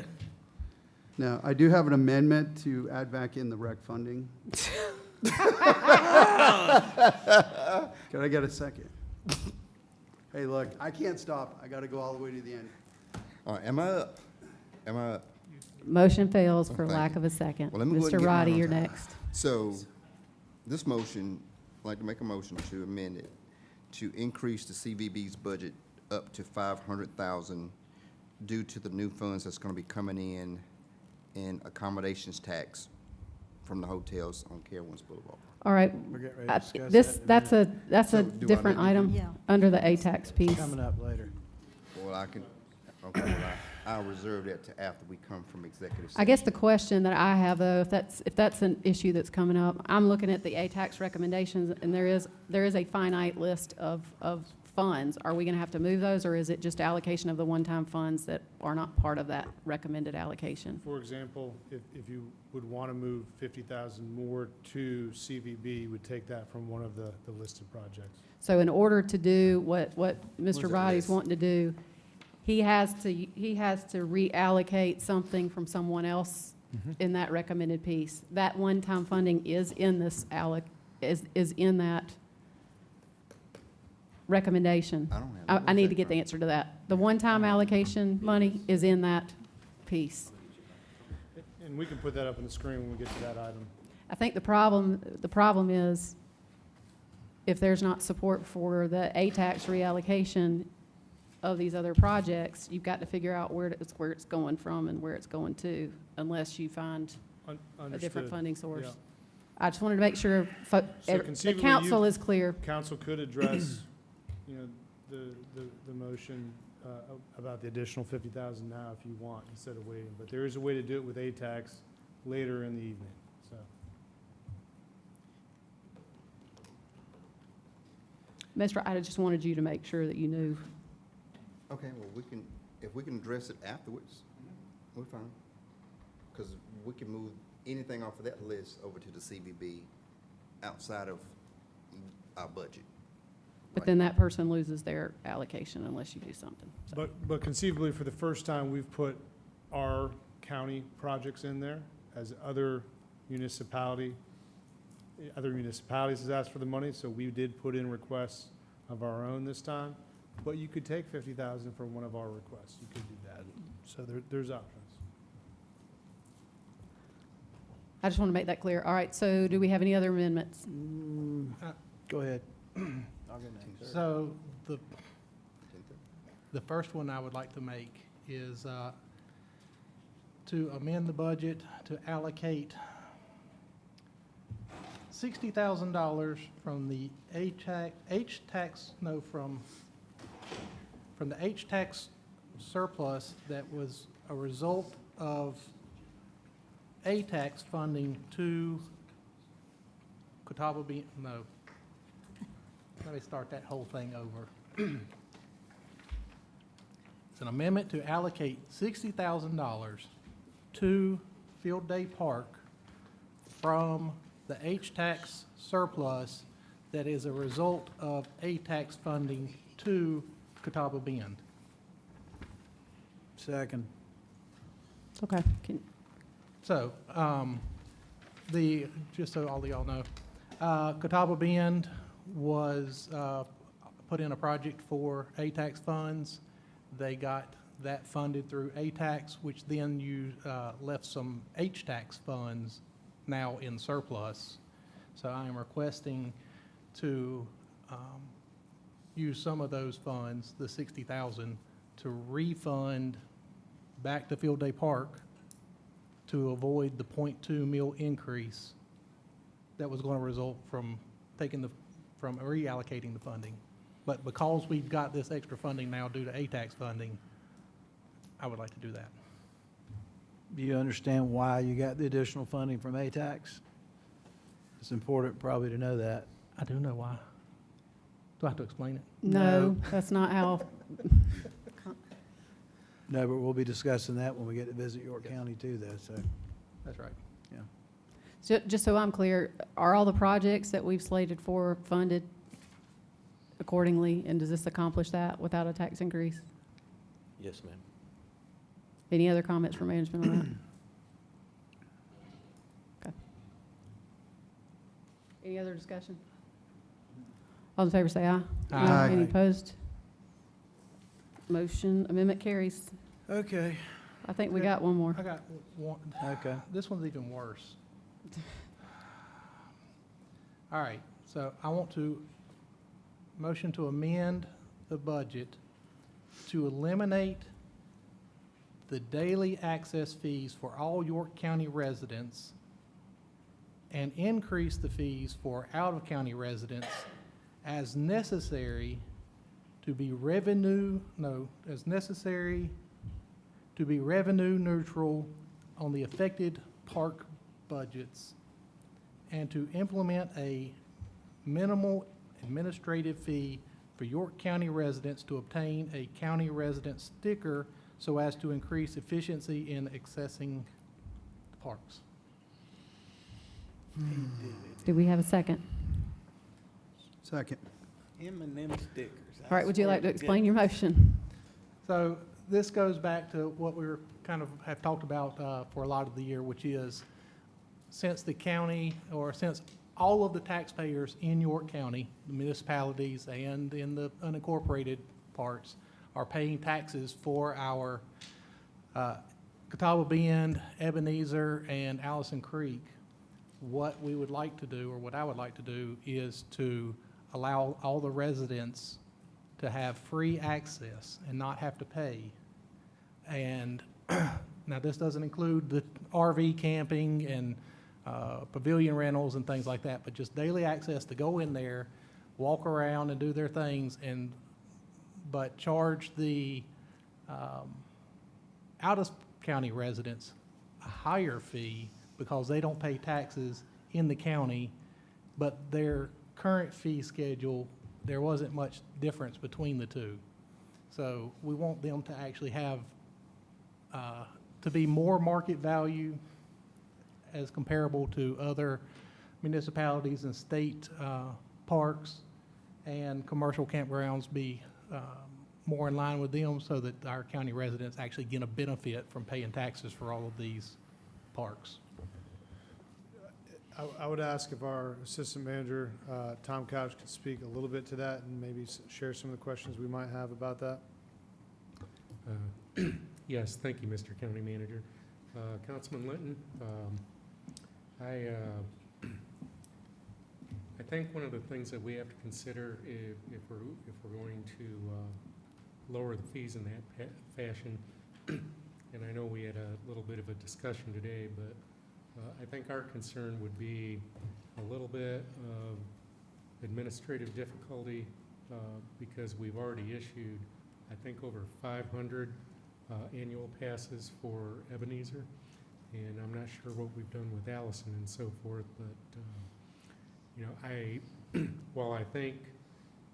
Now, I do have an amendment to add back in the rec funding. Can I get a second? Hey, look, I can't stop. I gotta go all the way to the end. All right, am I up? Am I up? Motion fails for Thank lack you. of a second. Well, let me go ahead and Mr. get mine Roddy, on you're time. next. So, this motion, I'd like to make a motion to amend it, to increase the CVB's budget up to 500,000 due to the new funds that's gonna be coming in accommodations tax from the hotels on Carowinds Boulevard. All right. We're getting ready to discuss This, that in a that's So a do I different need to- item Yeah. under the A-tax piece. Coming up later. Well, I can, okay, well, I'll reserve that to after we come from executive session. I guess the question that I have, though, if that's an issue that's coming up, I'm looking at the A-tax recommendations, and there is a finite list of funds. Are we going to have to move those, or is it just allocation of the one-time funds that are not part of that recommended allocation? For example, if you would want to move 50,000 more to CVB, you would take that from one of the listed projects. So in order to do what Mr. that Roddy's list? wanting to do, he has to reallocate something from someone else in that recommended piece. That one-time funding is in this is in that recommendation. I don't have. I need to get the answer to that. The one-time allocation money is in that piece. And we can put that up on the screen when we get to that item. I think the problem is if there's not support for the A-tax reallocation of these other projects, you've got to figure out where it's going from and where it's going to, unless you find a different Understood. funding source. Yeah. I just wanted to make sure So the conceivably, council you- is clear. Council could address, the motion about the additional 50,000 now if you want, instead of waiting. But there is a way to do it with A-tax later in the evening, so. Mr. I just wanted you to make sure that you knew. Okay, well, if we can address it afterwards, we're fine. Because we can move anything off of that list over to the CVB outside of our budget. But then that person loses their allocation unless you do something. So- But conceivably, for the first time, we've put our county projects in there as other municipalities has asked for the money, so we did put in requests of our own this time. But you could take 50,000 from one of our requests. You could do that. So there's options. I just want to make that clear. All right, so do we have any other amendments? Go ahead. I'll go next. So the first one I would like to make is to amend the budget to allocate $60,000 from the from the H-tax surplus that was a result of A-tax funding to Catawba Bend, no. Let me start that whole thing over. It's an amendment to allocate $60,000 to Field Day Park from the H-tax surplus that is a result of A-tax funding to Catawba Bend. Second. Okay. So, just so all of y'all know, Catawba Bend was put in a project for A-tax funds. They got that funded through A-tax, which then you left some H-tax funds now in surplus. So I am requesting to use some of those funds, the $60,000, to refund back to Field Day Park to avoid the .2 mil increase that was going to result from from reallocating the funding. But because we've got this extra funding now due to A-tax funding, I would like to do that. Do you understand why you got the additional funding from A-tax? It's important probably to know that. I do know why. Do I have to explain it? No, that's not how. No, but we'll be discussing that when we get to visit York County too, though, so, That's right. yeah. Just so I'm clear, are all the projects that we've slated for funded accordingly? And does this accomplish that without a tax increase? Yes, ma'am. Any other comments from management on that? Okay. Any other discussion? All in favor say aye. Aye. Any opposed? Motion, amendment carries. Okay. I think we got one more. I got one. Okay. This one's even worse. All right, so I want to motion to amend the budget to eliminate the daily access fees for all York County residents and increase the fees for out-of-county residents as necessary to be revenue neutral on the affected park budgets, and to implement a minimal administrative fee for York County residents to obtain a county resident sticker so as to increase efficiency in accessing the parks. Do we have a second? Second. M&M stickers. All right, would you like to explain your motion? So this goes back to what we were kind of have talked about for a lot of the year, which is since the county, or since all of the taxpayers in York County, the municipalities and in the unincorporated parts, are paying taxes for our Catawba Bend, Ebenezer, and Allison Creek, what we would like to do, or what I would like to do, is to allow all the residents to have free access and not have to pay. And now this doesn't include the RV camping and pavilion rentals and things like that, but just daily access to go in there, walk around and do their things, but charge the out-of-county residents a higher fee because they don't pay taxes in the county, but their current fee schedule, there wasn't much difference between the two. So we want them to actually have, to be more market value as comparable to other municipalities and state parks, and commercial campgrounds be more in line with them, so that our county residents actually get a benefit from paying taxes for all of these parks. I would ask if our assistant manager, Tom Couch, could speak a little bit to that and maybe share some of the questions we might have about that. Yes, thank you, Mr. County Manager. Councilman Linton, I think one of the things that we have to consider if we're going to lower the fees in that fashion and I know we had a little bit of a discussion today, but I think our concern would be a little bit of administrative difficulty because we've already issued, I think, over 500 annual passes for Ebenezer, and I'm not sure what we've done with Allison and so forth, but you know, while I think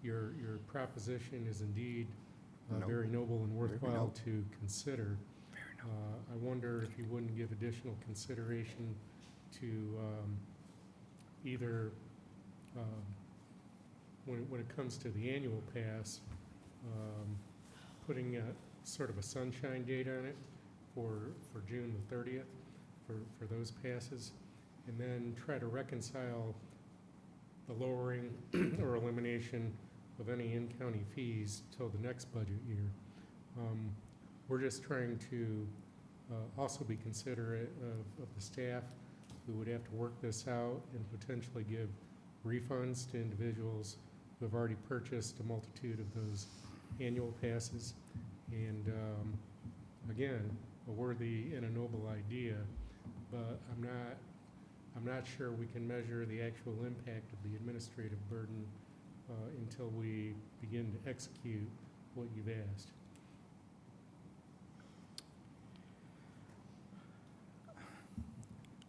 your proposition is indeed very noble and worthwhile to consider, I wonder if you wouldn't give additional consideration to either, when it comes to the annual pass, putting a sort of a sunshine date on it for June the 30th for those passes, and then try to reconcile the lowering or elimination of any in-county fees till the next budget year. We're just trying to also be considerate of the staff who would have to work this out and potentially give refunds to individuals who have already purchased a multitude of those annual passes. And again, a worthy and a noble idea, but I'm not sure we can measure the actual impact of the administrative burden until we begin to execute what you've asked.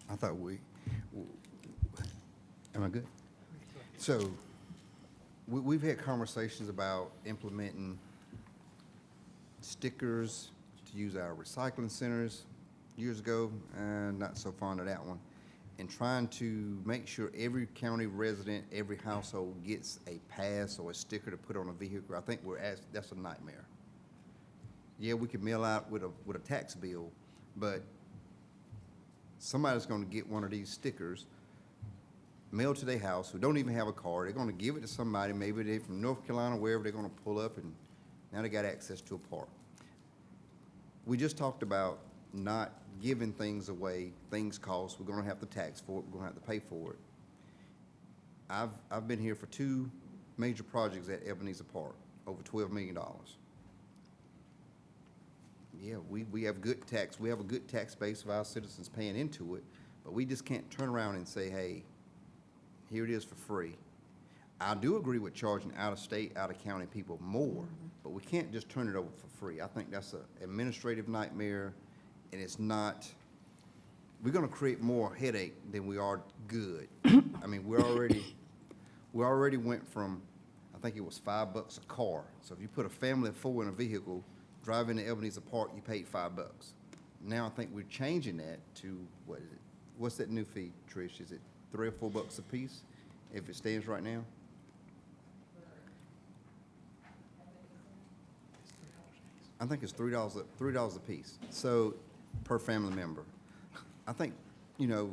I thought am I good? So, we've had conversations about implementing stickers to use our recycling centers years ago, and not so fond of that one. And trying to make sure every county resident, every household gets a pass or a sticker to put on a vehicle. I think that's a nightmare. Yeah, we could mail out with a tax bill, but somebody's gonna get one of these stickers mailed to their house who don't even have a car. They're gonna give it to somebody, maybe they're from North Carolina, wherever they're gonna pull up, and now they got access to a park. We just talked about not giving things away. Things cost. We're gonna have to tax for it. We're gonna have to pay for it. I've been here for 2 major projects at Ebenezer Park, over $12 million. Yeah, we have good tax. We have a good tax base of our citizens paying into it, but we just can't turn around and say, hey, here it is for free. I do agree with charging out-of-state, out-of-county people more, but we can't just turn it over for free. I think that's an administrative nightmare, and it's not, we're gonna create more headache than we are good. I mean, we already went from, I think it was $5 a car. So if you put a family of 4 in a vehicle, driving to Ebenezer Park, you paid $5. Now I think we're changing that to, what is it? What's that new fee, Trish? Is it $3 or $4 a piece, if it stands right now? I think it's $3 a piece, so, per family member. I think, you know,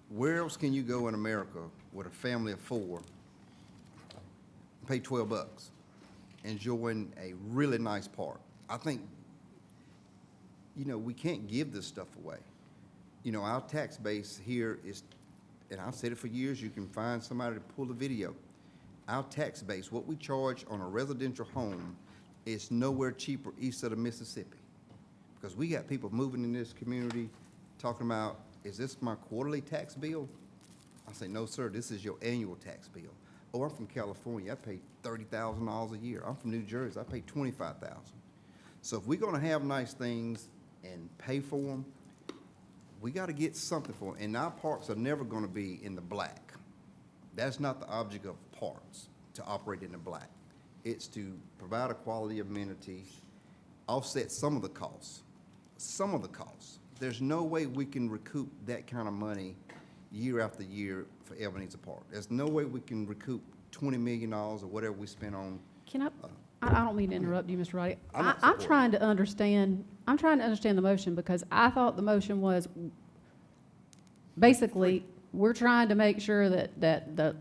where else can you go in America with a family of 4, pay $12, enjoying a really nice park? I think, you know, we can't give this stuff away. You know, our tax base here is, and I've said it for years, you can find somebody to pull the video. Our tax base, what we charge on a residential home, is nowhere cheaper east of the Mississippi. Because we got people moving in this community talking about, is this my quarterly tax bill? I say, no, sir, this is your annual tax bill. Oh, I'm from California, I pay $30,000 a year. I'm from New Jersey, I pay $25,000. So if we're gonna have nice things and pay for them, we gotta get something for them. And our parks are never gonna be in the black. That's not the object of parks, to operate in the black. It's to provide a quality amenity, offset some of the costs. Some of the costs. There's no way we can recoup that kind of money year after year for Ebenezer Park. There's no way we can recoup $20 million or whatever we spend on. I don't mean to interrupt you, Mr. Roddy. I'm not I'm trying to understand the motion, because I thought the motion was, basically, we're trying to make sure that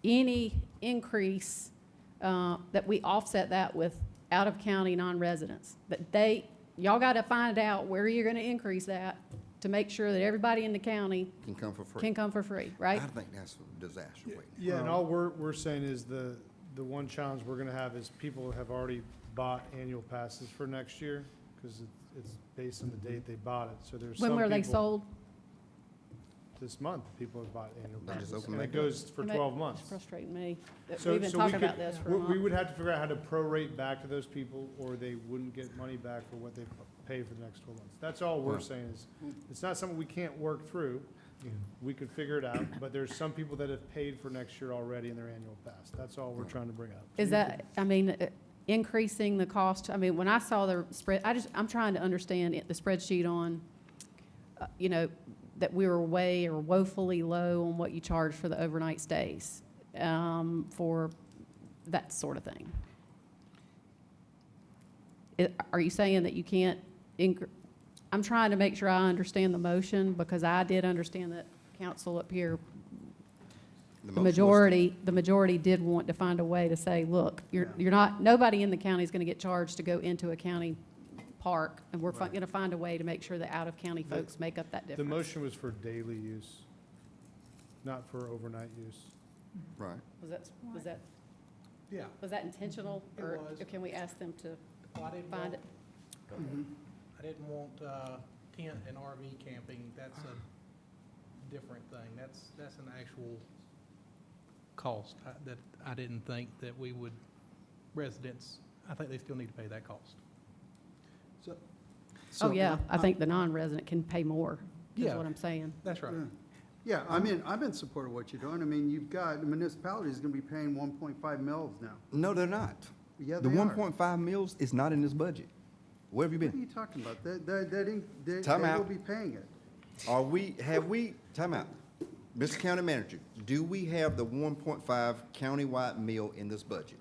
any increase, that we offset that with out-of-county non-residents. That y'all got to find out where you're going to increase that to make sure that everybody in the county Can come for free. can come for free, right? I think that's a disaster waiting. Yeah, and all we're saying is the one challenge we're gonna have is people have already bought annual passes for next year, because it's based on the date they bought it, so there's When some were they people- sold? This month, people have bought annual They just passes, open and it back up. goes for 12 months. It's frustrating me. that So- We've been so we talking could- about this for a we month. would have to figure out how to prorate back to those people, or they wouldn't get money back for what they pay for the next 12 months. That's all we're Wow. saying is, it's not something we can't work through. We could figure it out, but there's some people that have paid for next year already in their annual pass. That's all we're trying to bring up. Is that, I mean, increasing the cost, I mean, when I saw the spread, I'm trying to understand the spreadsheet on, you know, that we were way or woefully low on what you charge for the overnight stays, for that sort of thing. Are you saying that you can't I'm trying to make sure I understand the motion, because I did understand that council up here, the majority did want to find a way to say, look, you're not, nobody in the county is going to get charged to go into a county park, and we're going to find a way to make sure that out-of-county folks make up that The difference. motion was for daily use, not for overnight use. Right. Yeah. Was that intentional, It or was. can we ask them to Well, I didn't find want- it? I didn't want tent and RV camping. That's a different thing. That's an actual cost that I didn't think that we would, residents, I think they still need to pay that cost. Oh, yeah, I think the non-resident can pay more, is Yeah. what I'm saying. That's right. Yeah, I mean, I'm in support of what you're doing. I mean, you've got, the municipality is gonna be paying 1.5 mils now. No, they're not. Yeah, The they are. 1.5 mils is not in this budget. Where have you What are been? you talking about? They Time will out. be paying it. Time out. Mr. County Manager, do we have the 1.5 countywide mill in this budget?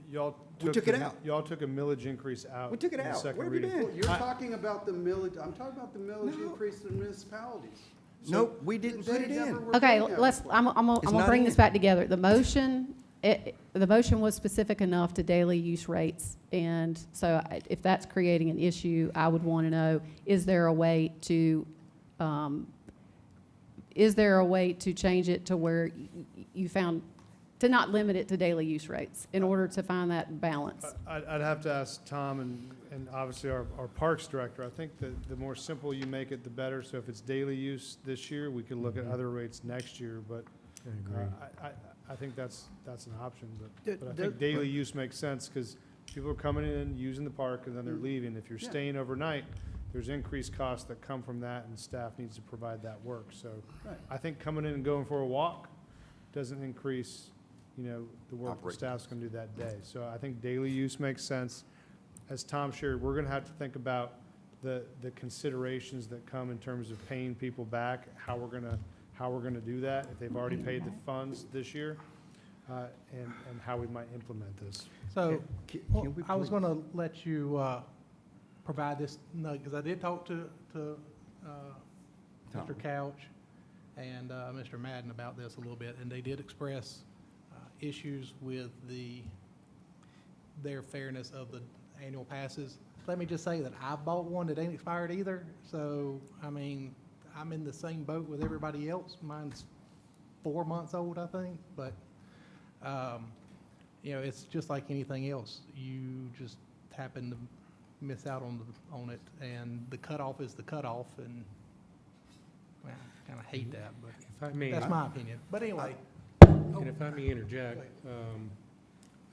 Y'all We took it the- out. Y'all took a millage increase out. We took it in the out. second Where have you reading. been? Well, you're talking about the millage, I'm talking about the millage No. increase in municipalities. Nope, we didn't put They it never in. were Okay, paying that let's, before. I'm It's gonna not bring in this it. back together. The motion was specific enough to daily use rates, and so if that's creating an issue, I would want to know, is there a way to change it to where you found, to not limit it to daily use rates, in order to find that balance? I'd have to ask Tom and obviously our Parks Director. I think that the more simple you make it, the better. So if it's daily use this year, we could look at other rates next year, but I think that's an option, but I think daily use makes sense, because people are coming in, using the park, and then they're leaving. If you're Yeah. staying overnight, there's increased costs that come from that, and staff needs to provide that work. So Right. I think coming in and going for a walk doesn't increase, the work the Operating. staff's gonna do that day. So I think daily use makes sense. As Tom shared, we're gonna have to think about the considerations that come in terms of paying people back, how we're gonna do that, if they've already paid the funds this year, and how we might implement this. So, Can we I was please- gonna let you provide this, because I did talk to Mr. Couch and Mr. Madden about this a little bit, and they did express issues with their fairness of the annual passes. Let me just say that I bought one that ain't expired either, so, I mean, I'm in the same boat with everybody else. Mine's 4 months old, I think, but, it's just like anything else. You just happen to miss out on it, and the cutoff is the cutoff, and, well, I kind of hate that, but If I may, that's my opinion. But anyway. and if I may interject,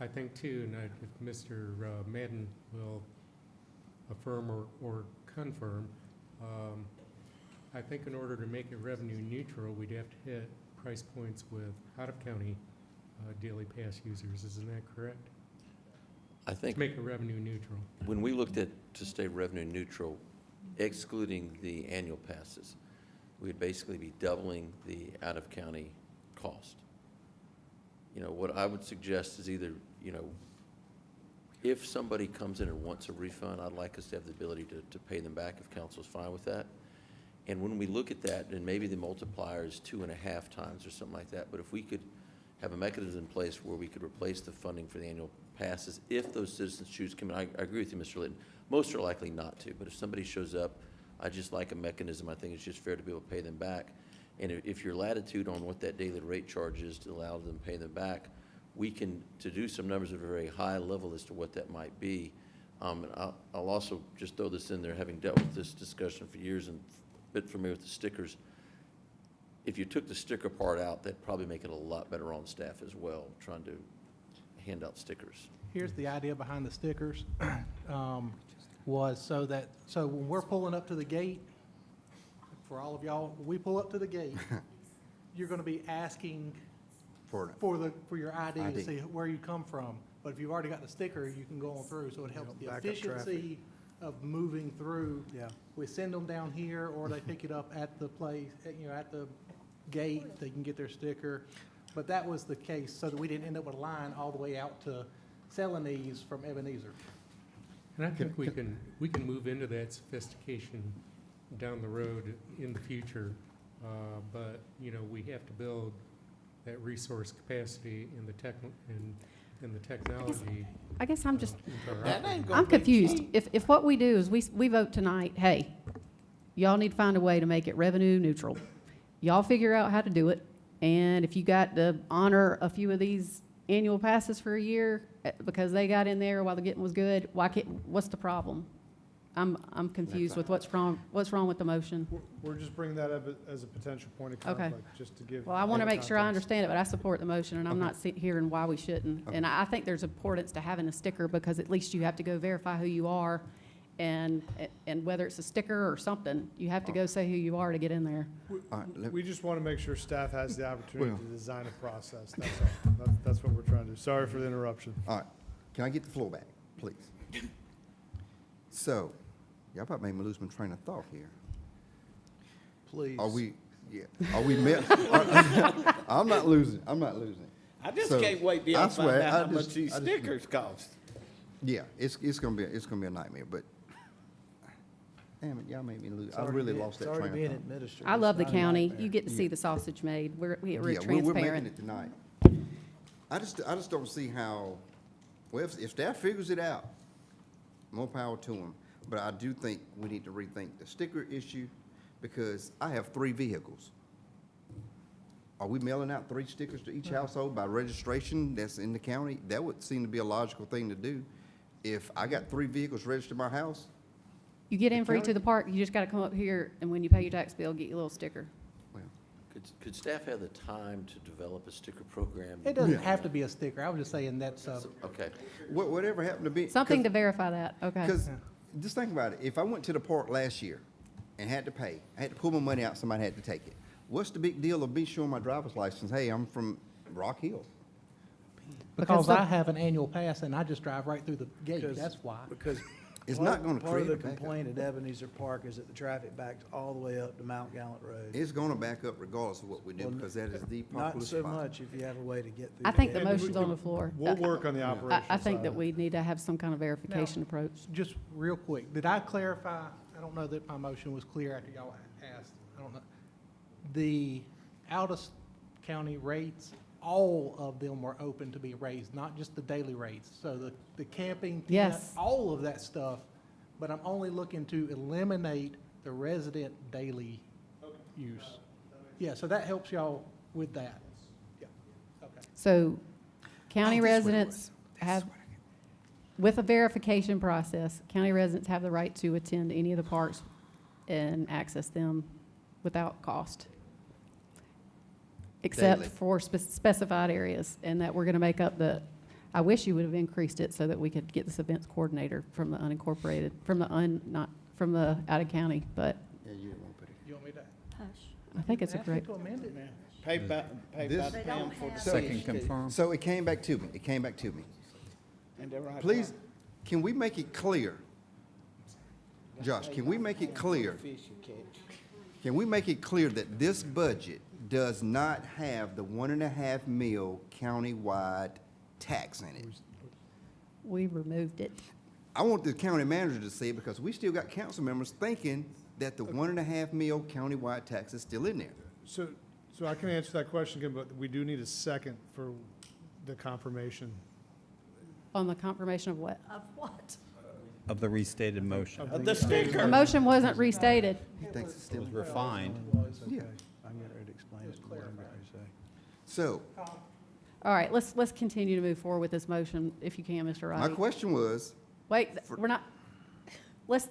I think too, and if Mr. Madden will affirm or confirm, I think in order to make it revenue neutral, we'd have to hit price points with out-of-county daily pass users. Isn't that correct? I think To make it revenue neutral. when we looked at, to stay revenue neutral, excluding the annual passes, we'd basically be doubling the out-of-county cost. What I would suggest is either, if somebody comes in and wants a refund, I'd like us to have the ability to pay them back if council's fine with that. And when we look at that, and maybe the multiplier is 2.5 times or something like that, but if we could have a mechanism in place where we could replace the funding for the annual passes, if those citizens choose to come in, I agree with you, Mr. Litton, most are likely not to, but if somebody shows up, I just like a mechanism. I think it's just fair to be able to pay them back. And if your latitude on what that daily rate charge is to allow them to pay them back, we can, to do some numbers at a very high level as to what that might be, And I'll also just throw this in there, having dealt with this discussion for years and a bit familiar with the stickers. If you took the sticker part out, that'd probably make it a lot better on staff as well, trying to hand out stickers. Here's the idea behind the stickers, was so when we're pulling up to the gate, for all of y'all, when we pull up to the gate, you're gonna be asking For your ID to ID. see where you come from. But if you've already got the sticker, you can go on through, so it helps the Back up efficiency of moving through. Yeah. We send them down here, or they pick it up at the place, at the gate, they can get their sticker. But that was the case, so that we didn't end up with a line all the way out to Celanese from Ebenezer. And I think we can move into that sophistication down the road in the future. But, we have to build that resource capacity in the in the technology. I guess I'm just, into our That ain't operating gonna I'm be confused. cheap. If what we do is we vote tonight, hey, y'all need to find a way to make it revenue neutral. Y'all figure out how to do it, and if you got to honor a few of these annual passes for a year because they got in there while the getting was good, what's the problem? I'm confused with what's wrong with the motion. We're just bringing that up as a potential point of Okay. conflict, just to give. Well, I want to more make sure I context. understand it, but I support the motion, and I'm Okay. not hearing why we shouldn't. And I think there's importance to having a sticker, because at least you have to go verify who you are, and whether it's a sticker or something, you have to go say who you are to get in there. All right, We just want to make sure staff has the opportunity Well- to design a process, that's all. That's what we're trying to do. Sorry for the interruption. All right, can I get the floor back, please? So, y'all about made me lose my train of thought here. Please. Are we I'm not losing. I just So, can't wait till I y'all find swear, out I how much just- these I just- stickers cost. Yeah, it's gonna be a nightmare, but, damn it, y'all made me lose. It's I already really been- lost that It's already train being of thought. administered. I love the It's not a county. nightmare. You get to see the sausage made. We're Yeah, transparent. we're making it tonight. I just don't see how, well, if staff figures it out, more power to them. But I do think we need to rethink the sticker issue, because I have 3 vehicles. Are we mailing out 3 stickers to each household by registration that's in the county? That would seem to be a logical thing to do. If I got 3 vehicles registered in my house, You get in The free to county- the park, you just got to come up here, and when you pay your tax bill, get your little sticker. Could staff have the time to develop a sticker program? It doesn't have to be a sticker. I was just saying that's, Okay. whatever happened to be. Something to verify that, okay. Because, just think about it, if I went to the park last year and had to pay, I had to pull my money out, somebody had to take it. What's the big deal of me showing my driver's license, hey, I'm from Rock Hill? because I have an annual pass and I just drive right through the gate, Because- that's why. Because It's part- not gonna Part of create the a backup. complaint at Ebenezer Park is that the traffic backs all the way up to Mount Gallant Road. It's gonna back up regardless of what we do, Well, because that is the Not populous so spot. much if you have a way to get through. I think the gate. motion's on the floor. We'll work on the I operations think that side. we need to have some kind of verification approach. Just real quick, did I clarify, I don't know that my motion was clear after y'all asked, I don't know. The out-of-county rates, all of them were open to be raised, not just the daily rates. So the camping, tent, Yes. all of that stuff, but I'm only looking to eliminate the resident daily use. Yeah, so that helps y'all with that. Yeah, okay. So county Oh, this is what it residents have, with a verification process, county residents have the right to attend any of the parks and access them without cost, except Daily. for specified areas, and that we're going to make up I wish you would have increased it so that we could get this events coordinator from the unincorporated, from the out-of-county, but Yeah, you didn't wanna put it. You want me to? I think it's a Ask me great, to amend it now. Pay by This- the pound for the Second fish. confirm. So it came back to me, Ain't that right, Please, Mark? can we make it clear, Josh, can we make it clear, Fish you catch. can we make it clear that this budget does not have the 1.5 mil countywide tax in it? we removed it. I want the county manager to say it, because we still got council members thinking that the 1.5 mil countywide tax is still in there. So I can answer that question again, but we do need a second for the confirmation. On the confirmation of what? Of what? Of the restated motion. I think The it's- sticker. The motion wasn't restated. He thinks it's It still was in there. refined. It's okay. Yeah. I'm getting ready to explain it. What I'm getting ready to say. So, All right, let's continue to move forward with this motion, if you can, Mr. my Roddy. question was, Wait, we're not, let's,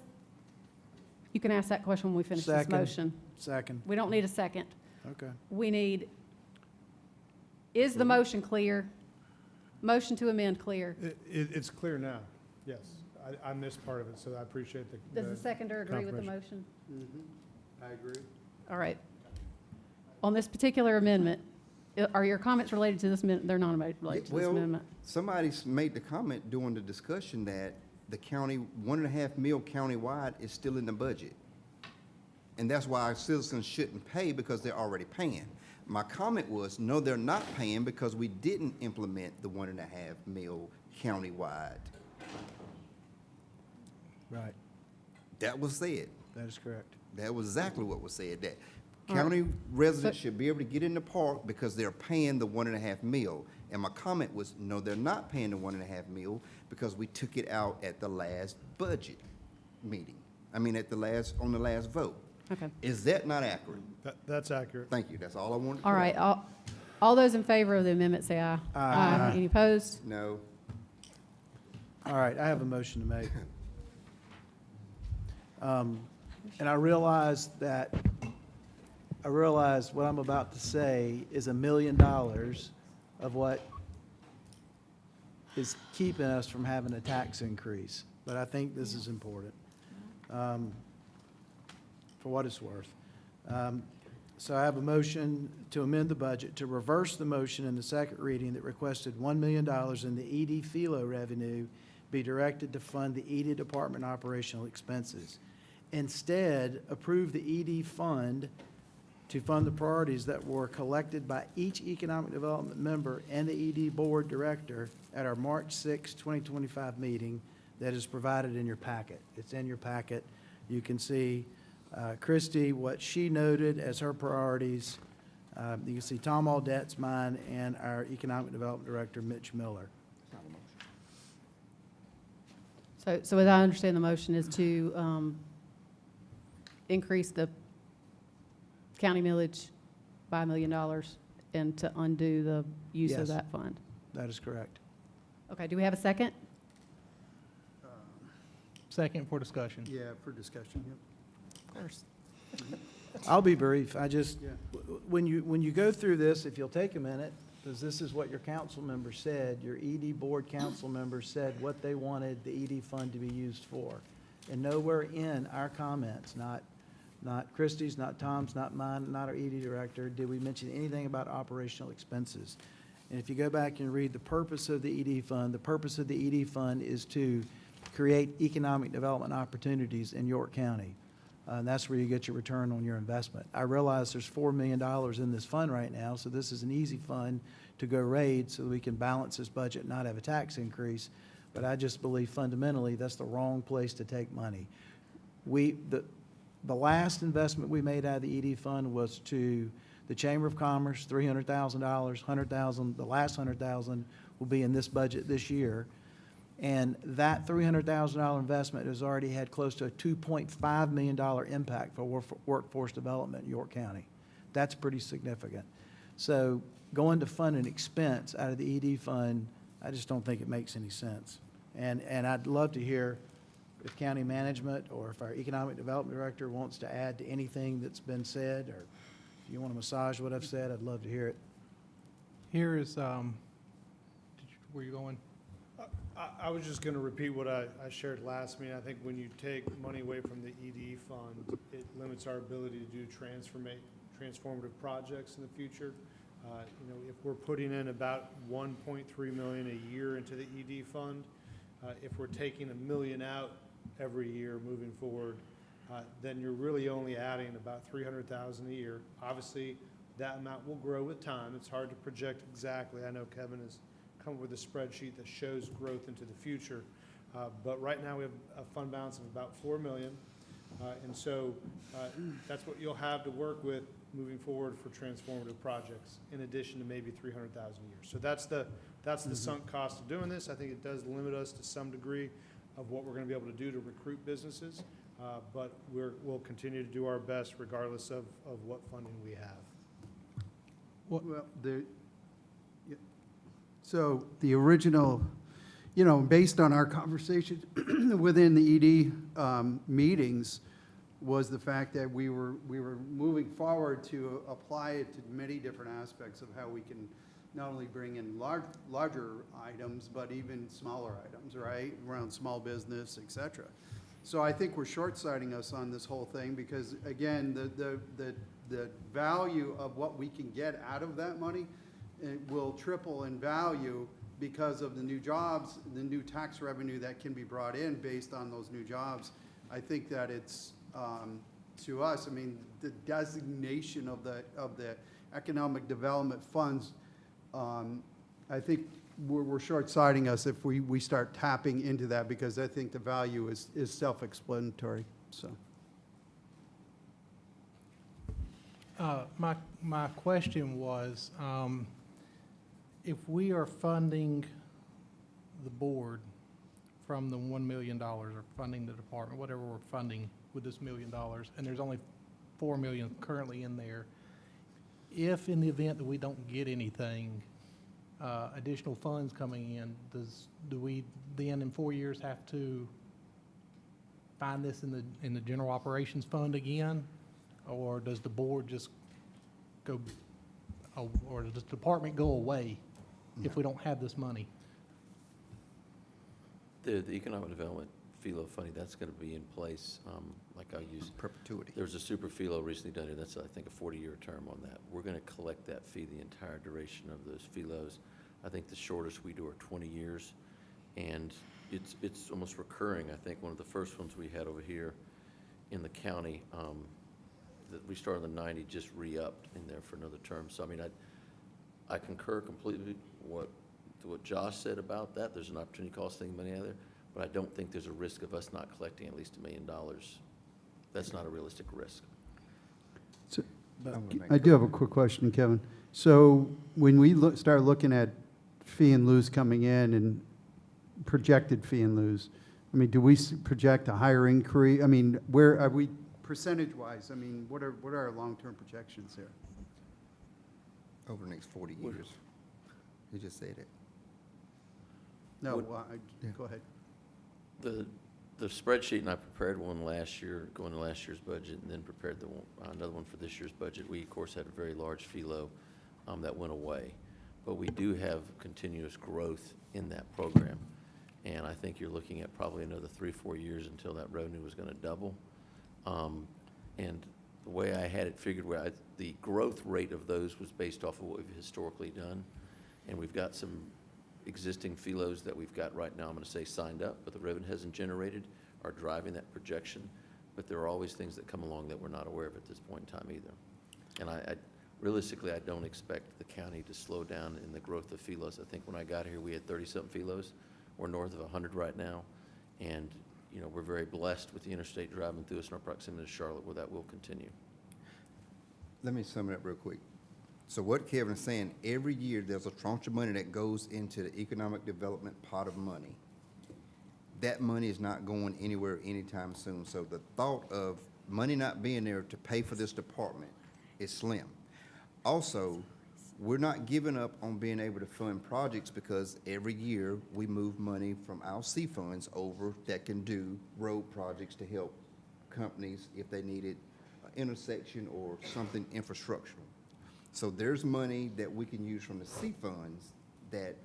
you can ask that question when we finish this Second. motion. Second. We don't need a second. Okay. We need, is the motion clear? Motion to amend clear. It's clear now, yes. I missed part of it, so I appreciate the. Does the seconder agree with the confirmation. motion? I agree. All right. On this particular amendment, are your comments related to this amendment? They're not related to this Well, amendment. somebody's made the comment during the discussion that the county, 1.5 mil countywide is still in the budget. And that's why our citizens shouldn't pay, because they're already paying. My comment was, no, they're not paying because we didn't implement the 1.5 mil countywide. Right. That was said. That is correct. That was exactly what was said, that All right. county residents So- should be able to get in the park because they're paying the 1.5 mil. And my comment was, no, they're not paying the 1.5 mil because we took it out at the last budget meeting. I mean, on the last vote. Okay. Is that not accurate? That's accurate. Thank you, that's all I wanted to All know. right, all those in favor of the amendment say aye. Aye. Any opposed? No. All right, I have a motion to make. And I realize what I'm about to say is $1 million of what is keeping us from having a tax increase. But I think this is important, for what it's worth. So I have a motion to amend the budget to reverse the motion in the second reading that requested $1 million in the ED FILO revenue be directed to fund the ED department operational expenses. Instead, approve the ED fund to fund the priorities that were collected by each economic development member and the ED board director at our March 6, 2025 meeting that is provided in your packet. It's in your packet. You can see Christie, what she noted as her priorities. You can see Tom Aldette's mine and our economic development director, Mitch Miller. So as I understand, the motion is to increase the county millage by $1 million and to undo the use of Yes. that fund. That is correct. Okay, do we have a second? Second for discussion. Yeah, for discussion, yep. Of course. I'll be brief. I just, Yeah. when you go through this, if you'll take a minute, because this is what your council members said, your ED board council members said what they wanted the ED fund to be used for. And nowhere in our comments, not Christie's, not Tom's, not mine, not our ED director, did we mention anything about operational expenses. And if you go back and read the purpose of the ED fund, the purpose of the ED fund is to create economic development opportunities in York County. And that's where you get your return on your investment. I realize there's $4 million in this fund right now, so this is an easy fund to go raid so that we can balance this budget and not have a tax increase. But I just believe fundamentally that's the wrong place to take money. The last investment we made out of the ED fund was to the Chamber of Commerce, $300,000, $100,000. The last $100,000 will be in this budget this year. And that $300,000 investment has already had close to a $2.5 million impact for workforce development in York County. That's pretty significant. So going to fund an expense out of the ED fund, I just don't think it makes any sense. And I'd love to hear if county management or if our economic development director wants to add to anything that's been said, or if you want to massage what I've said, I'd love to hear it. Here is, where you going? I was just going to repeat what I shared last meeting. I think when you take money away from the ED fund, it limits our ability to do transformative projects in the future. If we're putting in about $1.3 million a year into the ED fund, if we're taking $1 million out every year moving forward, then you're really only adding about $300,000 a year. Obviously, that amount will grow with time. It's hard to project exactly. I know Kevin has come up with a spreadsheet that shows growth into the future. But right now we have a fund balance of about $4 million. And so that's what you'll have to work with moving forward for transformative projects, in addition to maybe $300,000 a year. So that's the sunk cost of doing this. I think it does limit us to some degree of what we're going to be able to do to recruit businesses. But we'll continue to do our best regardless of what funding we have. Well, so the original you know, based on our conversation within the ED meetings, was the fact that we were moving forward to apply it to many different aspects of how we can not only bring in larger items, but even smaller items, right? Around small business, et cetera. So I think we're short-sighting us on this whole thing because, again, the value of what we can get out of that money, it will triple in value because of the new jobs, the new tax revenue that can be brought in based on those new jobs. I think that it's, to us, I mean, the designation of the economic development funds, I think we're short-sighting us if we start tapping into that because I think the value is self-explanatory, so. My question was, if we are funding the board from the $1 million, or funding the department, whatever we're funding with this $1 million, and there's only $4 million currently in there, if in the event that we don't get anything, additional funds coming in, do we then in 4 years have to find this in the general operations fund again? Or does the board just go, or does the department go away if we don't have this money? The economic development FILO funding, that's going to be in place, like I use. Perpetuity. There was a super FILO recently done here, that's, I think, a 40-year term on that. We're going to collect that fee the entire duration of those FILOs. I think the shortest we do are 20 years, and it's almost recurring. I think one of the first ones we had over here in the county, that we started in the 90s, just re-upped in there for another term. So, I mean, I concur completely to what Josh said about that. There's an opportunity cost thing money out there, but I don't think there's a risk of us not collecting at least $1 million. That's not a realistic risk. So, I do have a quick question, Kevin. So when we start looking at fee and lieu coming in and projected fee and lieu, I mean, do we project a higher increase? I mean, where are we percentage-wise? I mean, what are our long-term projections there? Over the next 40 years. You just said it. No, go ahead. The spreadsheet, and I prepared one last year, going to last year's budget, and then prepared another one for this year's budget. We, of course, had a very large FILO that went away. But we do have continuous growth in that program. And I think you're looking at probably another 3-4 years until that revenue was going to double. And the way I had it figured, the growth rate of those was based off of what we've historically done. And we've got some existing FILOs that we've got right now, I'm going to say signed up, but the revenue hasn't generated, are driving that projection. But there are always things that come along that we're not aware of at this point in time either. And realistically, I don't expect the county to slow down in the growth of FILOs. I think when I got here, we had 30-something FILOs. We're north of 100 right now. And, you know, we're very blessed with the interstate driving through us and our proximity to Charlotte, where that will continue. Let me sum it up real quick. So what Kevin is saying, every year there's a tranche of money that goes into the economic development pot of money. That money is not going anywhere anytime soon. So the thought of money not being there to pay for this department is slim. Also, we're not giving up on being able to fund projects because every year we move money from our C funds over that can do road projects to help companies if they needed an intersection or something infrastructural. So there's money that we can use from the C funds that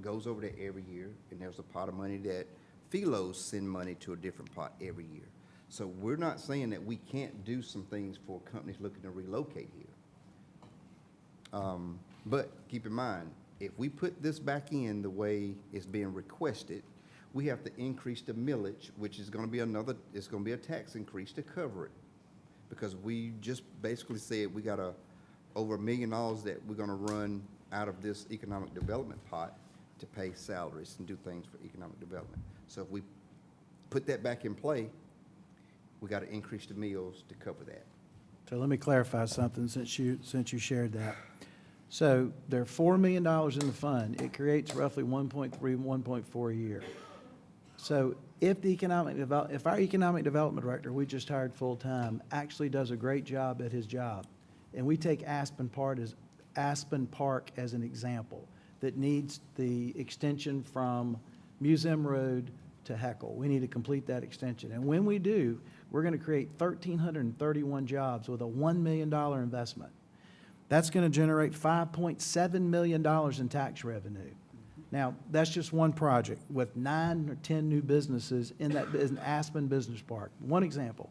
goes over there every year, and there's a pot of money that FILOs send money to a different pot every year. So we're not saying that we can't do some things for companies looking to relocate here. But keep in mind, if we put this back in the way it's being requested, we have to increase the millage, which is going to be it's going to be a tax increase to cover it. Because we just basically said we got over $1 million that we're going to run out of this economic development pot to pay salaries and do things for economic development. So if we put that back in play, we got to increase the mills to cover that. So let me clarify something since you shared that. So there are $4 million in the fund. It creates roughly 1.3, 1.4 a year. So if our economic development director we just hired full-time actually does a great job at his job, and we take Aspen Park as an example that needs the extension from Museum Road to Heckle. We need to complete that extension. And when we do, we're going to create 1,331 jobs with a $1 million investment. That's going to generate $5.7 million in tax revenue. Now, that's just one project with 9 or 10 new businesses in that in Aspen Business Park. One example.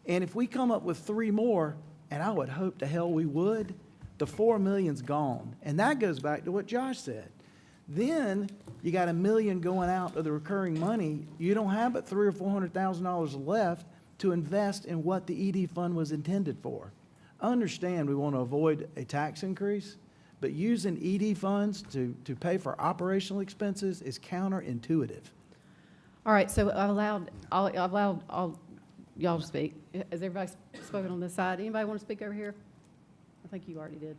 And if we come up with 3 more, and I would hope to hell we would, the $4 million's gone. And that goes back to what Josh said. Then you got $1 million going out of the recurring money. You don't have but $300,000 or $400,000 left to invest in what the ED fund was intended for. I understand we want to avoid a tax increase, but using ED funds to pay for operational expenses is counterintuitive. All right, so I've allowed all y'all to speak. Has everybody spoken on this side? Anybody want to speak over here? I think you already did.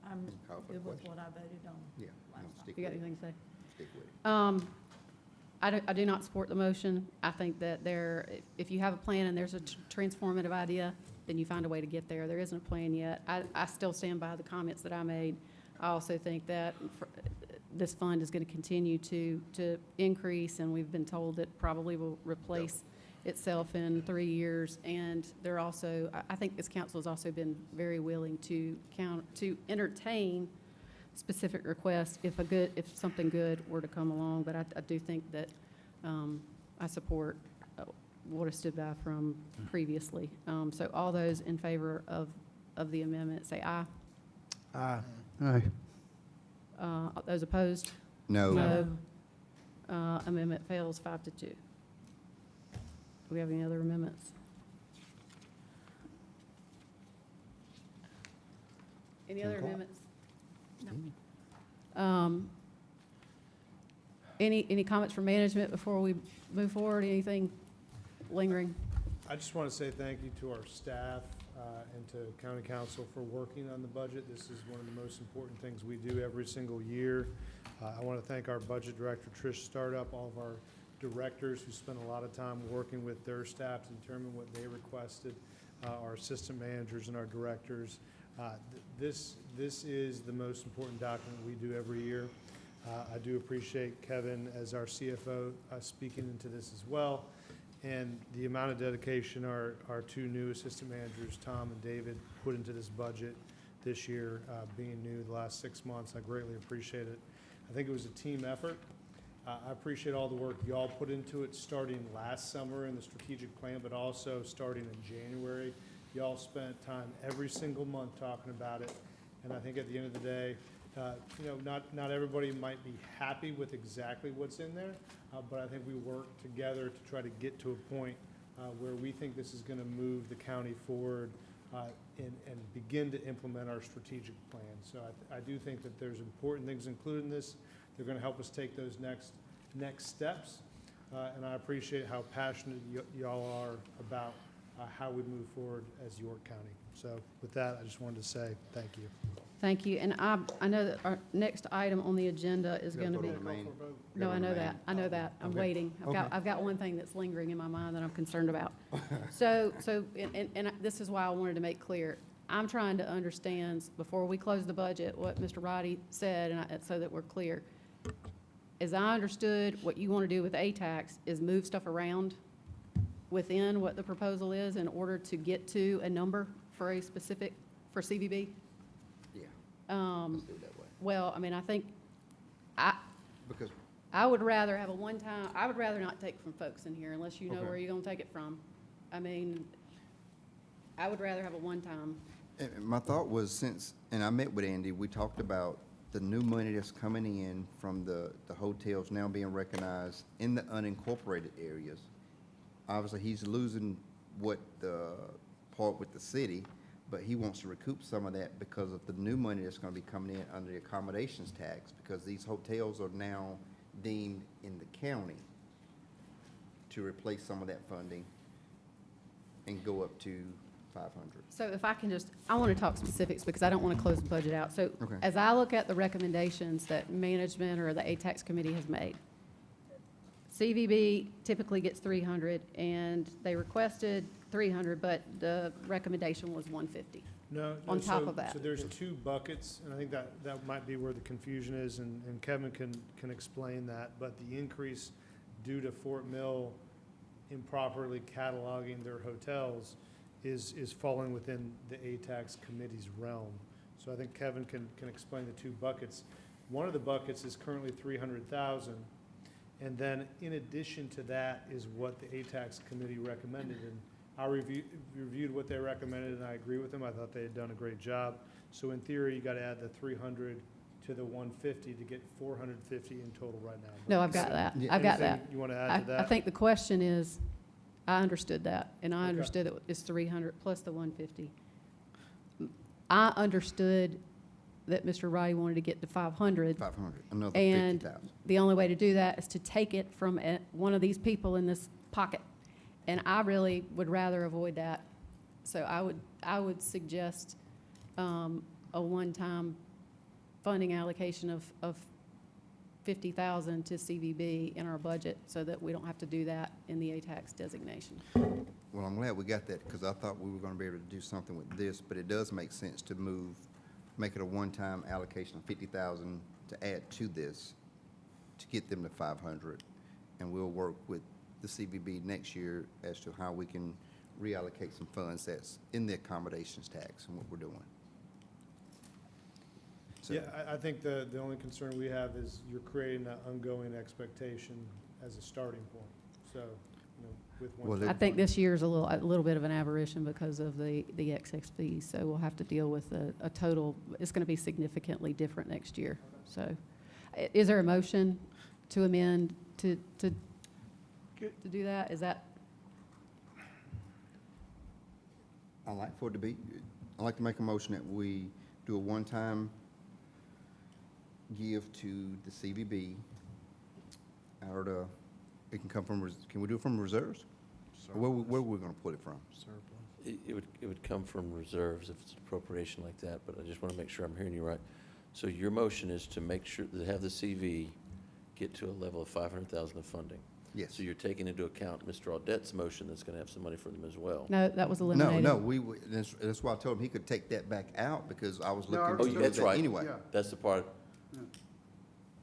I'm Call for good with question. what I voted on. Yeah. no, stick You got with it. anything to say? Stick with it. I do not support the motion. I think that if you have a plan and there's a transformative idea, then you find a way to get there. There isn't a plan yet. I still stand by the comments that I made. I also think that this fund is going to continue to increase, and we've been told it probably will replace itself in 3 years. And they're also, I think this council has also been very willing to entertain specific requests if something good were to come along. But I do think that I support what I stood by from previously. So all those in favor of the amendment, say aye. Aye. Aye. Those opposed? No. No. Amendment fails 5-2. Do we have any other amendments? Any other amendments? No. Any comments from management before we move forward? Anything lingering? I just want to say thank you to our staff and to county council for working on the budget. This is one of the most important things we do every single year. I want to thank our budget director, Trish Startup, all of our directors who spent a lot of time working with their staff to determine what they requested, our assistant managers and our directors. This is the most important document we do every year. I do appreciate Kevin as our CFO speaking into this as well. And the amount of dedication our 2 new assistant managers, Tom and David, put into this budget this year, being new the last 6 months, I greatly appreciate it. I think it was a team effort. I appreciate all the work y'all put into it starting last summer in the strategic plan, but also starting in January. Y'all spent time every single month talking about it. And I think at the end of the day, not everybody might be happy with exactly what's in there, but I think we work together to try to get to a point where we think this is going to move the county forward and begin to implement our strategic plan. So I do think that there's important things included in this. They're going to help us take those next steps, and I appreciate how passionate y'all are about how we move forward as York County. So with that, I just wanted to say thank you. Thank you. And I know that our next item on the agenda is going to be. No, I know that. I know that. I'm waiting. I've got one thing that's lingering in my mind that I'm concerned about. So this is why I wanted to make clear. I'm trying to understand, before we close the budget, what Mr. Roddy said, and so that we're clear. As I understood, what you want to do with A-tax is move stuff around within what the proposal is in order to get to a number for a specific, for CVB? Yeah. Let's do it that way. Well, I mean, I think, Because I would rather have a one-time, I would rather not take from folks in here unless you know Okay. where you're gonna take it from. I mean, I would rather have a one-time. and my thought was and I met with Andy, we talked about the new money that's coming in from the hotels now being recognized in the unincorporated areas. Obviously, he's losing what the part with the city, but he wants to recoup some of that because of the new money that's going to be coming in under the accommodations tax, because these hotels are now deemed in the county to replace some of that funding and go up to 500. So if I can just, I want to talk specifics because I don't want to close the budget out. So Okay. as I look at the recommendations that management or the A-tax committee has made, CVB typically gets 300, and they requested 300, but the recommendation was 150. No, on no, top so- of that. So there's two buckets, and I think that might be where the confusion is, and Kevin can explain that. But the increase due to Fort Mill improperly cataloging their hotels is falling within the ATAX committee's realm. So I think Kevin can explain the two buckets. One of the buckets is currently 300,000, and then in addition to that is what the ATAX committee recommended. And I reviewed what they recommended, and I agree with them. I thought they had done a great job. So in theory, you gotta add the 300 to the 150 to get 450 in total right now. No, I've got that. I've got that. Anything you wanna add to that? I think the question is, I understood that, and I Okay. understood it it's 300 plus the 150. I understood that Mr. Wright wanted to get to 500. 500, another And 50,000. the only way to do that is to take it from one of these people in this pocket. And I really would rather avoid that. So I would suggest a one-time funding allocation of 50,000 to CVB in our budget so that we don't have to do that in the ATAX designation. Well, I'm glad we got that, because I thought we were gonna be able to do something with this, but it does make sense to make it a one-time allocation of 50,000 to add to this, to get them to 500. And we'll work with the CVB next year as to how we can reallocate some funds that's in the accommodations tax and what we're doing. So- Yeah, I think the only concern we have is you're creating that ongoing expectation as a starting point. So, with one. I think this year is a little bit of an aberration because of the excess fees, so we'll have to deal with a total, it's going to be significantly different next year. So, is there a motion to amend to do that? Is that? I'd like to make a motion that we do a one-time give to the CVB out of the, it can come from, can we do it from reserves? Or where are we gonna pull it from? It would come from reserves if it's an appropriation like that, but I just want to make sure I'm hearing you right. So your motion is to make sure, to have the CV get to a level of 500,000 of funding. Yes. So you're taking into account Mr. Audette's motion that's going to have some money for them as well. No, that was No, eliminated. that's why I told him he could take that back out, because I was No, I looking was to told- do That's that right. anyway. Yeah. That's the part,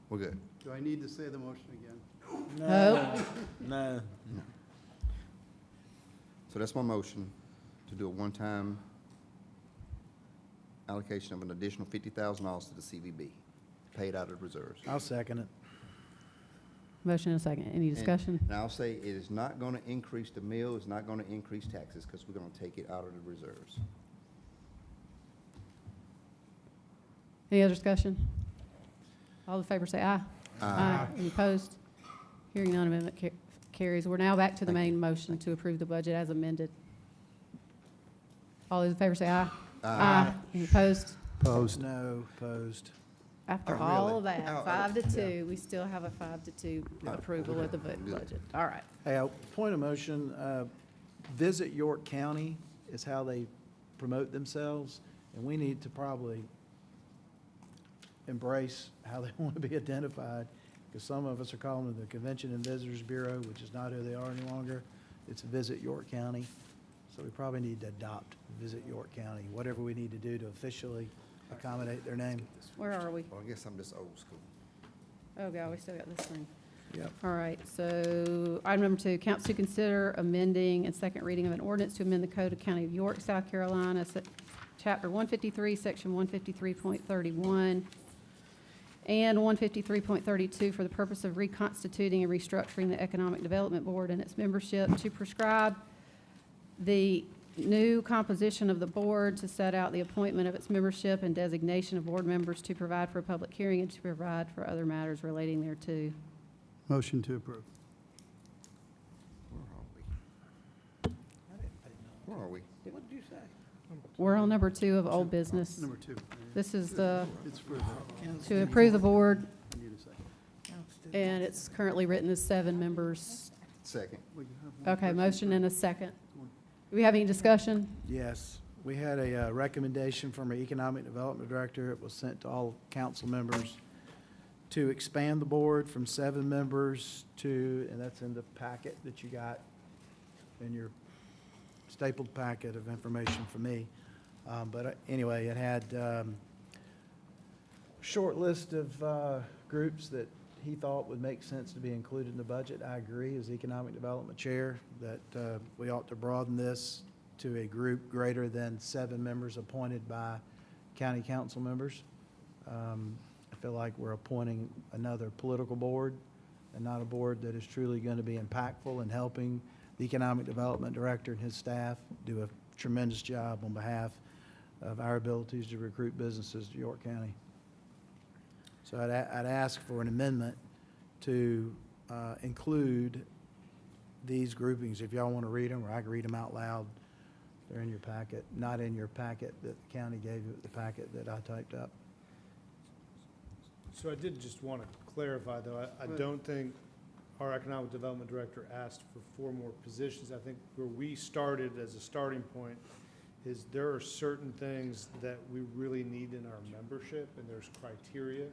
We're good. Do I need to say the motion again? No. No. So that's my motion, to do a one-time allocation of an additional $50,000 to the CVB, paid out of reserves. I'll second it. Motion and a second. Any discussion? And I'll say it is not gonna increase the mill, it's not gonna increase taxes, because we're gonna take it out of the reserves. Any other discussion? All in favor say aye. Aye. Any opposed? Hearing none, amendment carries. We're now back to the main motion to approve the budget as amended. All those in favor say aye. Aye. Any opposed? Opposed? No, opposed. After Oh, all really? of that, Oh, 5-2, we still have a 5-2 approval of the budget. All right. Hey, point of motion, Visit York County is how they promote themselves, and we need to probably embrace how they want to be identified, because some of us are calling it the Convention and Visitors Bureau, which is not who they are any longer. It's Visit York County. So we probably need to adopt Visit York County, whatever we need to do to officially accommodate their name. Where are we? Well, I guess I'm just old school. Oh, God, we still got this thing. Yep. All right, so item number 2, council to consider amending and second reading of an ordinance to amend the Code of County of York, South Carolina, Chapter 153, Section 153.31, and 153.32 for the purpose of reconstituting and restructuring the Economic Development Board and its membership, to prescribe the new composition of the board, to set out the appointment of its membership and designation of board members, to provide for a public hearing, and to provide for other matters relating thereto. Motion to approve. Where are we? What did you say? We're on number 2 of old business. Number 2. This is the, It's for to approve the board, I need a second. and it's currently written as 7 members. Second. Well, you have one Okay, person motion for- and a second. Do we have any discussion? Yes, we had a recommendation from our Economic Development Director. It was sent to all council members to expand the board from 7 members to, and that's in the packet that you got in your stapled packet of information from me, But anyway, it had short list of groups that he thought would make sense to be included in the budget. I agree, as Economic Development Chair, that we ought to broaden this to a group greater than 7 members appointed by county council members. I feel like we're appointing another political board and not a board that is truly going to be impactful in helping the Economic Development Director and his staff do a tremendous job on behalf of our abilities to recruit businesses to York County. So I'd ask for an amendment to include these groupings. If y'all want to read them, or I can read them out loud. They're in your packet, not in your packet that the county gave you, the packet that I typed up. So I did just want to clarify, though, I don't think our Economic Development Director asked for 4 more positions. I think where we started as a starting point is there are certain things that we really need in our membership, and there's criteria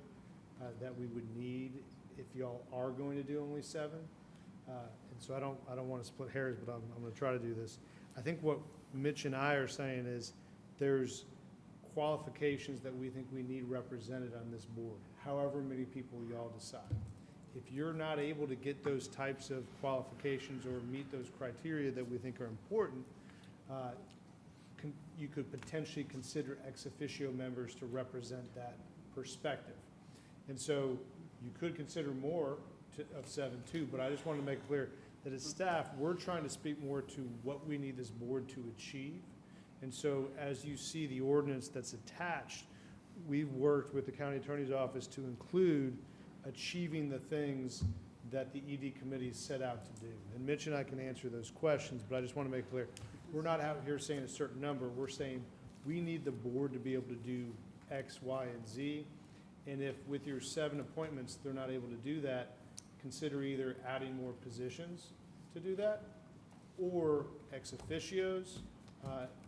that we would need if y'all are going to do only 7. And so I don't want to split hairs, but I'm going to try to do this. I think what Mitch and I are saying is there's qualifications that we think we need represented on this board, however many people y'all decide. If you're not able to get those types of qualifications or meet those criteria that we think are important, you could potentially consider ex officio members to represent that perspective. And so you could consider more of 7 too, but I just want to make clear that as staff, we're trying to speak more to what we need this board to achieve. And so as you see the ordinance that's attached, we've worked with the county attorney's office to include achieving the things that the ED committee set out to do. And Mitch and I can answer those questions, but I just want to make clear, we're not out here saying a certain number. We're saying we need the board to be able to do X, Y, and Z. And if with your 7 appointments, they're not able to do that, consider either adding more positions to do that, or ex officios,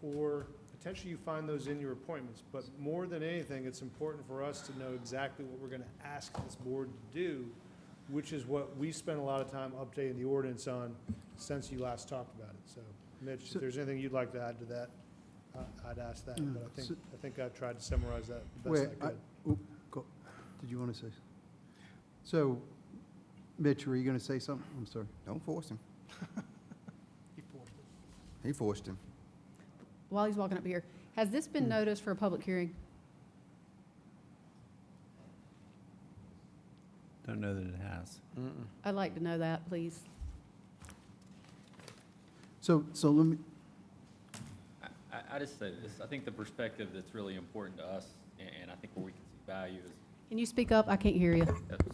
or potentially you find those in your appointments. But more than anything, it's important for us to know exactly what we're going to ask this board to do, which is what we spent a lot of time updating the ordinance on since you last talked about it. So, Mitch, if there's anything you'd like to add to that, I'd ask that. But I think I've tried to summarize that the best I could. Did you want to say? So, Mitch, were you going to say something? I'm sorry. Don't force him. He forced it. He forced him. While he's walking up here, has this been noticed for a public hearing? Don't know that it has. I'd like to know that, please. So let me, I just say this, I think the perspective that's really important to us, and I think where we can see value is, Can you speak up? I can't hear you.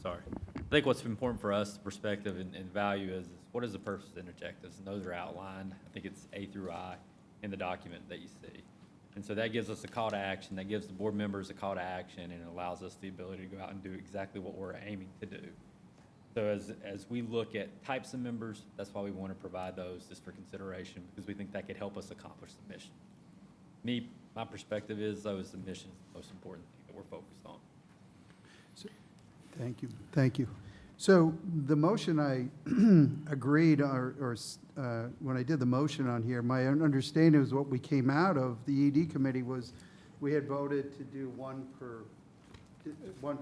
sorry. I think what's important for us, the perspective and value is what is the purpose and objectives, and those are outlined. I think it's A through I in the document that you see. And so that gives us a call to action, that gives the board members a call to action, and it allows us the ability to go out and do exactly what we're aiming to do. So as we look at types of members, that's why we want to provide those just for consideration, because we think that could help us accomplish the mission. My perspective is, though, is the mission is the most important thing that we're focused on. Thank you. So the motion I agreed, when I did the motion on here, my understanding was what we came out of, the ED committee, was we had voted to do one per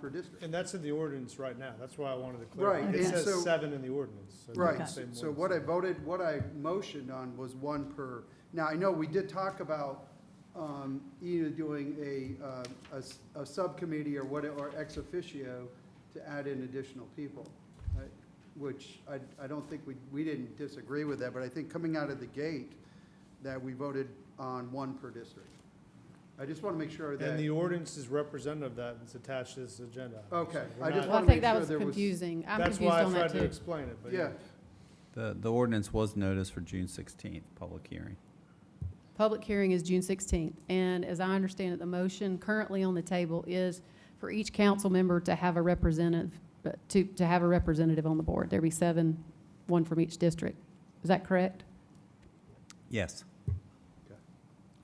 district. And that's in the ordinance right now. That's why I wanted to clarify. Right, It and says so- 7 in the ordinance. So it Right, doesn't say so more what than I voted, what I motioned on was 1 per. Now, I know we did talk about either doing a subcommittee or ex officio to add in additional people, which I don't think we didn't disagree with that, but I think coming out of the gate that we voted on 1 per district. I just want to make sure that. And the ordinance is representative of that, it's attached to this agenda. Okay, So we're I just not- Well, I wanna think make that sure was there was- confusing. I'm That's confused why I on that tried to too. explain it, but Yeah, The ordinance was noticed for June 16th, public hearing. Public hearing is June 16th, and as I understand it, the motion currently on the table is for each council member to have a representative, to have a representative on the board. There'd be 7, 1 from each district. Is that correct? Yes.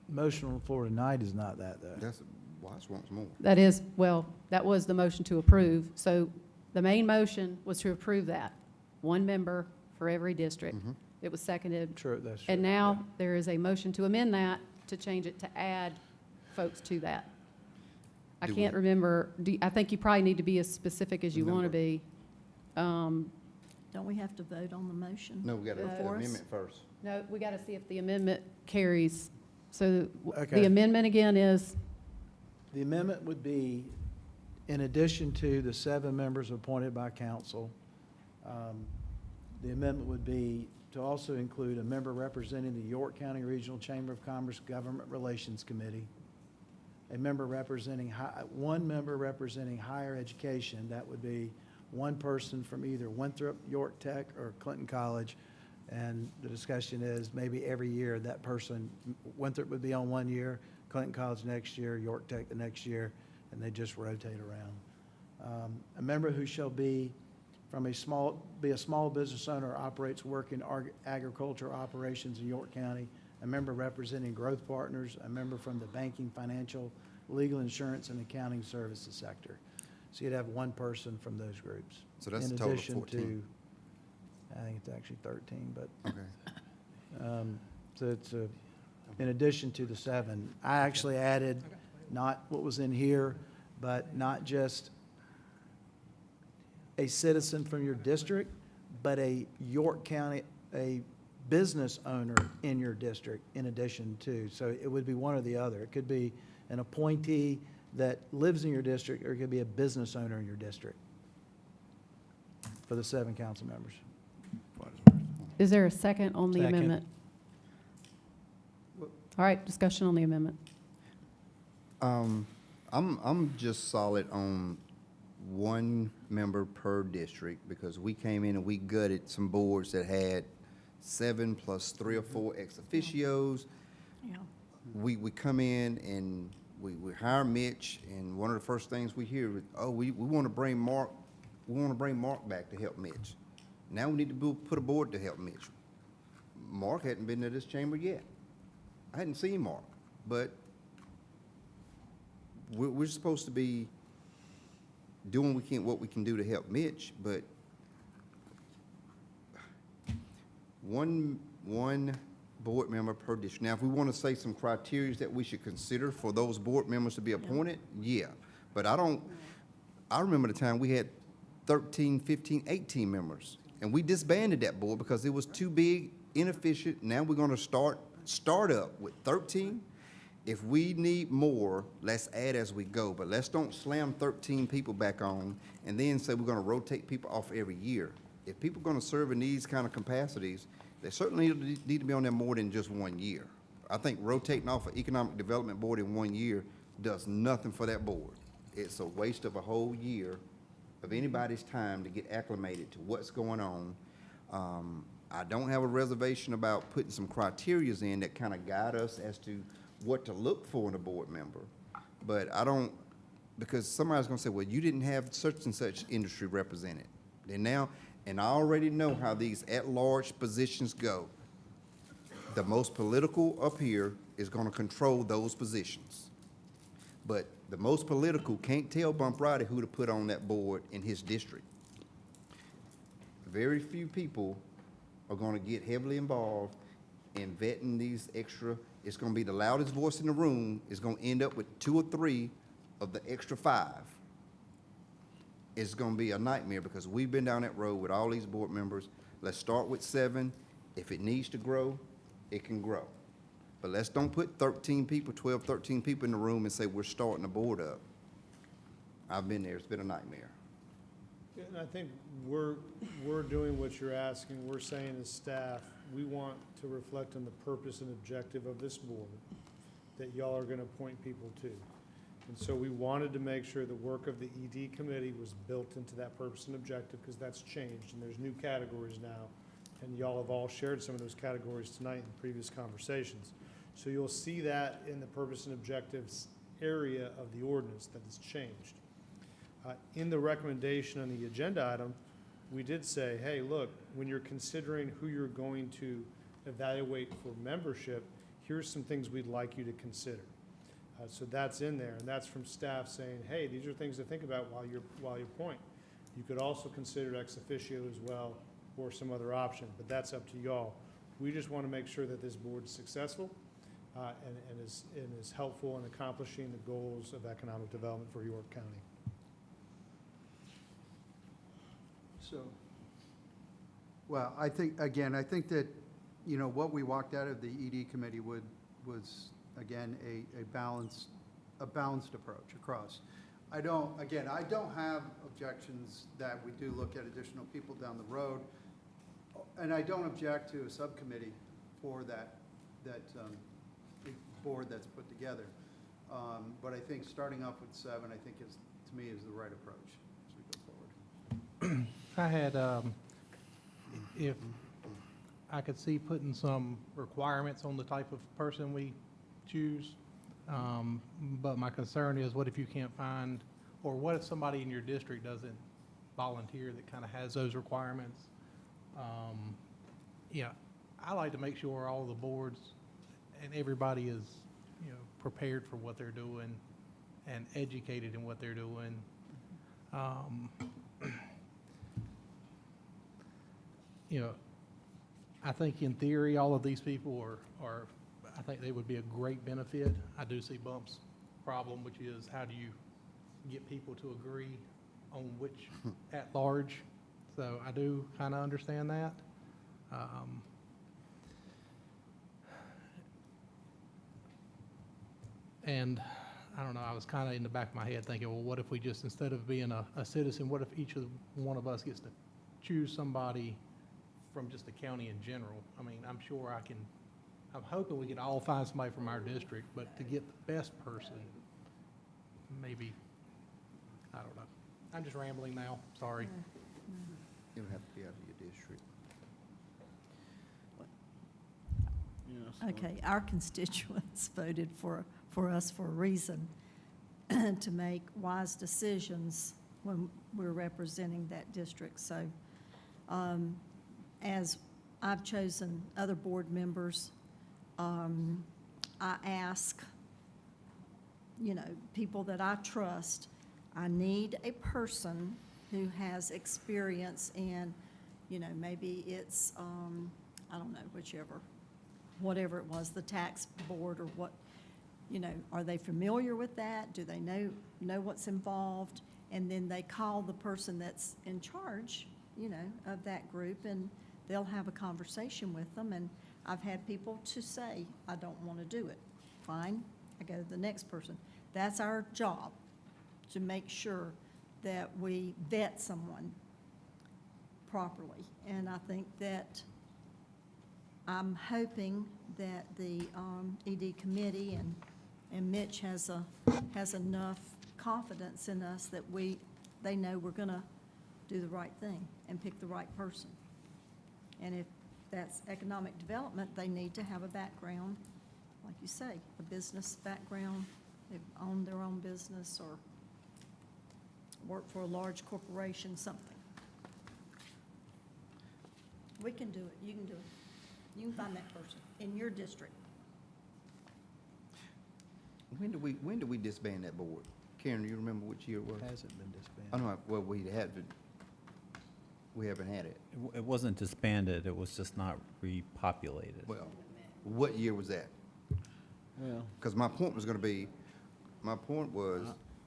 Motion on the floor tonight is not that, though. That's, Watts wants more. That is, well, that was the motion to approve. So the main motion was to approve that, 1 member for every district. Mhm. It was seconded. True, that's true. And now there is a motion to amend that, to change it to add folks to that. I Do can't we- remember, I think you probably need to be as specific as you want to be. Don't we have to vote on the motion? No, we got to do the before us? amendment first. No, we got to see if the amendment carries. So Okay. the amendment again is, The amendment would be, in addition to the 7 members appointed by council, the amendment would be to also include a member representing the York County Regional Chamber of Commerce Government Relations Committee, a member representing, one member representing higher education. That would be one person from either Winthrop, York Tech, or Clinton College. And the discussion is maybe every year that person, Winthrop would be on 1 year, Clinton College next year, York Tech the next year, and they just rotate around. A member who shall be from a small business owner or operates work in agriculture operations in York County, a member representing growth partners, a member from the banking, financial, legal, insurance, and accounting services sector. So you'd have one person from those groups. So that's in a total of addition 14. to, I think it's actually 13, but. Okay. So it's in addition to the 7. I actually added not what was in here, but not just a citizen from your district, but a York County, a business owner in your district in addition to. So it would be one or the other. It could be an appointee that lives in your district, or it could be a business owner in your district for the 7 council members. is there a second on the Second. amendment? All right, discussion on the amendment. I'm just solid on 1 member per district, because we came in and we gutted some boards that had 7 plus 3 or 4 ex officios. Yeah. We come in and we hire Mitch, and one of the first things we hear is, oh, we want to bring Mark, back to help Mitch. Now we need to put a board to help Mitch. Mark hadn't been to this chamber yet. I hadn't seen Mark, but we're supposed to be doing what we can do to help Mitch, but one board member per district. Now, if we want to say some criteria that we should consider for those board members to be appointed, yeah. But I remember the time we had 13, 15, 18 members, and we disbanded that board because it was too big, inefficient. Now we're going to start up with 13. If we need more, let's add as we go, but let's don't slam 13 people back on and then say we're going to rotate people off every year. If people are going to serve in these kind of capacities, they certainly need to be on there more than just 1 year. I think rotating off an economic development board in 1 year does nothing for that board. It's a waste of a whole year of anybody's time to get acclimated to what's going on. I don't have a reservation about putting some criterias in that kind of guide us as to what to look for in a board member. But I don't, because somebody's gonna say, well, you didn't have such and such industry represented. And I already know how these at-large positions go. The most political up here is gonna control those positions. But the most political can't tell Bump Riley who to put on that board in his district. Very few people are gonna get heavily involved in vetting these extra. It's gonna be the loudest voice in the room is gonna end up with 2 or 3 of the extra 5. It's gonna be a nightmare because we've been down that road with all these board members. Let's start with 7. If it needs to grow, it can grow. But let's don't put 13 people, 12, 13 people in the room and say we're starting the board up. I've been there, it's been a nightmare. Yeah, and I think we're doing what you're asking. We're saying as staff, we want to reflect on the purpose and objective of this board that y'all are gonna appoint people to. And so we wanted to make sure the work of the ED committee was built into that purpose and objective, because that's changed, and there's new categories now. And y'all have all shared some of those categories tonight in previous conversations. So you'll see that in the purpose and objectives area of the ordinance that has changed. In the recommendation on the agenda item, we did say, hey, look, when you're considering who you're going to evaluate for membership, here's some things we'd like you to consider. So that's in there, and that's from staff saying, hey, these are things to think about while you appoint. You could also consider ex officio as well, or some other option, but that's up to y'all. We just want to make sure that this board is successful, and is helpful in accomplishing the goals of economic development for York County. So, well, I think that, you know, what we walked out of the ED committee was, again, a balanced approach across. I don't have objections that we do look at additional people down the road, and I don't object to a subcommittee for that board that's put together. But I think starting off with 7, I think to me, is the right approach as we go forward. I had, if I could see putting some requirements on the type of person we choose, but my concern is, what if you can't find, or what if somebody in your district doesn't volunteer that kind of has those requirements? Yeah, I like to make sure all the boards and everybody is, you know, prepared for what they're doing and educated in what they're doing. You know, I think in theory, all of these people are, I think they would be a great benefit. I do see Bump's problem, which is how do you get people to agree on which at large? So I do kind of understand that. And I don't know, I was kind of in the back of my head thinking, well, what if we just, instead of being a citizen, what if each one of us gets to choose somebody from just the county in general? I mean, I'm hoping we can all find somebody from our district, but to get the best person, maybe, I don't know. I'm just rambling now, sorry. You don't have to be out of your district. Okay, our constituents voted for us for a reason, to make wise decisions when we're representing that district. So as I've chosen other board members, I ask, you know, people that I trust, I need a person who has experience in, you know, maybe it's, I don't know, whatever it was, the tax board or what, you know, are they familiar with that? Do they know what's involved? And then they call the person that's in charge, you know, of that group, and they'll have a conversation with them. And I've had people to say, I don't want to do it. Fine, I go to the next person. That's our job, to make sure that we vet someone properly. And I think that I'm hoping that the ED committee and Mitch has enough confidence in us that they know we're going to do the right thing and pick the right person. And if that's economic development, they need to have a background, like you say, a business background. They've owned their own business or worked for a large corporation, something. We can do it. You can do it. You can find that person in your district. When do we disband that board? Karen, do you remember which year it was? Hasn't been disbanded. I don't know, well, we haven't had it. It wasn't disbanded, it was just not repopulated. Well, what year was that? Well, Because my point was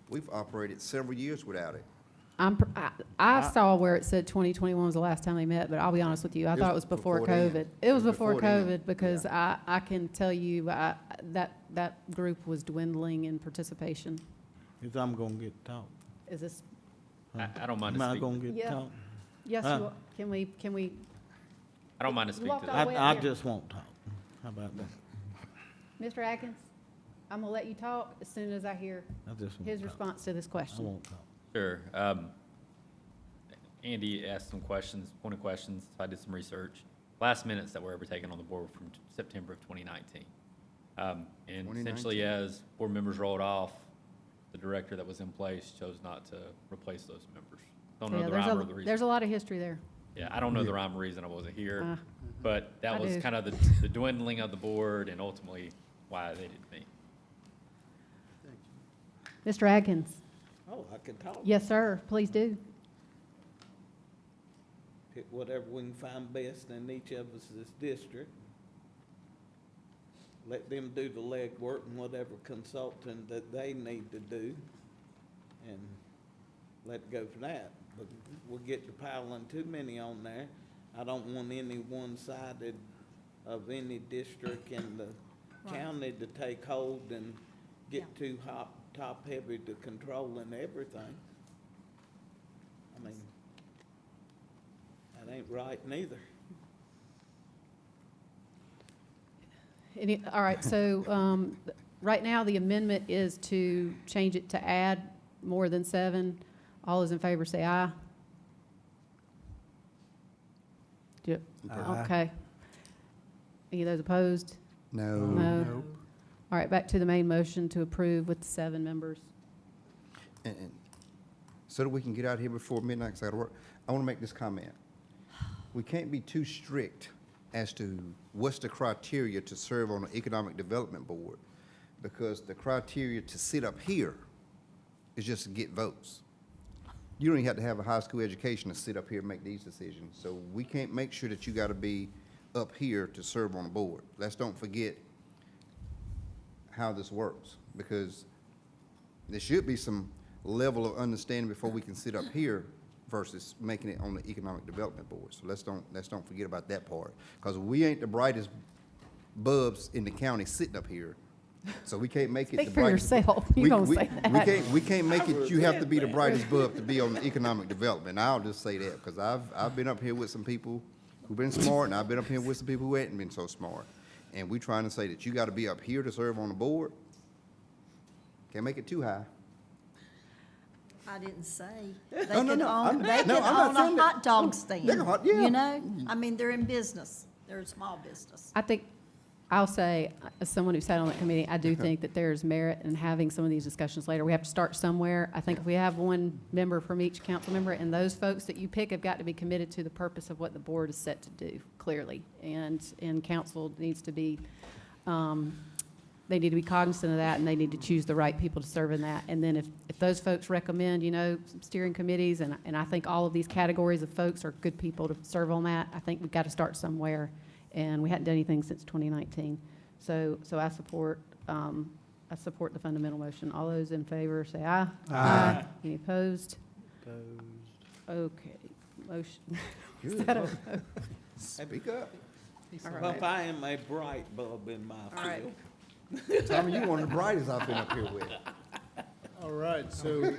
we've operated several years without it. I saw where it said 2021 was the last time they met, but I'll be honest with you, I thought it was before then. COVID. It was before then. COVID, because I can tell you, that group was dwindling in participation. if I'm gonna get talk. Is this, I don't mind Am to I speak. gonna get Yeah. talk? yes, Huh? you are. Can we, I don't mind to You speak walked to all that. the way I up here. just won't talk. How about that? Mr. Atkins, I'm gonna let you talk as soon as I hear I just won't his talk. response to this I question. won't talk. Sure. Andy asked some questions, pointed questions. I did some research. Last minutes that were ever taken on the board were from September of 2019. And essentially, 2019. as board members rolled off, the director that was in place chose not to replace those members. Don't know Yeah, the there's rhyme or the reason. there's a lot of history there. Yeah, I don't know the rhyme or reason. I wasn't here. But I that was do. kind of the dwindling of the board and ultimately why they didn't meet. Mr. Atkins? Oh, I can talk. Yes, sir, please do. Pick whatever we can find best in each of us' district. let them do the legwork and whatever consulting that they need to do, and let it go for that. But we'll get to piling too many on there. I don't want any one-sided of any district in the county to take hold and get too top-heavy to controlling everything. I mean, that ain't right neither. All right, so right now, the amendment is to change it to add more than 7. All those in favor say aye. Aye. Okay. Any of those opposed? No. No. All right, back to the main motion to approve with the 7 members. And so that we can get out of here before midnight, 'cause I gotta work, I want to make this comment. We can't be too strict as to what's the criteria to serve on the Economic Development Board, because the criteria to sit up here is just to get votes. You don't even have to have a high school education to sit up here and make these decisions. So we can't make sure that you got to be up here to serve on the board. Let's don't forget how this works, because there should be some level of understanding before we can sit up here versus making it on the Economic Development Board. So let's don't forget about that part, because we ain't the brightest bulbs in the county sitting up here. So we can't make it the Speak for brightest. yourself. You don't say that. We can't make it, you have to be the brightest bulb to be on the Economic Development. I'll just say that, because I've been up here with some people who've been smart, and I've been up here with some people who hadn't been so smart. And we trying to say that you got to be up here to serve on the board. Can't make it too high. I didn't say. No, They no, could no, I'm- own, they no, could I'm not own saying a that. hot dog They stand, can hot- yeah. you know? I mean, they're in business. They're a small business. I think, I'll say, as someone who sat on that committee, I do think that there's merit in having some of these discussions later. We have to start somewhere. I think if we have one member from each council member, and those folks that you pick have got to be committed to the purpose of what the board is set to do, clearly. And council needs to be, they need to be cognizant of that, and they need to choose the right people to serve in that. And then if those folks recommend, some steering committees, and I think all of these categories of folks are good people to serve on that, I think we've got to start somewhere. And we hadn't done anything since 2019. So I support the fundamental motion. All those in favor say aye. Aye. Any opposed? Opposed. Okay, motion. Is Good that a Lord. vote? Speak up. All Well, right. if I am a bright bulb in my All right. field. Tommy, you one of the brightest I've been up here with. All right, so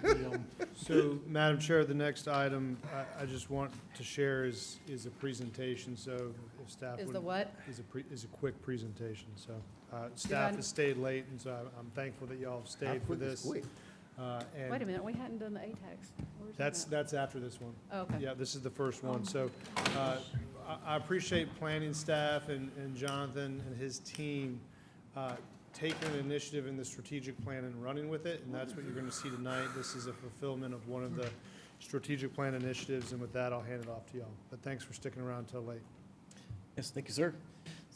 Madam Chair, the next item I just want to share is a presentation, so if staff Is would. the what? Is a quick presentation, so staff I- has stayed late, and so I'm thankful that y'all have stayed for quick is this. quick? And Wait a minute, we hadn't done the ATAX. Where's That's, that? that's after this one. Oh, okay. Yeah, this is the first one. So I appreciate planning staff and Jonathan and his team taking an initiative in the strategic plan and running with it, and that's what you're going to see tonight. This is a fulfillment of one of the strategic plan initiatives, and with that, I'll hand it off to y'all. But thanks for sticking around till late. Yes, thank you, sir.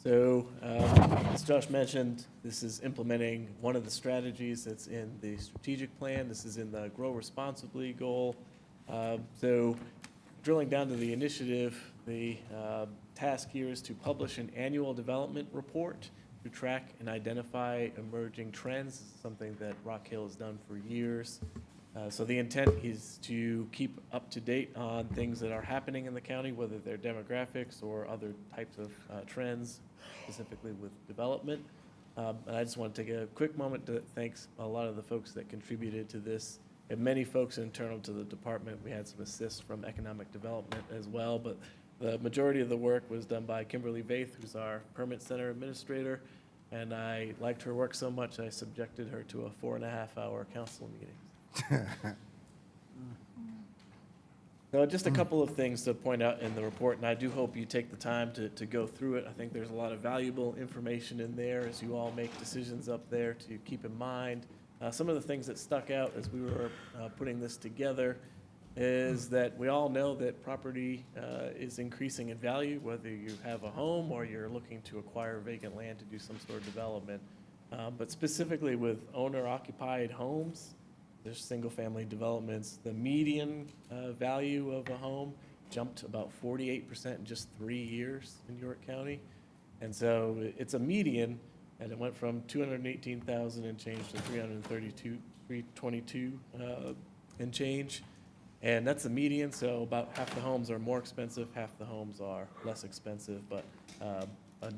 So, as Josh mentioned, this is implementing one of the strategies that's in the strategic plan. This is in the Grow Responsibly goal. So, drilling down to the initiative, the task here is to publish an annual development report to track and identify emerging trends. This is something that Rock Hill has done for years. So the intent is to keep up to date on things that are happening in the county, whether they're demographics or other types of trends, specifically with development. And I just want to take a quick moment to thank a lot of the folks that contributed to this, and many folks internal to the department. We had some assists from economic development as well, but the majority of the work was done by Kimberly Vaith, who's our permit center administrator, and I liked her work so much I subjected her to a 4.5-hour council meeting. So just a couple of things to point out in the report, and I do hope you take the time to go through it. I think there's a lot of valuable information in there as you all make decisions up there to keep in mind. Some of the things that stuck out as we were putting this together is that we all know that property is increasing in value, whether you have a home or you're looking to acquire vacant land to do some sort of development. But specifically with owner-occupied homes, there's single-family developments. The median value of a home jumped about 48% in just 3 years in York County. And so it's a median, and it went from 218,000 and change to 322 and change. And that's the median, so about half the homes are more expensive, half the homes are less expensive, but a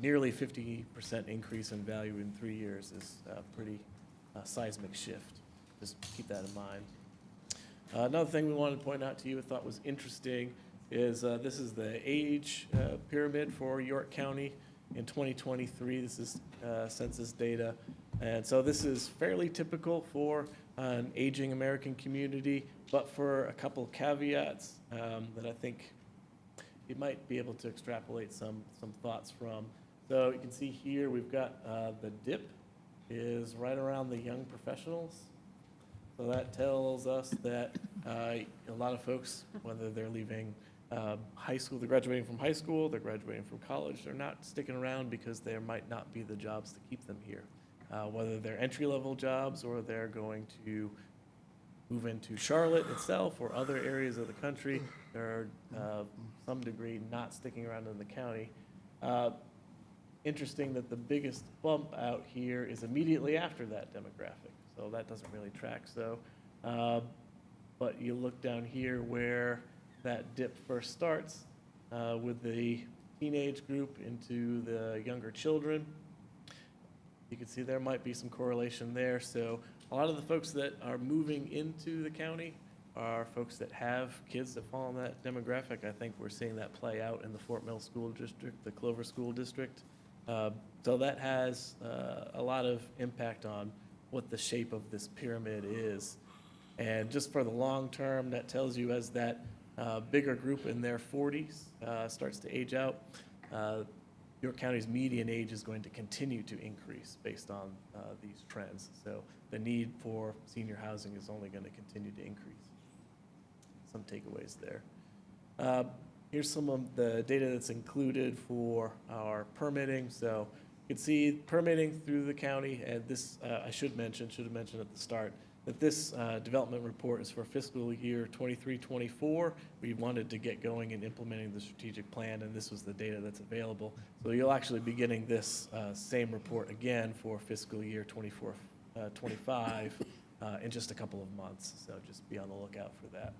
nearly 50% increase in value in 3 years is a pretty seismic shift. Just keep that in mind. Another thing we wanted to point out to you, I thought was interesting, is this is the age pyramid for York County in 2023. This is census data. And so this is fairly typical for an aging American community, but for a couple caveats that I think you might be able to extrapolate some thoughts from. So you can see here we've got the dip is right around the young professionals. So that tells us that a lot of folks, whether they're leaving high school, they're graduating from high school, they're graduating from college, they're not sticking around because there might not be the jobs to keep them here. Whether they're entry-level jobs or they're going to move into Charlotte itself or other areas of the country, they're some degree not sticking around in the county. Interesting that the biggest bump out here is immediately after that demographic, so that doesn't really track. So, but you look down here where that dip first starts with the teenage group into the younger children. You can see there might be some correlation there. So a lot of the folks that are moving into the county are folks that have kids that fall in that demographic. I think we're seeing that play out in the Fort Mill School District, the Clover School District. So that has a lot of impact on what the shape of this pyramid is. And just for the long term, that tells you as that bigger group in their 40s starts to age out, York County's median age is going to continue to increase based on these trends. So the need for senior housing is only going to continue to increase. Some takeaways there. Here's some of the data that's included for our permitting. So you can see permitting through the county, and this I should have mentioned at the start, that this development report is for fiscal year 23-24. We wanted to get going and implementing the strategic plan, and this was the data that's available. So you'll actually be getting this same report again for fiscal year 24-25 in just a couple of months. So just be on the lookout for that.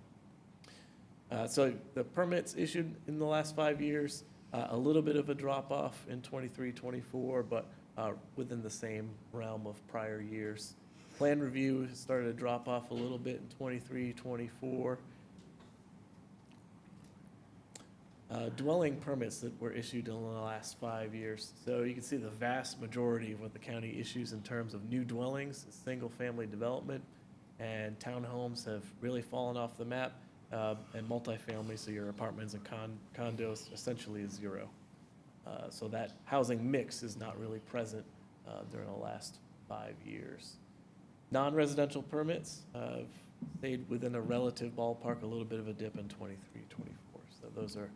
So the permits issued in the last 5 years, a little bit of a drop off in 23-24, but within the same realm of prior years. Plan review started to drop off a little bit in 23-24. Dwelling permits that were issued in the last 5 years. So you can see the vast majority of what the county issues in terms of new dwellings, single-family development, and townhomes have really fallen off the map. And multifamily, so your apartments and condos, essentially is zero. So that housing mix is not really present during the last 5 years. Non-residential permits have stayed within a relative ballpark, a little bit of a dip in 23-24. So those are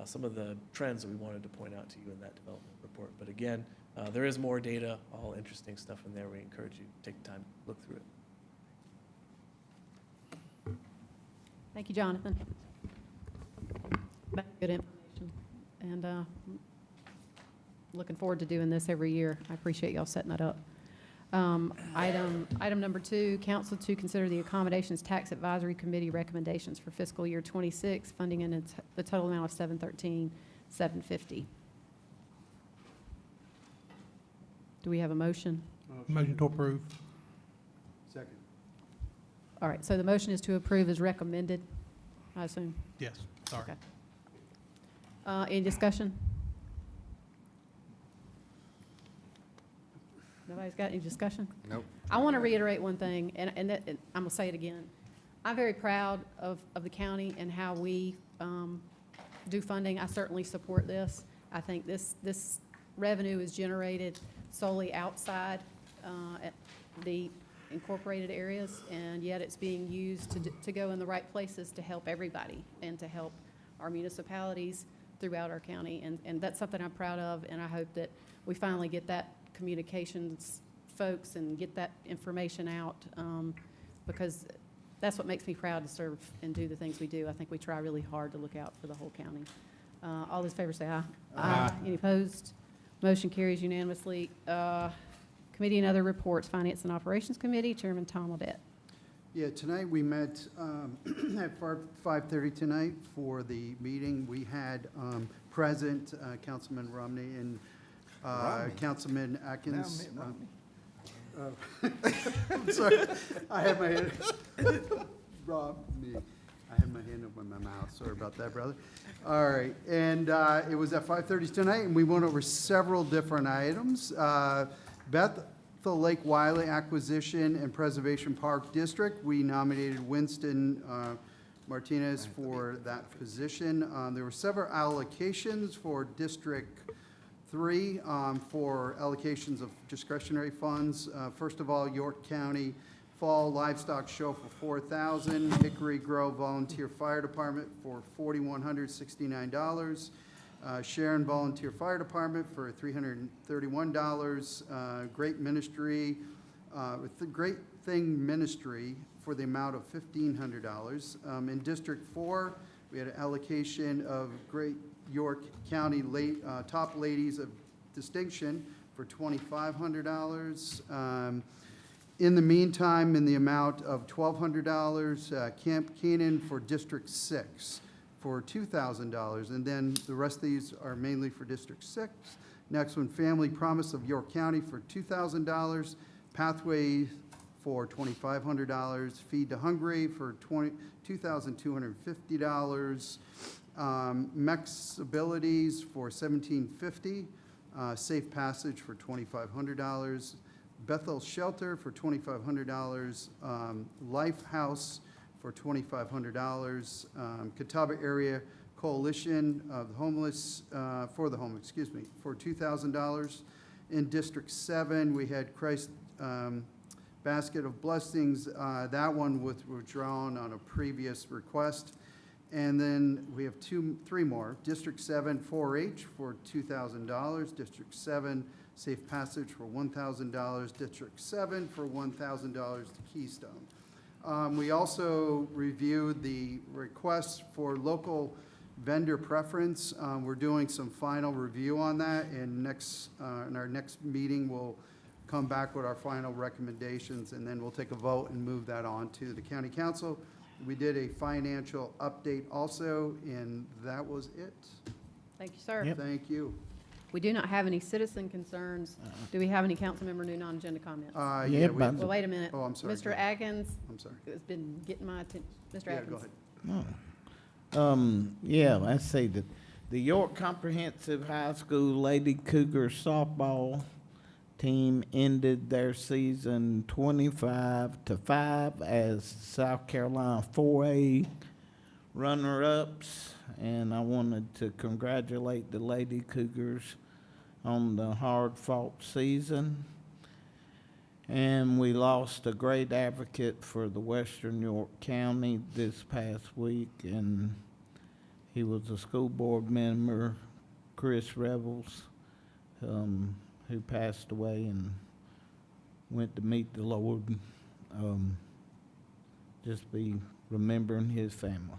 some of the trends that we wanted to point out to you in that development report. But again, there is more data, all interesting stuff in there. We encourage you to take time to look through it. Thank you, Jonathan. Good information. And looking forward to doing this every year. I appreciate y'all setting that up. Item number 2, council to consider the Accommodations Tax Advisory Committee recommendations for fiscal year 26, funding in the total amount of $713,750. Do we have a motion? Motion to approve. Second. All right, so the motion is to approve as recommended, I assume? Yes, sorry. Okay. Any discussion? Nobody's got any discussion? Nope. I want to reiterate one thing, and I'm going to say it again. I'm very proud of the county and how we do funding. I certainly support this. I think this revenue is generated solely outside at the incorporated areas, and yet it's being used to go in the right places to help everybody and to help our municipalities throughout our county. And that's something I'm proud of, and I hope that we finally get that communications folks and get that information out, because that's what makes me proud to serve and do the things we do. I think we try really hard to look out for the whole county. All those in favor say aye. Aye. Any opposed? Motion carries unanimously. Committee and other reports, Finance and Operations Committee, Chairman Tom Audette. Yeah, tonight we met at 5:30 tonight for the meeting. We had present Councilman Romney and Councilman Atkins. I'm sorry, I had my hand, Romney. I had my hand over my mouth. Sorry about that, brother. All right, and it was at 5:30 tonight, and we went over several different items. Bethel Lake Wiley Acquisition and Preservation Park District, we nominated Winston Martinez for that position. There were several allocations for District 3 for allocations of discretionary funds. First of all, York County Fall Livestock Show for $4,000, Hickory Grove Volunteer Fire Department for $4,169, Sharon Volunteer Fire Department for $331, Great Ministry, with the Great Thing Ministry for the amount of $1,500. In District 4, we had an allocation of Great York County Top Ladies of Distinction for $2,500. In the meantime, in the amount of $1,200, Camp Keenan for District 6 for $2,000. And then the rest of these are mainly for District 6. Next one, Family Promise of York County for $2,000. Pathway for $2,500. Feed the Hungry for $2,250. Mex Abilities for $1,750. Safe Passage for $2,500. Bethel Shelter for $2,500. Life House for $2,500. Catawba Area Coalition of the Homeless, for $2,000. In District 7, we had Christ Basket of Blessings. That one was withdrawn on a previous request. And then we have three more. District 7 4-H for $2,000. District 7 Safe Passage for $1,000. District 7 for $1,000 to Keystone. We also reviewed the requests for local vendor preference. We're doing some final review on that, and in our next meeting, we'll come back with our final recommendations, and then we'll take a vote and move that on to the county council. We did a financial update also, and that was it. Thank you, sir. Thank you. We do not have any citizen concerns. Do we have any council member new non-agenda comments? Yeah, Well, wait a minute. Oh, I'm sorry. Mr. Atkins I'm sorry. has been getting my attention. Mr. Yeah, Atkins. go ahead. Yeah, I say that the York Comprehensive High School Lady Cougar softball team ended their season 25-5 as South Carolina 4A runner-ups, and I wanted to congratulate the Lady Cougars on the hard-fought season. And we lost a great advocate for the Western York County this past week, and he was a school board member, Chris Revels, who passed away and went to meet the Lord. Just be remembering his family.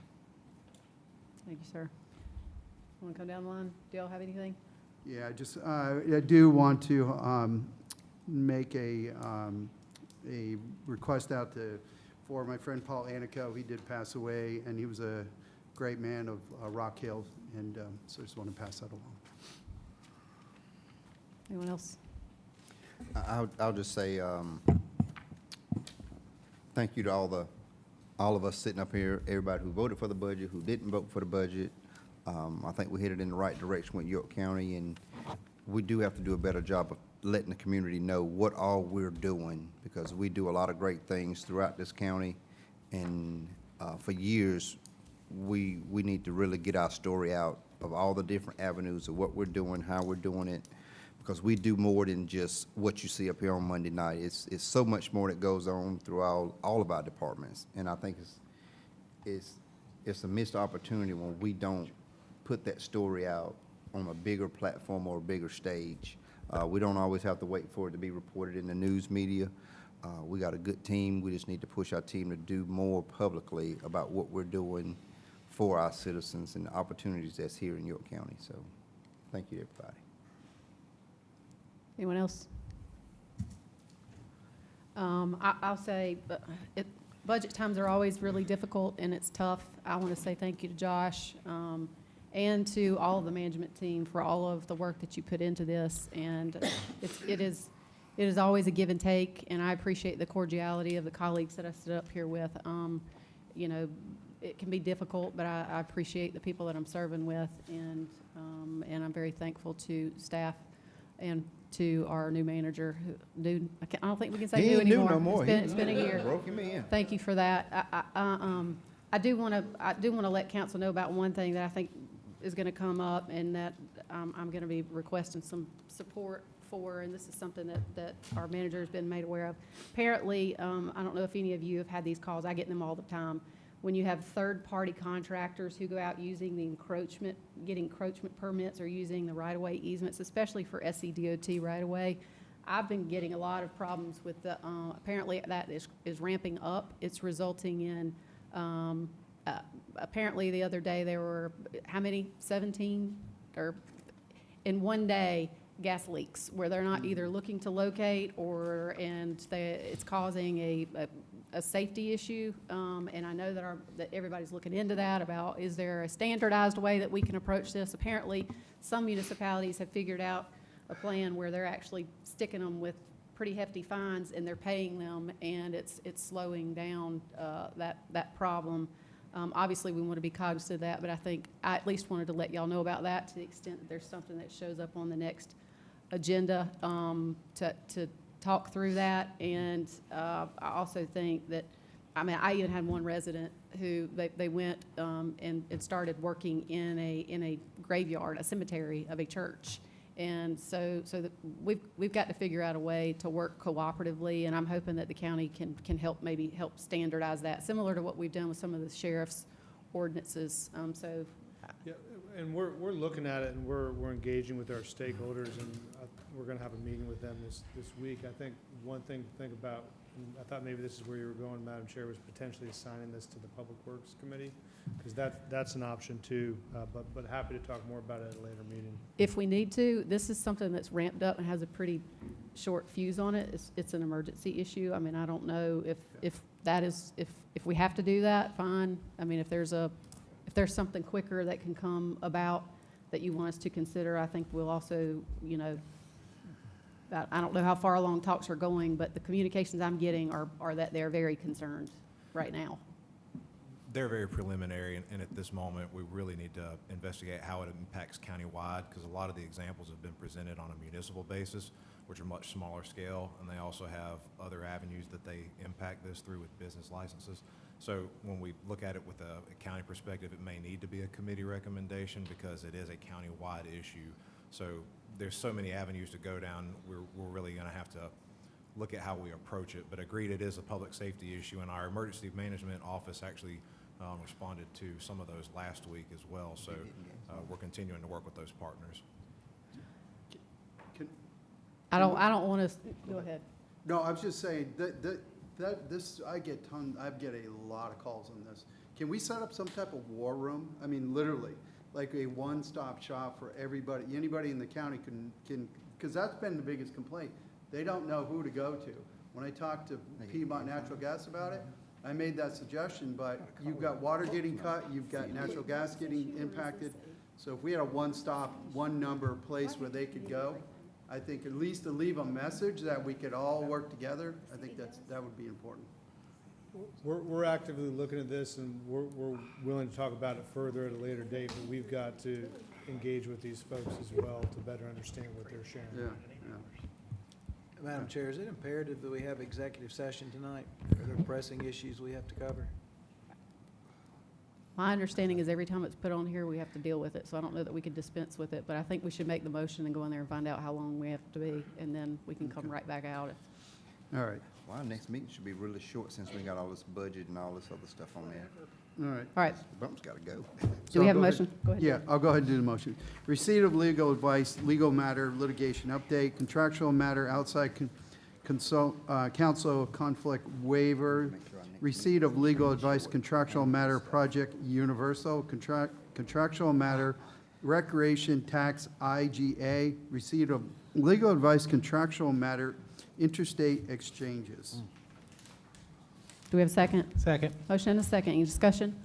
Thank you, sir. Want to come down the line? Do y'all have anything? Yeah, just, I do want to make a request out for my friend Paul Anico. He did pass away, and he was a great man of Rock Hill, and so I just want to pass that along. Anyone else? I'll just say, thank you to all of us sitting up here, everybody who voted for the budget, who didn't vote for the budget. I think we headed in the right direction with York County, and we do have to do a better job of letting the community know what all we're doing, because we do a lot of great things throughout this county, and for years, we need to really get our story out of all the different avenues of what we're doing, how we're doing it, because we do more than just what you see up here on Monday night. It's so much more that goes on through all of our departments, and I think it's a missed opportunity when we don't put that story out on a bigger platform or a bigger stage. We don't always have to wait for it to be reported in the news media. We got a good team. We just need to push our team to do more publicly about what we're doing for our citizens and the opportunities that's here in York County. So thank you, everybody. Anyone else? I'll say, budget times are always really difficult and it's tough. I want to say thank you to Josh, and to all of the management team for all of the work that you put into this. And it is always a give and take, and I appreciate the cordiality of the colleagues that I stood up here with. You know, it can be difficult, but I appreciate the people that I'm serving with, and I'm very thankful to staff and to our new manager, I don't think we can say He new ain't new anymore. no more. It's been a year. Broke him in. Thank you for that. I do want to let council know about one thing that I think is going to come up, and that I'm going to be requesting some support for, and this is something that our manager has been made aware of. Apparently, I don't know if any of you have had these calls. I get them all the time. When you have third-party contractors who go out using the encroachment, getting encroachment permits or using the right-of-way easements, especially for SCDOT right-of-way, I've been getting a lot of problems with the, apparently that is ramping up. It's resulting in, apparently the other day there were, how many, 17, or in one day, gas leaks, where they're not either looking to locate and it's causing a safety issue. And I know that everybody's looking into that about, is there a standardized way that we can approach this? Apparently, some municipalities have figured out a plan where they're actually sticking them with pretty hefty fines and they're paying them, and it's slowing down that problem. Obviously, we want to be cognizant of that, but I think I at least wanted to let y'all know about that to the extent that there's something that shows up on the next agenda to talk through that. And I also think that, I mean, I even had one resident who they went and started working in a graveyard, a cemetery of a church. And so that we've got to figure out a way to work cooperatively, and I'm hoping that the county can help, maybe help standardize that, similar to what we've done with some of the sheriff's ordinances. Yeah, and we're looking at it, and we're engaging with our stakeholders, and we're gonna have a meeting with them this week. I think one thing to think about, and I thought maybe this is where you were going, Madam Chair, was potentially assigning this to the Public Works Committee, because that's an option too, but happy to talk more about it at a later meeting. If we need to, this is something that's ramped up and has a pretty short fuse on it. It's an emergency issue. I mean, I don't know if we have to do that, fine. I mean, if there's something quicker that can come about that you want us to consider, I think we'll also, you know, I don't know how far along talks are going, but the communications I'm getting are that they're very concerned right now. They're very preliminary, and at this moment, we really need to investigate how it impacts countywide, because a lot of the examples have been presented on a municipal basis, which are much smaller scale, and they also have other avenues that they impact this through with business licenses. So when we look at it with a county perspective, it may need to be a committee recommendation because it is a county-wide issue. So there's so many avenues to go down, we're really gonna have to look at how we approach it. But agreed, it is a public safety issue, and our emergency management office actually responded to some of those last week as well. So we're continuing to work with those partners. I don't want to, go ahead. No, I was just saying, this, I get a lot of calls on this. Can we set up some type of war room? I mean, literally, like a one-stop shop for everybody, anybody in the county can, because that's been the biggest complaint. They don't know who to go to. When I talked to Piedmont Natural Gas about it, I made that suggestion, but you've got water getting cut, you've got natural gas getting impacted. So if we had a one-stop, one-number place where they could go, I think at least to leave a message that we could all work together, I think that would be important. We're actively looking at this, and we're willing to talk about it further at a later date, but we've got to engage with these folks as well to better understand what they're sharing. Yeah. Madam Chair, is it imperative that we have executive session tonight? Are there pressing issues we have to cover? My understanding is every time it's put on here, we have to deal with it, so I don't know that we can dispense with it, but I think we should make the motion and go in there and find out how long we have to be, and then we can come right back out. All right. Well, our next meeting should be really short since we got all this budget and all this other stuff on there. All right. All right. The bump's gotta go. Do we have a I'll go motion? Go ahead. Yeah, I'll go ahead and do the motion. Receipt of legal advice, legal matter, litigation update, contractual matter, outside counsel conflict waiver, receipt of legal advice, contractual matter, project universal, contractual matter, recreation tax, IGA, receipt of legal advice, contractual matter, interstate exchanges. Do we have a second? Second. Motion and a second. Any discussion?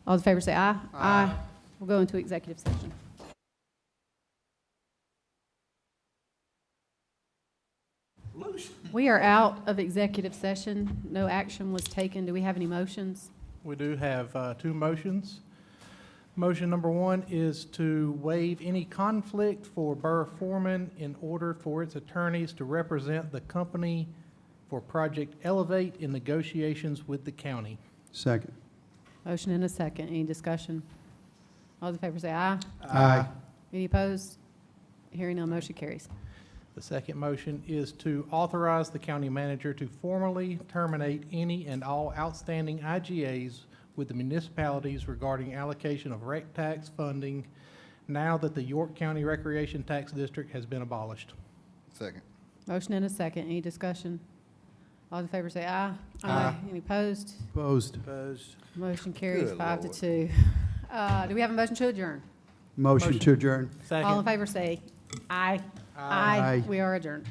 All in favor say aye. Aye. We'll go into executive session. We are out of executive session. No action was taken. Do we have any motions? We do have two motions. Motion number one is to waive any conflict for Borough Foreman in order for its attorneys to represent the company for Project Elevate in negotiations with the county. Second. Motion and a second. Any discussion? All in favor say aye. Aye. Any opposed? Hearing none, motion carries. The second motion is to authorize the county manager to formally terminate any and all outstanding IGAs with the municipalities regarding allocation of rec tax funding now that the York County Recreation Tax District has been abolished. Second. Motion and a second. Any discussion? All in favor say aye. Aye. Any opposed? Opposed. Opposed? Motion carries Good 5-2. Do we have a motion to adjourn? Motion to adjourn. All in favor say aye. Aye. We are adjourned.